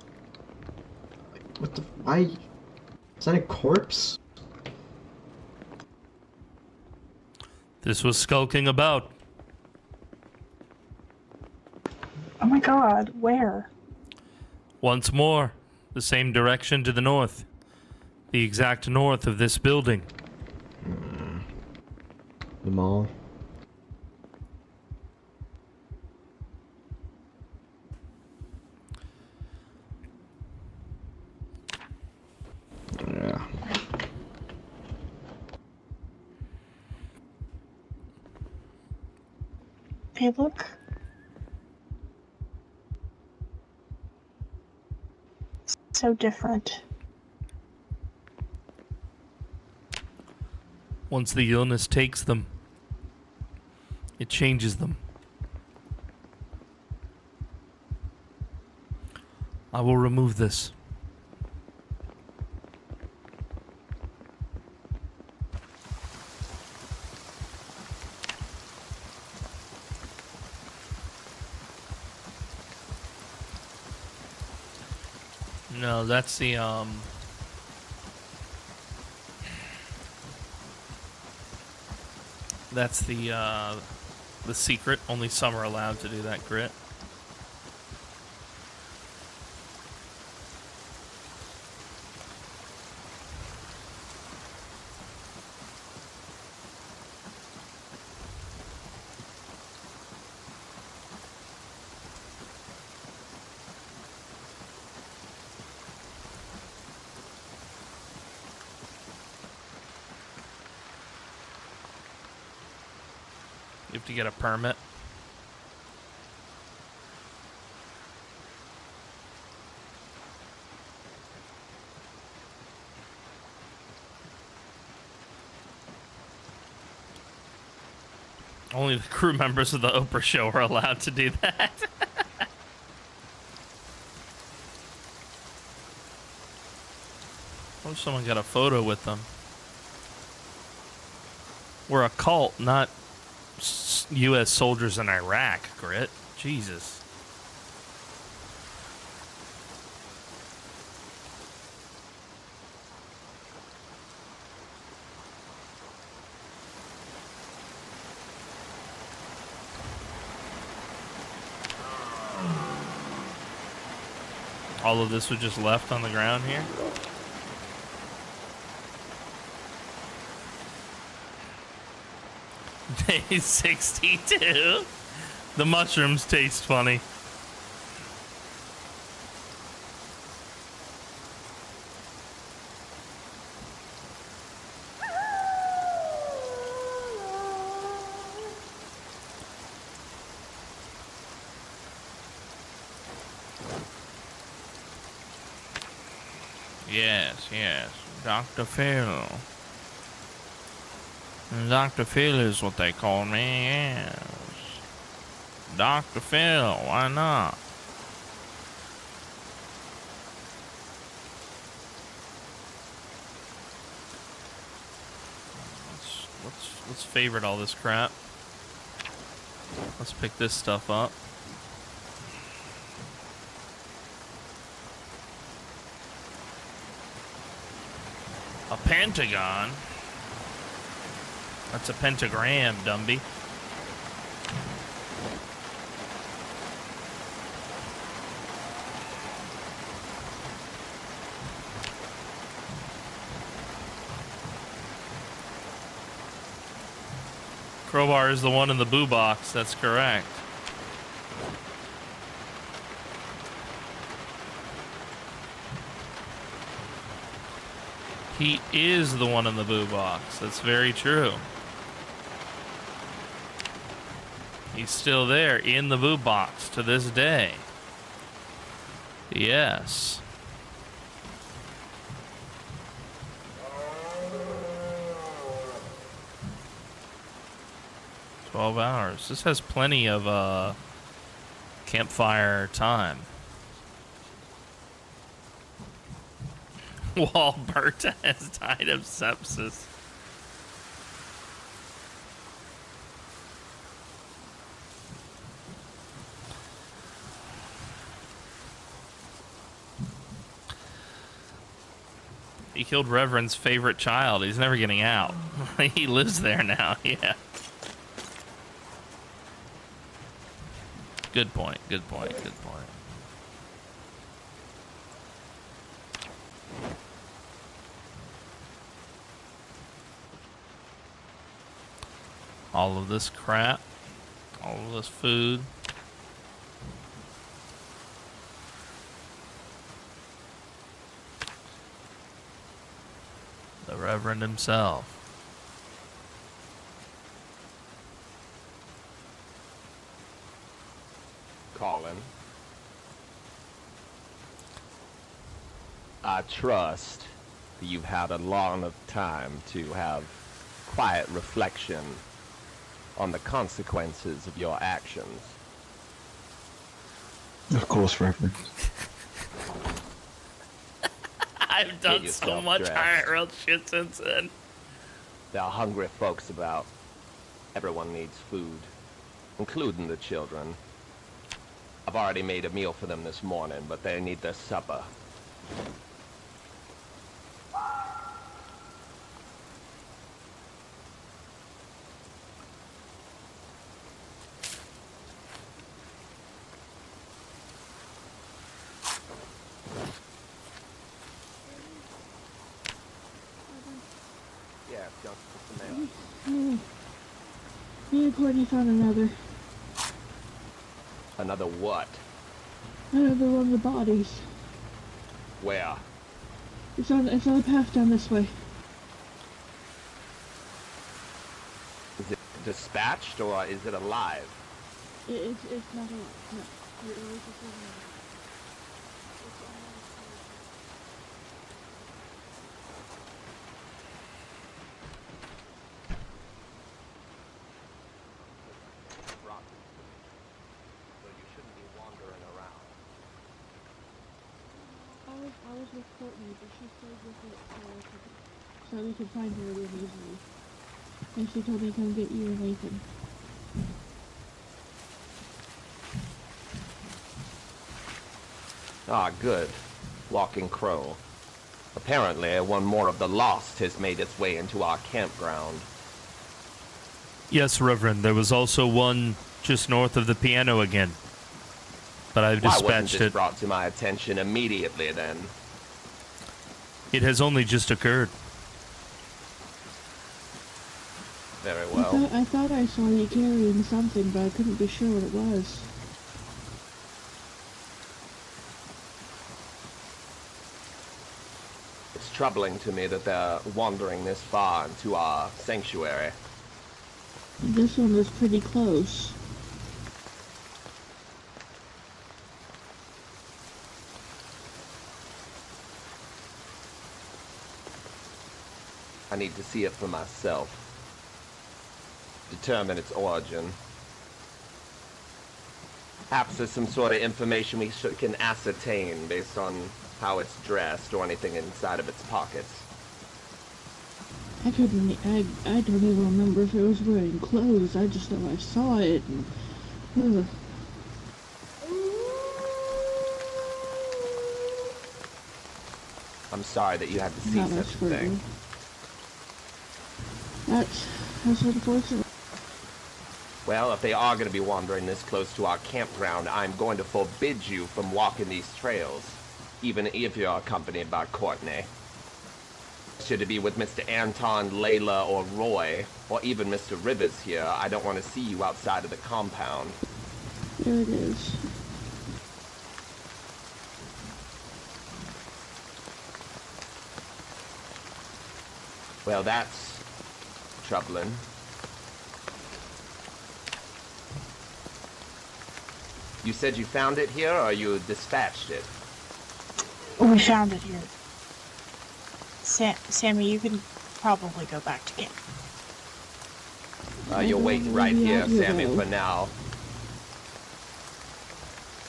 What the... Why... Is that a corpse? This was skulking about. Oh my god, where? Once more, the same direction to the north. The exact north of this building. The mall. Yeah. Hey, look. So different. Once the illness takes them, it changes them. I will remove this. No, that's the that's the secret. Only some are allowed to do that grit. You have to get a permit. Only the crew members of the Oprah show are allowed to do that. What if someone got a photo with them? We're a cult, not U.S. soldiers in Iraq, Grit. Jesus. All of this was just left on the ground here? Day 62. The mushrooms taste funny. Yes, yes. Dr. Phil. Dr. Phil is what they call me, yes. Dr. Phil, why not? Let's favorite all this crap. Let's pick this stuff up. A pentagon? That's a pentagram, Dumby. Crowbar is the one in the boo box, that's correct. He is the one in the boo box, that's very true. He's still there in the boo box to this day. Yes. $12 hours. This has plenty of campfire time. Walberta has died of sepsis. He killed Reverend's favorite child. He's never getting out. He lives there now, yeah. Good point, good point, good point. All of this crap, all of this food. The Reverend himself. Colin. I trust that you've had a long enough time to have quiet reflection on the consequences of your actions. Of course, Reverend. I've done so much IRL shit since then. There are hungry folks about. Everyone needs food, including the children. I've already made a meal for them this morning, but they need their supper. Yeah, just put some mail. Me and Courtney found another. Another what? Another one of the bodies. Where? It's on the path down this way. Is it dispatched or is it alive? It's not alive. No. It was just alive. I was with Courtney, but she stayed with it so we could find her really easily. And she told me to come get you and Nathan. Ah, good. Walking Crow. Apparently, one more of the lost has made its way into our campground. Yes, Reverend. There was also one just north of the piano again. But I've Why wasn't dispatched this it. brought to my attention immediately then? It has only just occurred. Very well. I thought I saw you carrying something, but I couldn't be sure what it was. It's troubling to me that they're wandering this far into our sanctuary. This one was pretty close. I need to see it for myself. Determine its origin. Perhaps there's some sort of information we can ascertain based on how it's dressed or anything inside of its pockets. I don't even remember if it was wearing clothes. I just know I saw it. And, I'm sorry that you had to see Not such a much for thing. me. That's unfortunate. Well, if they are going to be wandering this close to our campground, I'm going to forbid you from walking these trails, even if you're accompanied by Courtney. Should it be with Mr. Anton, Layla, or Roy, or even Mr. Rivers here, I don't want to see you outside of the compound. There it is. Well, that's troubling. You said you found it here, or you dispatched it? We found it here. Sammy, you can probably go back to camp. You're waiting right here, Sammy, for now.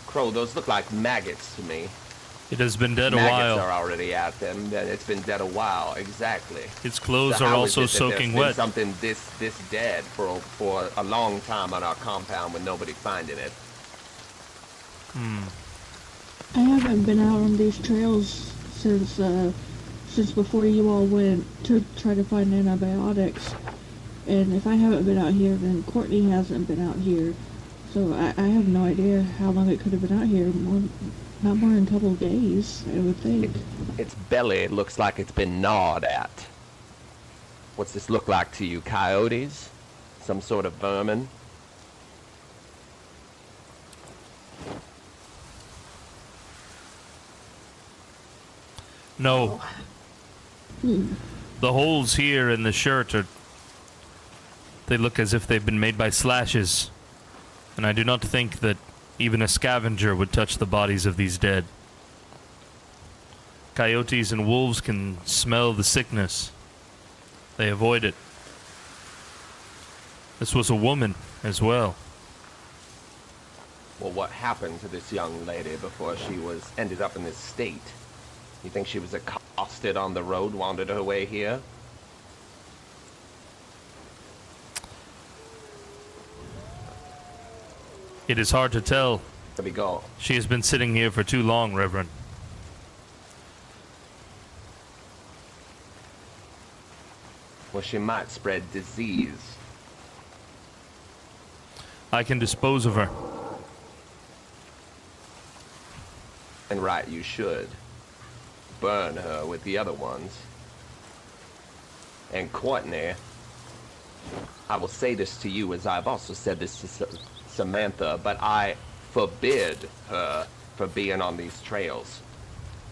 Crow, those look like maggots to me. It has been dead a Maggots while. are already at them, then it's been dead a while, exactly. Its clothes So are how is also it that soaking there's been wet. something this dead for a long time on our compound with nobody finding it. I haven't been out on these trails since since before you all went to try to find antibiotics. And if I haven't been out here, then Courtney hasn't been out here. So I have no idea how long it could have been out here. Not more than a couple of days, I would think. Its belly looks like it's been gnawed at. What's this look like to you, coyotes? Some sort of vermin? No. The holes here in the shirt they look as if they've been made by slashes. And I do not think that even a scavenger would touch the bodies of these dead. Coyotes and wolves can smell the sickness. They avoid it. This was a woman as well. Well, what happened to this young lady before she ended up in this state? You think she was accosted on the road, wandered her way here? It is hard to tell. There we go. She has been sitting here for too long, Reverend. Well, she might spread disease. I can dispose of her. And right, you should. Burn her with the other ones. And Courtney, I will say this to you as I've also said this to Samantha, but I forbid her from being on these trails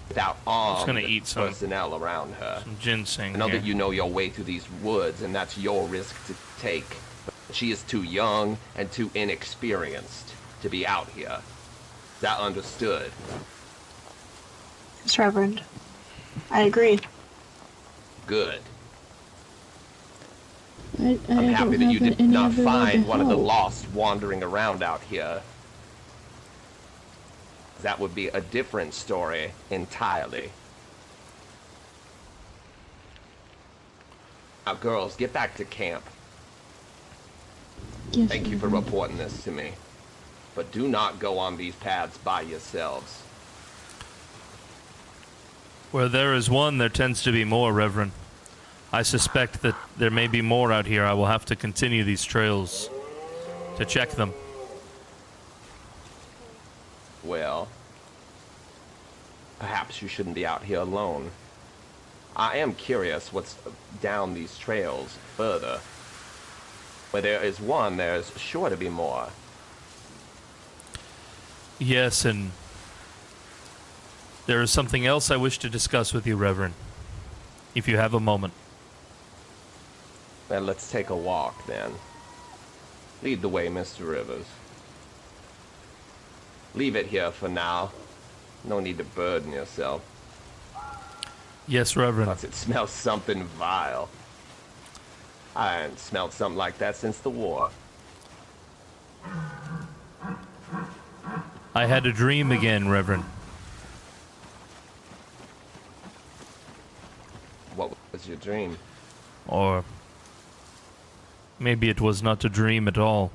without armed personnel around her. Some ginseng. I know here. that you know your way through these woods, and that's your risk to take. But she is too young and too inexperienced to be out here. Is that understood? Yes, Reverend. I agree. Good. I'm happy that you did not find one of the lost wandering around out here. That would be a different story entirely. Now, girls, get back to camp. Yes, Thank you for reporting this to me. But do not go on these paths by yourselves. Where there is one, there tends to be more, Reverend. I suspect that there may be more out here. I will have to continue these trails to check them. Well, perhaps you shouldn't be out here alone. I am curious what's down these trails further. Where there is one, there's sure to be more. Yes, and there is something else I wish to discuss with you, Reverend, if you have a moment. Then let's take a walk, then. Lead the way, Mr. Rivers. Leave it here for now. No need to burden yourself. Yes, Reverend. Plus it smells something vile. I haven't smelled something like that since the war. I had a dream again, Reverend. What was your dream? Or maybe it was not a dream at all.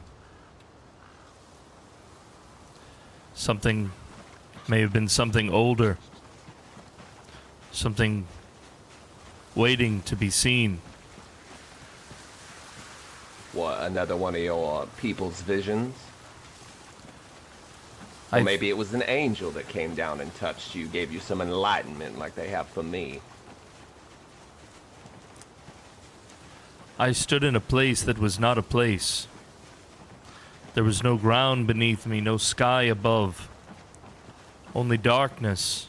Something may have been something older. Something waiting to be seen. What, another one of your people's visions? Or maybe it was an angel that came down and touched you, gave you some enlightenment like they have for me. I stood in a place that was not a place. There was no ground beneath me, no sky above. Only darkness,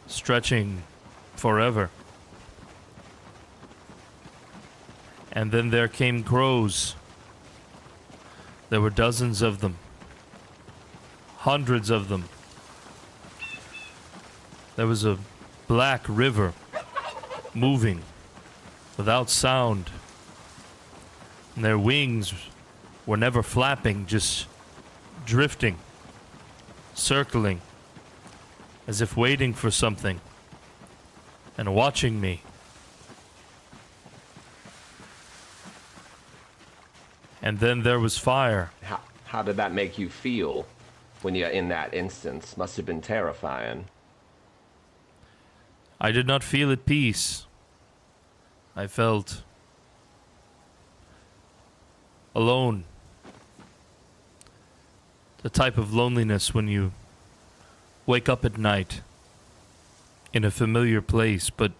stretching forever. And then there came crows. There were dozens of them. Hundreds of them. There was a black river moving without sound. And their wings were never flapping, just drifting, circling, as if waiting for something and watching me. And then there was fire. How did that make you feel when you're in that instance? Must have been terrifying. I did not feel at peace. I felt alone. The type of loneliness when you wake up at night in a familiar place, but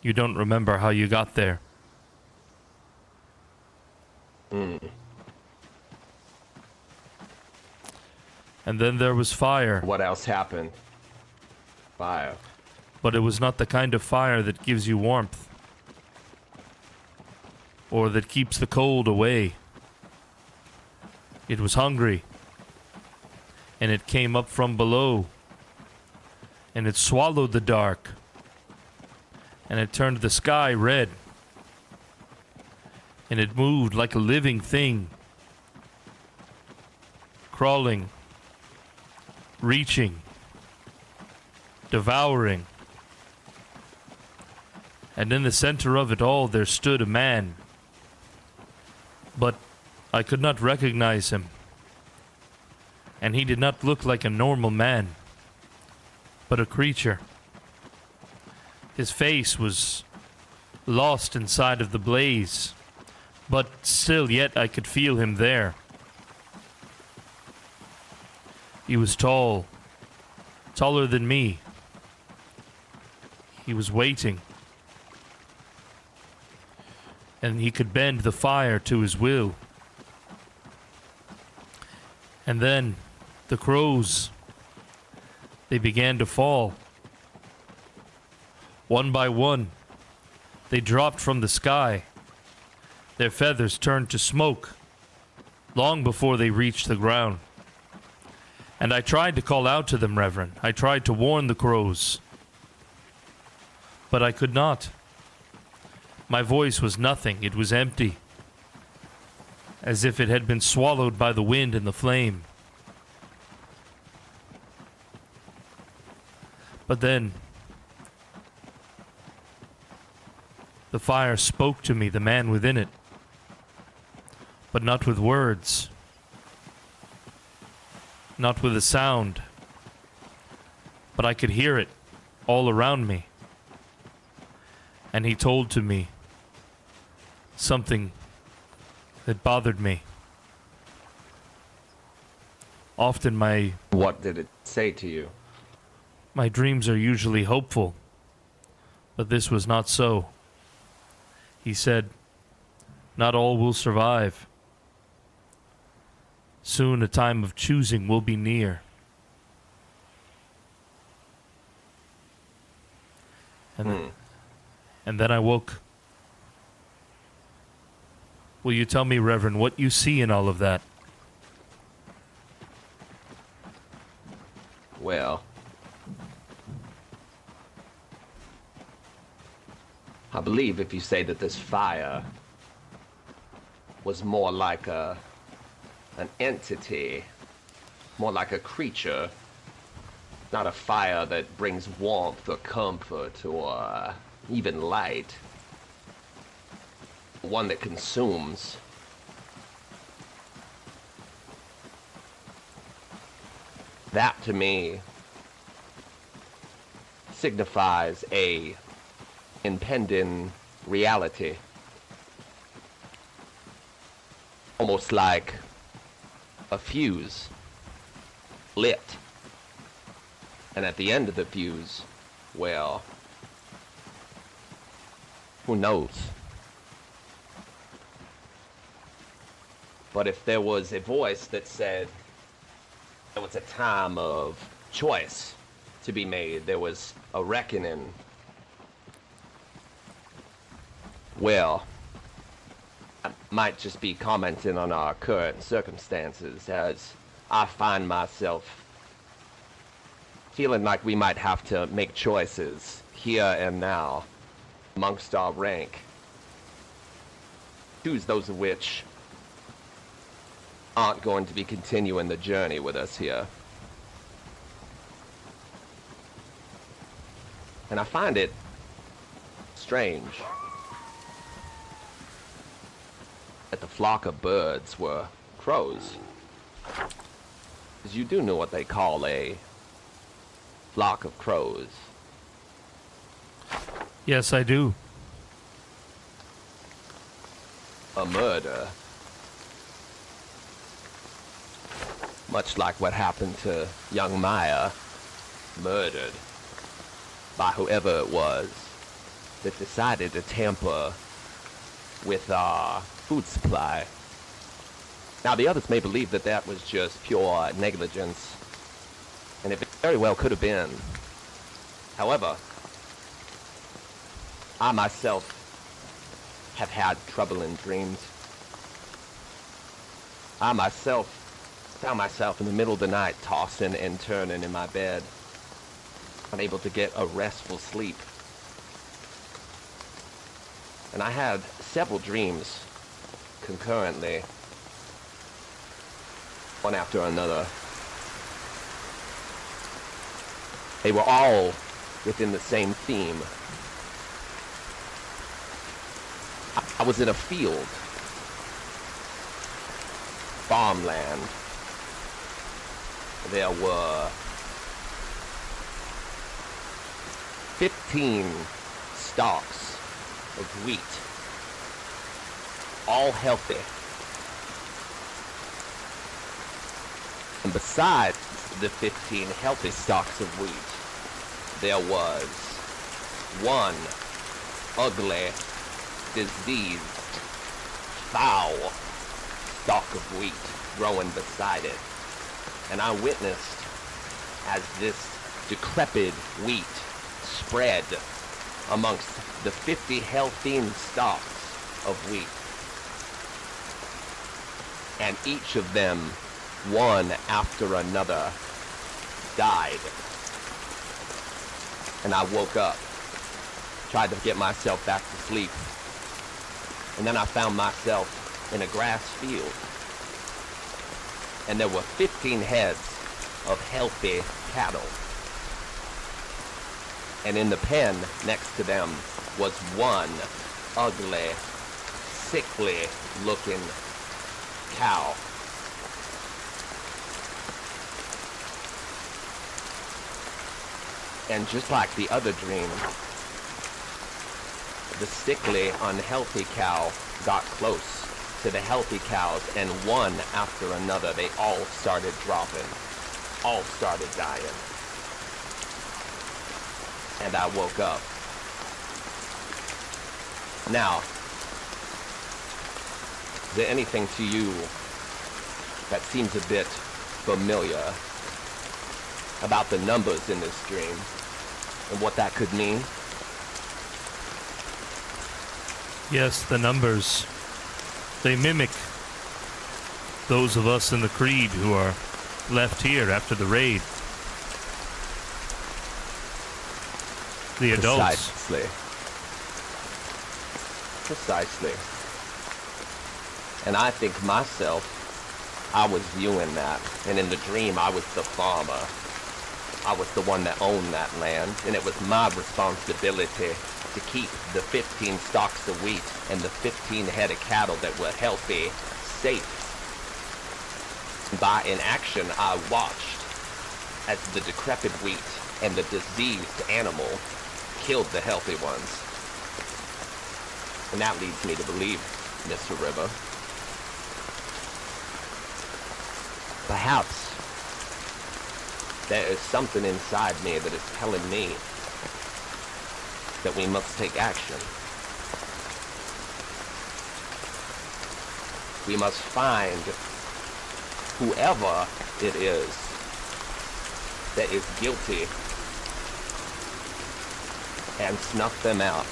you don't remember how you got there. Mm. And then there was fire. What else happened? Fire. But it was not the kind of fire that gives you warmth. Or that keeps the cold away. It was hungry. And it came up from below. And it swallowed the dark. And it turned the sky red. And it moved like a living thing. Crawling. Reaching. Devouring. And in the center of it all there stood a man. But I could not recognize him. And he did not look like a normal man, but a creature. His face was lost inside of the blaze, but still yet I could feel him there. He was tall, taller than me. He was waiting. And he could bend the fire to his will. And then the crows, they began to fall. One by one, they dropped from the sky. Their feathers turned to smoke long before they reached the ground. And I tried to call out to them, Reverend. I tried to warn the crows. But I could not. My voice was nothing. It was empty. As if it had been swallowed by the wind and the flame. But then, the fire spoke to me, the man within it. But not with words. Not with a sound. But I could hear it all around me. And he told to me something that bothered me. Often What did it say to you? My dreams are usually hopeful, but this was not so. He said, not all will survive. Soon a time of choosing will be near. And then I woke. Will you tell me, Reverend, what you see in all of that? Well, I believe if you say that this fire was more like an entity, more like a creature, not a fire that brings warmth or comfort or even light, one that consumes. That to me signifies a impending reality. Almost like a fuse lit. And at the end of the fuse, well, who knows? But if there was a voice that said there was a time of choice to be made, there was a reckoning, well, I might just be commenting on our current circumstances as I find myself feeling like we might have to make choices here and now amongst our rank. Choose those of which aren't going to be continuing the journey with us here. And I find it strange that the flock of birds were crows. Because you do know what they call a flock of crows. Yes, I do. A murder. Much like what happened to young Maya. Murdered by whoever it was that decided to tamper with our food supply. Now, the others may believe that that was just pure negligence, and it very well could have been. However, I myself have had troubling dreams. I myself found myself in the middle of the night tossing and turning in my bed, unable to get a restful sleep. And I had several dreams concurrently, one after another. They were all within the same theme. I was in a field, farmland. There were 15 stalks of wheat, all healthy. And besides the 15 healthy stalks of wheat, there was one ugly, diseased, foul stalk of wheat growing beside it. And I witnessed as this decrepit wheat spread amongst the 50 healthy stalks of wheat. And each of them, one after another, died. And I woke up, tried to get myself back to sleep. And then I found myself in a grass field. And there were 15 heads of healthy cattle. And in the pen next to them was one ugly, sickly looking cow. And just like the other dream, the sickly, unhealthy cow got close to the healthy cows, and one after another, they all started dropping, all started dying. And I woke up. Now, is there anything to you that seems a bit familiar about the numbers in this dream and what that could mean? Yes, the numbers. They mimic those of us in the Creed who are left here after the raid. The adults. Precisely. And I think myself, I was viewing that. And in the dream, I was the farmer. I was the one that owned that land. And it was my responsibility to keep the 15 stalks of wheat and the 15 head of cattle that were healthy, safe. By inaction, I watched as the decrepit wheat and the diseased animal killed the healthy ones. And that leads me to believe, Mr. River, perhaps there is something inside me that is telling me that we must take action. We must find whoever it is that is guilty and snuff them out.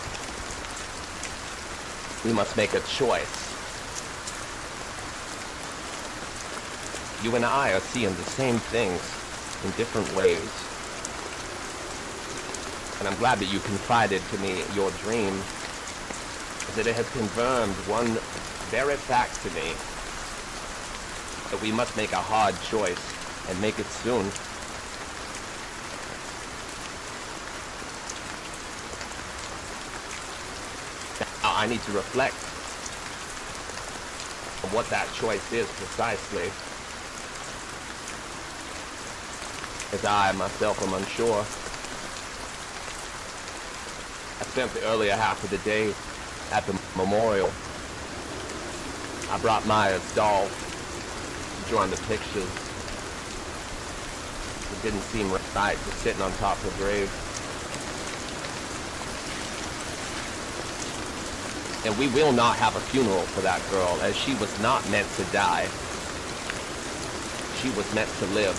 We must make a choice. You and I are seeing the same things in different ways. And I'm glad that you confided to me your dream, that it has confirmed one very fact to me, that we must make a hard choice and make it soon. Now I need to reflect on what that choice is precisely, as I myself am unsure. As spent the earlier half of the day at the memorial. I brought Maya's doll to join the pictures. It didn't seem right just sitting on top of her grave. And we will not have a funeral for that girl, as she was not meant to die. She was meant to live.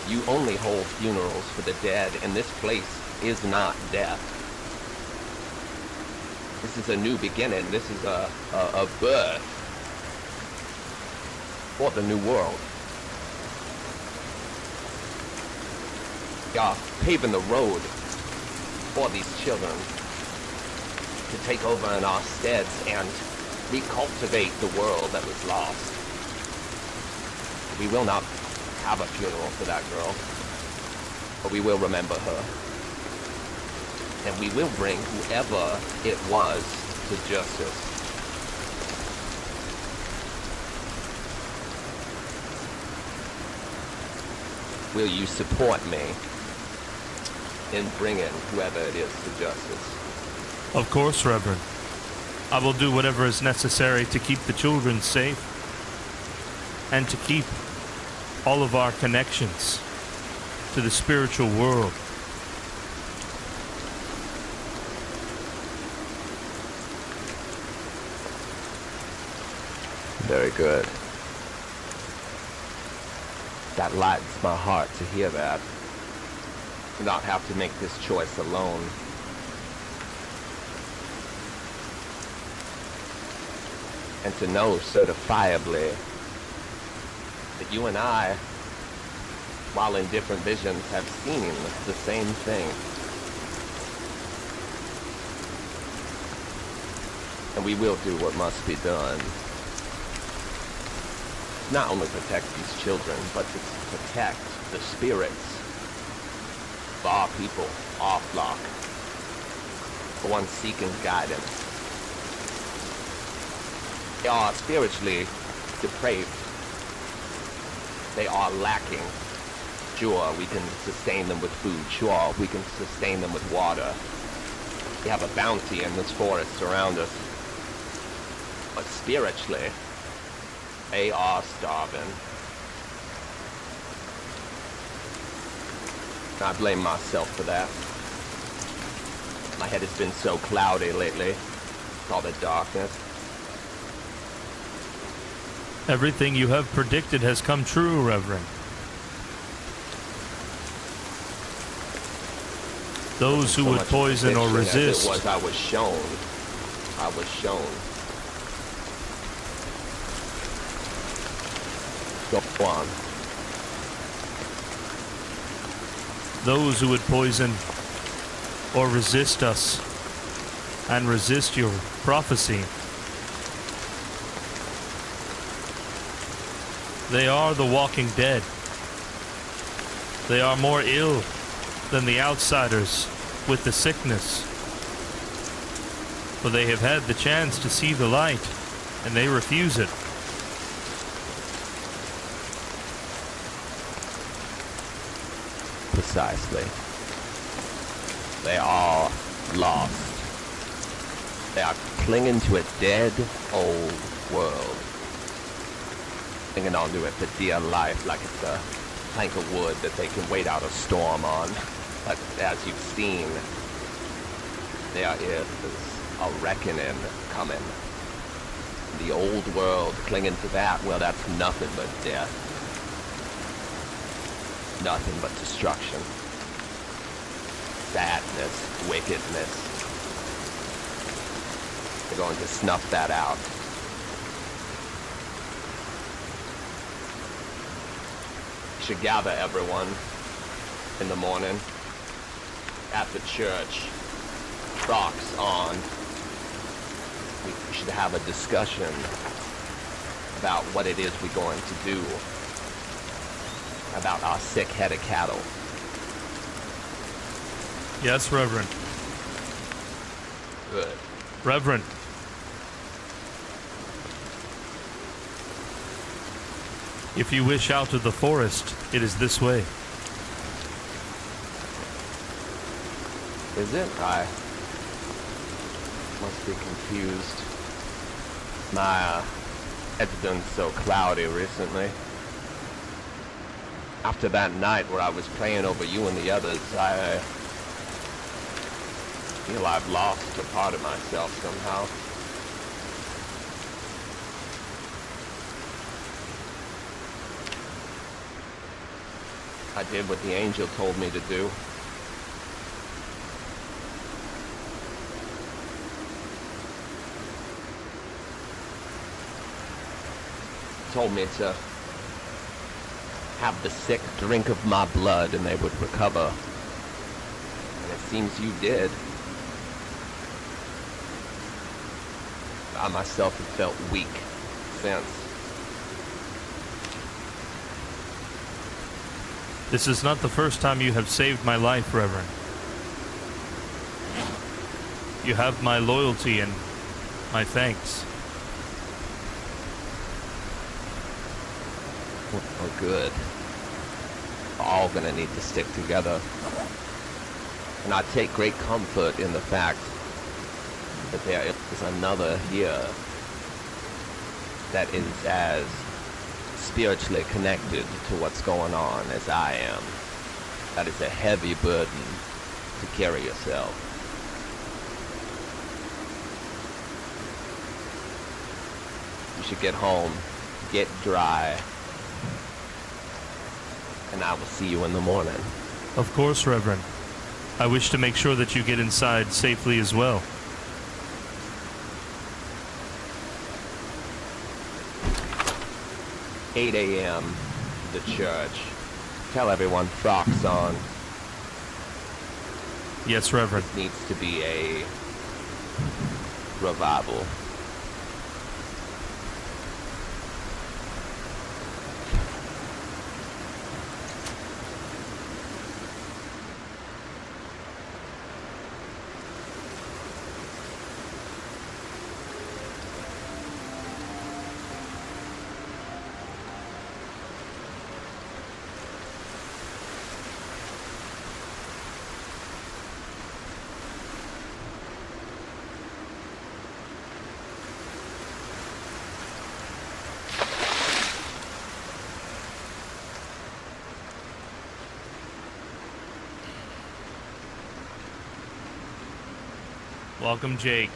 You only hold funerals for the dead, and this place is not death. This is a new beginning. This is a birth for the new world. We are paving the road for these children to take over in our steads and recultivate the world that was lost. We will not have a funeral for that girl, but we will remember her. And we will bring whoever it was to justice. Will you support me in bringing whoever it is to justice? Of course, Reverend. I will do whatever is necessary to keep the children safe and to keep all of our connections to the spiritual world. Very good. That lightens my heart to hear that. To not have to make this choice alone. And to know certifiably that you and I, while in different visions, have seen the same thing. And we will do what must be done. Not only protect these children, but to protect the spirits of our people, our flock, the ones seeking guidance. They are spiritually depraved. They are lacking. Sure, we can sustain them with food. Sure, we can sustain them with water. We have a bounty in this forest around us. But spiritually, they are starving. I blame myself for that. My head has been so cloudy lately. All the darkness. Everything you have predicted has come true, Reverend. Those who would poison or resist. It was, I was shown. I was shown. Go on. Those who would poison or resist us and resist your prophecy. They are the walking dead. They are more ill than the outsiders with the sickness. For they have had the chance to see the light, and they refuse it. Precisely. They are lost. They are clinging to a dead old world. Clinging onto it for dear life like it's a plank of wood that they can wait out a storm on. But as you've seen, there is a reckoning coming. The old world clinging to that, well, that's nothing but death. Nothing but destruction. Sadness, wickedness. They're going to snuff that out. We should gather everyone in the morning at the church. Rocks on. We should have a discussion about what it is we're going to do about our sick head of cattle. Yes, Reverend. Good. Reverend. If you wish out of the forest, it is this way. Is it? I must be confused. My it's been so cloudy recently. After that night where I was praying over you and the others, I feel I've lost a part of myself somehow. I did what the angel told me to do. Told me to have the sick drink of my blood and they would recover. And it seems you did. I myself have felt weak since. This is not the first time you have saved my life, Reverend. You have my loyalty and my thanks. Oh, good. We're all gonna need to stick together. And I take great comfort in the fact that there is another here that is as spiritually connected to what's going on as I am. That is a heavy burden to carry yourself. You should get home, get dry, and I will see you in the morning. Of course, Reverend. I wish to make sure that you get inside safely as well. "8 a.m. the church. Tell everyone frocks on. Yes, Reverend. It needs to be a revival." Welcome, Jake.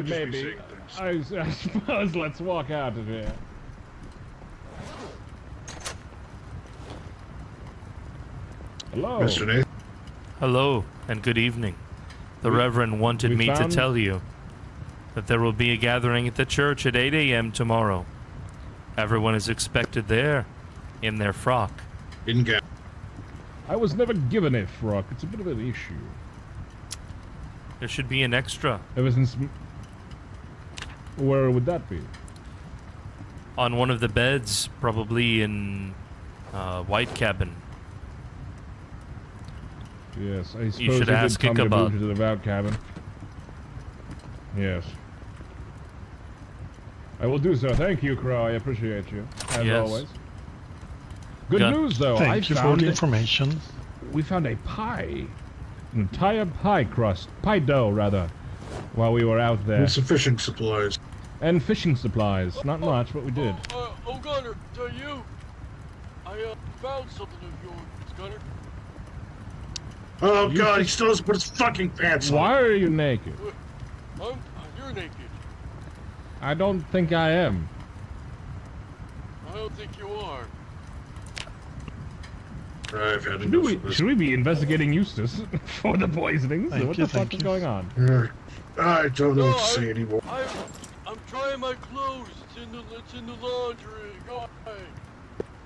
Maybe. I suppose let's walk out of here. Hello. Mr. Nathan. Hello, and good evening. The Reverend wanted me to tell you that there will be a gathering at the church at 8 a.m. tomorrow. Everyone is expected there, in their frock. I was never given a frock. It's a bit of an issue. There should be an extra. Ever since... Where would that be? On one of the beds, probably in White Cabin. Yes, I suppose you should ask come to Ichabod. move to the Devout Cabin. Yes. I will do so. Thank you, Crow. I appreciate you, as Yes. always. Good news, though. Thank you for the information. We found a pie. An entire pie crust. Pie dough, rather. While we were out there. And some fishing supplies. And fishing supplies. Not much, but we did. Oh, Gunner, to you. I found something of yours, Gunner. Oh God, he still doesn't put his fucking pants on. Why are you naked? You're naked. I don't think I am. I don't think you are. I've had enough of this. Should we be investigating Eustace for the poisonings? What the fuck is going on? I don't know what to say anymore. I'm trying my clothes. It's in the laundry. Go away.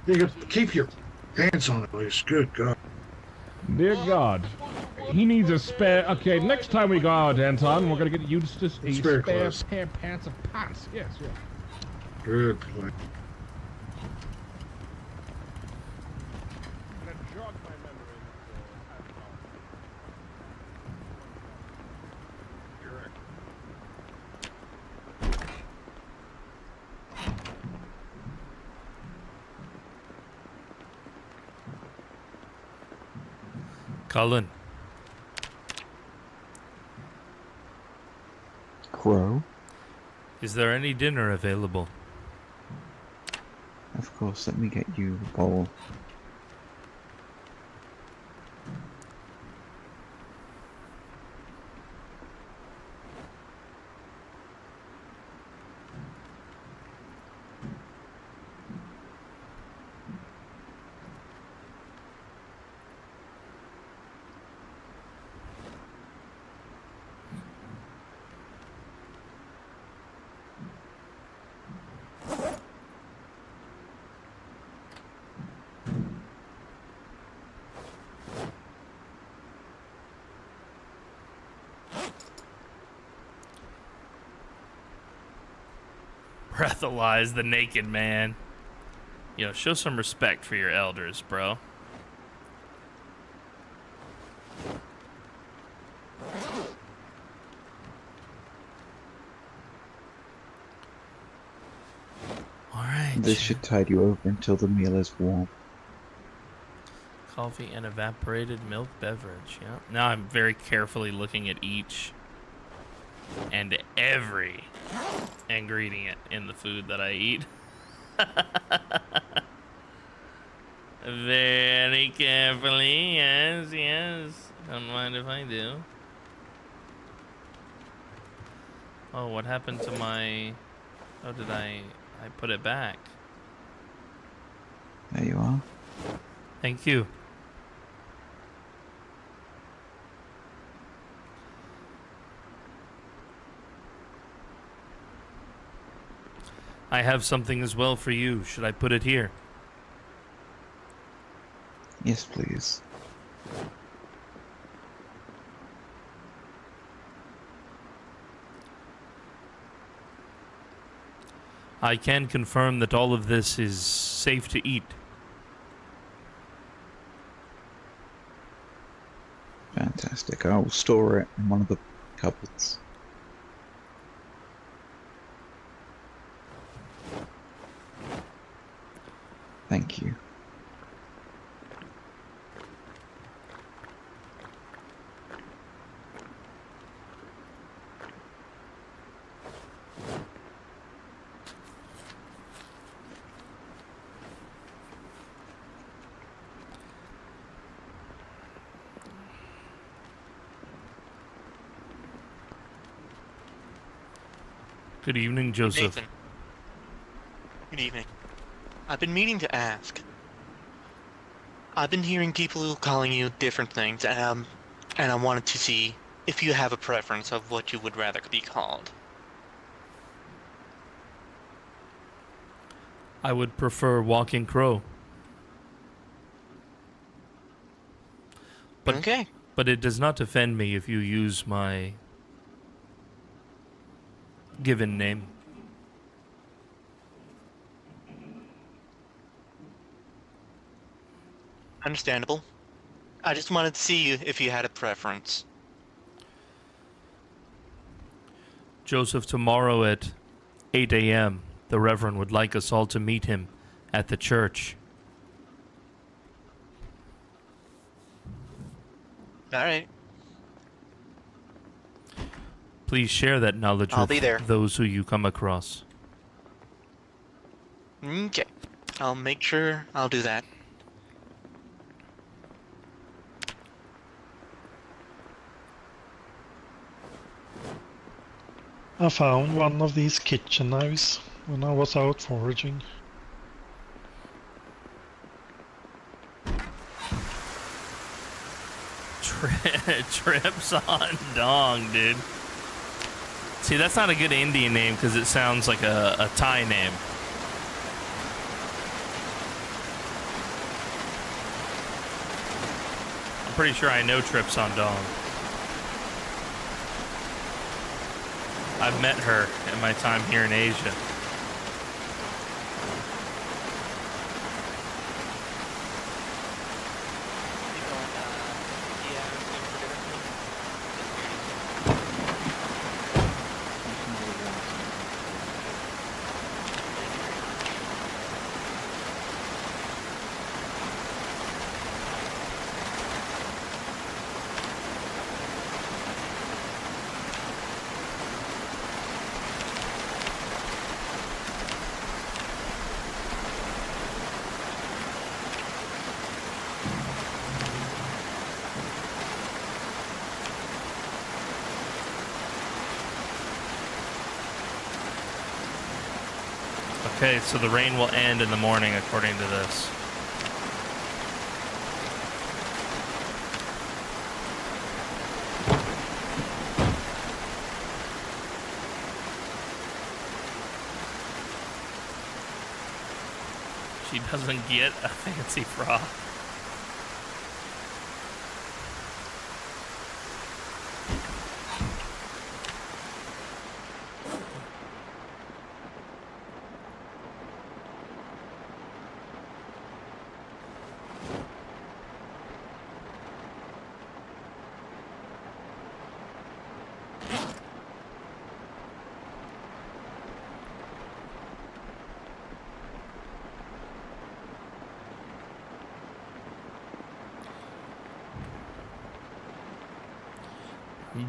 You gotta keep your hands on it, please. Good God. Dear God. He needs a spare... Okay, next time we go out, Anton, we're gonna get Eustace a spare clothes. pair pants of pants. Yes, yes. Good point. Cullen. Crow? Is there any dinner available? Of course, let me get you a bowl. Breathalyze the naked man. Yo, show some respect for your elders, bro. Alright. This should tide you over until the meal is warm. Coffee and evaporated milk beverage. Yeah. Now I'm very carefully looking at each and every ingredient in the food that I eat. Very carefully, yes, yes. Don't mind if I do. Oh, what happened to my... Oh, did I put it back? There you are. Thank you. I have something as well for you. Should I put it here? Yes, please. I can confirm that all of this is safe to eat. Fantastic. I will store it in one of the cupboards. Thank you. Good evening, Joseph. Nathan. Good evening. I've been meaning to ask. I've been hearing people calling you different things, and I wanted to see if you have a preference of what you would rather be called. I would prefer Walking Crow. But, okay. But it does not offend me if you use my given name. Understandable. I just wanted to see you if you had a preference. Joseph, tomorrow at 8 a.m., the Reverend would like us all to meet him at the church. Alright. Please share that knowledge I'll with be there. those who you come across. Okay. I'll make sure I'll do that. I found one of these kitchen knives when I was out foraging. Trips on Dong, dude. See, that's not a good Indian name because it sounds like a Thai name. I'm pretty sure I know Trips on Dong. I've met her in my time here in Asia. Okay, so the rain will end in the morning according to this. She doesn't get a fancy frock.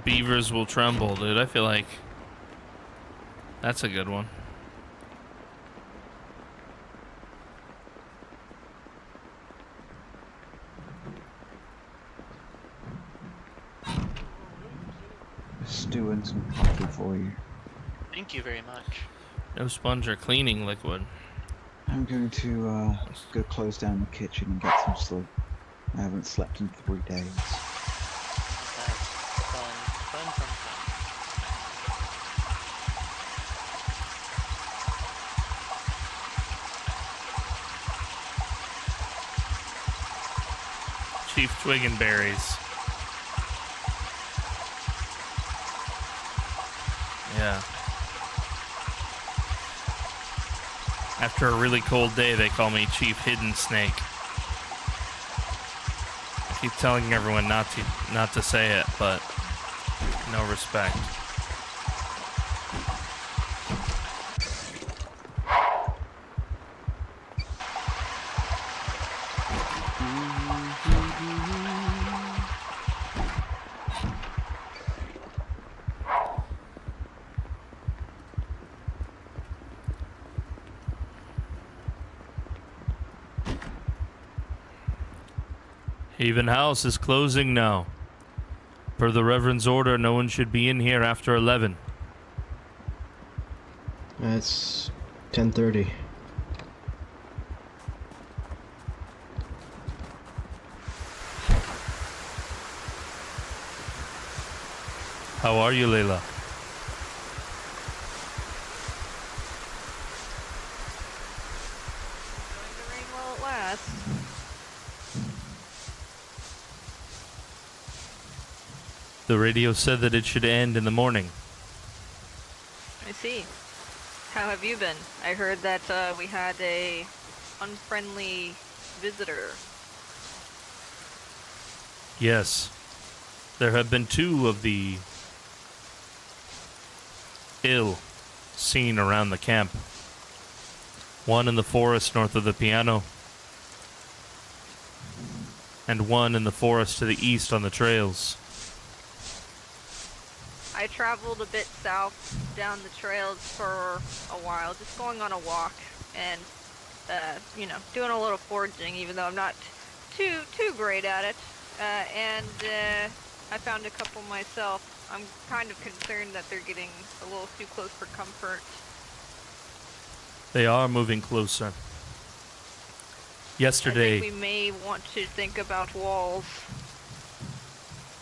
Beavers will tremble, dude. I feel like that's a good one. Stew and some coffee for you. Thank you very much. No sponge or cleaning liquid. I'm going to go close down the kitchen and get some sleep. I haven't slept in 3 days. Chief Twig and Berries. Yeah. After a really cold day, they call me Chief Hidden Snake. I keep telling everyone not to say it, but no respect. Haven House is closing now. Per the Reverend's order, no one should be in here after 11. It's 10:30. How are you, Layla? Enjoying the rain while it lasts. The radio said that it should end in the morning. I see. How have you been? I heard that we had a unfriendly visitor. Yes. There have been 2 of the ill seen around the camp. One in the forest north of the piano, and one in the forest to the east on the trails. I traveled a bit south down the trails for a while, just going on a walk and, you know, doing a little foraging, even though I'm not too great at it. I found a couple myself. I'm kind of concerned that they're getting a little too close for comfort. They are moving closer. I Yesterday, think we may want to think about walls.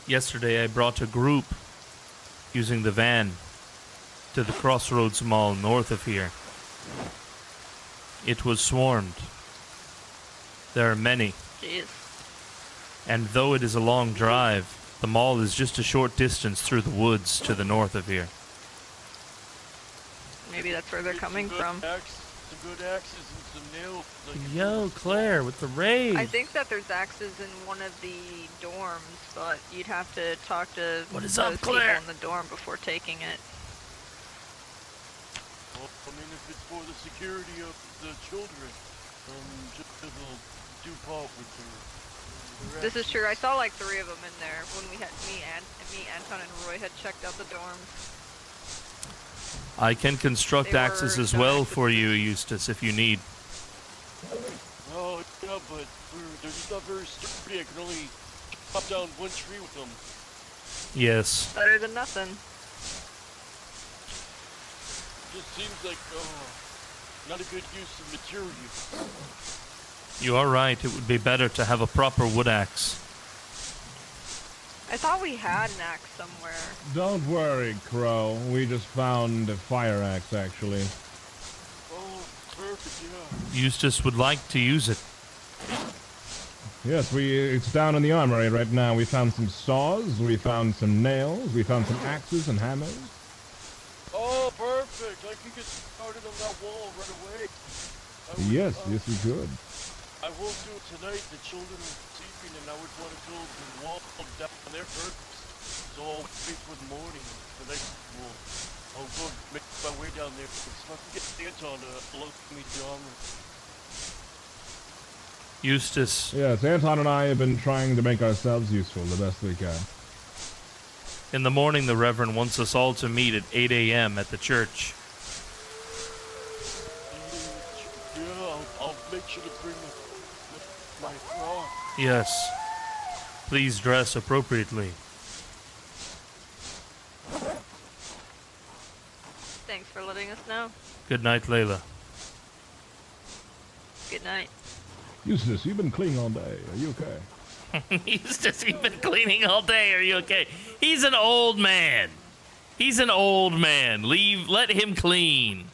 Yesterday I brought a group using the van to the Crossroads Mall north of here. It was swarmed. There are many. Jeez. And though it is a long drive, the mall is just a short distance through the woods to the north of here. Maybe that's where they're coming from. Some good axes and some nails. Yo, Claire, with the raid. I think that there's axes in one of the dorms, but you'd have to talk to What is those up, Claire? people in the dorm before taking it. Well, I mean, if it's for the security of the children, just a little do-pop with their This is true. I saw like 3 of them in there when we had me, Anton, and Roy had checked out the dorms. I can construct They were axes as well for you, Eustace, if you need. Oh, yeah, but they're just not very sturdy. I can only chop down one tree with them. Yes. Better than nothing. Just seems like, not a good use of material. You are right. It would be better to have a proper wood axe. I thought we had an axe somewhere. Don't worry, Crow. We just found a fire axe, actually. Oh, perfect, yeah. Eustace would like to use it. Yes, it's down in the armory right now. We found some saws, we found some nails, we found some axes and hammers. Oh, perfect. I can get started on that wall right away. Yes, you could. I will do it tonight. The children are sleeping and I would want to build the wall down there first. So I'll wait for the morning for the next wall. I'll go make my way down there. So I can get Anton to look me down. Eustace. Yes, Anton and I have been trying to make ourselves useful the best we can. In the morning, the Reverend wants us all to meet at 8 a.m. at the church. Yeah, I'll make sure to bring my cross. Yes. Please dress appropriately. Thanks for letting us know. Good night, Layla. Good night. Eustace, you've been cleaning all day. Are you okay? Eustace, you've been cleaning all day. Are you okay? He's an old man. He's an old man. Let him clean.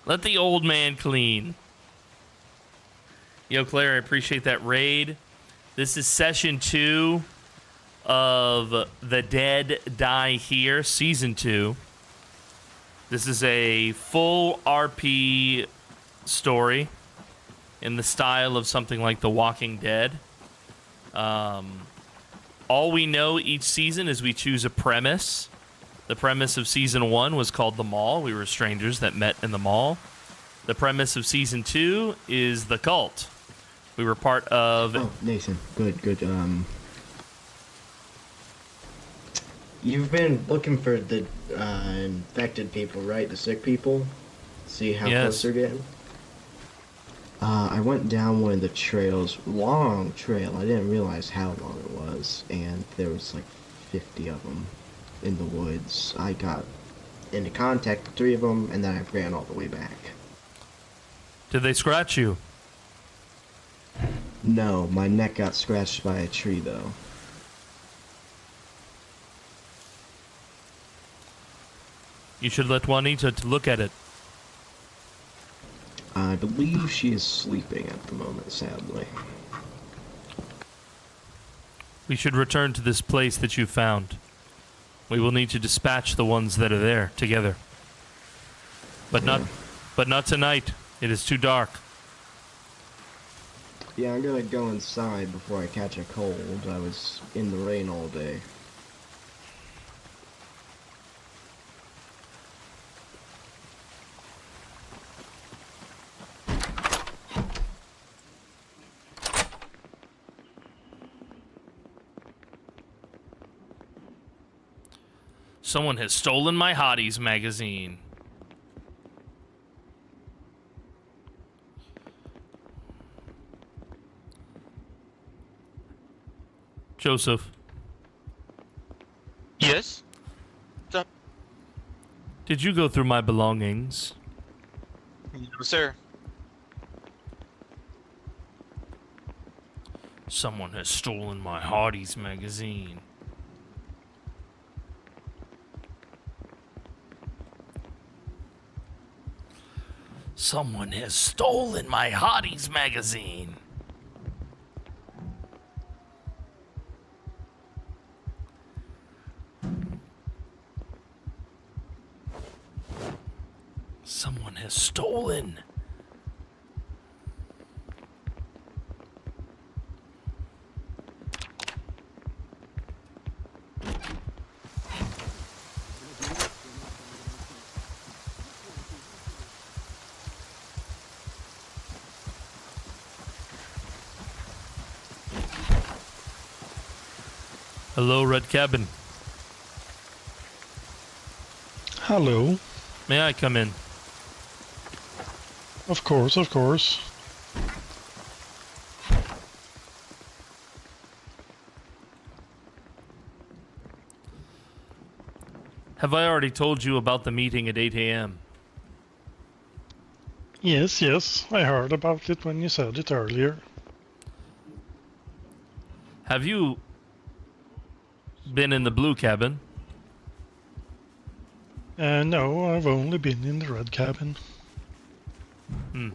Let the old man clean. Yo, Claire, I appreciate that raid. This is session 2 of The Dead Die Here, season 2. This is a full RP story in the style of something like The Walking Dead. All we know each season is we choose a premise. The premise of season 1 was called The Mall. We were strangers that met in the mall. The premise of season 2 is The Cult. We were part of... Oh, Nathan. Good. You've been looking for the infected people, right? The sick people? See how close they're getting? I went down one of the trails, long trail. I didn't realize how long it was, and there was like 50 of them in the woods. I got into contact with 3 of them, and then I ran all the way back. Did they scratch you? No, my neck got scratched by a tree, though. You should let Juanita to look at it. I believe she is sleeping at the moment, sadly. We should return to this place that you found. We will need to dispatch the ones that are there together. But not tonight. It is too dark. Yeah, I'm gonna go inside before I catch a cold. I was in the rain all day. Someone has stolen my Hotties magazine. Joseph. Yes? What's up? Did you go through my belongings? No, sir. Someone has stolen my Hotties magazine. Someone has stolen my Hotties magazine. Someone has stolen. Hello, Red Cabin. Hello. May I come in? Of course, of course. Have I already told you about the meeting at 8 a.m.? Yes, yes, I heard about it when you said it earlier. Have you been in the blue cabin? No, I've only been in the red cabin. Hmm.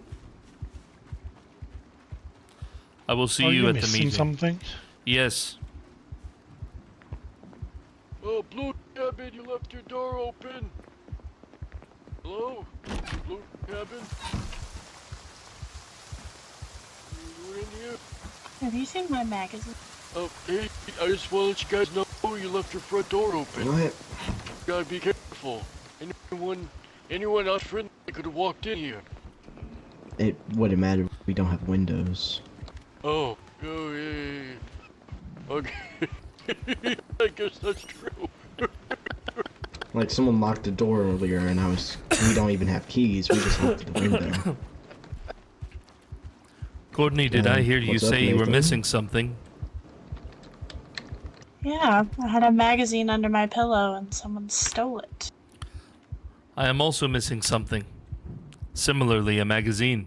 I will see Are you you at the missing meeting. something? Yes. Oh, blue cabin, you left your door open. Hello? Blue cabin? You in here? Have you seen my magazine? Oh, hey, I just want to let you guys know you left your front door open. What? You gotta be careful. Anyone else friendly could have walked in here. It wouldn't matter. We don't have windows. Oh, yeah. Okay. I guess that's true. Like someone locked the door earlier, and we don't even have keys. We just locked the window. Courtney, did I hear you what's up, say you were Nathan? missing something? Yeah, I had a magazine under my pillow and someone stole it. I am also missing something. Similarly, a magazine.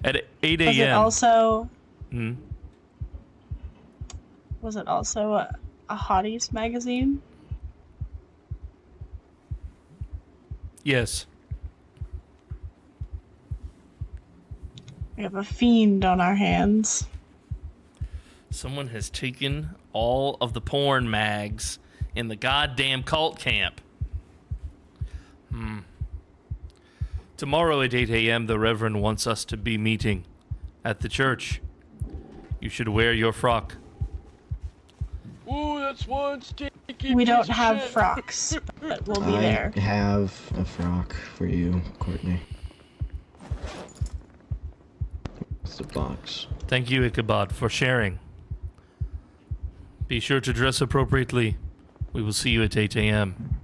At 8 a.m. Was it also? Hmm? Was it also a Hotties magazine? Yes. We have a fiend on our hands. Someone has taken all of the porn mags in the goddamn cult camp. Tomorrow at 8 a.m., the Reverend wants us to be meeting at the church. You should wear your frock. Ooh, that's one stinky We don't piece of have shit. frocks, but we'll be I there. have a frock for you, Courtney. It's the box. Thank you, Ichabod, for sharing. Be sure to dress appropriately. We will see you at 8 a.m.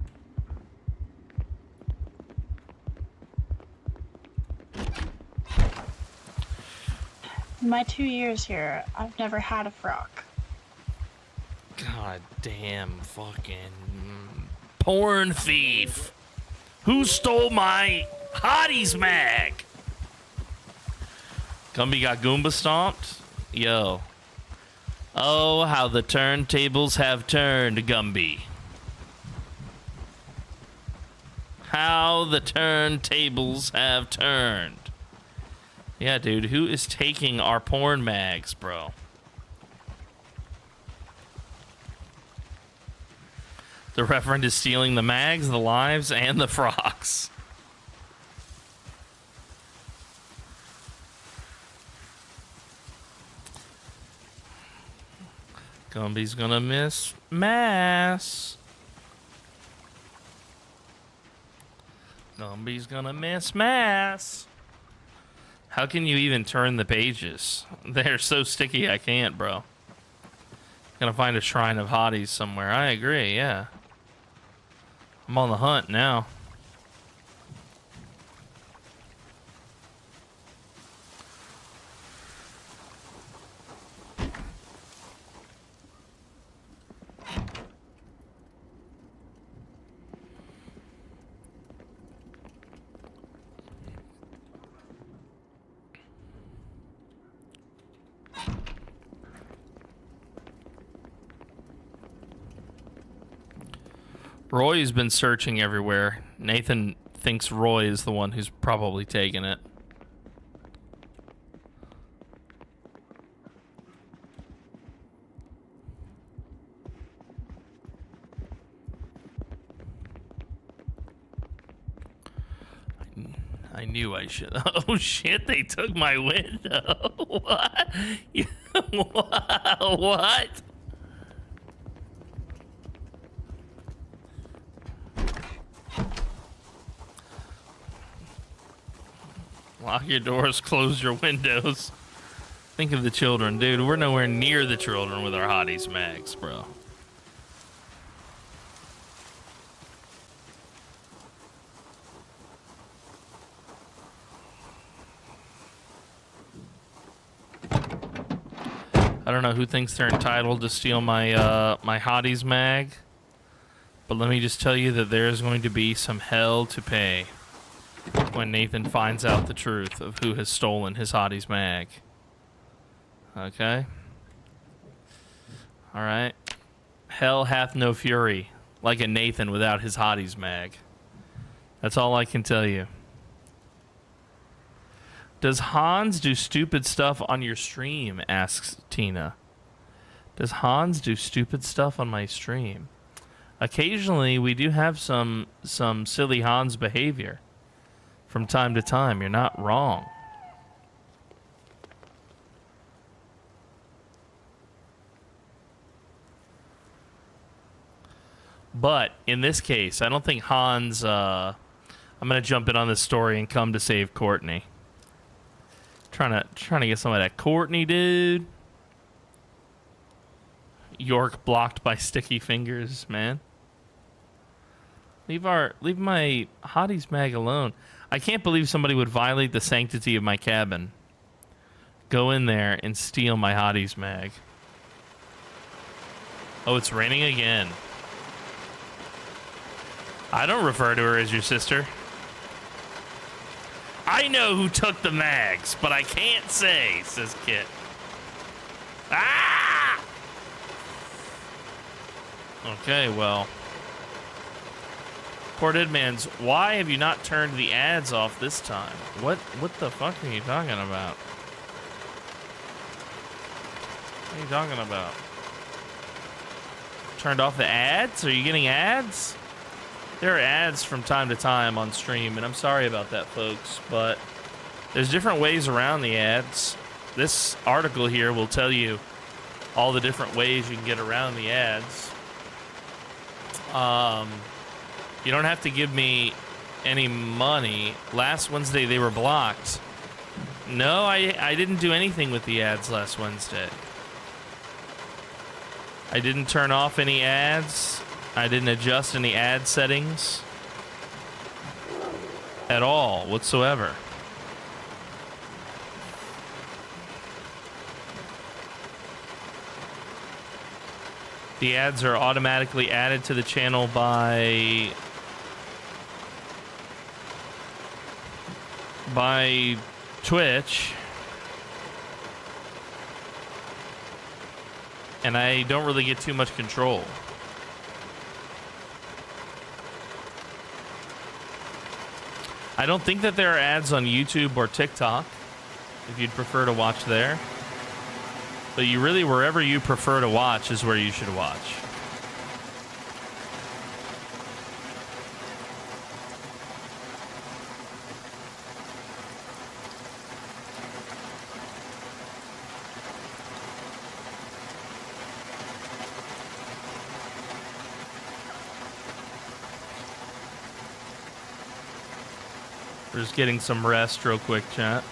In my 2 years here, I've never had a frock. God damn fucking porn thief. Who stole my Hotties mag? Gumby got Goomba stomped? Yo. Oh, how the turntables have turned, Gumby. How the turntables have turned. Yeah, dude, who is taking our porn mags, bro? The Reverend is stealing the mags, the lives, and the frocks. Gumby's gonna miss Mass. Gumby's gonna miss Mass. How can you even turn the pages? They're so sticky I can't, bro. Gonna find a shrine of hotties somewhere. I agree, yeah. I'm on the hunt now. Roy's been searching everywhere. Nathan thinks Roy is the one who's probably taken it. I knew I should. Oh shit, they took my window. What? What? Lock your doors, close your windows. Think of the children, dude. We're nowhere near the children with our Hotties mags, bro. I don't know who thinks they're entitled to steal my my Hotties mag, But let me just tell you that there is going to be some hell to pay when Nathan finds out the truth of who has stolen his Hottie's mag. Okay? Alright. Hell hath no fury like a Nathan without his Hottie's mag. That's all I can tell you. Does Hans do stupid stuff on your stream? Asks Tina. Does Hans do stupid stuff on my stream? Occasionally, we do have some silly Hans behavior. From time to time, you're not wrong. But in this case, I don't think Hans. I'm gonna jump in on this story and come to save Courtney. Trying to get some of that Courtney, dude. York blocked by sticky fingers, man. Leave my Hottie's mag alone. I can't believe somebody would violate the sanctity of my cabin. Go in there and steal my Hottie's mag. Oh, it's raining again. I don't refer to her as your sister. I know who took the mags, but I can't say, says Kit. Ah! Okay, well. PoorDeadMan's, why have you not turned the ads off this time? What the fuck are you talking about? What are you talking about? Turned off the ads? Are you getting ads? There are ads from time to time on stream, and I'm sorry about that, folks, but there's different ways around the ads. This article here will tell you all the different ways you can get around the ads. You don't have to give me any money. Last Wednesday they were blocked. No, I didn't do anything with the ads last Wednesday. I didn't turn off any ads. I didn't adjust any ad settings at all whatsoever. The ads are automatically added to the channel by Twitch. And I don't really get too much control. I don't think that there are ads on YouTube or TikTok, if you'd prefer to watch there. But you really, wherever you prefer to watch is where you should watch. We're just getting some rest real quick, chat.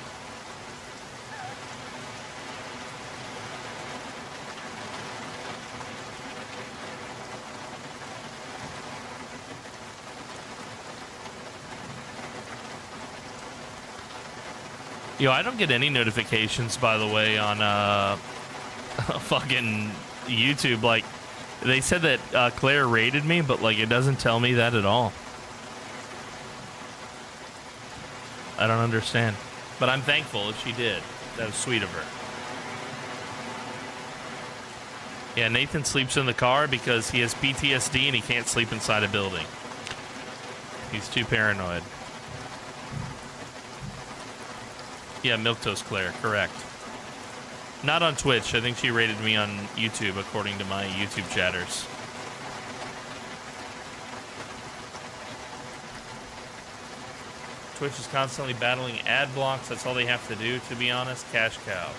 Yo, I don't get any notifications, by the way, on fucking YouTube. Like, they said that Claire raided me, but like it doesn't tell me that at all. I don't understand. But I'm thankful if she did. That was sweet of her. Yeah, Nathan sleeps in the car because he has PTSD and he can't sleep inside a building. He's too paranoid. Yeah, Milquetoast Claire, correct. Not on Twitch. I think she rated me on YouTube, according to my YouTube chatters. Twitch is constantly battling ad blocks. That's all they have to do, to be honest. Cash cow.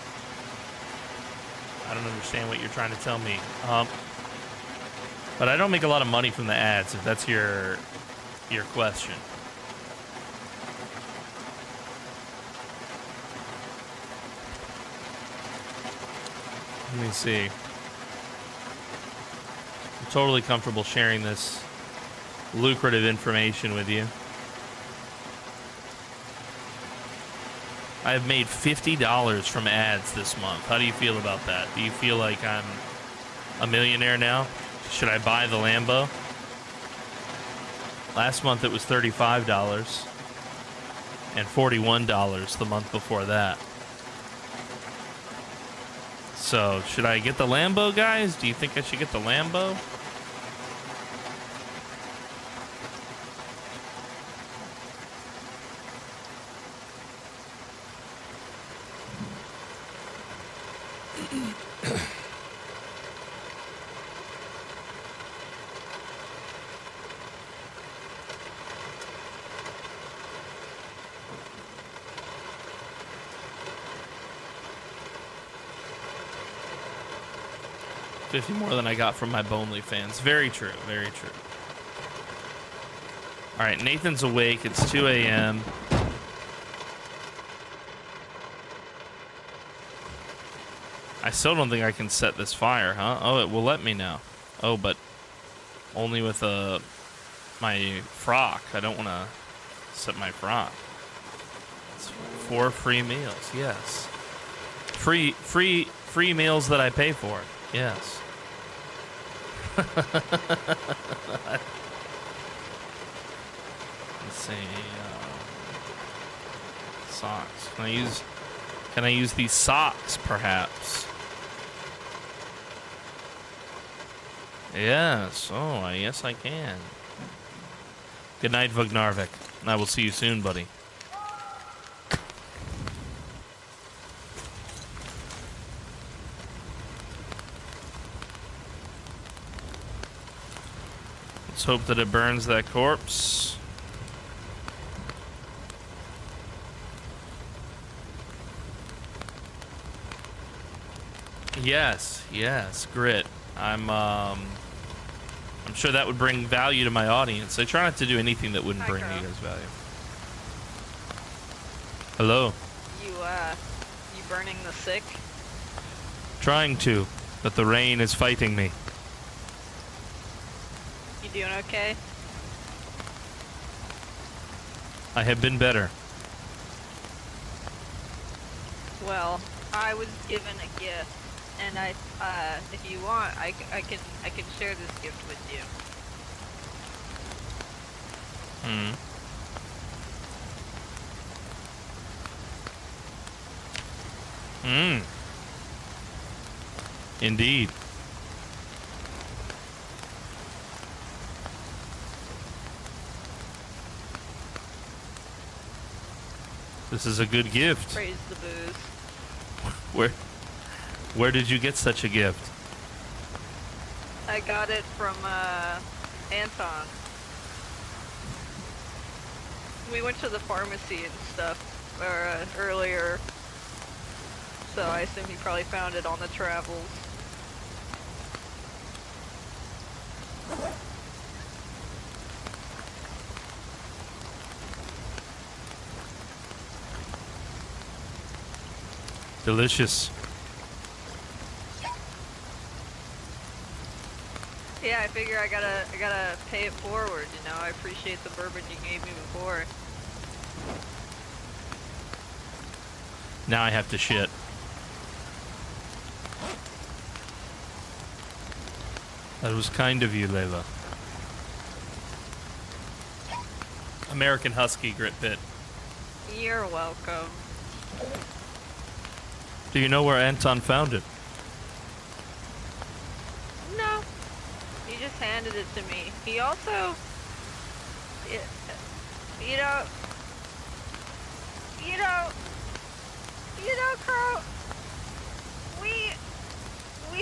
I don't understand what you're trying to tell me. But I don't make a lot of money from the ads, if that's your question. Let me see. I'm totally comfortable sharing this lucrative information with you. I have made $50 from ads this month. How do you feel about that? Do you feel like I'm a millionaire now? Should I buy the Lambo? Last month it was $35 and $41 the month before that. So, should I get the Lambo, guys? Do you think I should get the Lambo? $50 more than I got from my Bonely fans. Very true, very true. All right, Nathan's awake. It's 2 a.m. I still don't think I can set this fire, huh? Oh, it will let me now. Oh, but only with my frock. I don't want to set my frock. It's 4 free meals, yes. Free meals that I pay for, yes. Let's see. Socks. Can I use these socks, perhaps? Yes. Oh, yes, I can. Good night, Vagnarvik. I will see you soon, buddy. Let's hope that it burns that corpse. Yes, grit. I'm sure that would bring value to my audience. I try not to do anything that wouldn't bring you guys value. Hello. You burning the sick? Trying to, but the rain is fighting me. You doing okay? I have been better. Well, I was given a gift, and if you want, I can share this gift with you. Indeed. This is a good gift. Praise the booze. Where did you get such a gift? I got it from Anton. We went to the pharmacy and stuff earlier, so I assume he probably found it on the travels. Delicious. Yeah, I figure I gotta pay it forward, you know. I appreciate the bourbon you gave me before. Now I have to shit. That was kind of you, Layla. American Husky Grit Pit. You're welcome. Do you know where Anton found it? No. He just handed it to me. He also... You know, Carl, we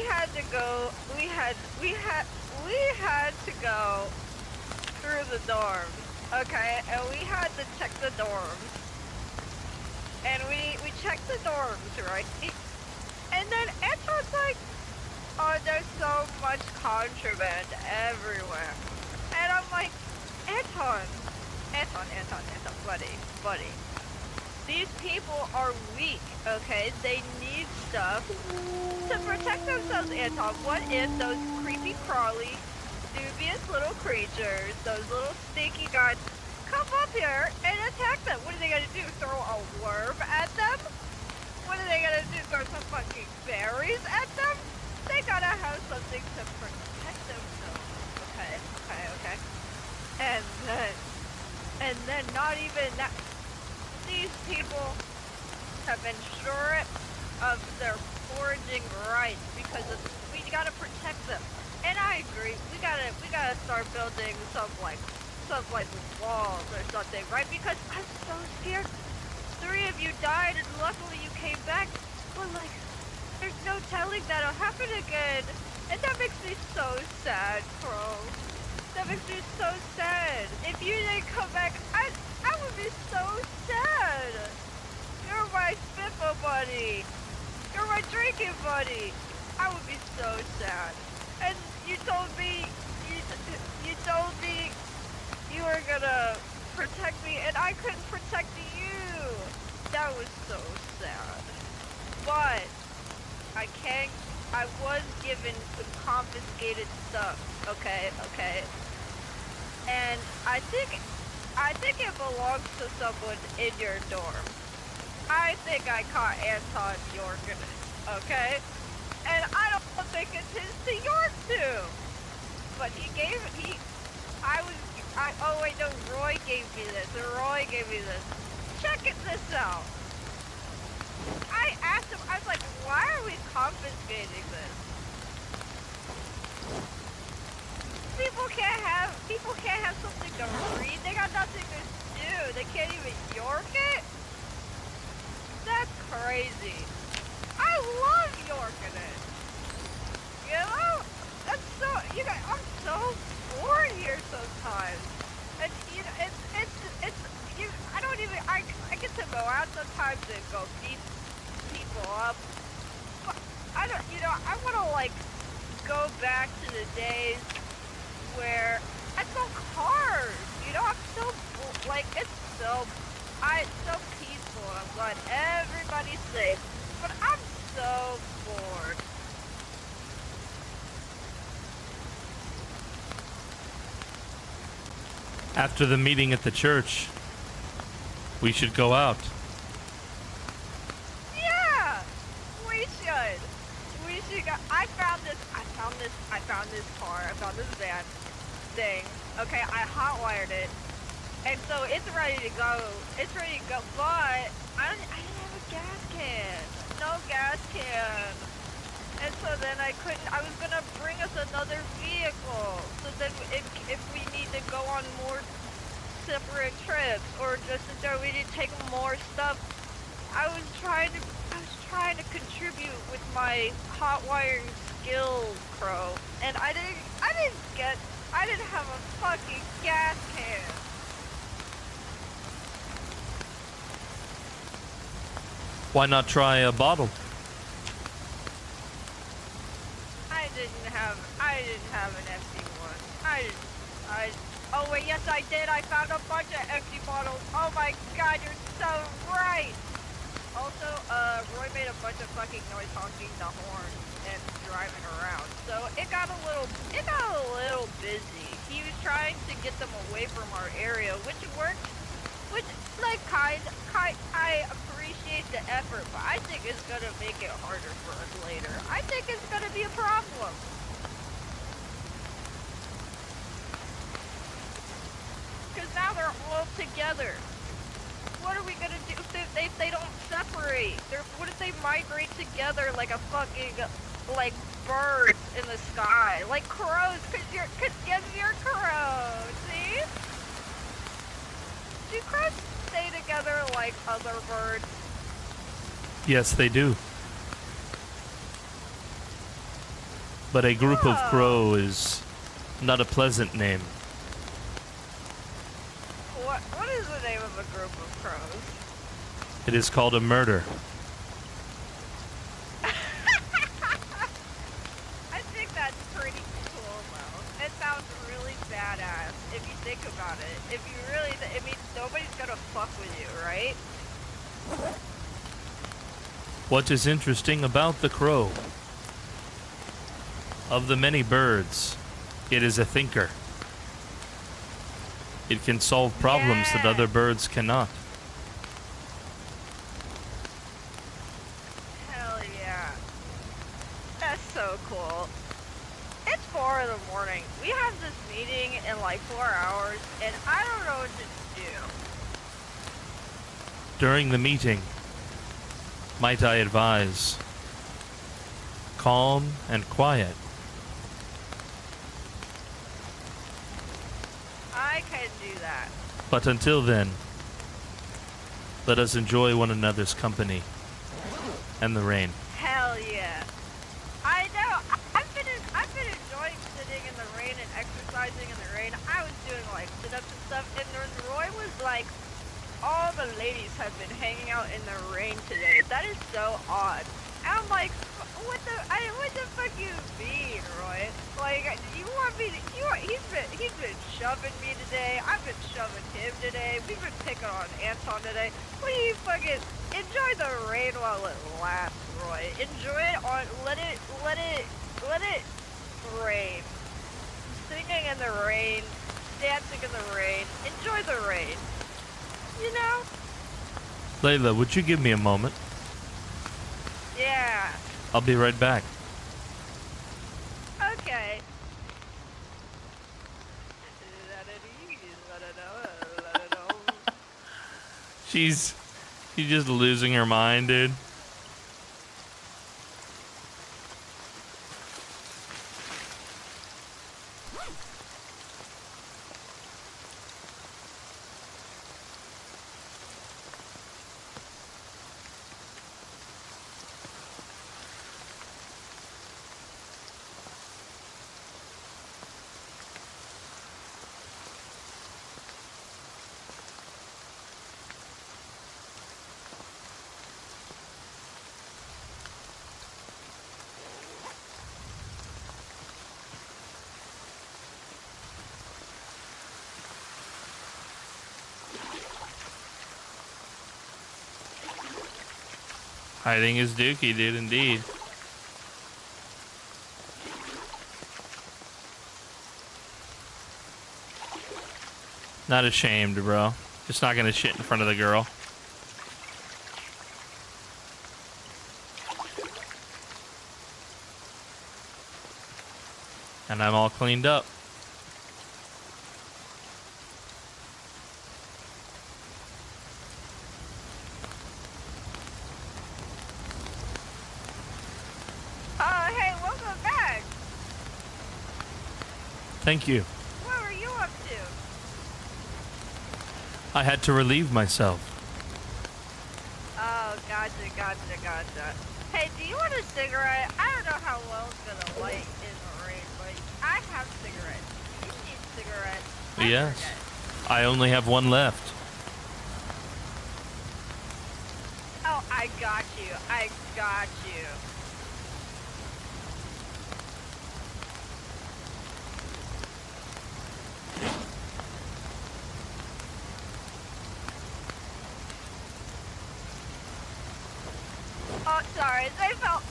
had to go, we had to go through the dorms, okay? And we had to check the dorms. And we checked the dorms, right? And then Anton's like, oh, there's so much contraband everywhere. And I'm like, Anton, buddy. These people are weak, okay? They need stuff to protect themselves, Anton. What if those creepy, crawly, dubious little creatures, those little stinky guys, come up here and attack them? What are they gonna do, throw a worm at them? What are they gonna do, throw some fucking berries at them? They gotta have something to protect themselves, okay? And then and then not even that. These people have been stripped of their foraging rights because of, we gotta protect them. And I agree, we gotta start building some walls or something, right? Because I'm so scared. 3 of you died and luckily you came back, but like, there's no telling that'll happen again. And that makes me so sad, bro. That makes me so sad. If you didn't come back, I would be so sad. You're my spitball buddy. You're my drinking buddy. I would be so sad. And you told me you were gonna protect me, and I couldn't protect you. That was so sad. But I was given some confiscated stuff. Okay. And I think it belongs to someone in your dorm. I think I caught Anton York in it, okay? And I don't think it's his to York too. But oh wait, no, Roy gave me this. Check this out. I asked him, I was like, why are we confiscating this? People can't have something to read. They got nothing to do. They can't even York it. That's crazy. I love Yorking it. You know? That's so. You guys, I'm so bored here sometimes. And you know, it's you. I don't even. I get to go out sometimes and go beat people up. But I don't. You know, I want to like go back to the days where I sell cars, you know, I'm so, like, it's so peaceful, and I'm glad everybody's safe, but I'm so bored. After the meeting at the church, we should go out. Yeah, we should go. I found this car, I found this van thing. Okay, I hotwired it, and so it's ready to go. But I didn't have a gas can. No gas can. And so then I was gonna bring us another vehicle. So then if we need to go on more separate trips, or just so we need to take more stuff, I was trying to contribute with my hot wiring skills, Crow, and I didn't have a fucking gas can. Why not try a bottle? I didn't have an empty one. Oh wait, yes I did. I found a bunch of empty bottles. Oh my god, you're so right. Also, Roy made a bunch of fucking noise honking the horn and driving around. So it got a little busy. He was trying to get them away from our area, which worked. Which, like, I appreciate the effort, but I think it's gonna make it harder for us later. I think it's gonna be a problem. Because now they're all together. What are we gonna do if they don't separate? What if they migrate together like a fucking, like, birds in the sky? Like crows, cause you're crows, see? Do crows stay together like other birds? Yes, they do. But a group of crow is not a pleasant name. What is the name of a group of crows? It is called a murder. I think that's pretty cool, though. It sounds really badass if you think about it. If you really, I mean, nobody's gonna fuck with you, right? What is interesting about the crow? Of the many birds, it is a thinker. It can solve problems that other birds cannot. Hell yeah. That's so cool. It's 4 in the morning. We have this meeting in like 4 hours, and I don't know what to do. During the meeting, might I advise, calm and quiet. I can do that. But until then, let us enjoy one another's company and the rain. Hell yeah. I know. I've been enjoying sitting in the rain and exercising in the rain. I was doing like sit-ups and stuff, and then Roy was like, all the ladies have been hanging out in the rain today. That is so odd. And I'm like, what the fuck you mean, Roy? Like, you want me to, he's been shoving me today. I've been shoving him today. We've been picking on Anton today. What do you fucking, enjoy the rain while it lasts, Roy. Enjoy it let it rain. Singing in the rain, dancing in the rain. Enjoy the rain. You know? Layla, would you give me a moment? Yeah. I'll be right back. Okay. She's just losing her mind, dude. Hiding his dookie, dude, indeed. Not ashamed, bro. Just not gonna shit in front of the girl. And I'm all cleaned up. Hey, welcome back. Thank you. What were you up to? I had to relieve myself. Oh, gotcha. Hey, do you want a cigarette? I don't know how well it's gonna light in the rain, but I have cigarettes. You need cigarettes. Yes. I only have one left. Oh, I got you. Oh, sorry.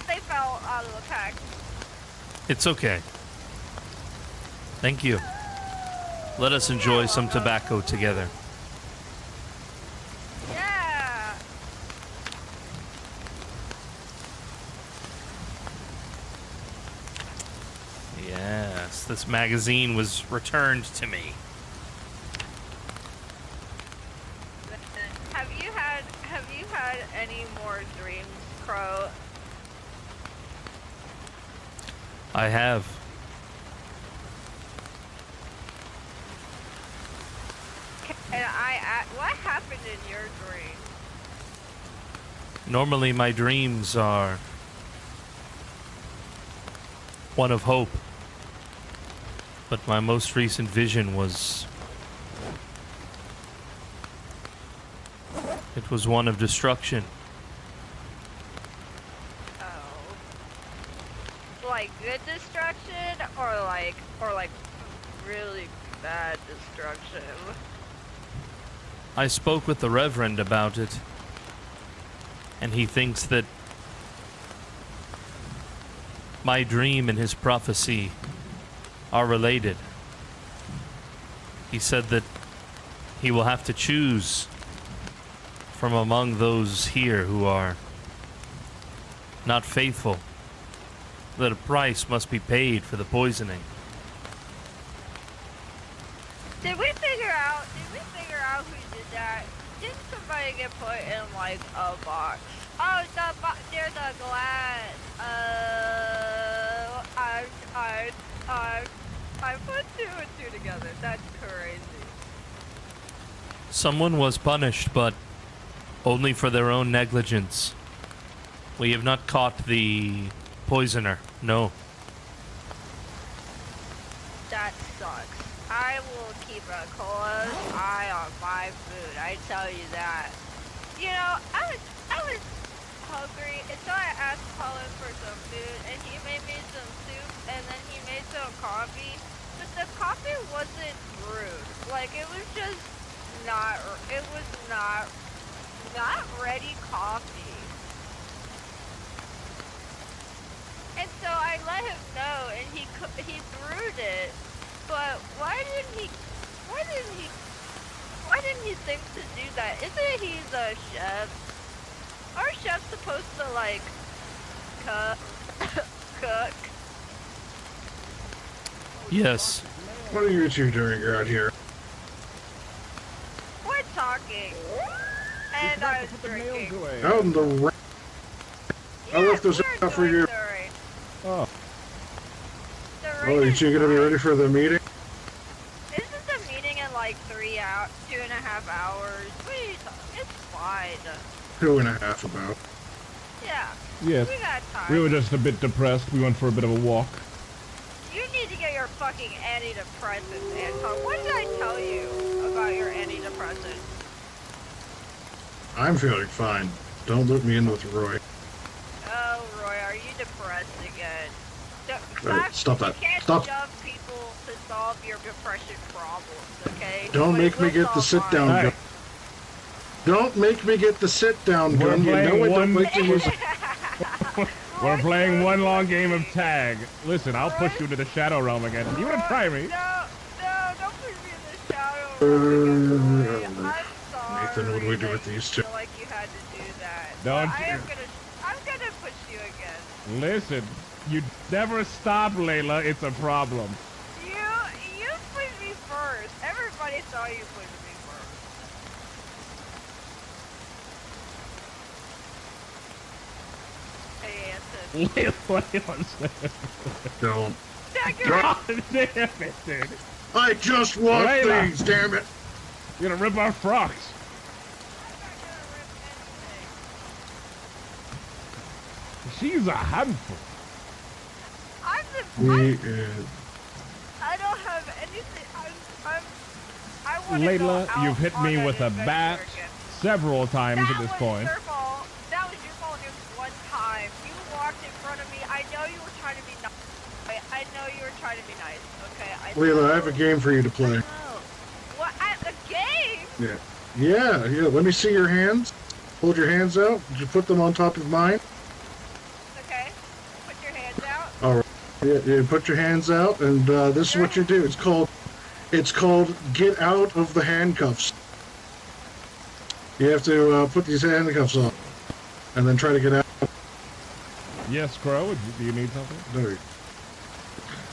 They fell out of the pack. It's okay. Thank you. Let us enjoy some tobacco together. Yeah. Yes, this magazine was returned to me. Have you had any more dreams, Crow? I have. And what happened in your dream? Normally my dreams are one of hope. But my most recent vision was... it was one of destruction. Like good destruction or like really bad destruction? I spoke with the Reverend about it, and he thinks that my dream and his prophecy are related. He said that he will have to choose from among those here who are not faithful, that a price must be paid for the poisoning. Did we figure out who did that? Didn't somebody get put in like a box? Oh, near the glass. I put 2 and 2 together. That's crazy. Someone was punished, but only for their own negligence. We have not caught the poisoner. No. That sucks. I will keep a close eye on my food. I tell you that. You know, I was hungry, and so I asked Colin for some food, and he made me some soup, and then he made some coffee. But the coffee wasn't brewed. Like, it was just not. It was not ready coffee. And so I let him know, and he brewed it. But why didn't he think to do that? Isn't he's a chef? Our chef's supposed to like cook. Yes. What are you two doing out here? We're talking. And I was drinking. Out in the rain. I left this out for you. Oh. Oh, you two gonna be ready for the meeting? Isn't the meeting in like 2.5 hours? It's fine. 2.5 about. Yeah. Yes. We got time. We were just a bit depressed. We went for a bit of a walk. You need to get your fucking antidepressants, Anton. What did I tell you about your antidepressants? I'm feeling fine. Don't loop me in with Roy. Oh, Roy, are you depressed again? Stop that. You can't Stop. shove people to solve your depression problems, okay? Don't make me get the sit down gun. Don't make me get the sit down gun. You know I don't like to use it. We're playing one long game of tag. Listen, I'll push you to the shadow realm again. You wanna try me? No, don't push me in the shadow realm. I'm sorry. Nathan, what do we do with these two? I feel like you had to do that. Don't But you? I'm gonna push you again. Listen, you never stop, Layla. It's a problem. You pushed me first. Everybody saw you push me first. Hey, Anson. Wait one second. Don't. God damn it, dude. I just want Layla. things, damn it. You're gonna rip our frocks. She's a handful. I don't have anything. I want to Layla, go out you've hit on me an with a adventure bat again. several times at this point. That was your fault just one time. You walked in front of me. I know you were trying to be nice. I know you were trying to be nice. Okay. Layla, I have a game for you to play. What? A game? Yeah. Yeah. Let me see your hands. Hold your hands out. Did you put them on top of mine? Okay. Put your hands out. All right. Yeah, put your hands out, and this is what you do. It's called get out of the handcuffs. You have to put these handcuffs on, and then try to get out. Yes, Crow. Do you need something?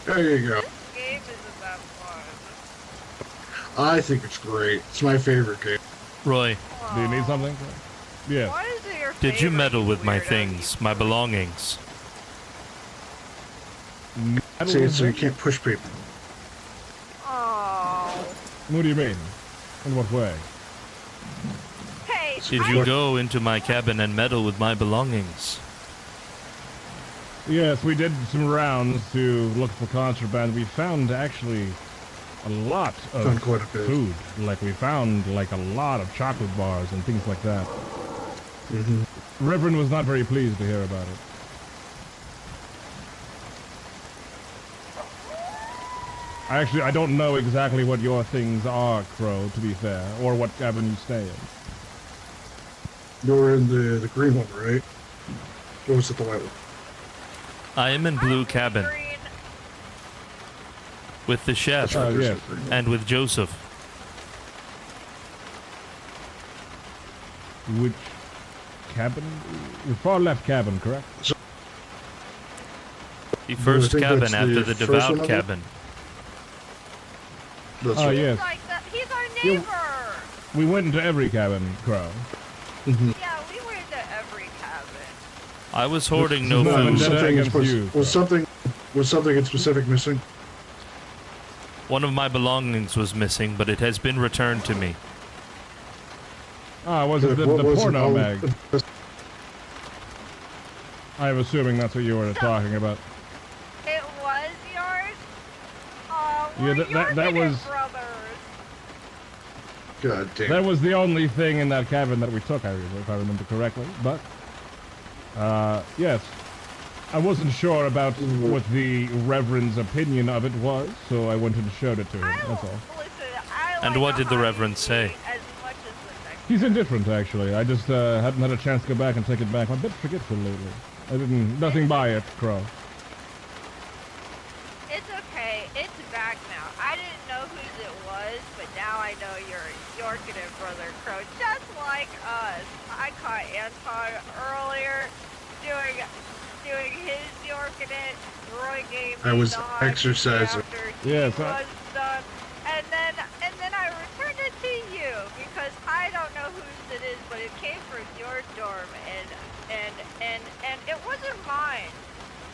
There you go. This game isn't that fun. I think it's great. It's my favorite game. Roy, do you need something? Yeah. Why is it your did you favorite, meddle with my weirdo? things, my belongings? See, so you can't push people. Oh. What do you mean? In what way? Hey. Did you go into my cabin and meddle with my belongings? Yes, we did some rounds to look for contraband. We found actually a lot of Found quite a bit. food. Like we found like a lot of chocolate bars and things like that. Mm-hmm. Reverend was not very pleased to hear about it. Actually, I don't know exactly what your things are, Crow, to be fair, or what cabin you stay in. You're in the green one, right? Or was it the white one? I am in blue cabin. With the chef. Yes. And with Joseph. Which cabin? The far left cabin, correct? The first think cabin that's after the the first one devout of it? cabin. That's Oh, right. yes. He's our neighbor. We went into every cabin, Crow. Yeah, we were into every cabin. I was hoarding no No, food. was something in specific missing? One of my belongings was missing, but it has been returned to me. Ah, was it the porno mag? I'm assuming that's what you were talking about. It was yours? Yeah, that was... brothers. God damn. That was the only thing in that cabin that we took, if I remember correctly. But, yes. I wasn't sure about what the Reverend's opinion of it was, so I went and showed it to him, that's all. And what did the Reverend say? He's indifferent, actually. I just hadn't had a chance to go back and take it back. I'm a bit forgetful lately. I didn't... Nothing by it, Crow. It's okay. It's back now. I didn't know whose it was, but now I know you're Yorkinen Brother Crow, just like us. I caught Anton earlier doing his Yorkinen. Roy gave me I was the hug exercising. after he Yes, was done. And then I returned it to you because I don't know whose it is, but it came from your dorm and it wasn't mine.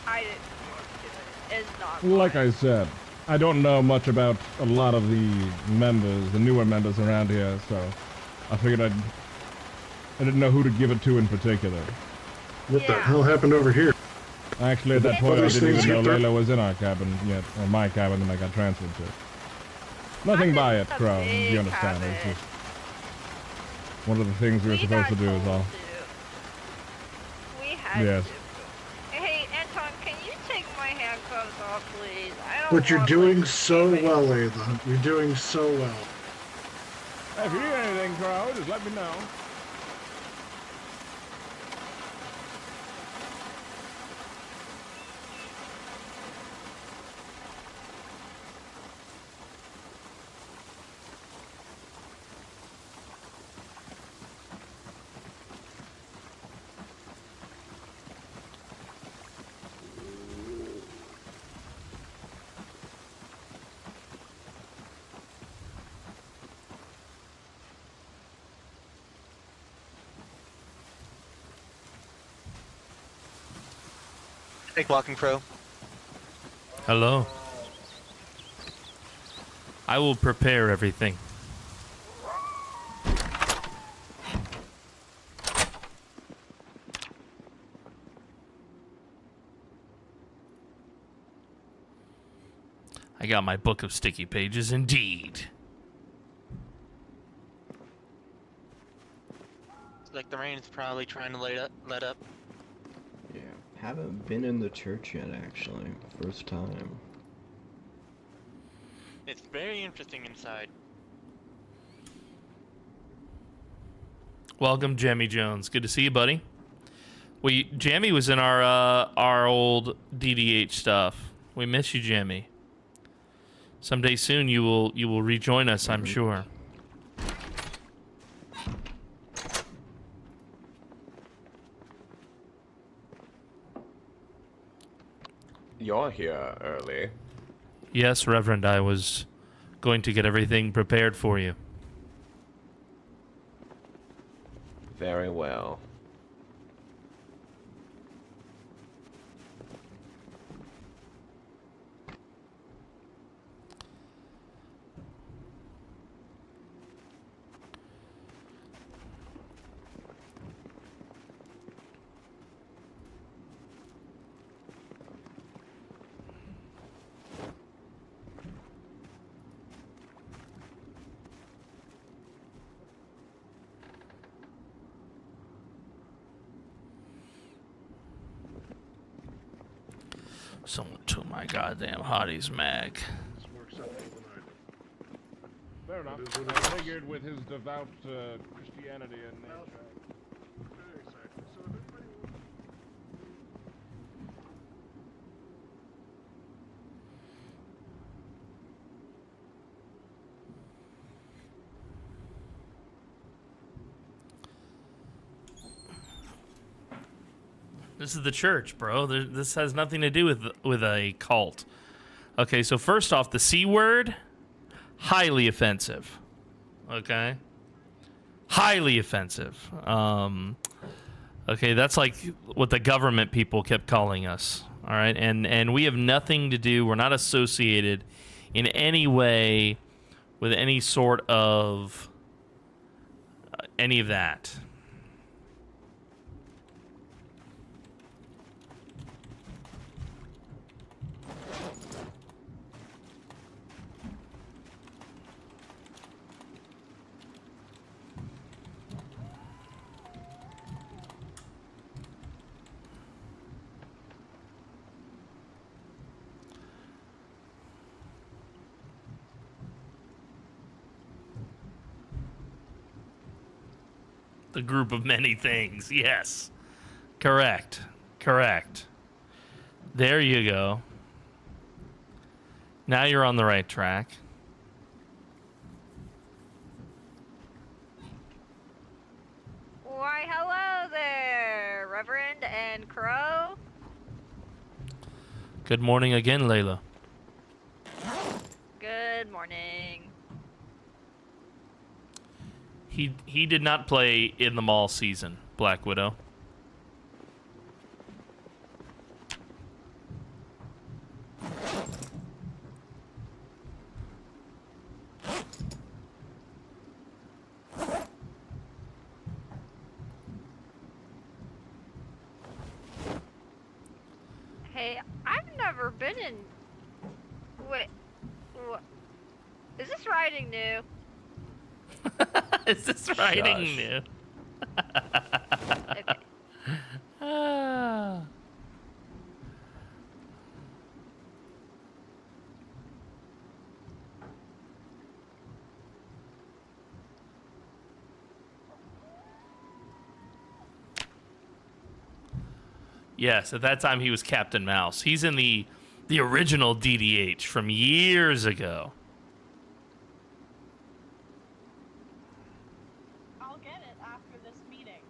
I didn't work it. It's not mine. Like I said, I don't know much about a lot of the members, the newer members around here, so I figured I didn't know who to give it to in particular. What the hell happened over here? Actually, at that point, I Those didn't things even know get Layla was in our cabin yet, or my cabin that I got transferred to. Nothing by it, Crow, you understand. It's just one of the things we were supposed to do is all. We had Yes. to. Hey, Anton, can you take my handcuffs off, please? I don't But you're want doing my- so well, Layla. You're doing so well. If you need anything, Crow, just let me know. Take Walking Crow. Hello. I will prepare everything. I got my book of sticky pages indeed. It's like the rain is probably trying to let up. Yeah, haven't been in the church yet, actually. First time. It's very interesting inside. Welcome, Jammy Jones. Good to see you, buddy. Jammy was in our old DDH stuff. We miss you, Jammy. Someday soon you will rejoin us, I'm sure. You're here early. Yes, Reverend, I was going to get everything prepared for you. Very well. Someone took my goddamn Hotties mag. Fair enough. I figured with his devout Christianity and nature. This is the church, bro. This has nothing to do with a cult. Okay, so first off, the C word, highly offensive. Okay? Highly offensive. Okay, that's like what the government people kept calling us. All right? And we have nothing to do, we're not associated in any way with any sort of any of that. The group of many things. Yes. Correct. Correct. There you go. Now you're on the right track. Why, hello there, Reverend and Crow. Good morning again, Layla. Good morning. He did not play in the mall season, Black Widow. Hey, I've never been in... Wait, what? Is this riding new? Is this writing Shush. new? Okay. Ah. Yes, at that time he was Captain Mouse. He's in the original DDH from years ago. I'll get it after this meeting.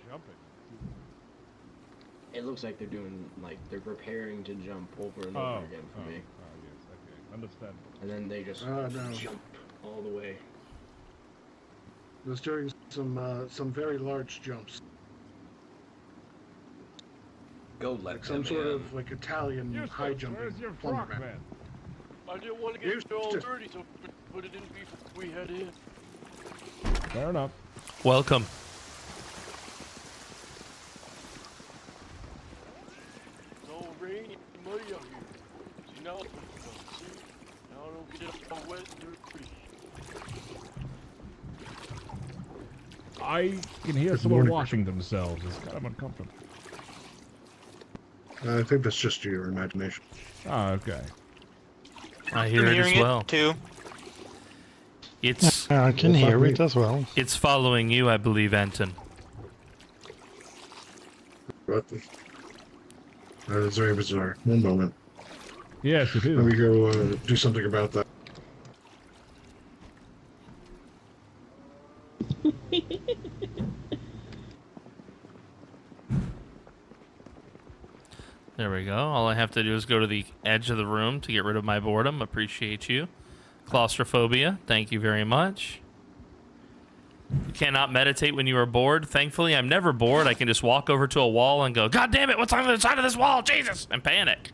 Jumping. It looks like they're doing, like, they're preparing to jump over and over again for me. Oh, yes, okay. Understandable. And then they just No. jump all the way. Was doing some very large jumps. Go let Like some sort of like Italian high jumping. Where's your plumber frock, man. man? I didn't want to get Used it all to. dirty, so put it in before we head in. Fair enough. Welcome. It's all rainy and muddy out here. See, now, now I don't get it all wet and dirty. I can hear Good someone morning. washing themselves. It's kind of uncomfortable. I think that's just your imagination. Ah, okay. I hear I'm it as hearing well. it too. It's I can hear it as well. it's following you, I believe, Anton. But that is very bizarre. One moment. Yes, it is. Let me go do something about that. There we go. All I have to do is go to the edge of the room to get rid of my boredom. Appreciate you. Claustrophobia. Thank you very much. You cannot meditate when you are bored. Thankfully, I'm never bored. I can just walk over to a wall and go, God damn it, what's on the other side of this wall? Jesus! And panic.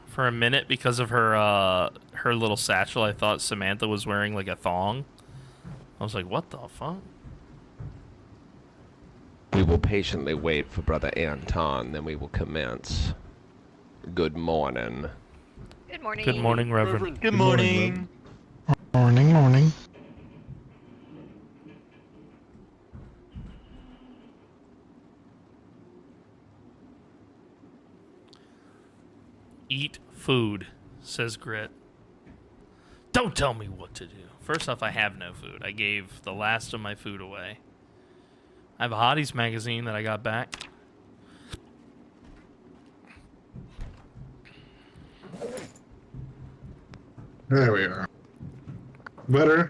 For a minute, because of her her little satchel, I thought Samantha was wearing like a thong. I was like, what the fuck? We will patiently wait for Brother Anton, then we will commence. Good morning. Good morning. Good morning, Reverend. Good morning. Morning, morning. Eat food, says Grit. Don't tell me what to do. First off, I have no food. I gave the last of my food away. I have a Hotties magazine that I got back. There we are. Better?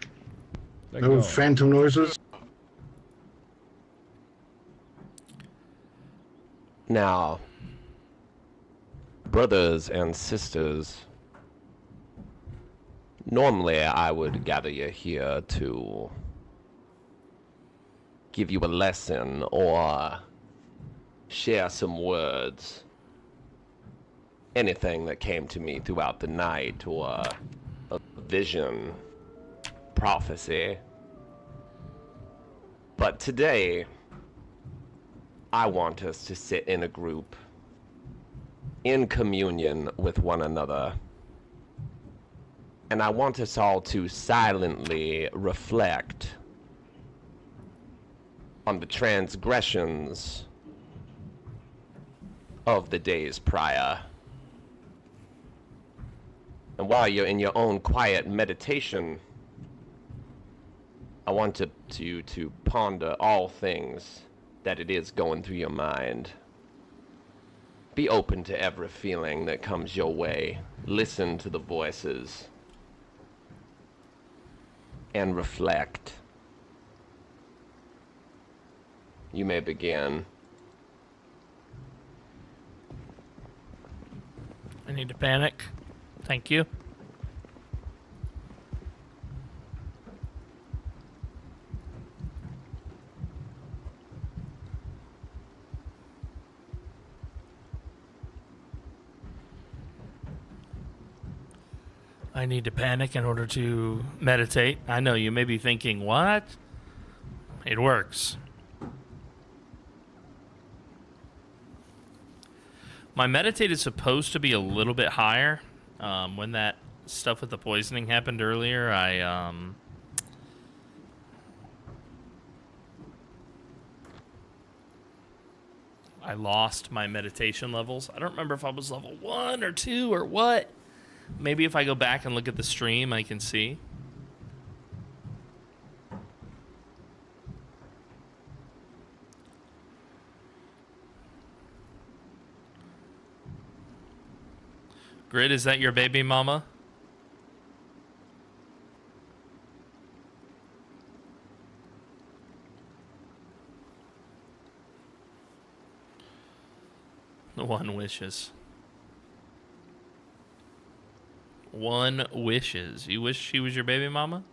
No phantom noises? Now, brothers and sisters, normally I would gather you here to give you a lesson or share some words. Anything that came to me throughout the night, or a vision, prophecy. But today, I want us to sit in a group, in communion with one another. And I want us all to silently reflect on the transgressions of the days prior. And while you're in your own quiet meditation, I want you to ponder all things that it is going through your mind. Be open to every feeling that comes your way. Listen to the voices. And reflect. You may begin. I need to panic. Thank you. I need to panic in order to meditate. I know you may be thinking, what? It works. My meditate is supposed to be a little bit higher. When that stuff with the poisoning happened earlier, I lost my meditation levels. I don't remember if I was level 1 or 2 or what. Maybe if I go back and look at the stream, I can see. Grid, is that your baby mama? The one wishes. One wishes. You wish she was your baby mama?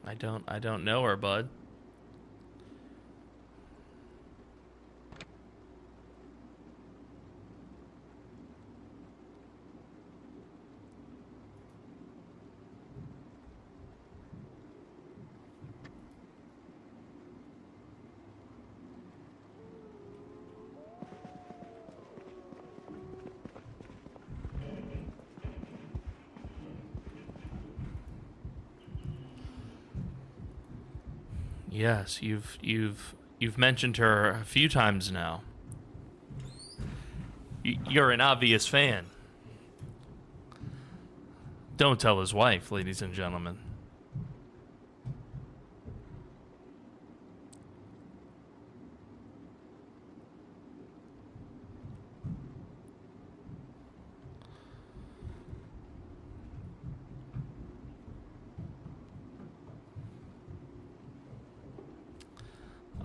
I don't know her, bud. Yes, you've mentioned her a few times now. You're an obvious fan. Don't tell his wife, ladies and gentlemen.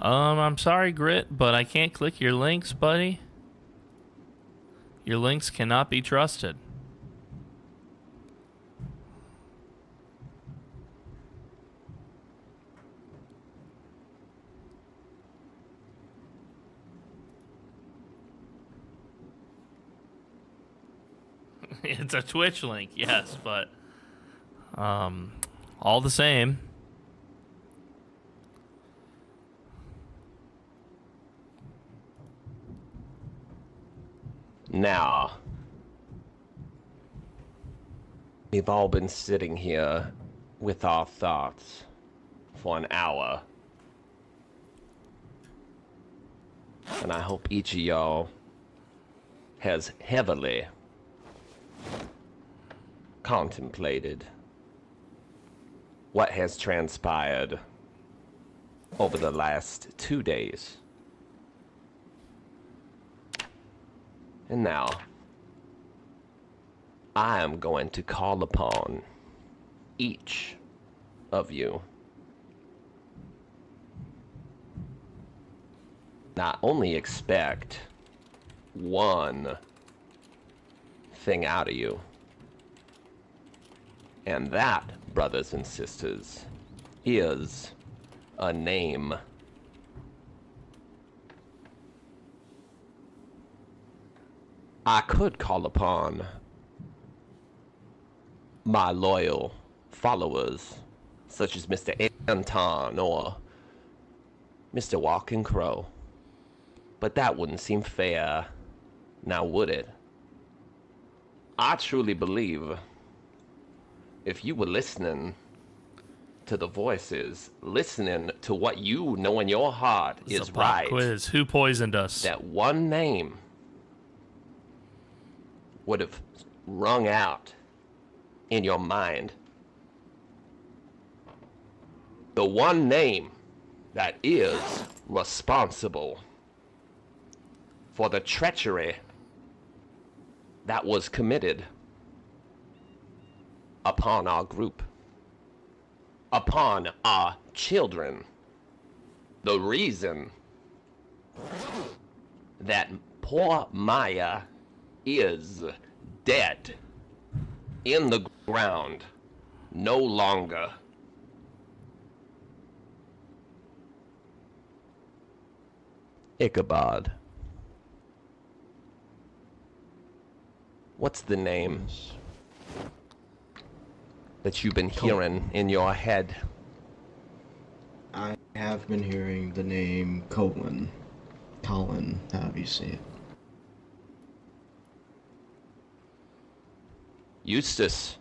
I'm sorry, Grit, but I can't click your links, buddy. Your links cannot be trusted. It's a Twitch link, yes, but all the same. Now, we've all been sitting here with our thoughts for an hour. And I hope each of y'all has heavily contemplated what has transpired over the last 2 days. And now, I am going to call upon each of you. Not only expect one thing out of you, and that, brothers and sisters, is a name. I could call upon my loyal followers, such as Mr. Anton or Mr. Walking Crow, but that wouldn't seem fair, now would it? I truly believe if you were listening to the voices, listening to what you know in your heart is right. Quiz. Who poisoned us? That one name would have rung out in your mind. The one name that is responsible for the treachery that was committed upon our group, upon our children. The reason that poor Maya is dead in the ground, no longer. Ichabod. What's the name that you've been hearing in your head? I have been hearing the name Colin. Colin, however you say it. Eustace.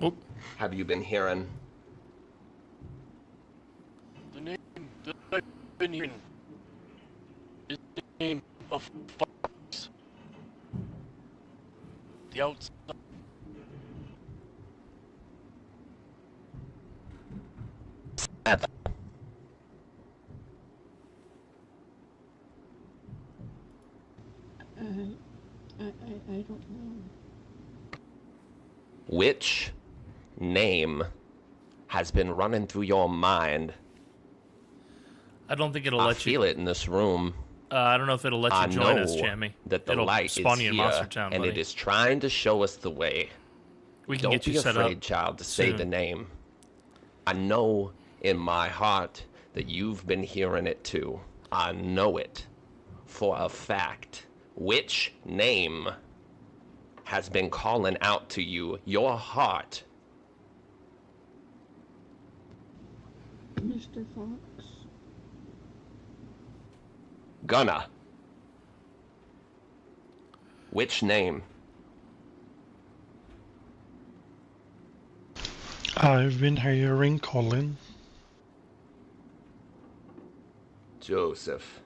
Oh. Have you been hearing? The name that I've been hearing is the name of Fox. The outside. I don't know. Which name has been running through your mind? I don't think it'll I let you. feel it in this room. I don't know if it'll let you I join know us, Jammy. that the It'll light spawn is you in here, Monster Town, and buddy. it is trying to show us the way. We can Don't get you be set afraid, up child, to say soon. the name. I know in my heart that you've been hearing it too. I know it for a fact. Which name has been calling out to you, your heart? Mr. Fox. Gunner. Which name? I've been hearing Colin. Joseph.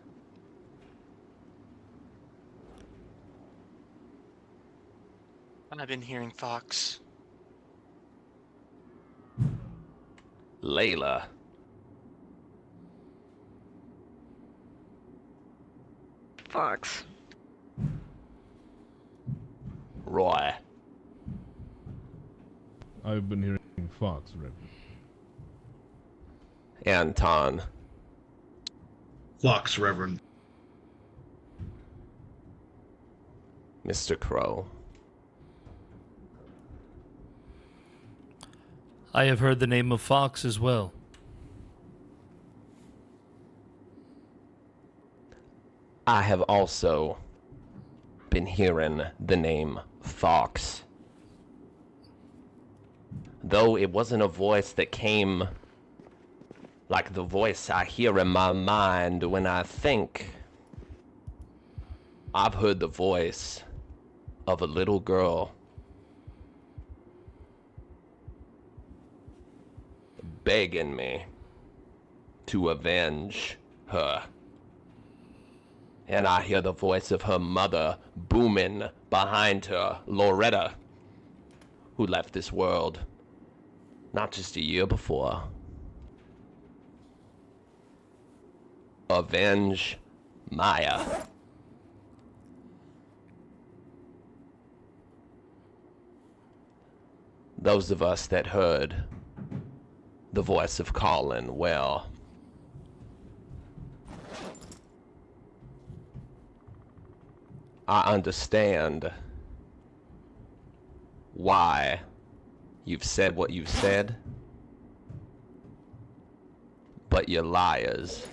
I've been hearing Fox. Layla. Fox. Roy. I've been hearing Fox, Reverend. Anton. Fox, Reverend. Mr. Crow. I have heard the name of Fox as well. I have also been hearing the name Fox. Though it wasn't a voice that came like the voice I hear in my mind when I think. I've heard the voice of a little girl begging me to avenge her. And I hear the voice of her mother booming behind her, Loretta, who left this world not just a year before. Avenge Maya. Those of us that heard the voice of Colin, well, I understand why you've said what you've said, but you're liars.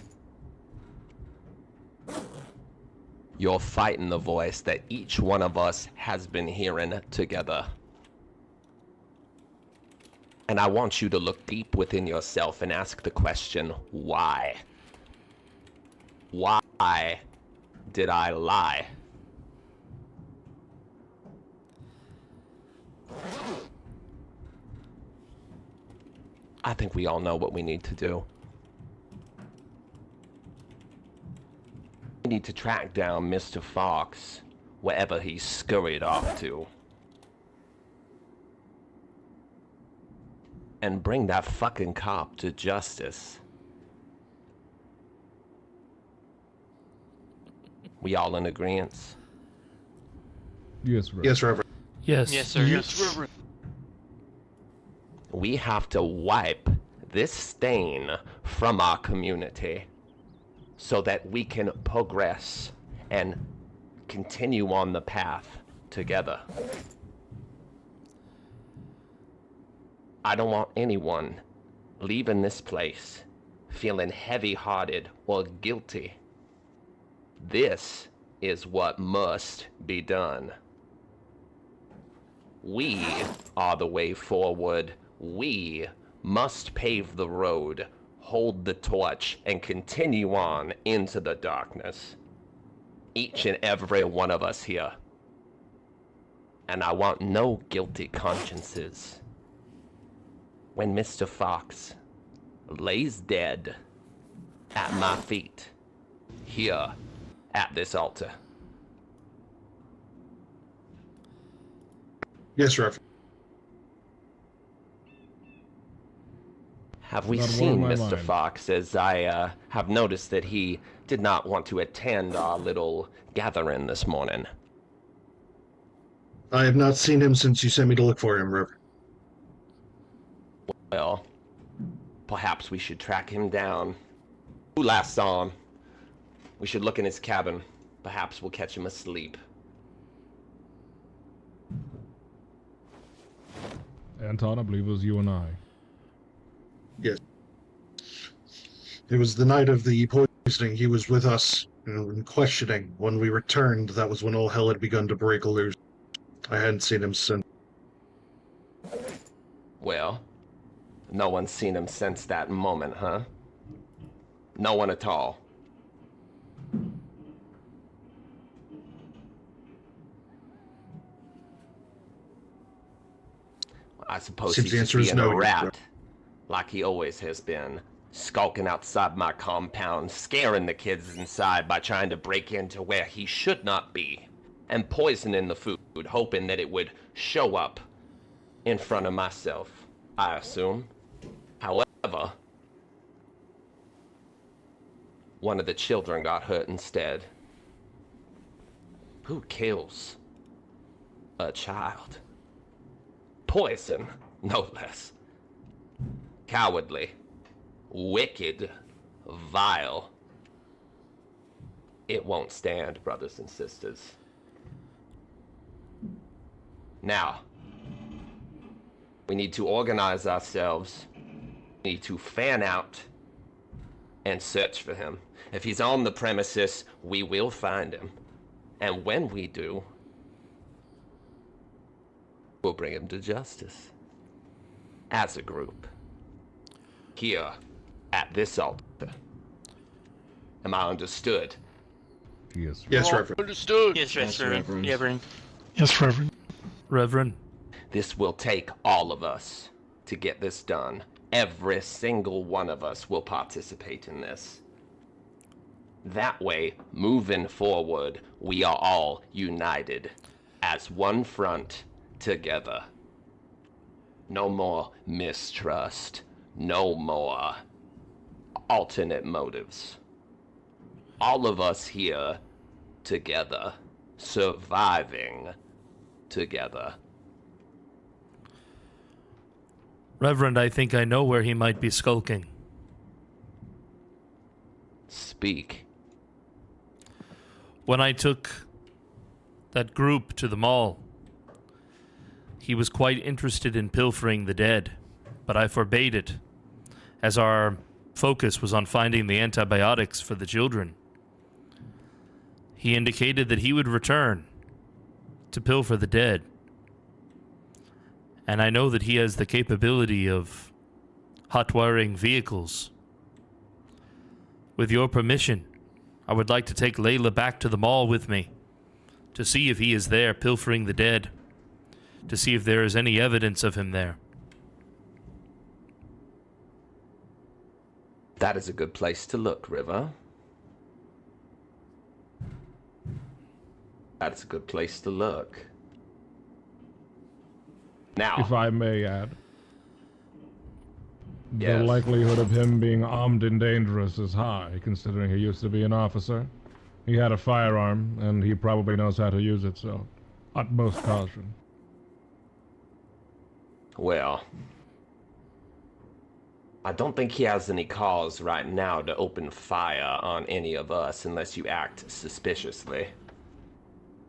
You're fighting the voice that each one of us has been hearing together. And I want you to look deep within yourself and ask the question, why? Why did I lie? I think we all know what we need to do. We need to track down Mr. Fox wherever he's scurried off to. And bring that fucking cop to justice. We all in agreement? Yes, Reverend. Yes, Reverend. Yes. Yes, sir. Yes, Reverend. We have to wipe this stain from our community so that we can progress and continue on the path together. I don't want anyone leaving this place feeling heavy-hearted or guilty. This is what must be done. We are the way forward. We must pave the road, hold the torch, and continue on into the darkness. Each and every one of us here. And I want no guilty consciences. When Mr. Fox lays dead at my feet, here at this altar. Yes, Reverend. Have we Not a word seen in my Mr. mind. Fox, as I have noticed that he did not want to attend our little gathering this morning? I have not seen him since you sent me to look for him, Reverend. Well, perhaps we should track him down. Who last saw him? We should look in his cabin. Perhaps we'll catch him asleep. Anton, I believe it was you and I. Yes. It was the night of the poisoning. He was with us, in questioning. When we returned, that was when all hell had begun to break loose. I hadn't seen him since. Well, no one's seen him since that moment, huh? No one at all. I suppose Seems the he's answer is being no, a Your rat, Honor. like he always has been, skulking outside my compound, scaring the kids inside by trying to break into where he should not be, and poisoning the food, hoping that it would show up in front of myself, I assume. However, one of the children got hurt instead. Who kills a child? Poison, no less. Cowardly, wicked, vile. It won't stand, brothers and sisters. Now, we need to organize ourselves. We need to fan out and search for him. If he's on the premises, we will find him. And when we do, we'll bring him to justice. As a group. Here, at this altar. Am I understood? Yes. Yes, Reverend. Understood. Yes, Yes, Reverend. Reverend. Yes, Reverend. Reverend. This will take all of us to get this done. Every single one of us will participate in this. That way, moving forward, we are all united as one front together. No more mistrust. No more alternate motives. All of us here together, surviving together. Reverend, I think I know where he might be skulking. Speak. When I took that group to the mall, he was quite interested in pilfering the dead, but I forbade it, as our focus was on finding the antibiotics for the children. He indicated that he would return to pilfer the dead, and I know that he has the capability of hot-wiring vehicles. With your permission, I would like to take Layla back to the mall with me to see if he is there pilfering the dead, to see if there is any evidence of him there. That is a good place to look, River. That's a good place to look. Now, if I may add, yes. The likelihood of him being armed and dangerous is high, considering he used to be an officer. He had a firearm, and he probably knows how to use it, so utmost caution. Well, I don't think he has any cause right now to open fire on any of us unless you act suspiciously.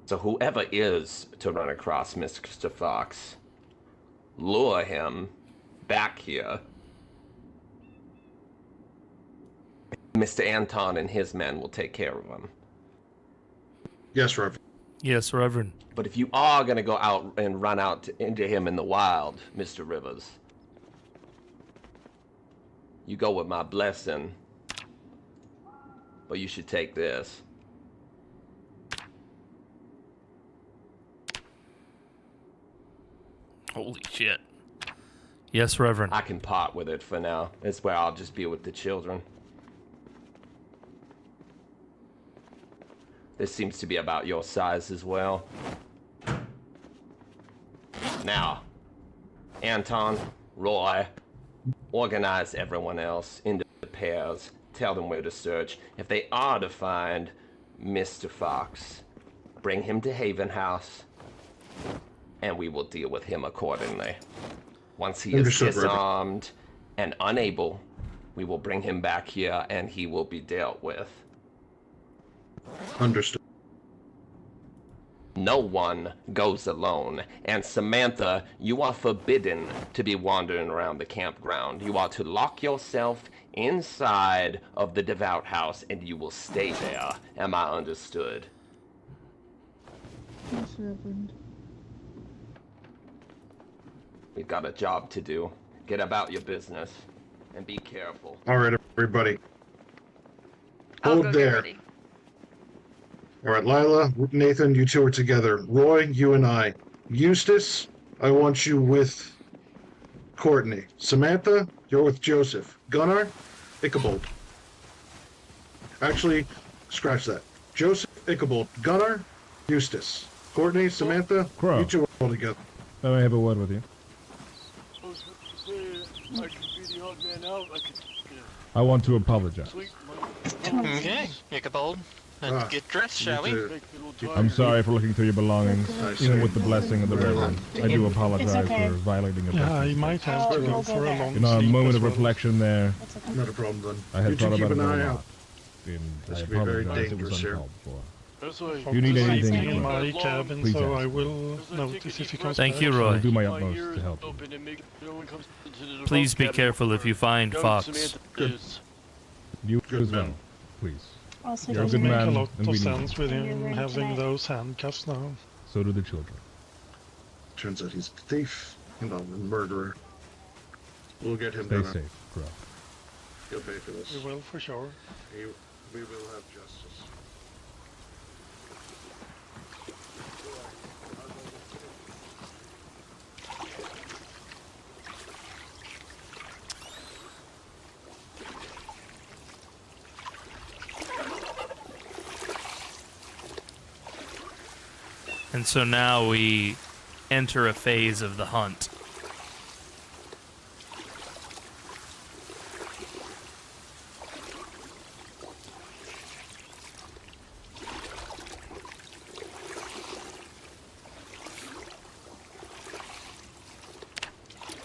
So whoever is to run across Mr. Fox, lure him back here. Mr. Anton and his men will take care of him. Yes, Reverend. Yes, Reverend. But if you are going to go out and run out into him in the wild, Mr. Rivers, you go with my blessing. But you should take this. Holy shit. Yes, Reverend. I can part with it for now. It's where I'll just be with the children. This seems to be about your size as well. Now, Anton, Roy, organize everyone else into pairs. Tell them where to search. If they are to find Mr. Fox, bring him to Haven House, and we will deal with him accordingly. Once he is disarmed and unable, we will bring him back here and he will be dealt with. Understood. No one goes alone. And Samantha, you are forbidden to be wandering around the campground. You are to lock yourself inside of the devout house and you will stay there. Am I understood? Yes, Reverend. We've got a job to do. Get about your business and be careful. All right, everybody. Hold there. All right, Lila, Nathan, you two are together. Roy, you and I. Eustace, I want you with Courtney. Samantha, you're with Joseph. Gunnar, Ichabod. Actually, scratch that. Joseph, Ichabod. Gunnar, Eustace. Courtney, Samantha, Crow. you two are all together. Let me have a word with you. I could be the odd man out. I could, I want to apologize. Okay, Ichabod. Let's get dressed, shall we? I'm sorry for looking through your belongings, even with the blessing of the Reverend. I do apologize for violating your blessing. Yeah, you might have to go for a long In our sleep moment as of well. reflection there, Not a problem, then. I had You thought two about keep it a an eye lot. out. And This I could be very apologize, it dangerous was here. uncalled for. That's why. If you need Sleeping anything, in my please cabin, ask. so I will notice if he comes Thank back. you, Roy. I'll do my utmost to help you. Please be careful if you find Fox. You Good as well, man. please. Also, You're a Does good make man, a lot and of we need sense you. with And you're him right having tonight. those handcuffs now. So do the children. Turns out he's a thief and a murderer. We'll get him Stay done. safe, bro. He'll pay for this. We will for sure. We will have justice. And so now we enter a phase of the hunt.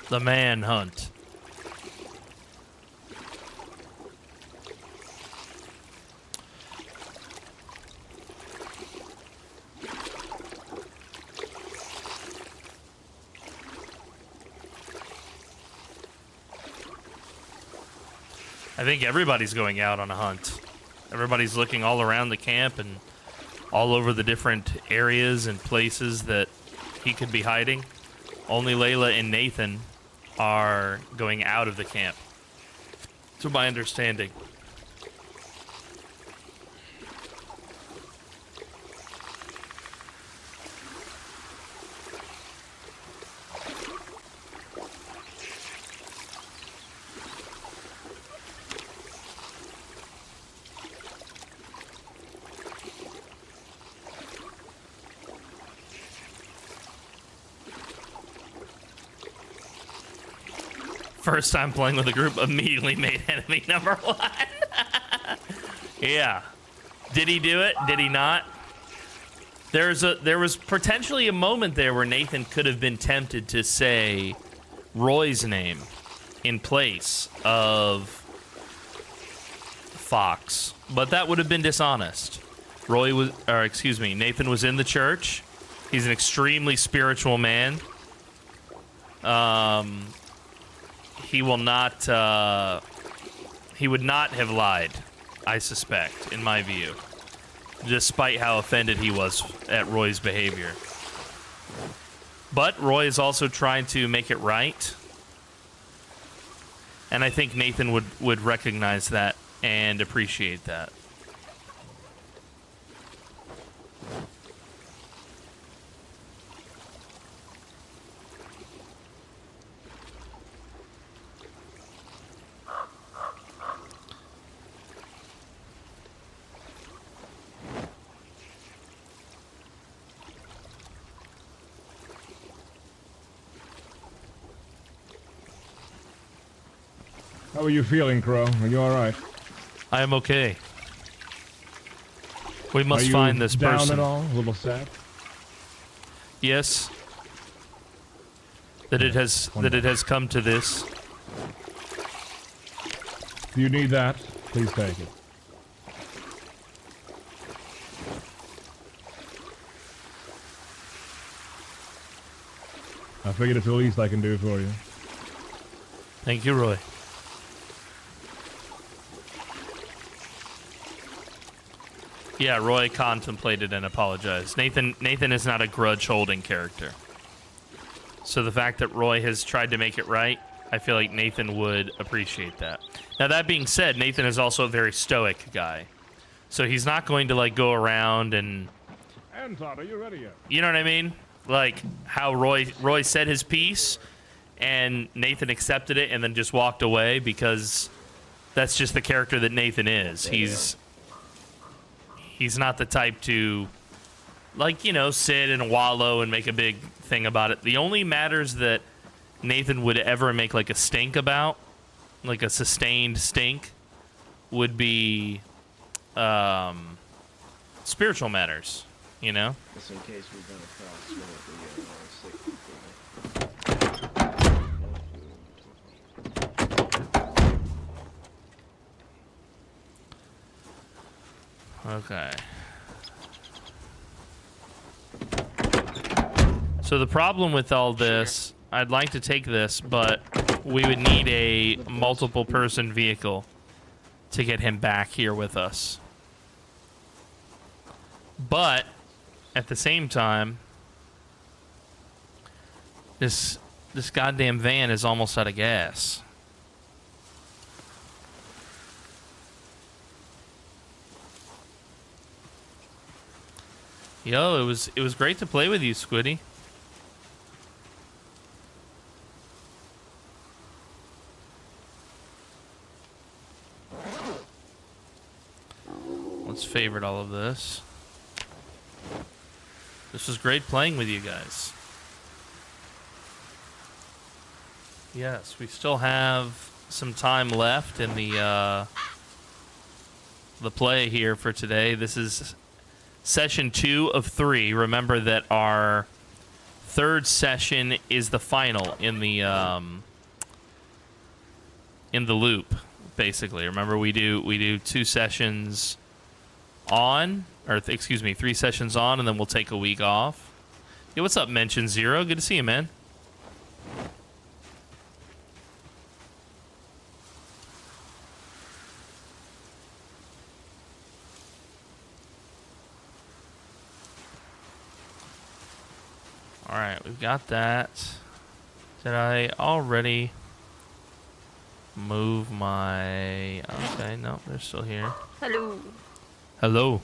The manhunt. I think everybody's going out on a hunt. Everybody's looking all around the camp and all over the different areas and places that he could be hiding. Only Layla and Nathan are going out of the camp, to my understanding. First time playing with a group, immediately made enemy number 1. Yeah. Did he do it? Did he not? There was potentially a moment there where Nathan could have been tempted to say Roy's name in place of Fox, but that would have been dishonest. Nathan was in the church. He's an extremely spiritual man. He will not, he would not have lied, I suspect, in my view, despite how offended he was at Roy's behavior. But Roy is also trying to make it right, and I think Nathan would recognize that and appreciate that. How are you feeling, Crow? Are you alright? I am okay. We must find this down person. At all? A little sad? Yes. That it has come to this. Do you need that? Please take it. I figured it's the least I can do for you. Thank you, Roy. Yeah, Roy contemplated and apologized. Nathan is not a grudge-holding character. So the fact that Roy has tried to make it right, I feel like Nathan would appreciate that. Now, that being said, Nathan is also a very stoic guy. So he's not going to, like, go around and... Anton, are you ready yet? You know what I mean? Like, how Roy said his piece, and Nathan accepted it and then just walked away, because that's just the character that Nathan is. He's not the type to, like, you know, sit and wallow and make a big thing about it. The only matters that Nathan would ever make, like, a stink about, like a sustained stink, would be spiritual matters, you know? Just in case we're going to cross one of the Okay. So the problem with all this, I'd like to take this, but we would need a multiple person vehicle to get him back here with us. But at the same time, this goddamn van is almost out of gas. Yo, it was great to play with you, Squiddy. Let's favorite all of this. This was great playing with you guys. Yes, we still have some time left in the play here for today. This is session 2 of 3. Remember that our third session is the final in the loop, basically. Remember, we do 2 sessions on, or excuse me, 3 sessions on, and then we'll take a week off. Yeah, what's up, Mention Zero? Good to see you, man. Alright, we've got that. Did I already move my... Okay, no, they're still here. Hello. Hello.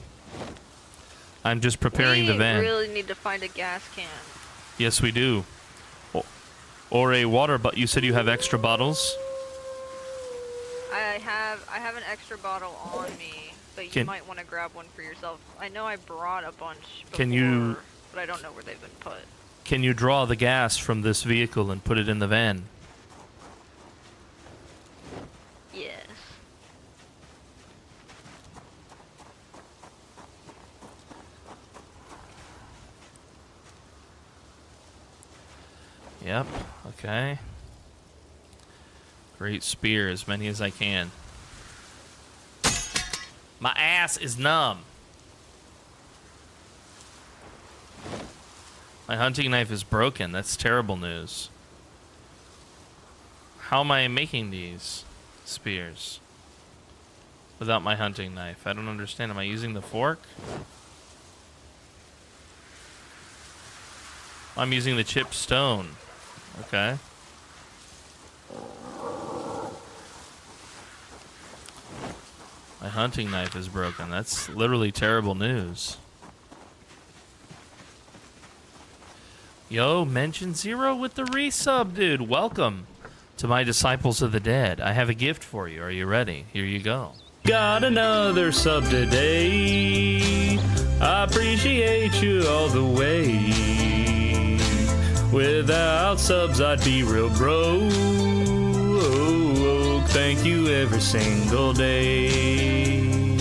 I'm just preparing the van. We really need to find a gas can. Yes, we do. Or a water but you said you have extra bottles? I have an extra bottle on me, but you might want to grab one for yourself. I know I brought a bunch before, but I don't know where they've been put. Can you draw the gas from this vehicle and put it in the van? Yes. Yep, okay. Great spear, as many as I can. My ass is numb. My hunting knife is broken. That's terrible news. How am I making these spears without my hunting knife? I don't understand. Am I using the fork? I'm using the chipped stone. Okay. My hunting knife is broken. That's literally terrible news. Yo, Mention Zero with the resub, dude. Welcome to my Disciples of the Dead. I have a gift for you. Are you ready? Here you go. Got another sub today. I appreciate you all the way. Without subs, I'd be real broke. Thank you every single day.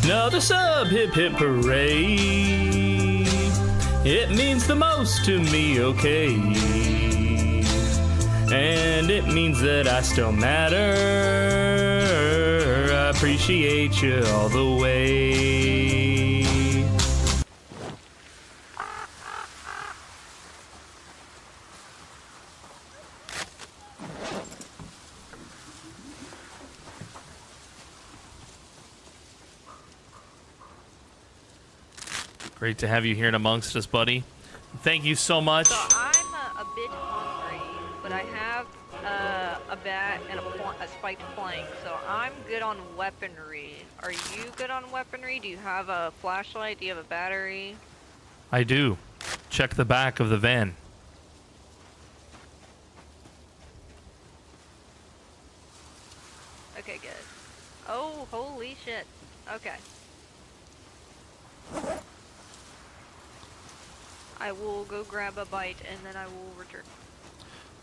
Another sub, hip hip hooray. It means the most to me, okay? And it means that I still matter. I appreciate you all the way. Great to have you here amongst us, buddy. Thank you so much. So I'm a bit hungry, but I have a bat and a spiked plank, so I'm good on weaponry. Are you good on weaponry? Do you have a flashlight? Do you have a battery? I do. Check the back of the van. Okay, good. Oh, holy shit. Okay. I will go grab a bite and then I will return.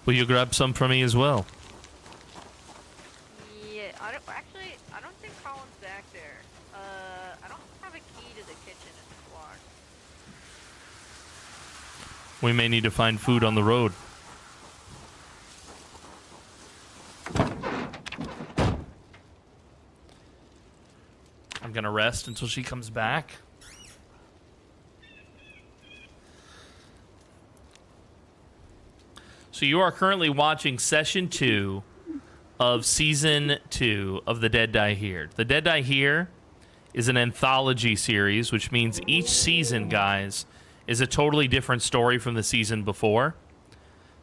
Will you grab some for me as well? Yeah, I don't think Colin's back there. I don't have a key to the kitchen, it's locked. We may need to find food on the road. I'm gonna rest until she comes back. So you are currently watching Session 2 of Season 2 of The Dead Die Here. The Dead Die Here is an anthology series, which means each season, guys, is a totally different story from the season before.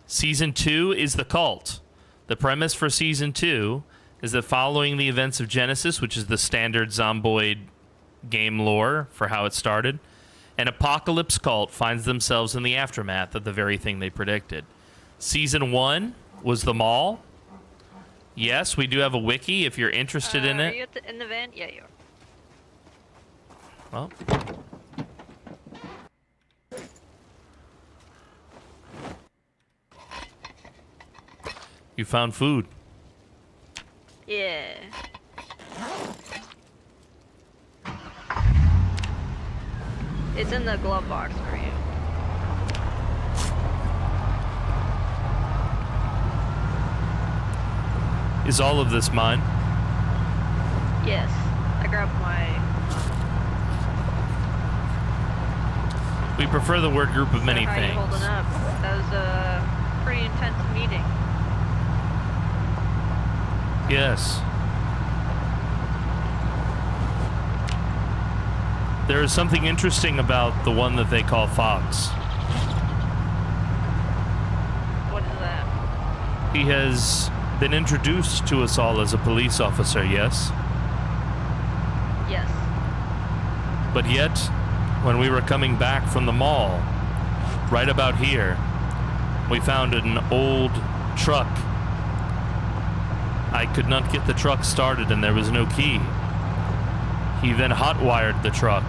Season 2 is the cult. The premise for Season 2 is that following the events of Genesis, which is the standard Zomboid game lore for how it started, an apocalypse cult finds themselves in the aftermath of the very thing they predicted. Season 1 was the mall. Yes, we do have a wiki if you're interested in it. Are you in the van? Yeah, you are. Well, You found food. Yeah. It's in the glove box for you. Is all of this mine? Yes. I grabbed my... We prefer the word group of many How you things. holding up? That was a pretty intense meeting. Yes. There is something interesting about the one that they call Fox. What is that? He has been introduced to us all as a police officer, yes? Yes. But yet, when we were coming back from the mall, right about here, we found an old truck. I could not get the truck started and there was no key. He then hot-wired the truck.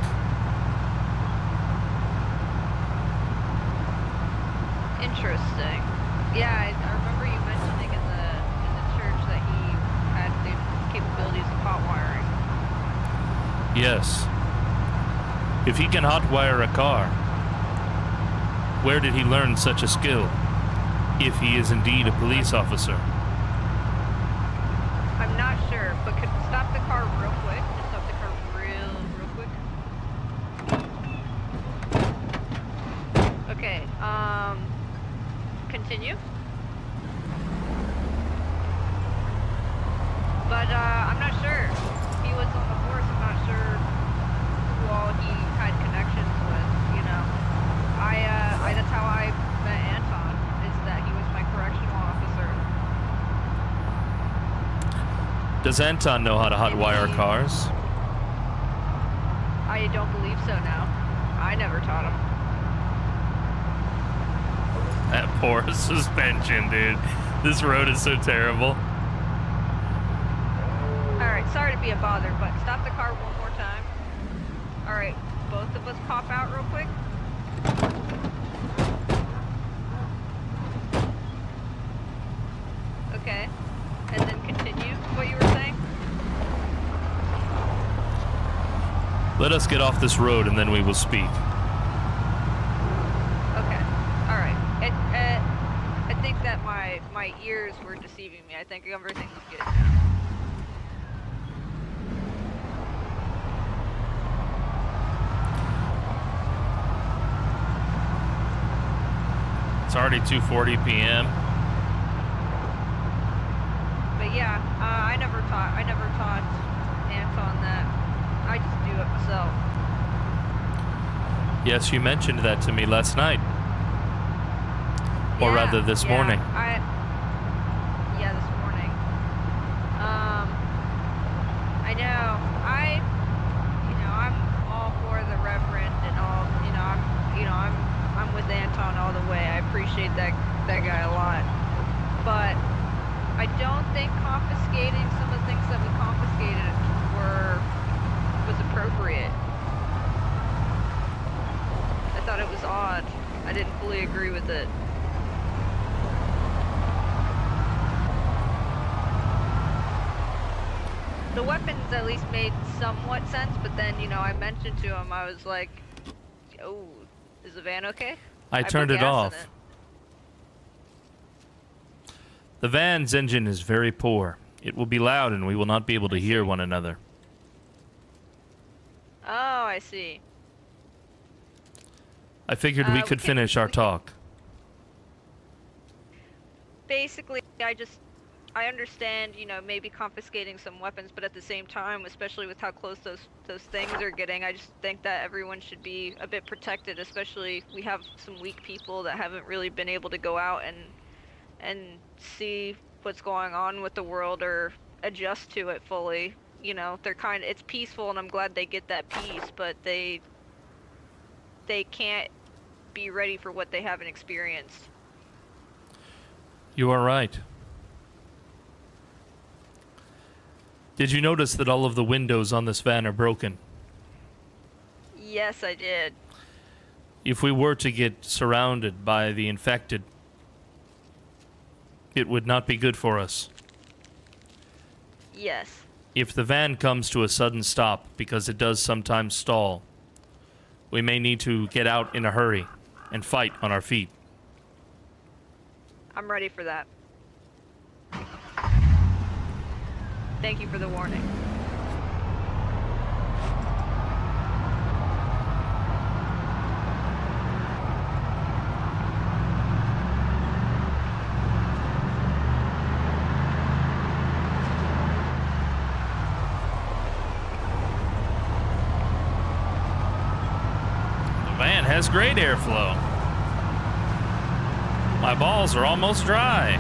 Interesting. Yeah, I remember you mentioning in the church that he had the capabilities of hot wiring. Yes. If he can hotwire a car, where did he learn such a skill? If he is indeed a police officer. I'm not sure, but could stop the car real quick? Just stop the car real quick. Okay, continue. But, I'm not sure. He was on the force, I'm not sure who all he had connections with, you know. That's how I met Anton, is that he was my correctional officer. Does Anton know how to hotwire cars? I don't believe so now. I never taught him. That poor suspension, dude. This road is so terrible. Alright, sorry to be a bother, but stop the car one more time. Alright, both of us pop out real quick. Okay, and then continue what you were saying. Let us get off this road and then we will speak. Okay, alright. I think that my ears were deceiving me. I think everything's good now. It's already 2:40 p.m. But yeah, I never taught Anton that. I just do it myself. Yes, you mentioned that to me last night. Or rather this morning. Yeah, this morning. I know. I'm all for the Reverend and all. I'm with Anton all the way. I appreciate that guy a lot. But I don't think confiscating some of the things that we confiscated was appropriate. I thought it was odd. I didn't fully agree with it. The weapons at least made somewhat sense, but then, I mentioned to him, I was like, oh, is the van okay? I put turned it gas in off. it. The van's engine is very poor. It will be loud and we will not be able to hear one another. Oh, I see. I figured we could finish our talk. Basically, I understand, maybe confiscating some weapons, but at the same time, especially with how close those things are getting, I just think that everyone should be a bit protected, especially we have some weak people that haven't really been able to go out and see what's going on with the world or adjust to it fully. It's peaceful and I'm glad they get that peace, but they can't be ready for what they haven't experienced. You are right. Did you notice that all of the windows on this van are broken? Yes, I did. If we were to get surrounded by the infected, it would not be good for us. Yes. If the van comes to a sudden stop, because it does sometimes stall, we may need to get out in a hurry and fight on our feet. I'm ready for that. Thank you for the warning. The van has great airflow. My balls are almost dry.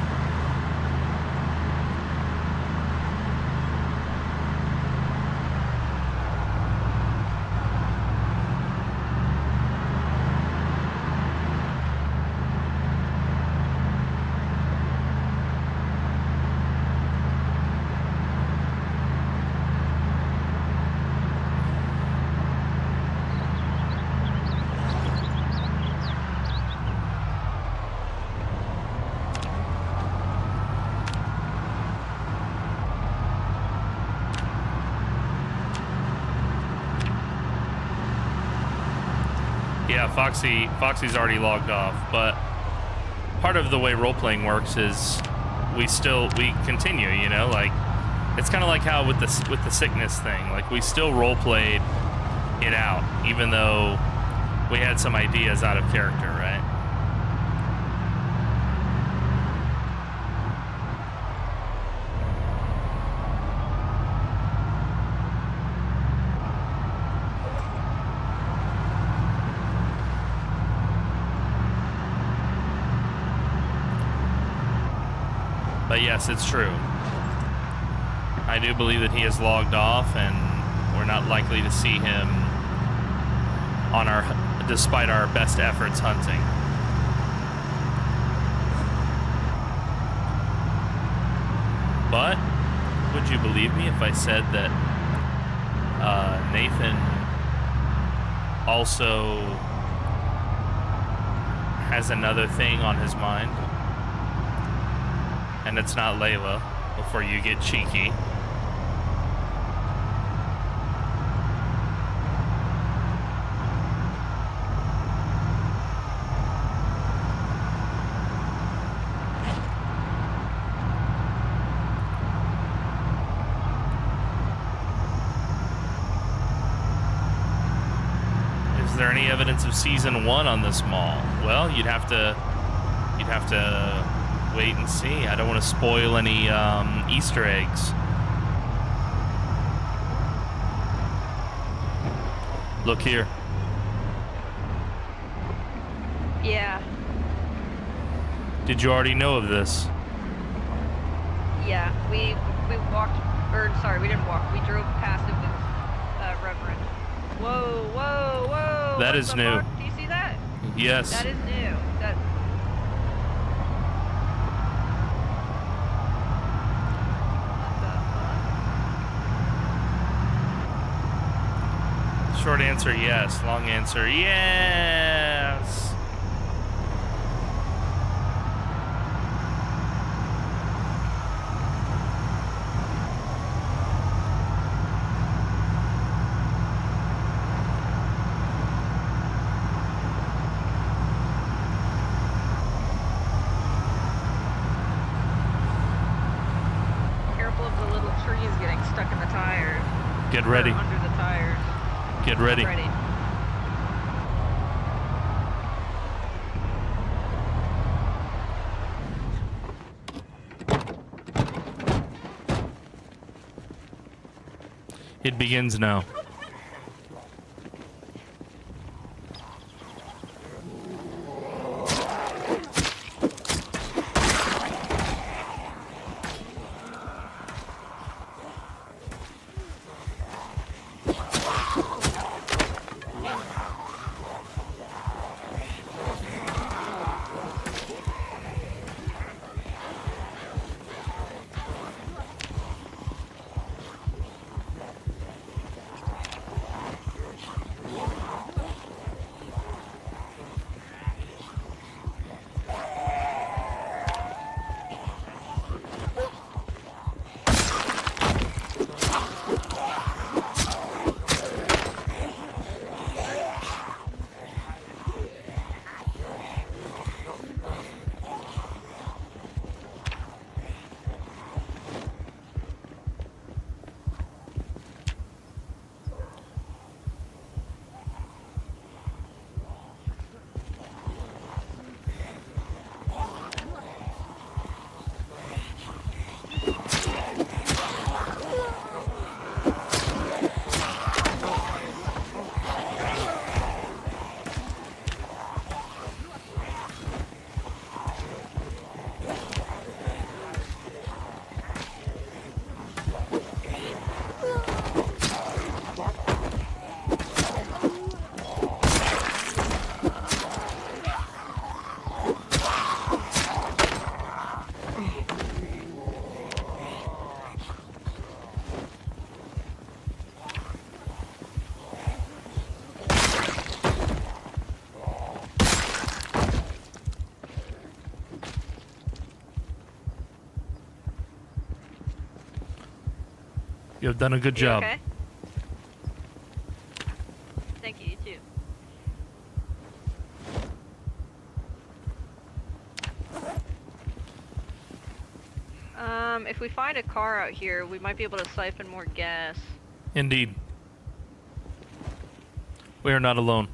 Yeah, Foxy's already logged off, but part of the way role-playing works is we continue, you know, like it's kind of like how with the sickness thing, like we still role-played it out, even though we had some ideas out of character, right? But yes, it's true. I do believe that he has logged off, and we're not likely to see him despite our best efforts hunting. But would you believe me if I said that Nathan also has another thing on his mind? And it's not Layla, before you get cheeky. Is there any evidence of season 1 on this mall? Well, you'd have to wait and see. I don't want to spoil any Easter eggs. Look here. Yeah. Did you already know of this? Yeah. We walked, or sorry, we didn't walk. We drove past it with Reverend. Whoa, whoa, whoa! That What is the new. fuck? Do you see that? Yes. That is new. That. Short answer, yes. Long answer, yes. Careful of the little trees getting stuck in the tires. Get ready. Or under the tires. Get ready. I'm ready. It begins now. You have done a good job. Okay. Thank you. You too. If we find a car out here, we might be able to siphon more gas. Indeed. We are not alone.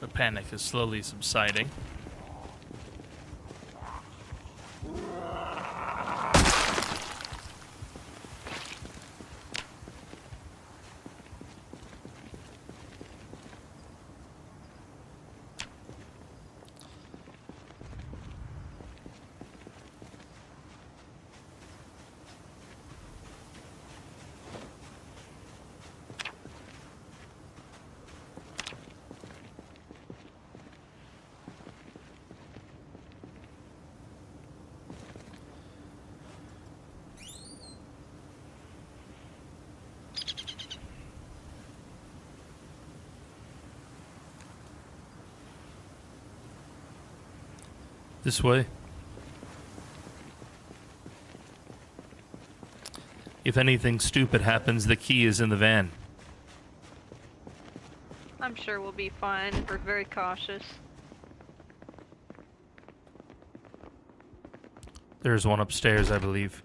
The panic is slowly subsiding. This way. If anything stupid happens, the key is in the van. I'm sure we'll be fine. We're very cautious. There's one upstairs, I believe.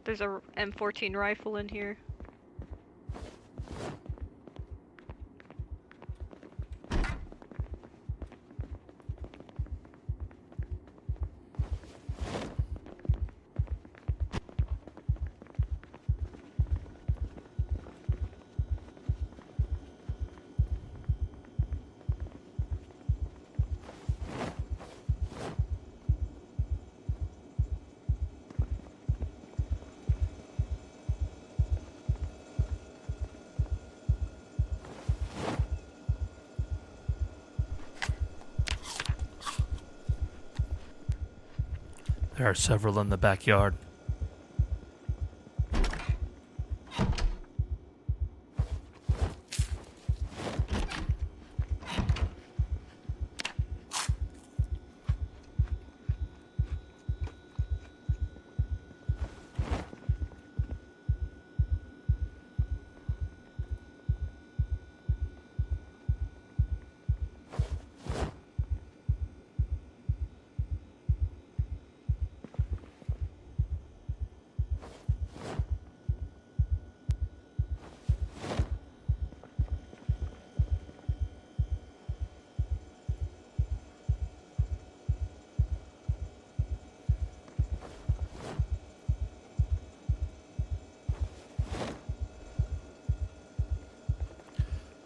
There's a M14 rifle in here. There are several in the backyard.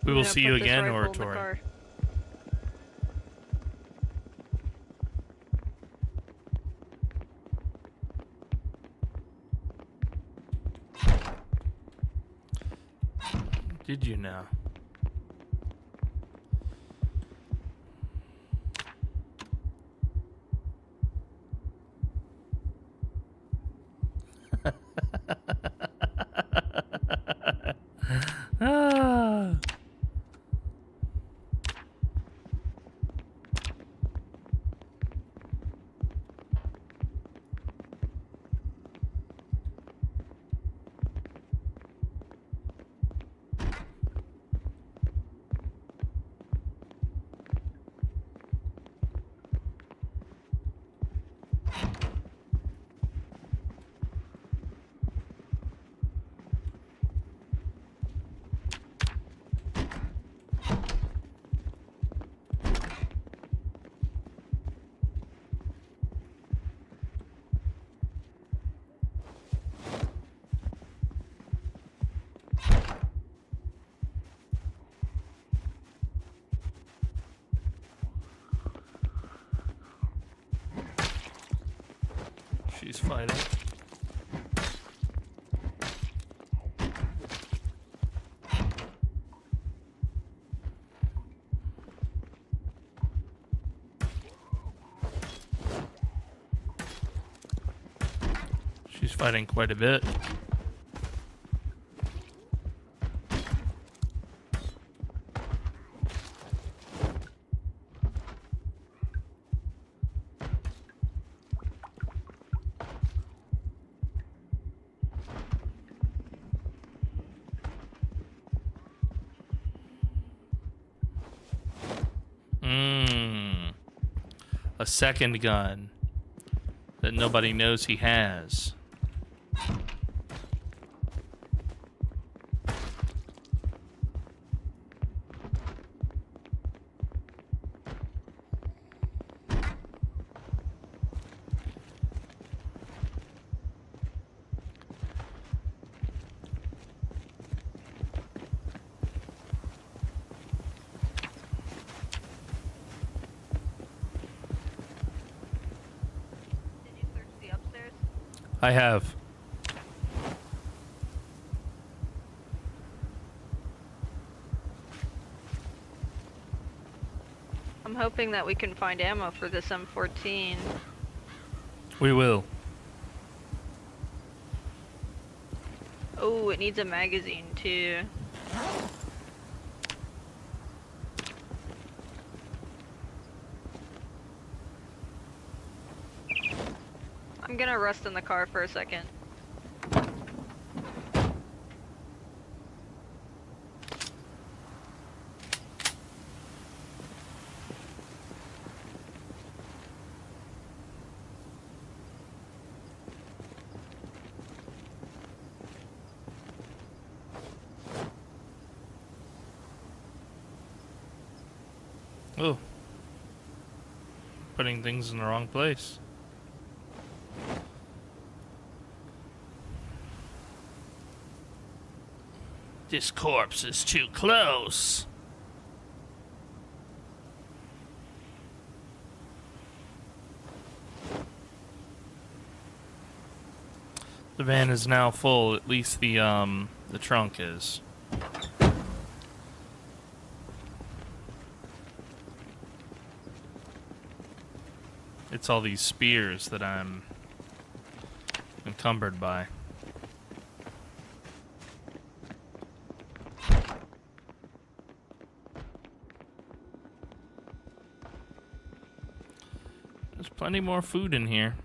We will see you again, Oratory. Did you now? Ah. She's fighting. Fighting quite a bit. A second gun that nobody knows he has. I have. I'm hoping that we can find ammo for this M14. We will. Oh, it needs a magazine too. I'm gonna rest in the car for a second. Oh. Putting things in the wrong place. This corpse is too close. The van is now full, at least the trunk is. It's all these spears that I'm encumbered by. There's plenty more food in here.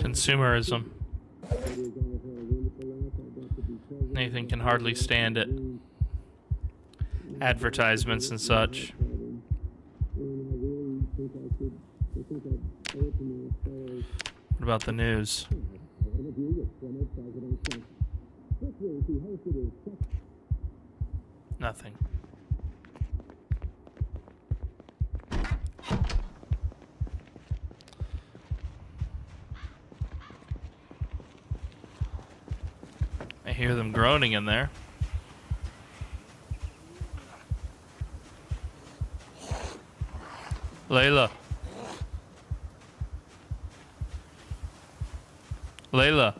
Consumerism. Nathan can hardly stand it. Advertisements and such. What about the news? Nothing. I hear them groaning in there. Layla. Layla.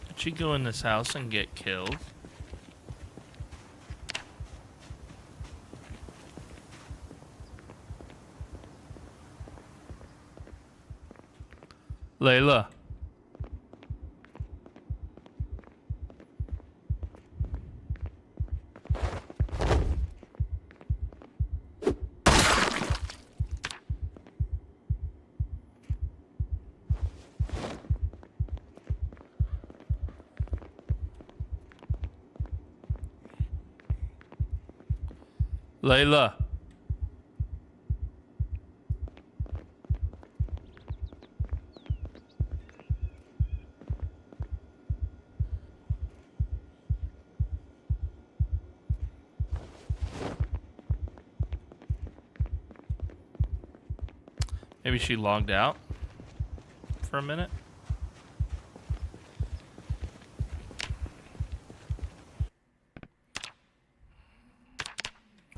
Did she go in this house and get killed? Layla. Layla. Maybe she logged out for a minute.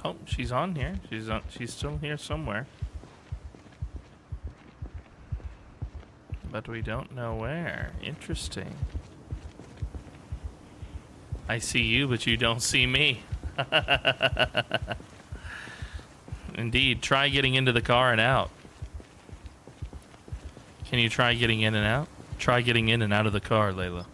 Oh, she's on here. She's still here somewhere. But we don't know where. Interesting. I see you, but you don't see me. Indeed. Try getting into the car and out. Can you try getting in and out? Try getting in and out of the car, Layla.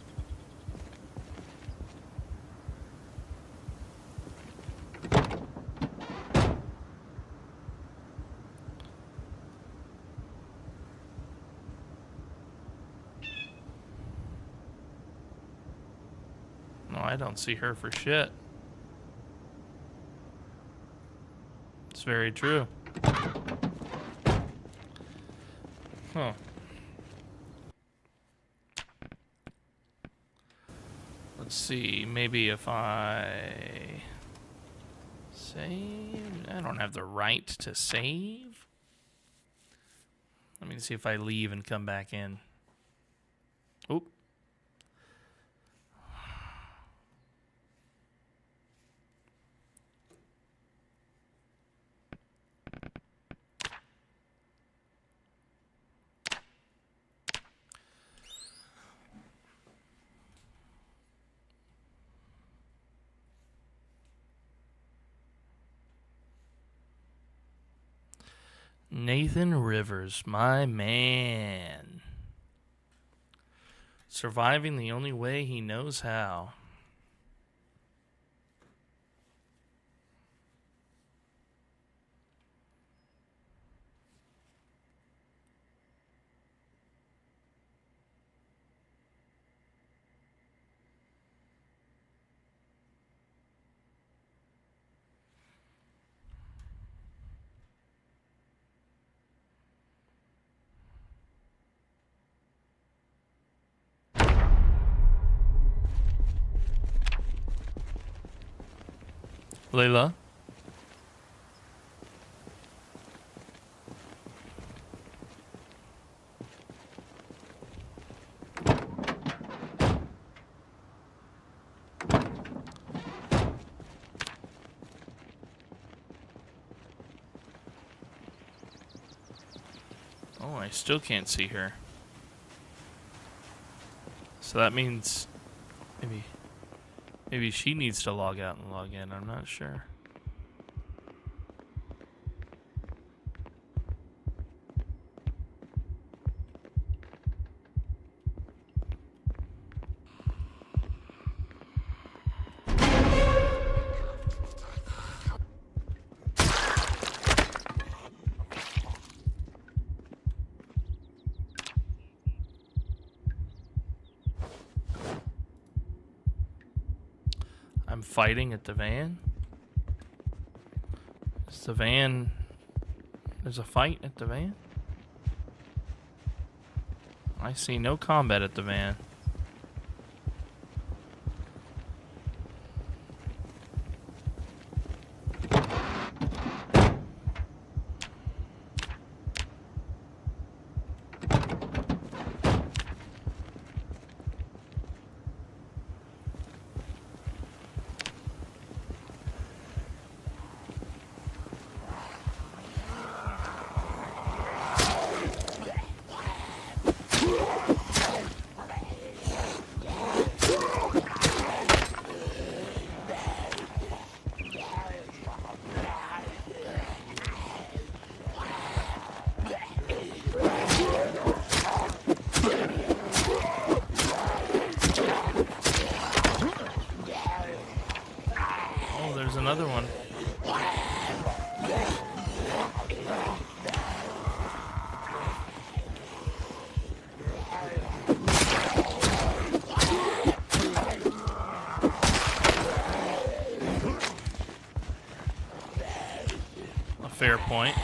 No, I don't see her for shit. It's very true. Huh. Let's see, maybe if I save, I don't have the right to save. Let me see if I leave and come back in. Oop. Nathan Rivers, my man. Surviving the only way he knows how. Layla? Oh, I still can't see her. So that means maybe she needs to log out and log in. I'm not sure. I'm fighting at the van. Is the van... There's a fight at the van? I see no combat at the van. Another one. fair point.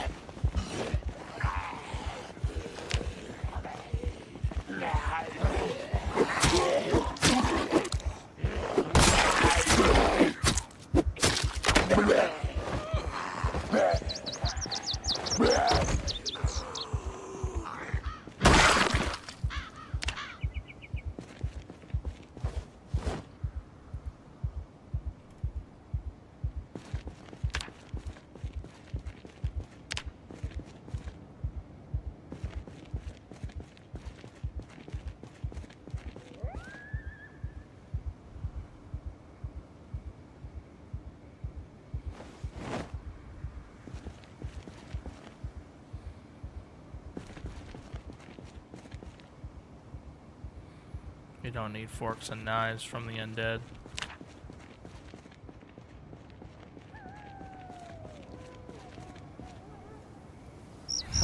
You don't need forks and knives from the undead.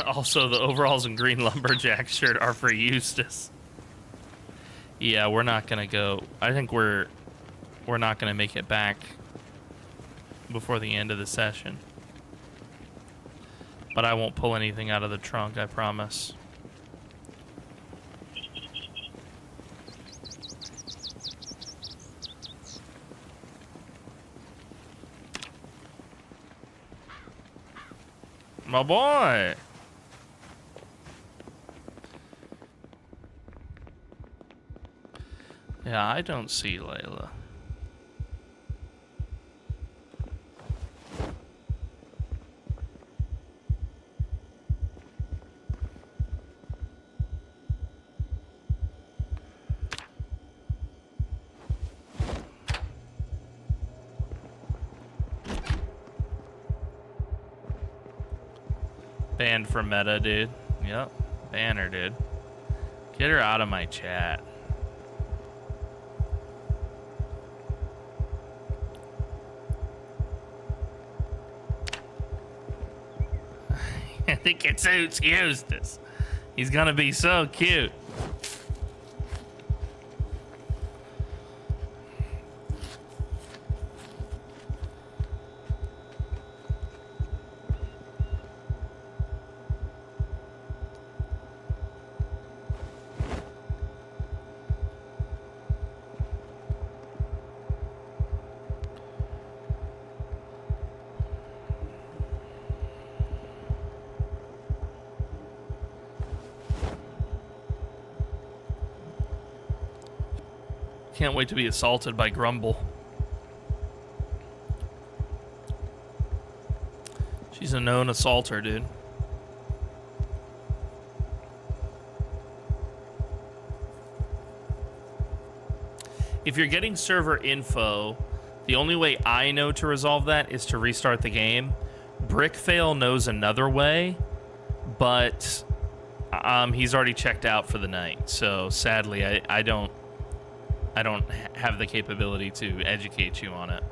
Also, the overalls and green lumberjack shirt are for Eustace. Yeah, we're not gonna go. I think we're not gonna make it back before the end of the session. But I won't pull anything out of the trunk, I promise. My boy! Yeah, I don't see Layla. Banned from meta, dude. Yep. Ban her, dude. Get her out of my chat. I think it suits Eustace. He's gonna be so cute. Can't wait to be assaulted by Grumble. She's a known assaulter, dude. If you're getting server info, the only way I know to resolve that is to restart the game. Brickfail knows another way, but he's already checked out for the night. So sadly, I don't have the capability to educate you on it.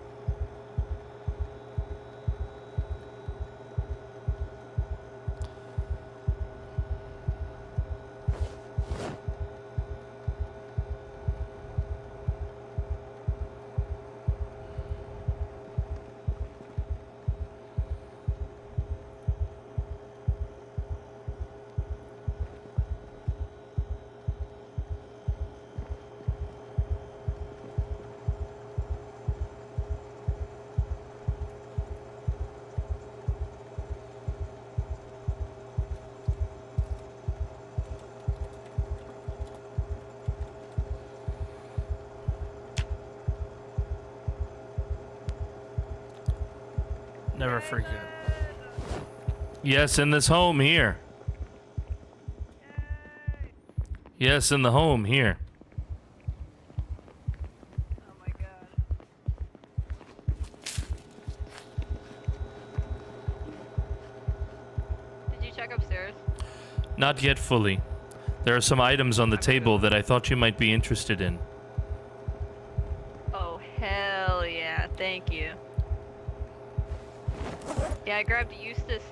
Never forget. Yes, in this home here. Yes, in the home here. Oh my god. Did you check upstairs? Not yet fully. There are some items on the table that I thought you might be interested in. Oh, hell yeah. Thank you. Yeah, I grabbed Eustace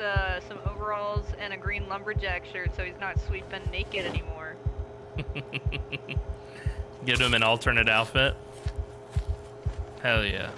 some overalls and a green lumberjack shirt so he's not sweeping naked anymore. Give him an alternate outfit. Hell yeah.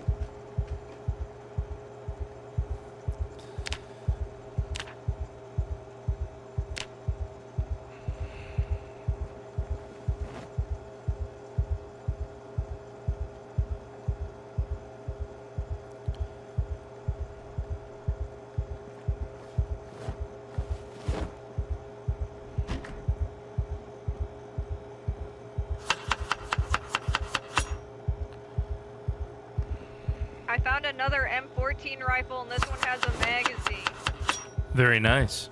another M14 rifle, and this one has a magazine. Very nice.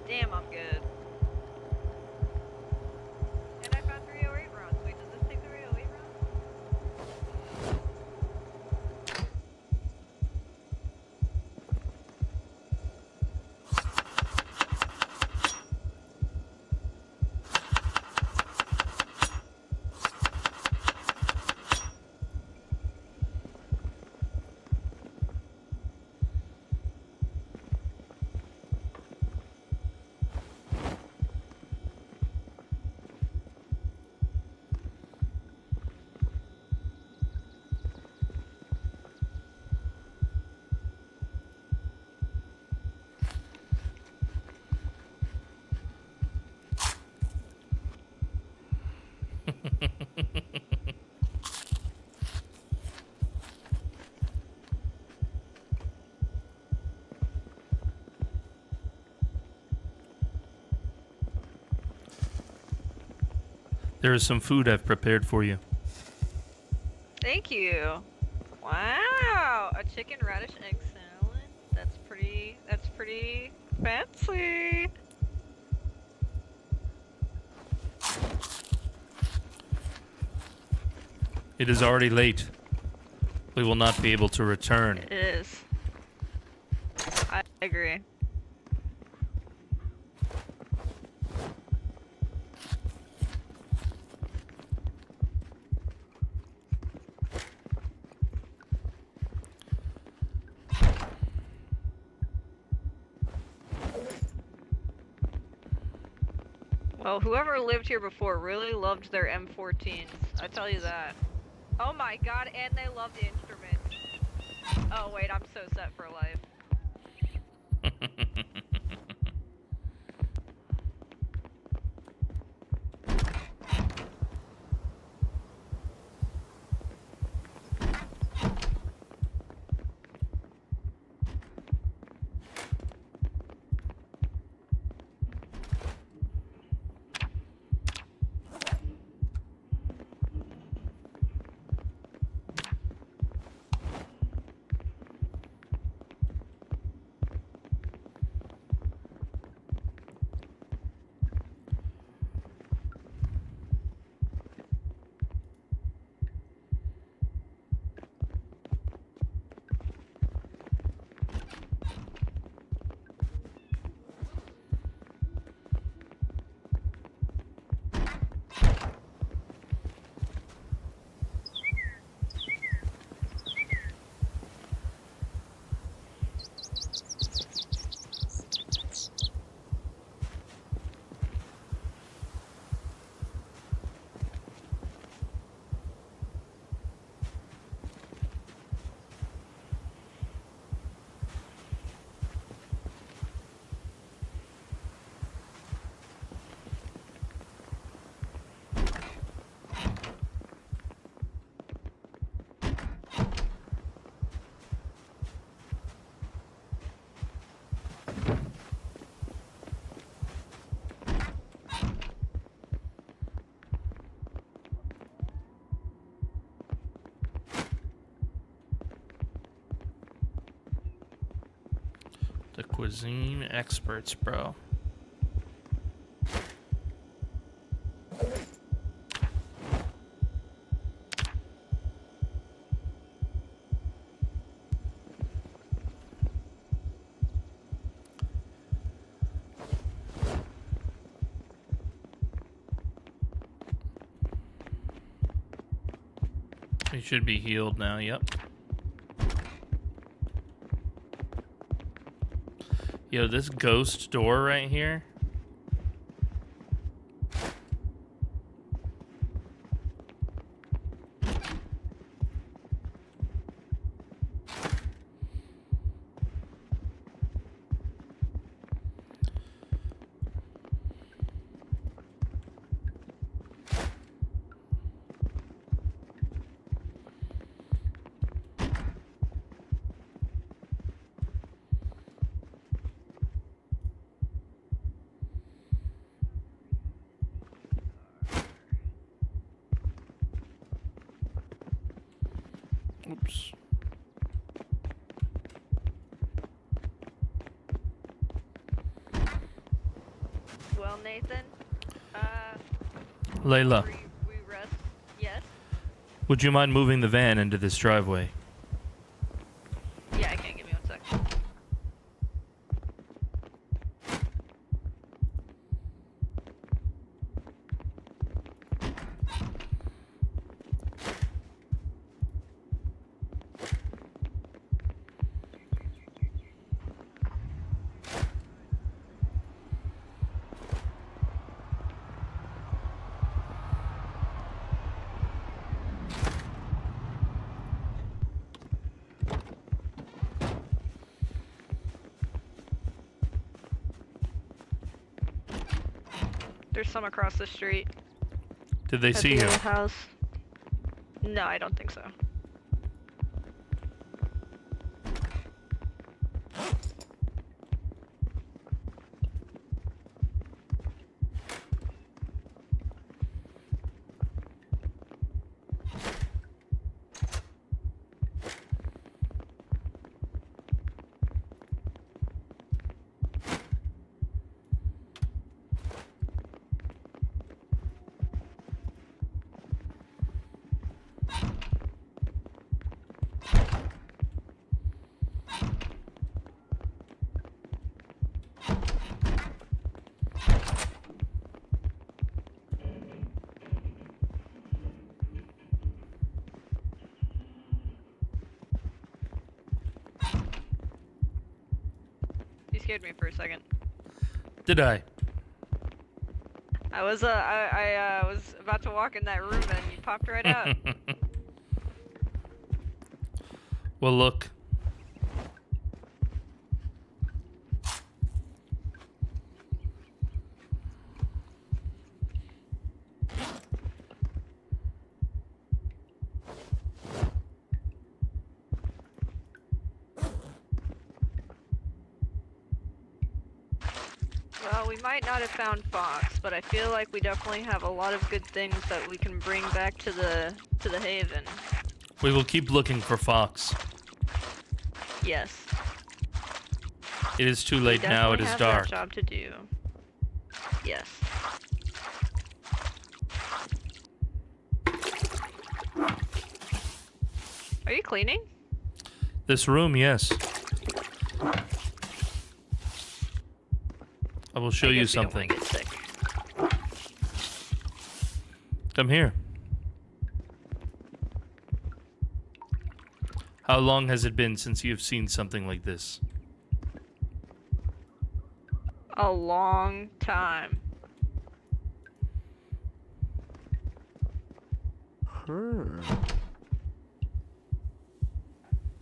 Damn, I'm good. And I found 308 rounds. Wait, does this take 308 rounds? There is some food I've prepared for you. Thank you. Wow, a chicken radish egg salad. That's pretty fancy. It is already late. We will not be able to return. It is. I agree. Well, whoever lived here before really loved their M14s. I tell you that. Oh my god, and they loved the instruments. Oh wait, I'm so set for life. The cuisine experts, bro. He should be healed now, yep. Yo, this ghost door right here. Oops. Well, Nathan, Layla, we rest. Yes? would you mind moving the van into this driveway? Yeah, I can. Give me 1 second. There's some across the street. Did they At see the you? other house. No, I don't think so. You scared me for a second. Did I? I was was about to walk in that room and you popped right out. Well, look. Well, we might not have found Fox, but I feel like we definitely have a lot of good things that we can bring back to the Haven. We will keep looking for Fox. Yes. It is too We late now. It definitely is have dark. that job to do. Yes. Are you cleaning? This room, yes. I will show you guess we don't wanna something. get sick. Come here. How long has it been since you've seen something like this? A long time.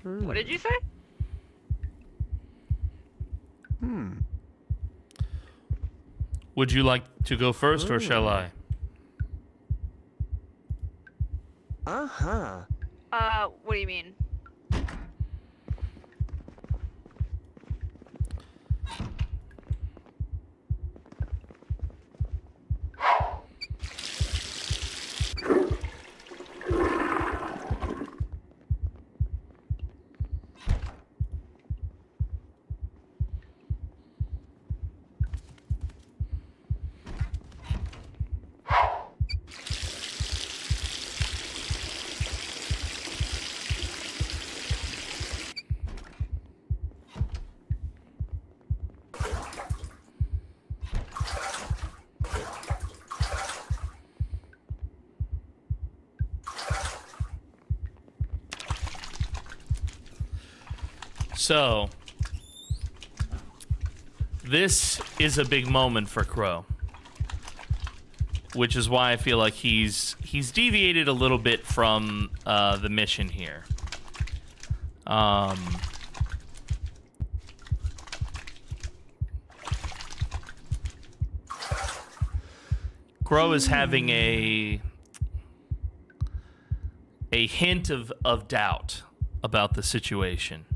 What did you say? Would you like to go first, or shall I? What do you mean? So, this is a big moment for Crow, which is why I feel like he's deviated a little bit from the mission here. Crow is having a hint of doubt about the situation.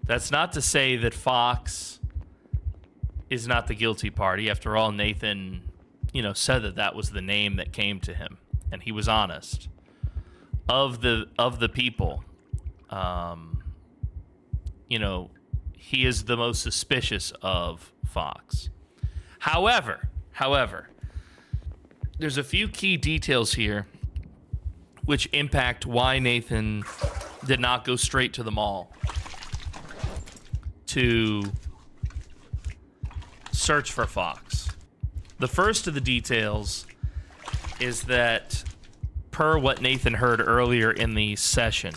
That's not to say that Fox is not the guilty party. After all, Nathan, said that was the name that came to him, and he was honest. of the people, you know, he is the most suspicious of Fox. However, there's a few key details here which impact why Nathan did not go straight to the mall to search for Fox. The first of the details is that, per what Nathan heard earlier in the session,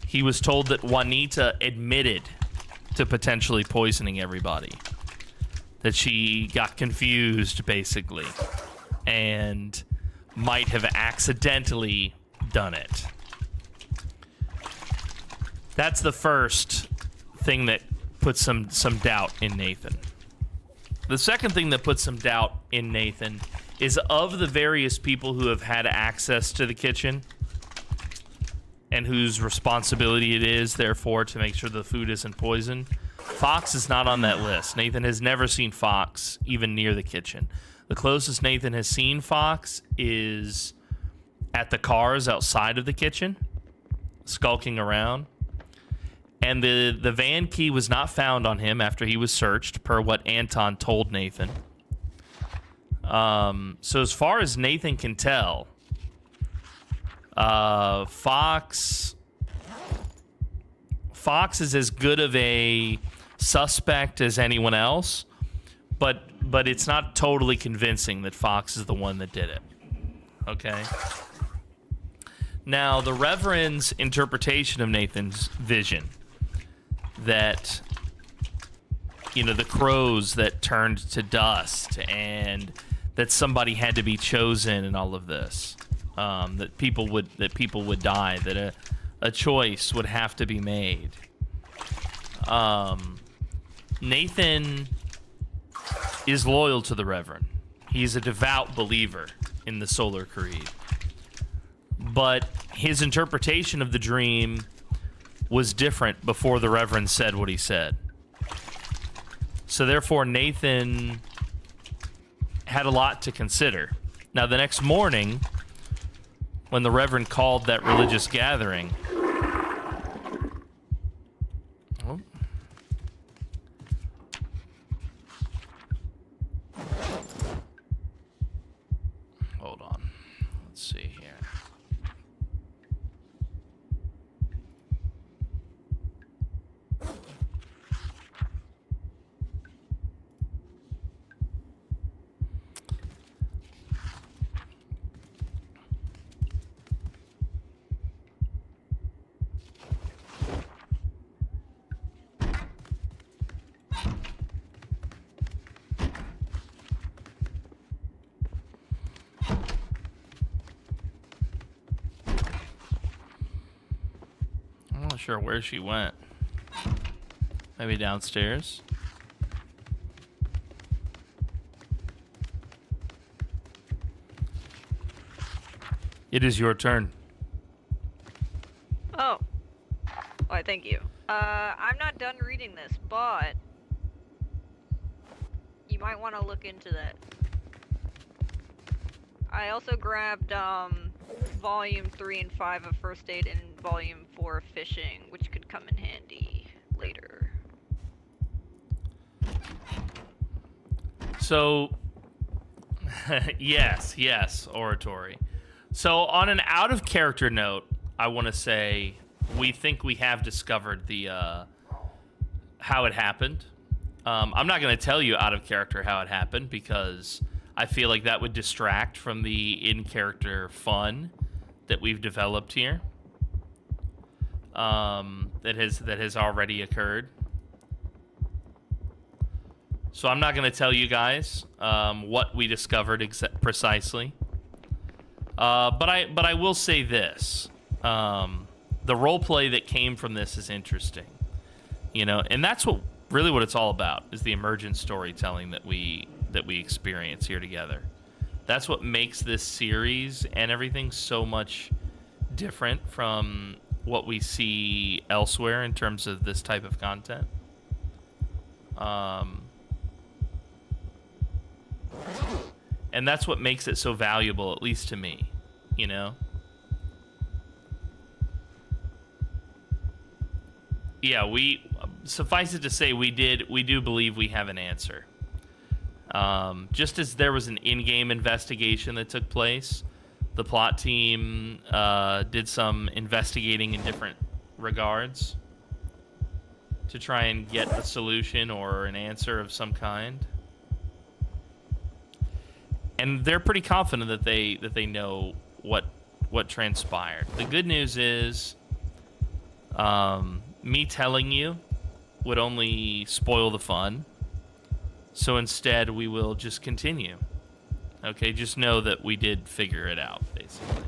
he was told that Juanita admitted to potentially poisoning everybody. That she got confused, basically, and might have accidentally done it. That's the first thing that puts some doubt in Nathan. The second thing that puts some doubt in Nathan is, of the various people who have had access to the kitchen and whose responsibility it is, therefore, to make sure the food isn't poisoned, Fox is not on that list. Nathan has never seen Fox even near the kitchen. The closest Nathan has seen Fox is at the cars outside of the kitchen, skulking around. And the van key was not found on him after he was searched, per what Anton told Nathan. So as far as Nathan can tell, Fox is as good of a suspect as anyone else, but it's not totally convincing that Fox is the one that did it. Okay? Now, the Reverend's interpretation of Nathan's vision, that, you know, the crows that turned to dust and that somebody had to be chosen and all of this, that people would die, that a choice would have to be made. Nathan is loyal to the Reverend. He's a devout believer in the Solar Creed. But his interpretation of the dream was different before the Reverend said what he said. So therefore, Nathan had a lot to consider. Now, the next morning, when the Reverend called that religious gathering, hold on. Let's see here. I'm not sure where she went. Maybe downstairs. It is your turn. Oh. Why, thank you. I'm not done reading this, but you might want to look into that. I also grabbed, Volume 3 and 5 of First Aid and Volume 4 of Fishing, which could come in handy later. So, yes, oratory. So, on an out-of-character note, I want to say we think we have discovered the, how it happened. I'm not going to tell you out of character how it happened, because I feel like that would distract from the in-character fun that we've developed here. That has already occurred. So I'm not going to tell you guys what we discovered precisely. But I will say this: the roleplay that came from this is interesting, you know, and that's what it's all about, is the emergent storytelling that we experience here together. That's what makes this series and everything so much different from what we see elsewhere in terms of this type of content. And that's what makes it so valuable, at least to me, you know? yeah, we suffice it to say we do believe we have an answer. Just as there was an in-game investigation that took place, the plot team did some investigating in different regards to try and get a solution or an answer of some kind. And they're pretty confident that they know what transpired. The good news is, me telling you would only spoil the fun. So instead, we will just continue. Okay, just know that we did figure it out, basically.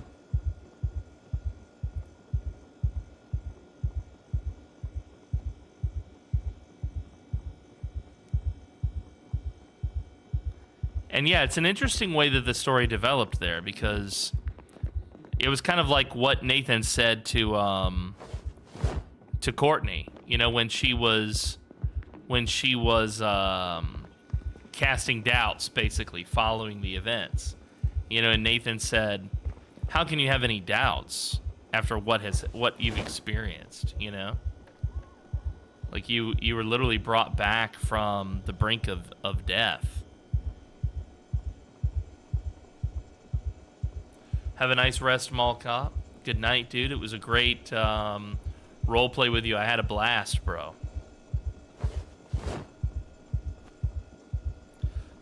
And yeah, it's an interesting way that the story developed there, because it was kind of like what Nathan said to Courtney, you know, when she was casting doubts, basically following the events, you know, and Nathan said, "How can you have any doubts after what you've experienced?" You know, like you were literally brought back from the brink of death. Have a nice rest, Mall Cop. Good night, dude. It was a great role play with you. I had a blast, bro.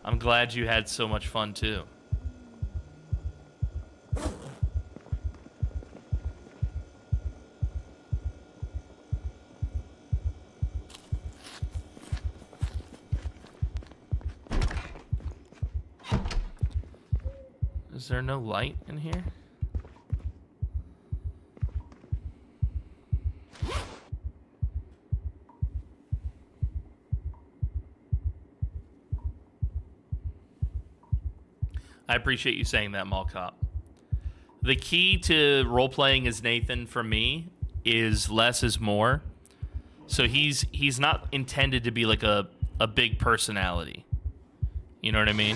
I'm glad you had so much fun, too. Is there no light in here? I appreciate you saying that, Mall Cop. The key to role-playing as Nathan, for me, is less is more. So he's not intended to be like a big personality. You know what I mean?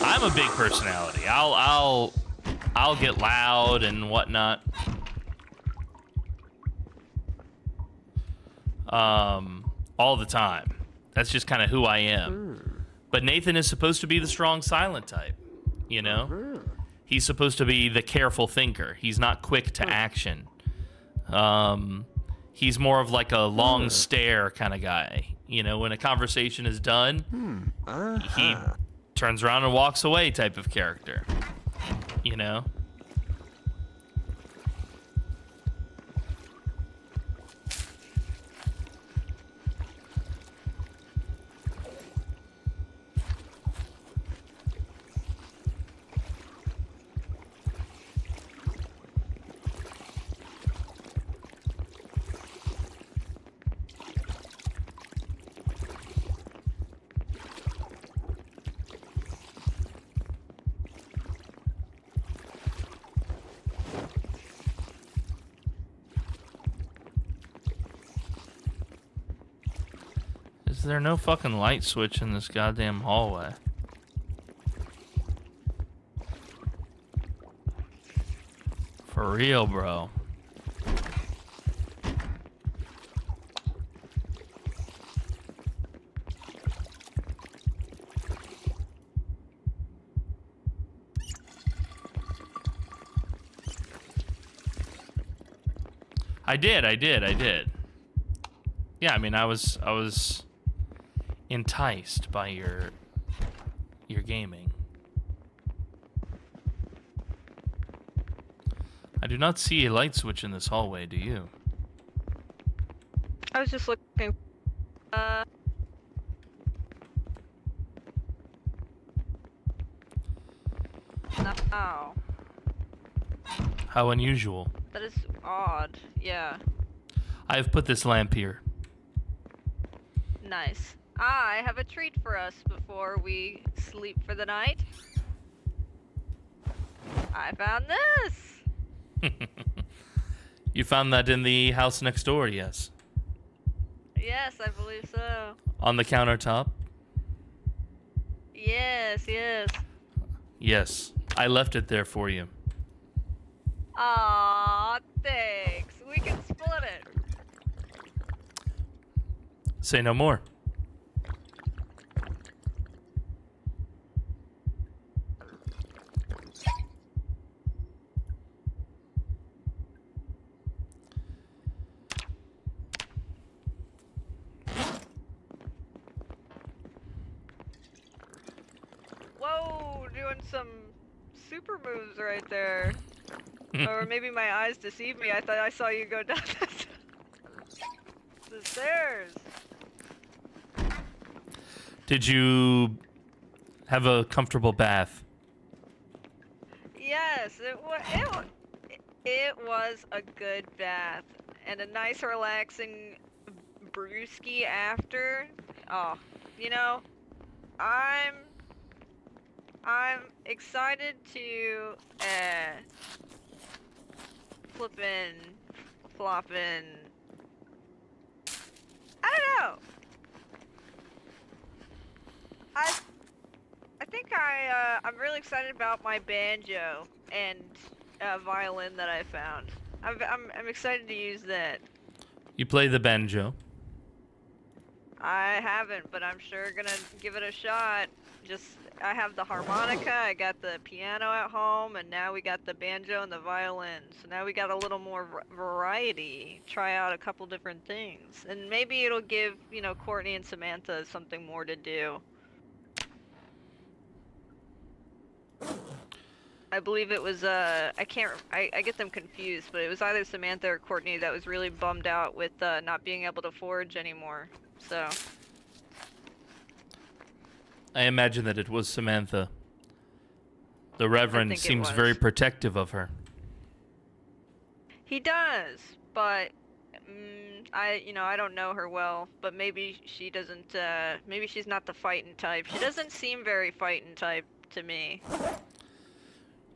I'm a big personality. I'll get loud and whatnot. All the time. That's just kind of who I am. But Nathan is supposed to be the strong, silent type. You know? He's supposed to be the careful thinker. He's not quick to action. He's more of like a long stare kind of guy. You know, when a conversation is done, he turns around and walks away type of character. You know? Is there no fucking light switch in this goddamn hallway? For real, bro. I did. Yeah, I mean, I was enticed by your gaming. I do not see a light switch in this hallway, do you? I was just looking. No. How unusual. That is odd. Yeah. I have put this lamp here. Nice. I have a treat for us before we sleep for the night. I found this! You found that in the house next door, yes? Yes, I believe so. On the countertop? Yes. Yes. I left it there for you. Aw, thanks. We can split it. Say no more. Whoa, doing some super moves right there. Or maybe my eyes deceived me. I thought I saw you go down the stairs. Did you have a comfortable bath? Yes, it was a good bath and a nice relaxing brewski after. Oh, you know, I'm excited to flippin', floppin'. I don't know. I think I'm really excited about my banjo and violin that I found. I'm excited to use that. You play the banjo. I haven't, but I'm sure gonna give it a shot. I have the harmonica, I got the piano at home, and now we got the banjo and the violin. So now we got a little more variety. Try out a couple different things. And maybe it'll give, you know, Courtney and Samantha something more to do. I believe it was, I get them confused, but it was either Samantha or Courtney that was really bummed out with not being able to forage anymore. So... I imagine that it was Samantha. The Reverend seems very protective of her. He does, but I don't know her well, but maybe she doesn't, maybe she's not the fighting type. She doesn't seem very fighting type to me.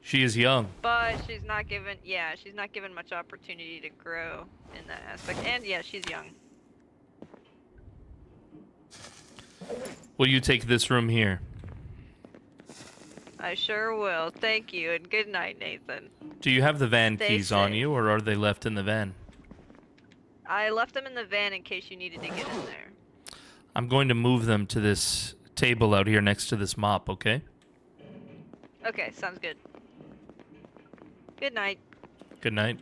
She is young. But she's not given much opportunity to grow in that aspect. And yeah, she's young. Will you take this room here? I sure will. Thank you, and good night, Nathan. Do you have the van Stay keys on safe. you, or are they left in the van? I left them in the van in case you needed to get in there. I'm going to move them to this table out here next to this mop, okay? Okay, sounds good. Good night. Good night.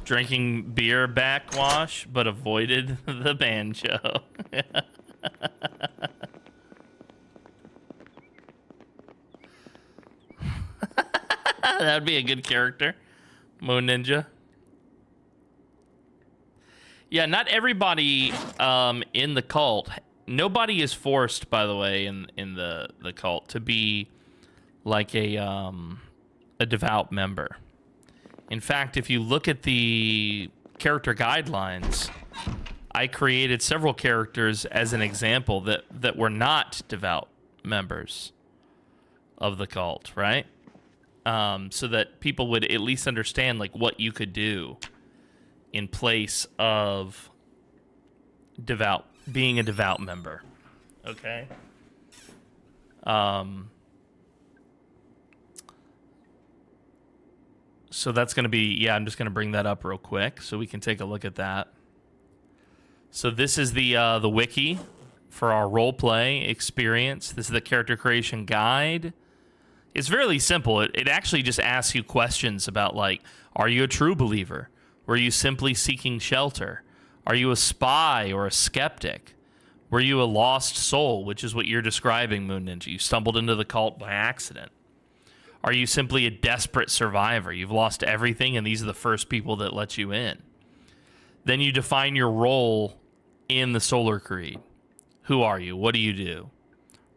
Drinking beer backwash, but avoided the banjo. That'd be a good character. Moon Ninja. Yeah, not everybody in the cult. Nobody is forced, by the way, in the cult to be like a devout member. In fact, if you look at the character guidelines, I created several characters as an example that were not devout members of the cult, right? So that people would at least understand like what you could do in place of being a devout member. Okay? So that's going to be, yeah, I'm just going to bring that up real quick so we can take a look at that. So this is the wiki for our roleplay experience. This is the character creation guide. It's fairly simple. It actually just asks you questions about, like, are you a true believer? Were you simply seeking shelter? Are you a spy or a skeptic? Were you a lost soul, which is what you're describing, Moon Ninja? You stumbled into the cult by accident. Are you simply a desperate survivor? You've lost everything, and these are the first people that let you in. Then you define your role in the Solar Creed. Who are you? What do you do?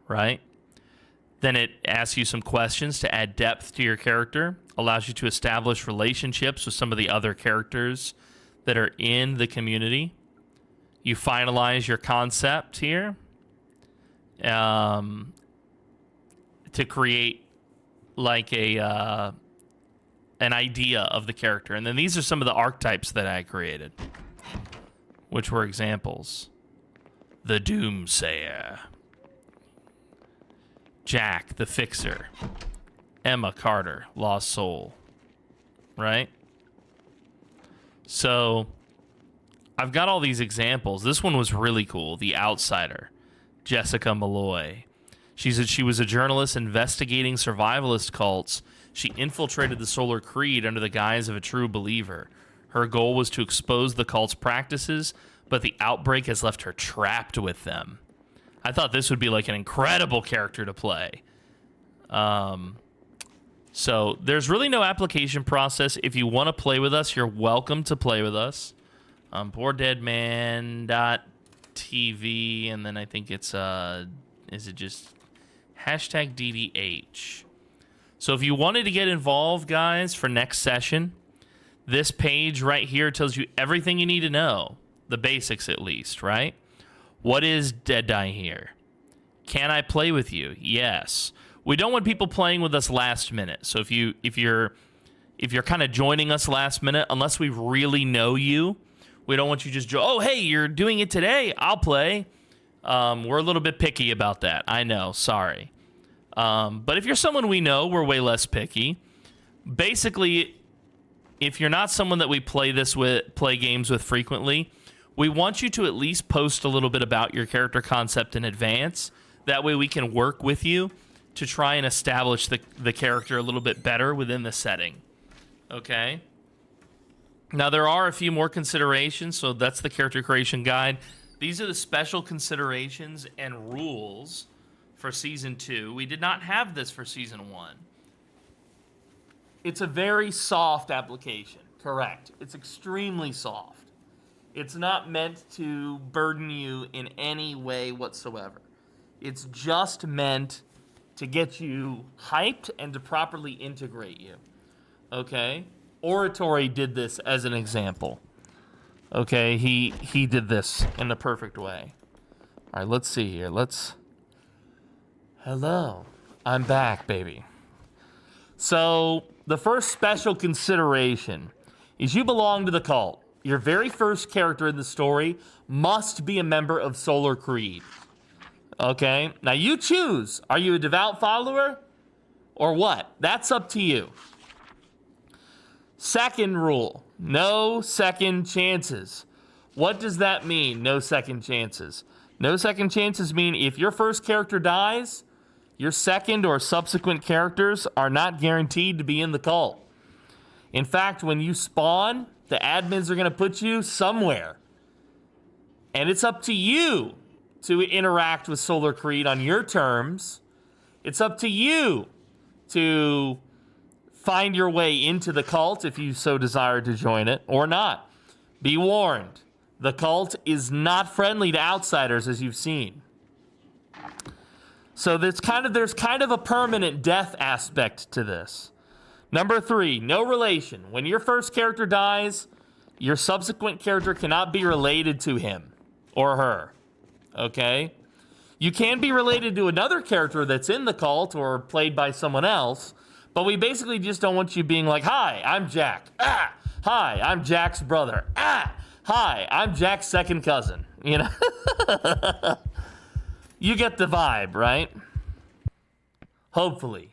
Right? Then it asks you some questions to add depth to your character, allows you to establish relationships with some of the other characters that are in the community. You finalize your concept here to create like an idea of the character. And then these are some of the archetypes that I created. which were examples. The Doomsayer. Jack, the Fixer. Emma Carter, Lost Soul. Right? So, I've got all these examples. This one was really cool. The Outsider. Jessica Malloy. She was a journalist investigating survivalist cults. She infiltrated the Solar Creed under the guise of a true believer. Her goal was to expose the cult's practices, but the outbreak has left her trapped with them. I thought this would be like an incredible character to play. So there's really no application process. If you want to play with us, you're welcome to play with us. PoorDeadMan.tv, and then I think it's is it just hashtag DDH. So if you wanted to get involved, guys, for next session, this page right here tells you everything you need to know. The basics, at least, right? What is Dead Die here? Can I play with you? Yes. We don't want people playing with us last minute. So if you're kind of joining us last minute, unless we really know you, we don't want you just oh, hey, you're doing it today, I'll play. We're a little bit picky about that. I know, sorry. But if you're someone we know, we're way less picky. Basically, if you're not someone that we play games with frequently, we want you to at least post a little bit about your character concept in advance. That way we can work with you to try and establish the character a little bit better within the setting. Okay? Now, there are a few more considerations, so that's the character creation guide. These are the special considerations and rules for Season 2. We did not have this for Season 1. It's a very soft application. Correct. It's extremely soft. It's not meant to burden you in any way whatsoever. It's just meant to get you hyped and to properly integrate you. Okay? Oratory did this as an example. Okay? He did this in the perfect way. All right, let's see here. Hello. I'm back, baby. So, the first special consideration is you belong to the cult. Your very first character in the story must be a member of Solar Creed. Okay? Now you choose. Are you a devout follower or what? That's up to you. Second rule, no second chances. What does that mean, no second chances? No second chances mean if your first character dies, your second or subsequent characters are not guaranteed to be in the cult. In fact, when you spawn, the admins are going to put you somewhere. And it's up to you to interact with Solar Creed on your terms. It's up to you to find your way into the cult if you so desire to join it or not. Be warned, the cult is not friendly to outsiders, as you've seen. So there's kind of a permanent death aspect to this. Number 3, no relation. When your first character dies, your subsequent character cannot be related to him or her. Okay? You can be related to another character that's in the cult or played by someone else, but we basically just don't want you being like, hi, I'm Jack. Ah! Hi, I'm Jack's brother. Ah! Hi, I'm Jack's second cousin. You know? You get the vibe, right? Hopefully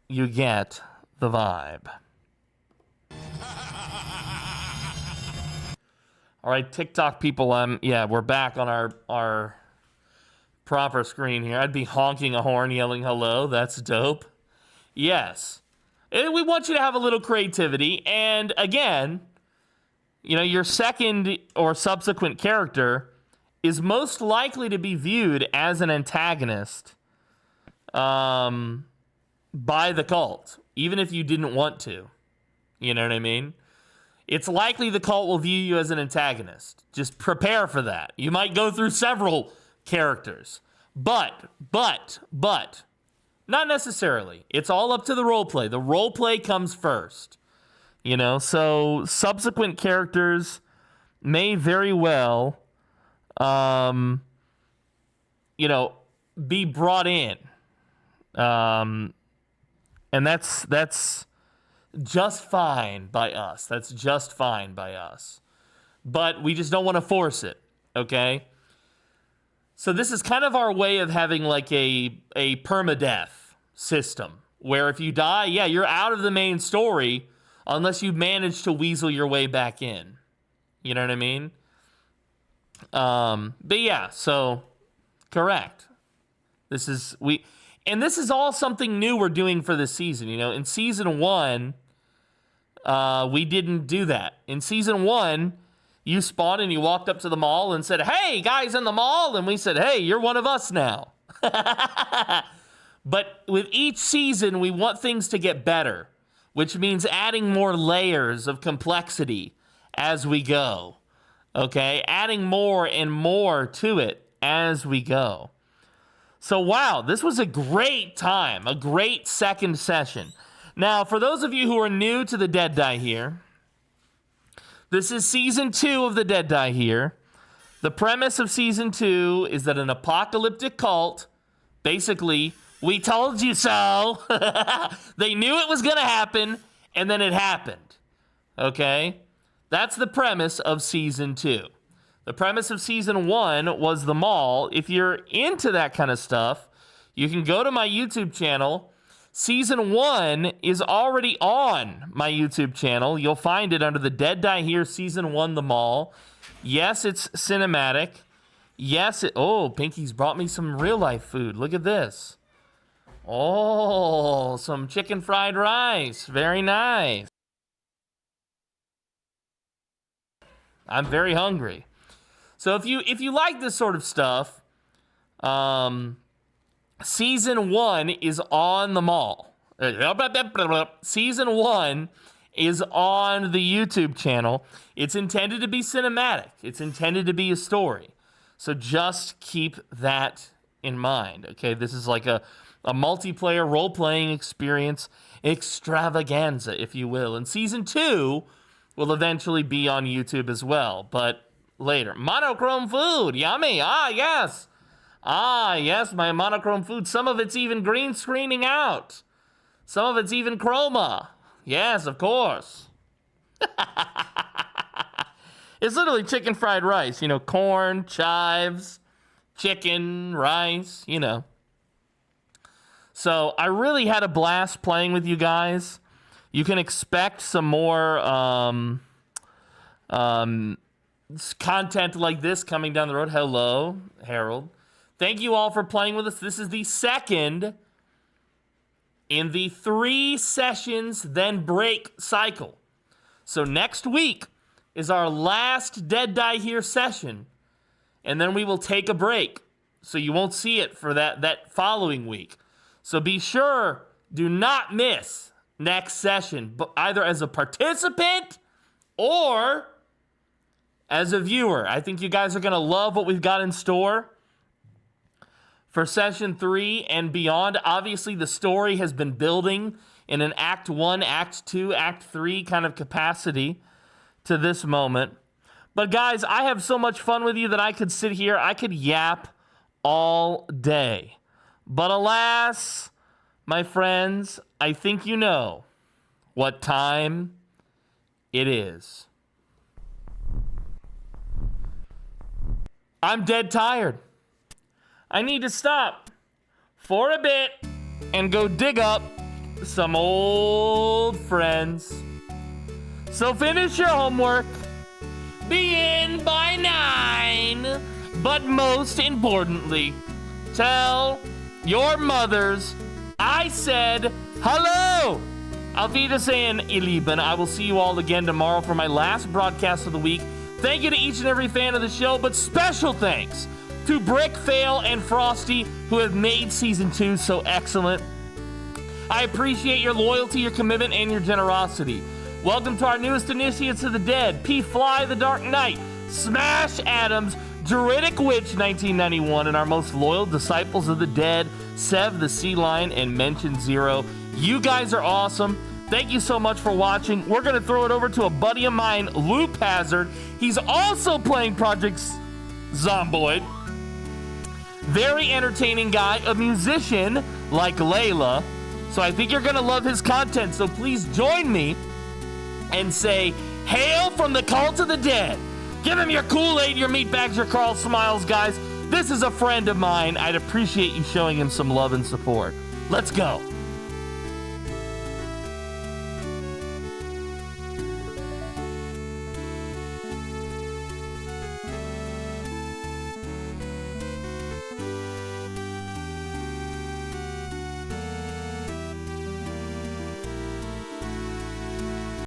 you get the vibe. All right, TikTok people, we're back on our proper screen here. I'd be honking a horn, yelling hello. That's dope. Yes. And we want you to have a little creativity. And again, your second or subsequent character is most likely to be viewed as an antagonist by the cult, even if you didn't want to. You know what I mean? It's likely the cult will view you as an antagonist. Just prepare for that. You might go through several characters. But, not necessarily. It's all up to the roleplay. The roleplay comes first. So subsequent characters may very well be brought in. And that's just fine by us. That's just fine by us. But we just don't want to force it, okay? So this is kind of our way of having like a permadeath system, where if you die, yeah, you're out of the main story unless you manage to weasel your way back in. You know what I mean? But yeah, so correct. This is all something new we're doing for this season. You know, in season 1, we didn't do that. In season 1, you spawned and you walked up to the mall and said, "Hey, guys in the mall," and we said, "Hey, you're one of us now." But with each season, we want things to get better, which means adding more layers of complexity as we go. Okay? Adding more and more to it as we go. So, wow, this was a great time, a great second session. Now, for those of you who are new to the Dead Die Here, this is season 2 of the Dead Die Here. The premise of season 2 is that an apocalyptic cult, basically, we told you so. They knew it was going to happen, and then it happened. Okay? That's the premise of season 2. The premise of season 1 was the mall. If you're into that kind of stuff, you can go to my YouTube channel. Season 1 is already on my YouTube channel. You'll find it under the Dead Die Here Season 1, The Mall. Yes, it's cinematic. Yes, Pinky's brought me some real-life food. Look at this. Oh, some chicken fried rice. Very nice. I'm very hungry. So if you like this sort of stuff, season 1 is on the mall. Season 1 is on the YouTube channel. It's intended to be cinematic. It's intended to be a story. So just keep that in mind. Okay, this is like a multiplayer role-playing experience extravaganza, if you will. And season 2 will eventually be on YouTube as well, but later. Monochrome food, yummy. Yes, my monochrome food. Some of it's even green screening out. Some of it's even chroma. Yes, of course. It's literally chicken fried rice, corn, chives, chicken, rice, So I really had a blast playing with you guys. You can expect some more content like this coming down the road. Hello, Harold. Thank you all for playing with us. This is the second in the 3 sessions then break cycle. So next week is our last Dead Die Here session, and then we will take a break. So you won't see it for that following week. So be sure, do not miss next session, but either as a participant or as a viewer. I think you guys are going to love what we've got in store for session 3 and beyond. Obviously, the story has been building in an Act 1, Act 2, Act 3 kind of capacity to this moment. But guys, I have so much fun with you that I could sit here, I could yap all day. But alas, my friends, I think you know what time it is. I'm dead tired. I need to stop for a bit and go dig up some old friends. So finish your homework. Be in by 9. But most importantly, tell your mothers I said hello. Auf Wiedersehen, ihr Lieben. I will see you all again tomorrow for my last broadcast of the week. Thank you to each and every fan of the show, but special thanks to Brick, Fail, and Frosty, who have made Season 2 so excellent. I appreciate your loyalty, your commitment, and your generosity. Welcome to our newest initiates of the dead, P. Fly the Dark Knight, Smash Adams, Druidic Witch 1991, and our most loyal disciples of the dead, Sev the Sea Lion and Mention Zero. You guys are awesome. Thank you so much for watching. We're going to throw it over to a buddy of mine, Loop Hazard. He's also playing Project Zomboid. Very entertaining guy, a musician like Layla. So I think you're gonna love his content. So please join me and say, "Hail from the cult of the dead." Give him your Kool-Aid, your meat bags, your Carl Smiles, guys. This is a friend of mine. I'd appreciate you showing him some love and support. Let's go.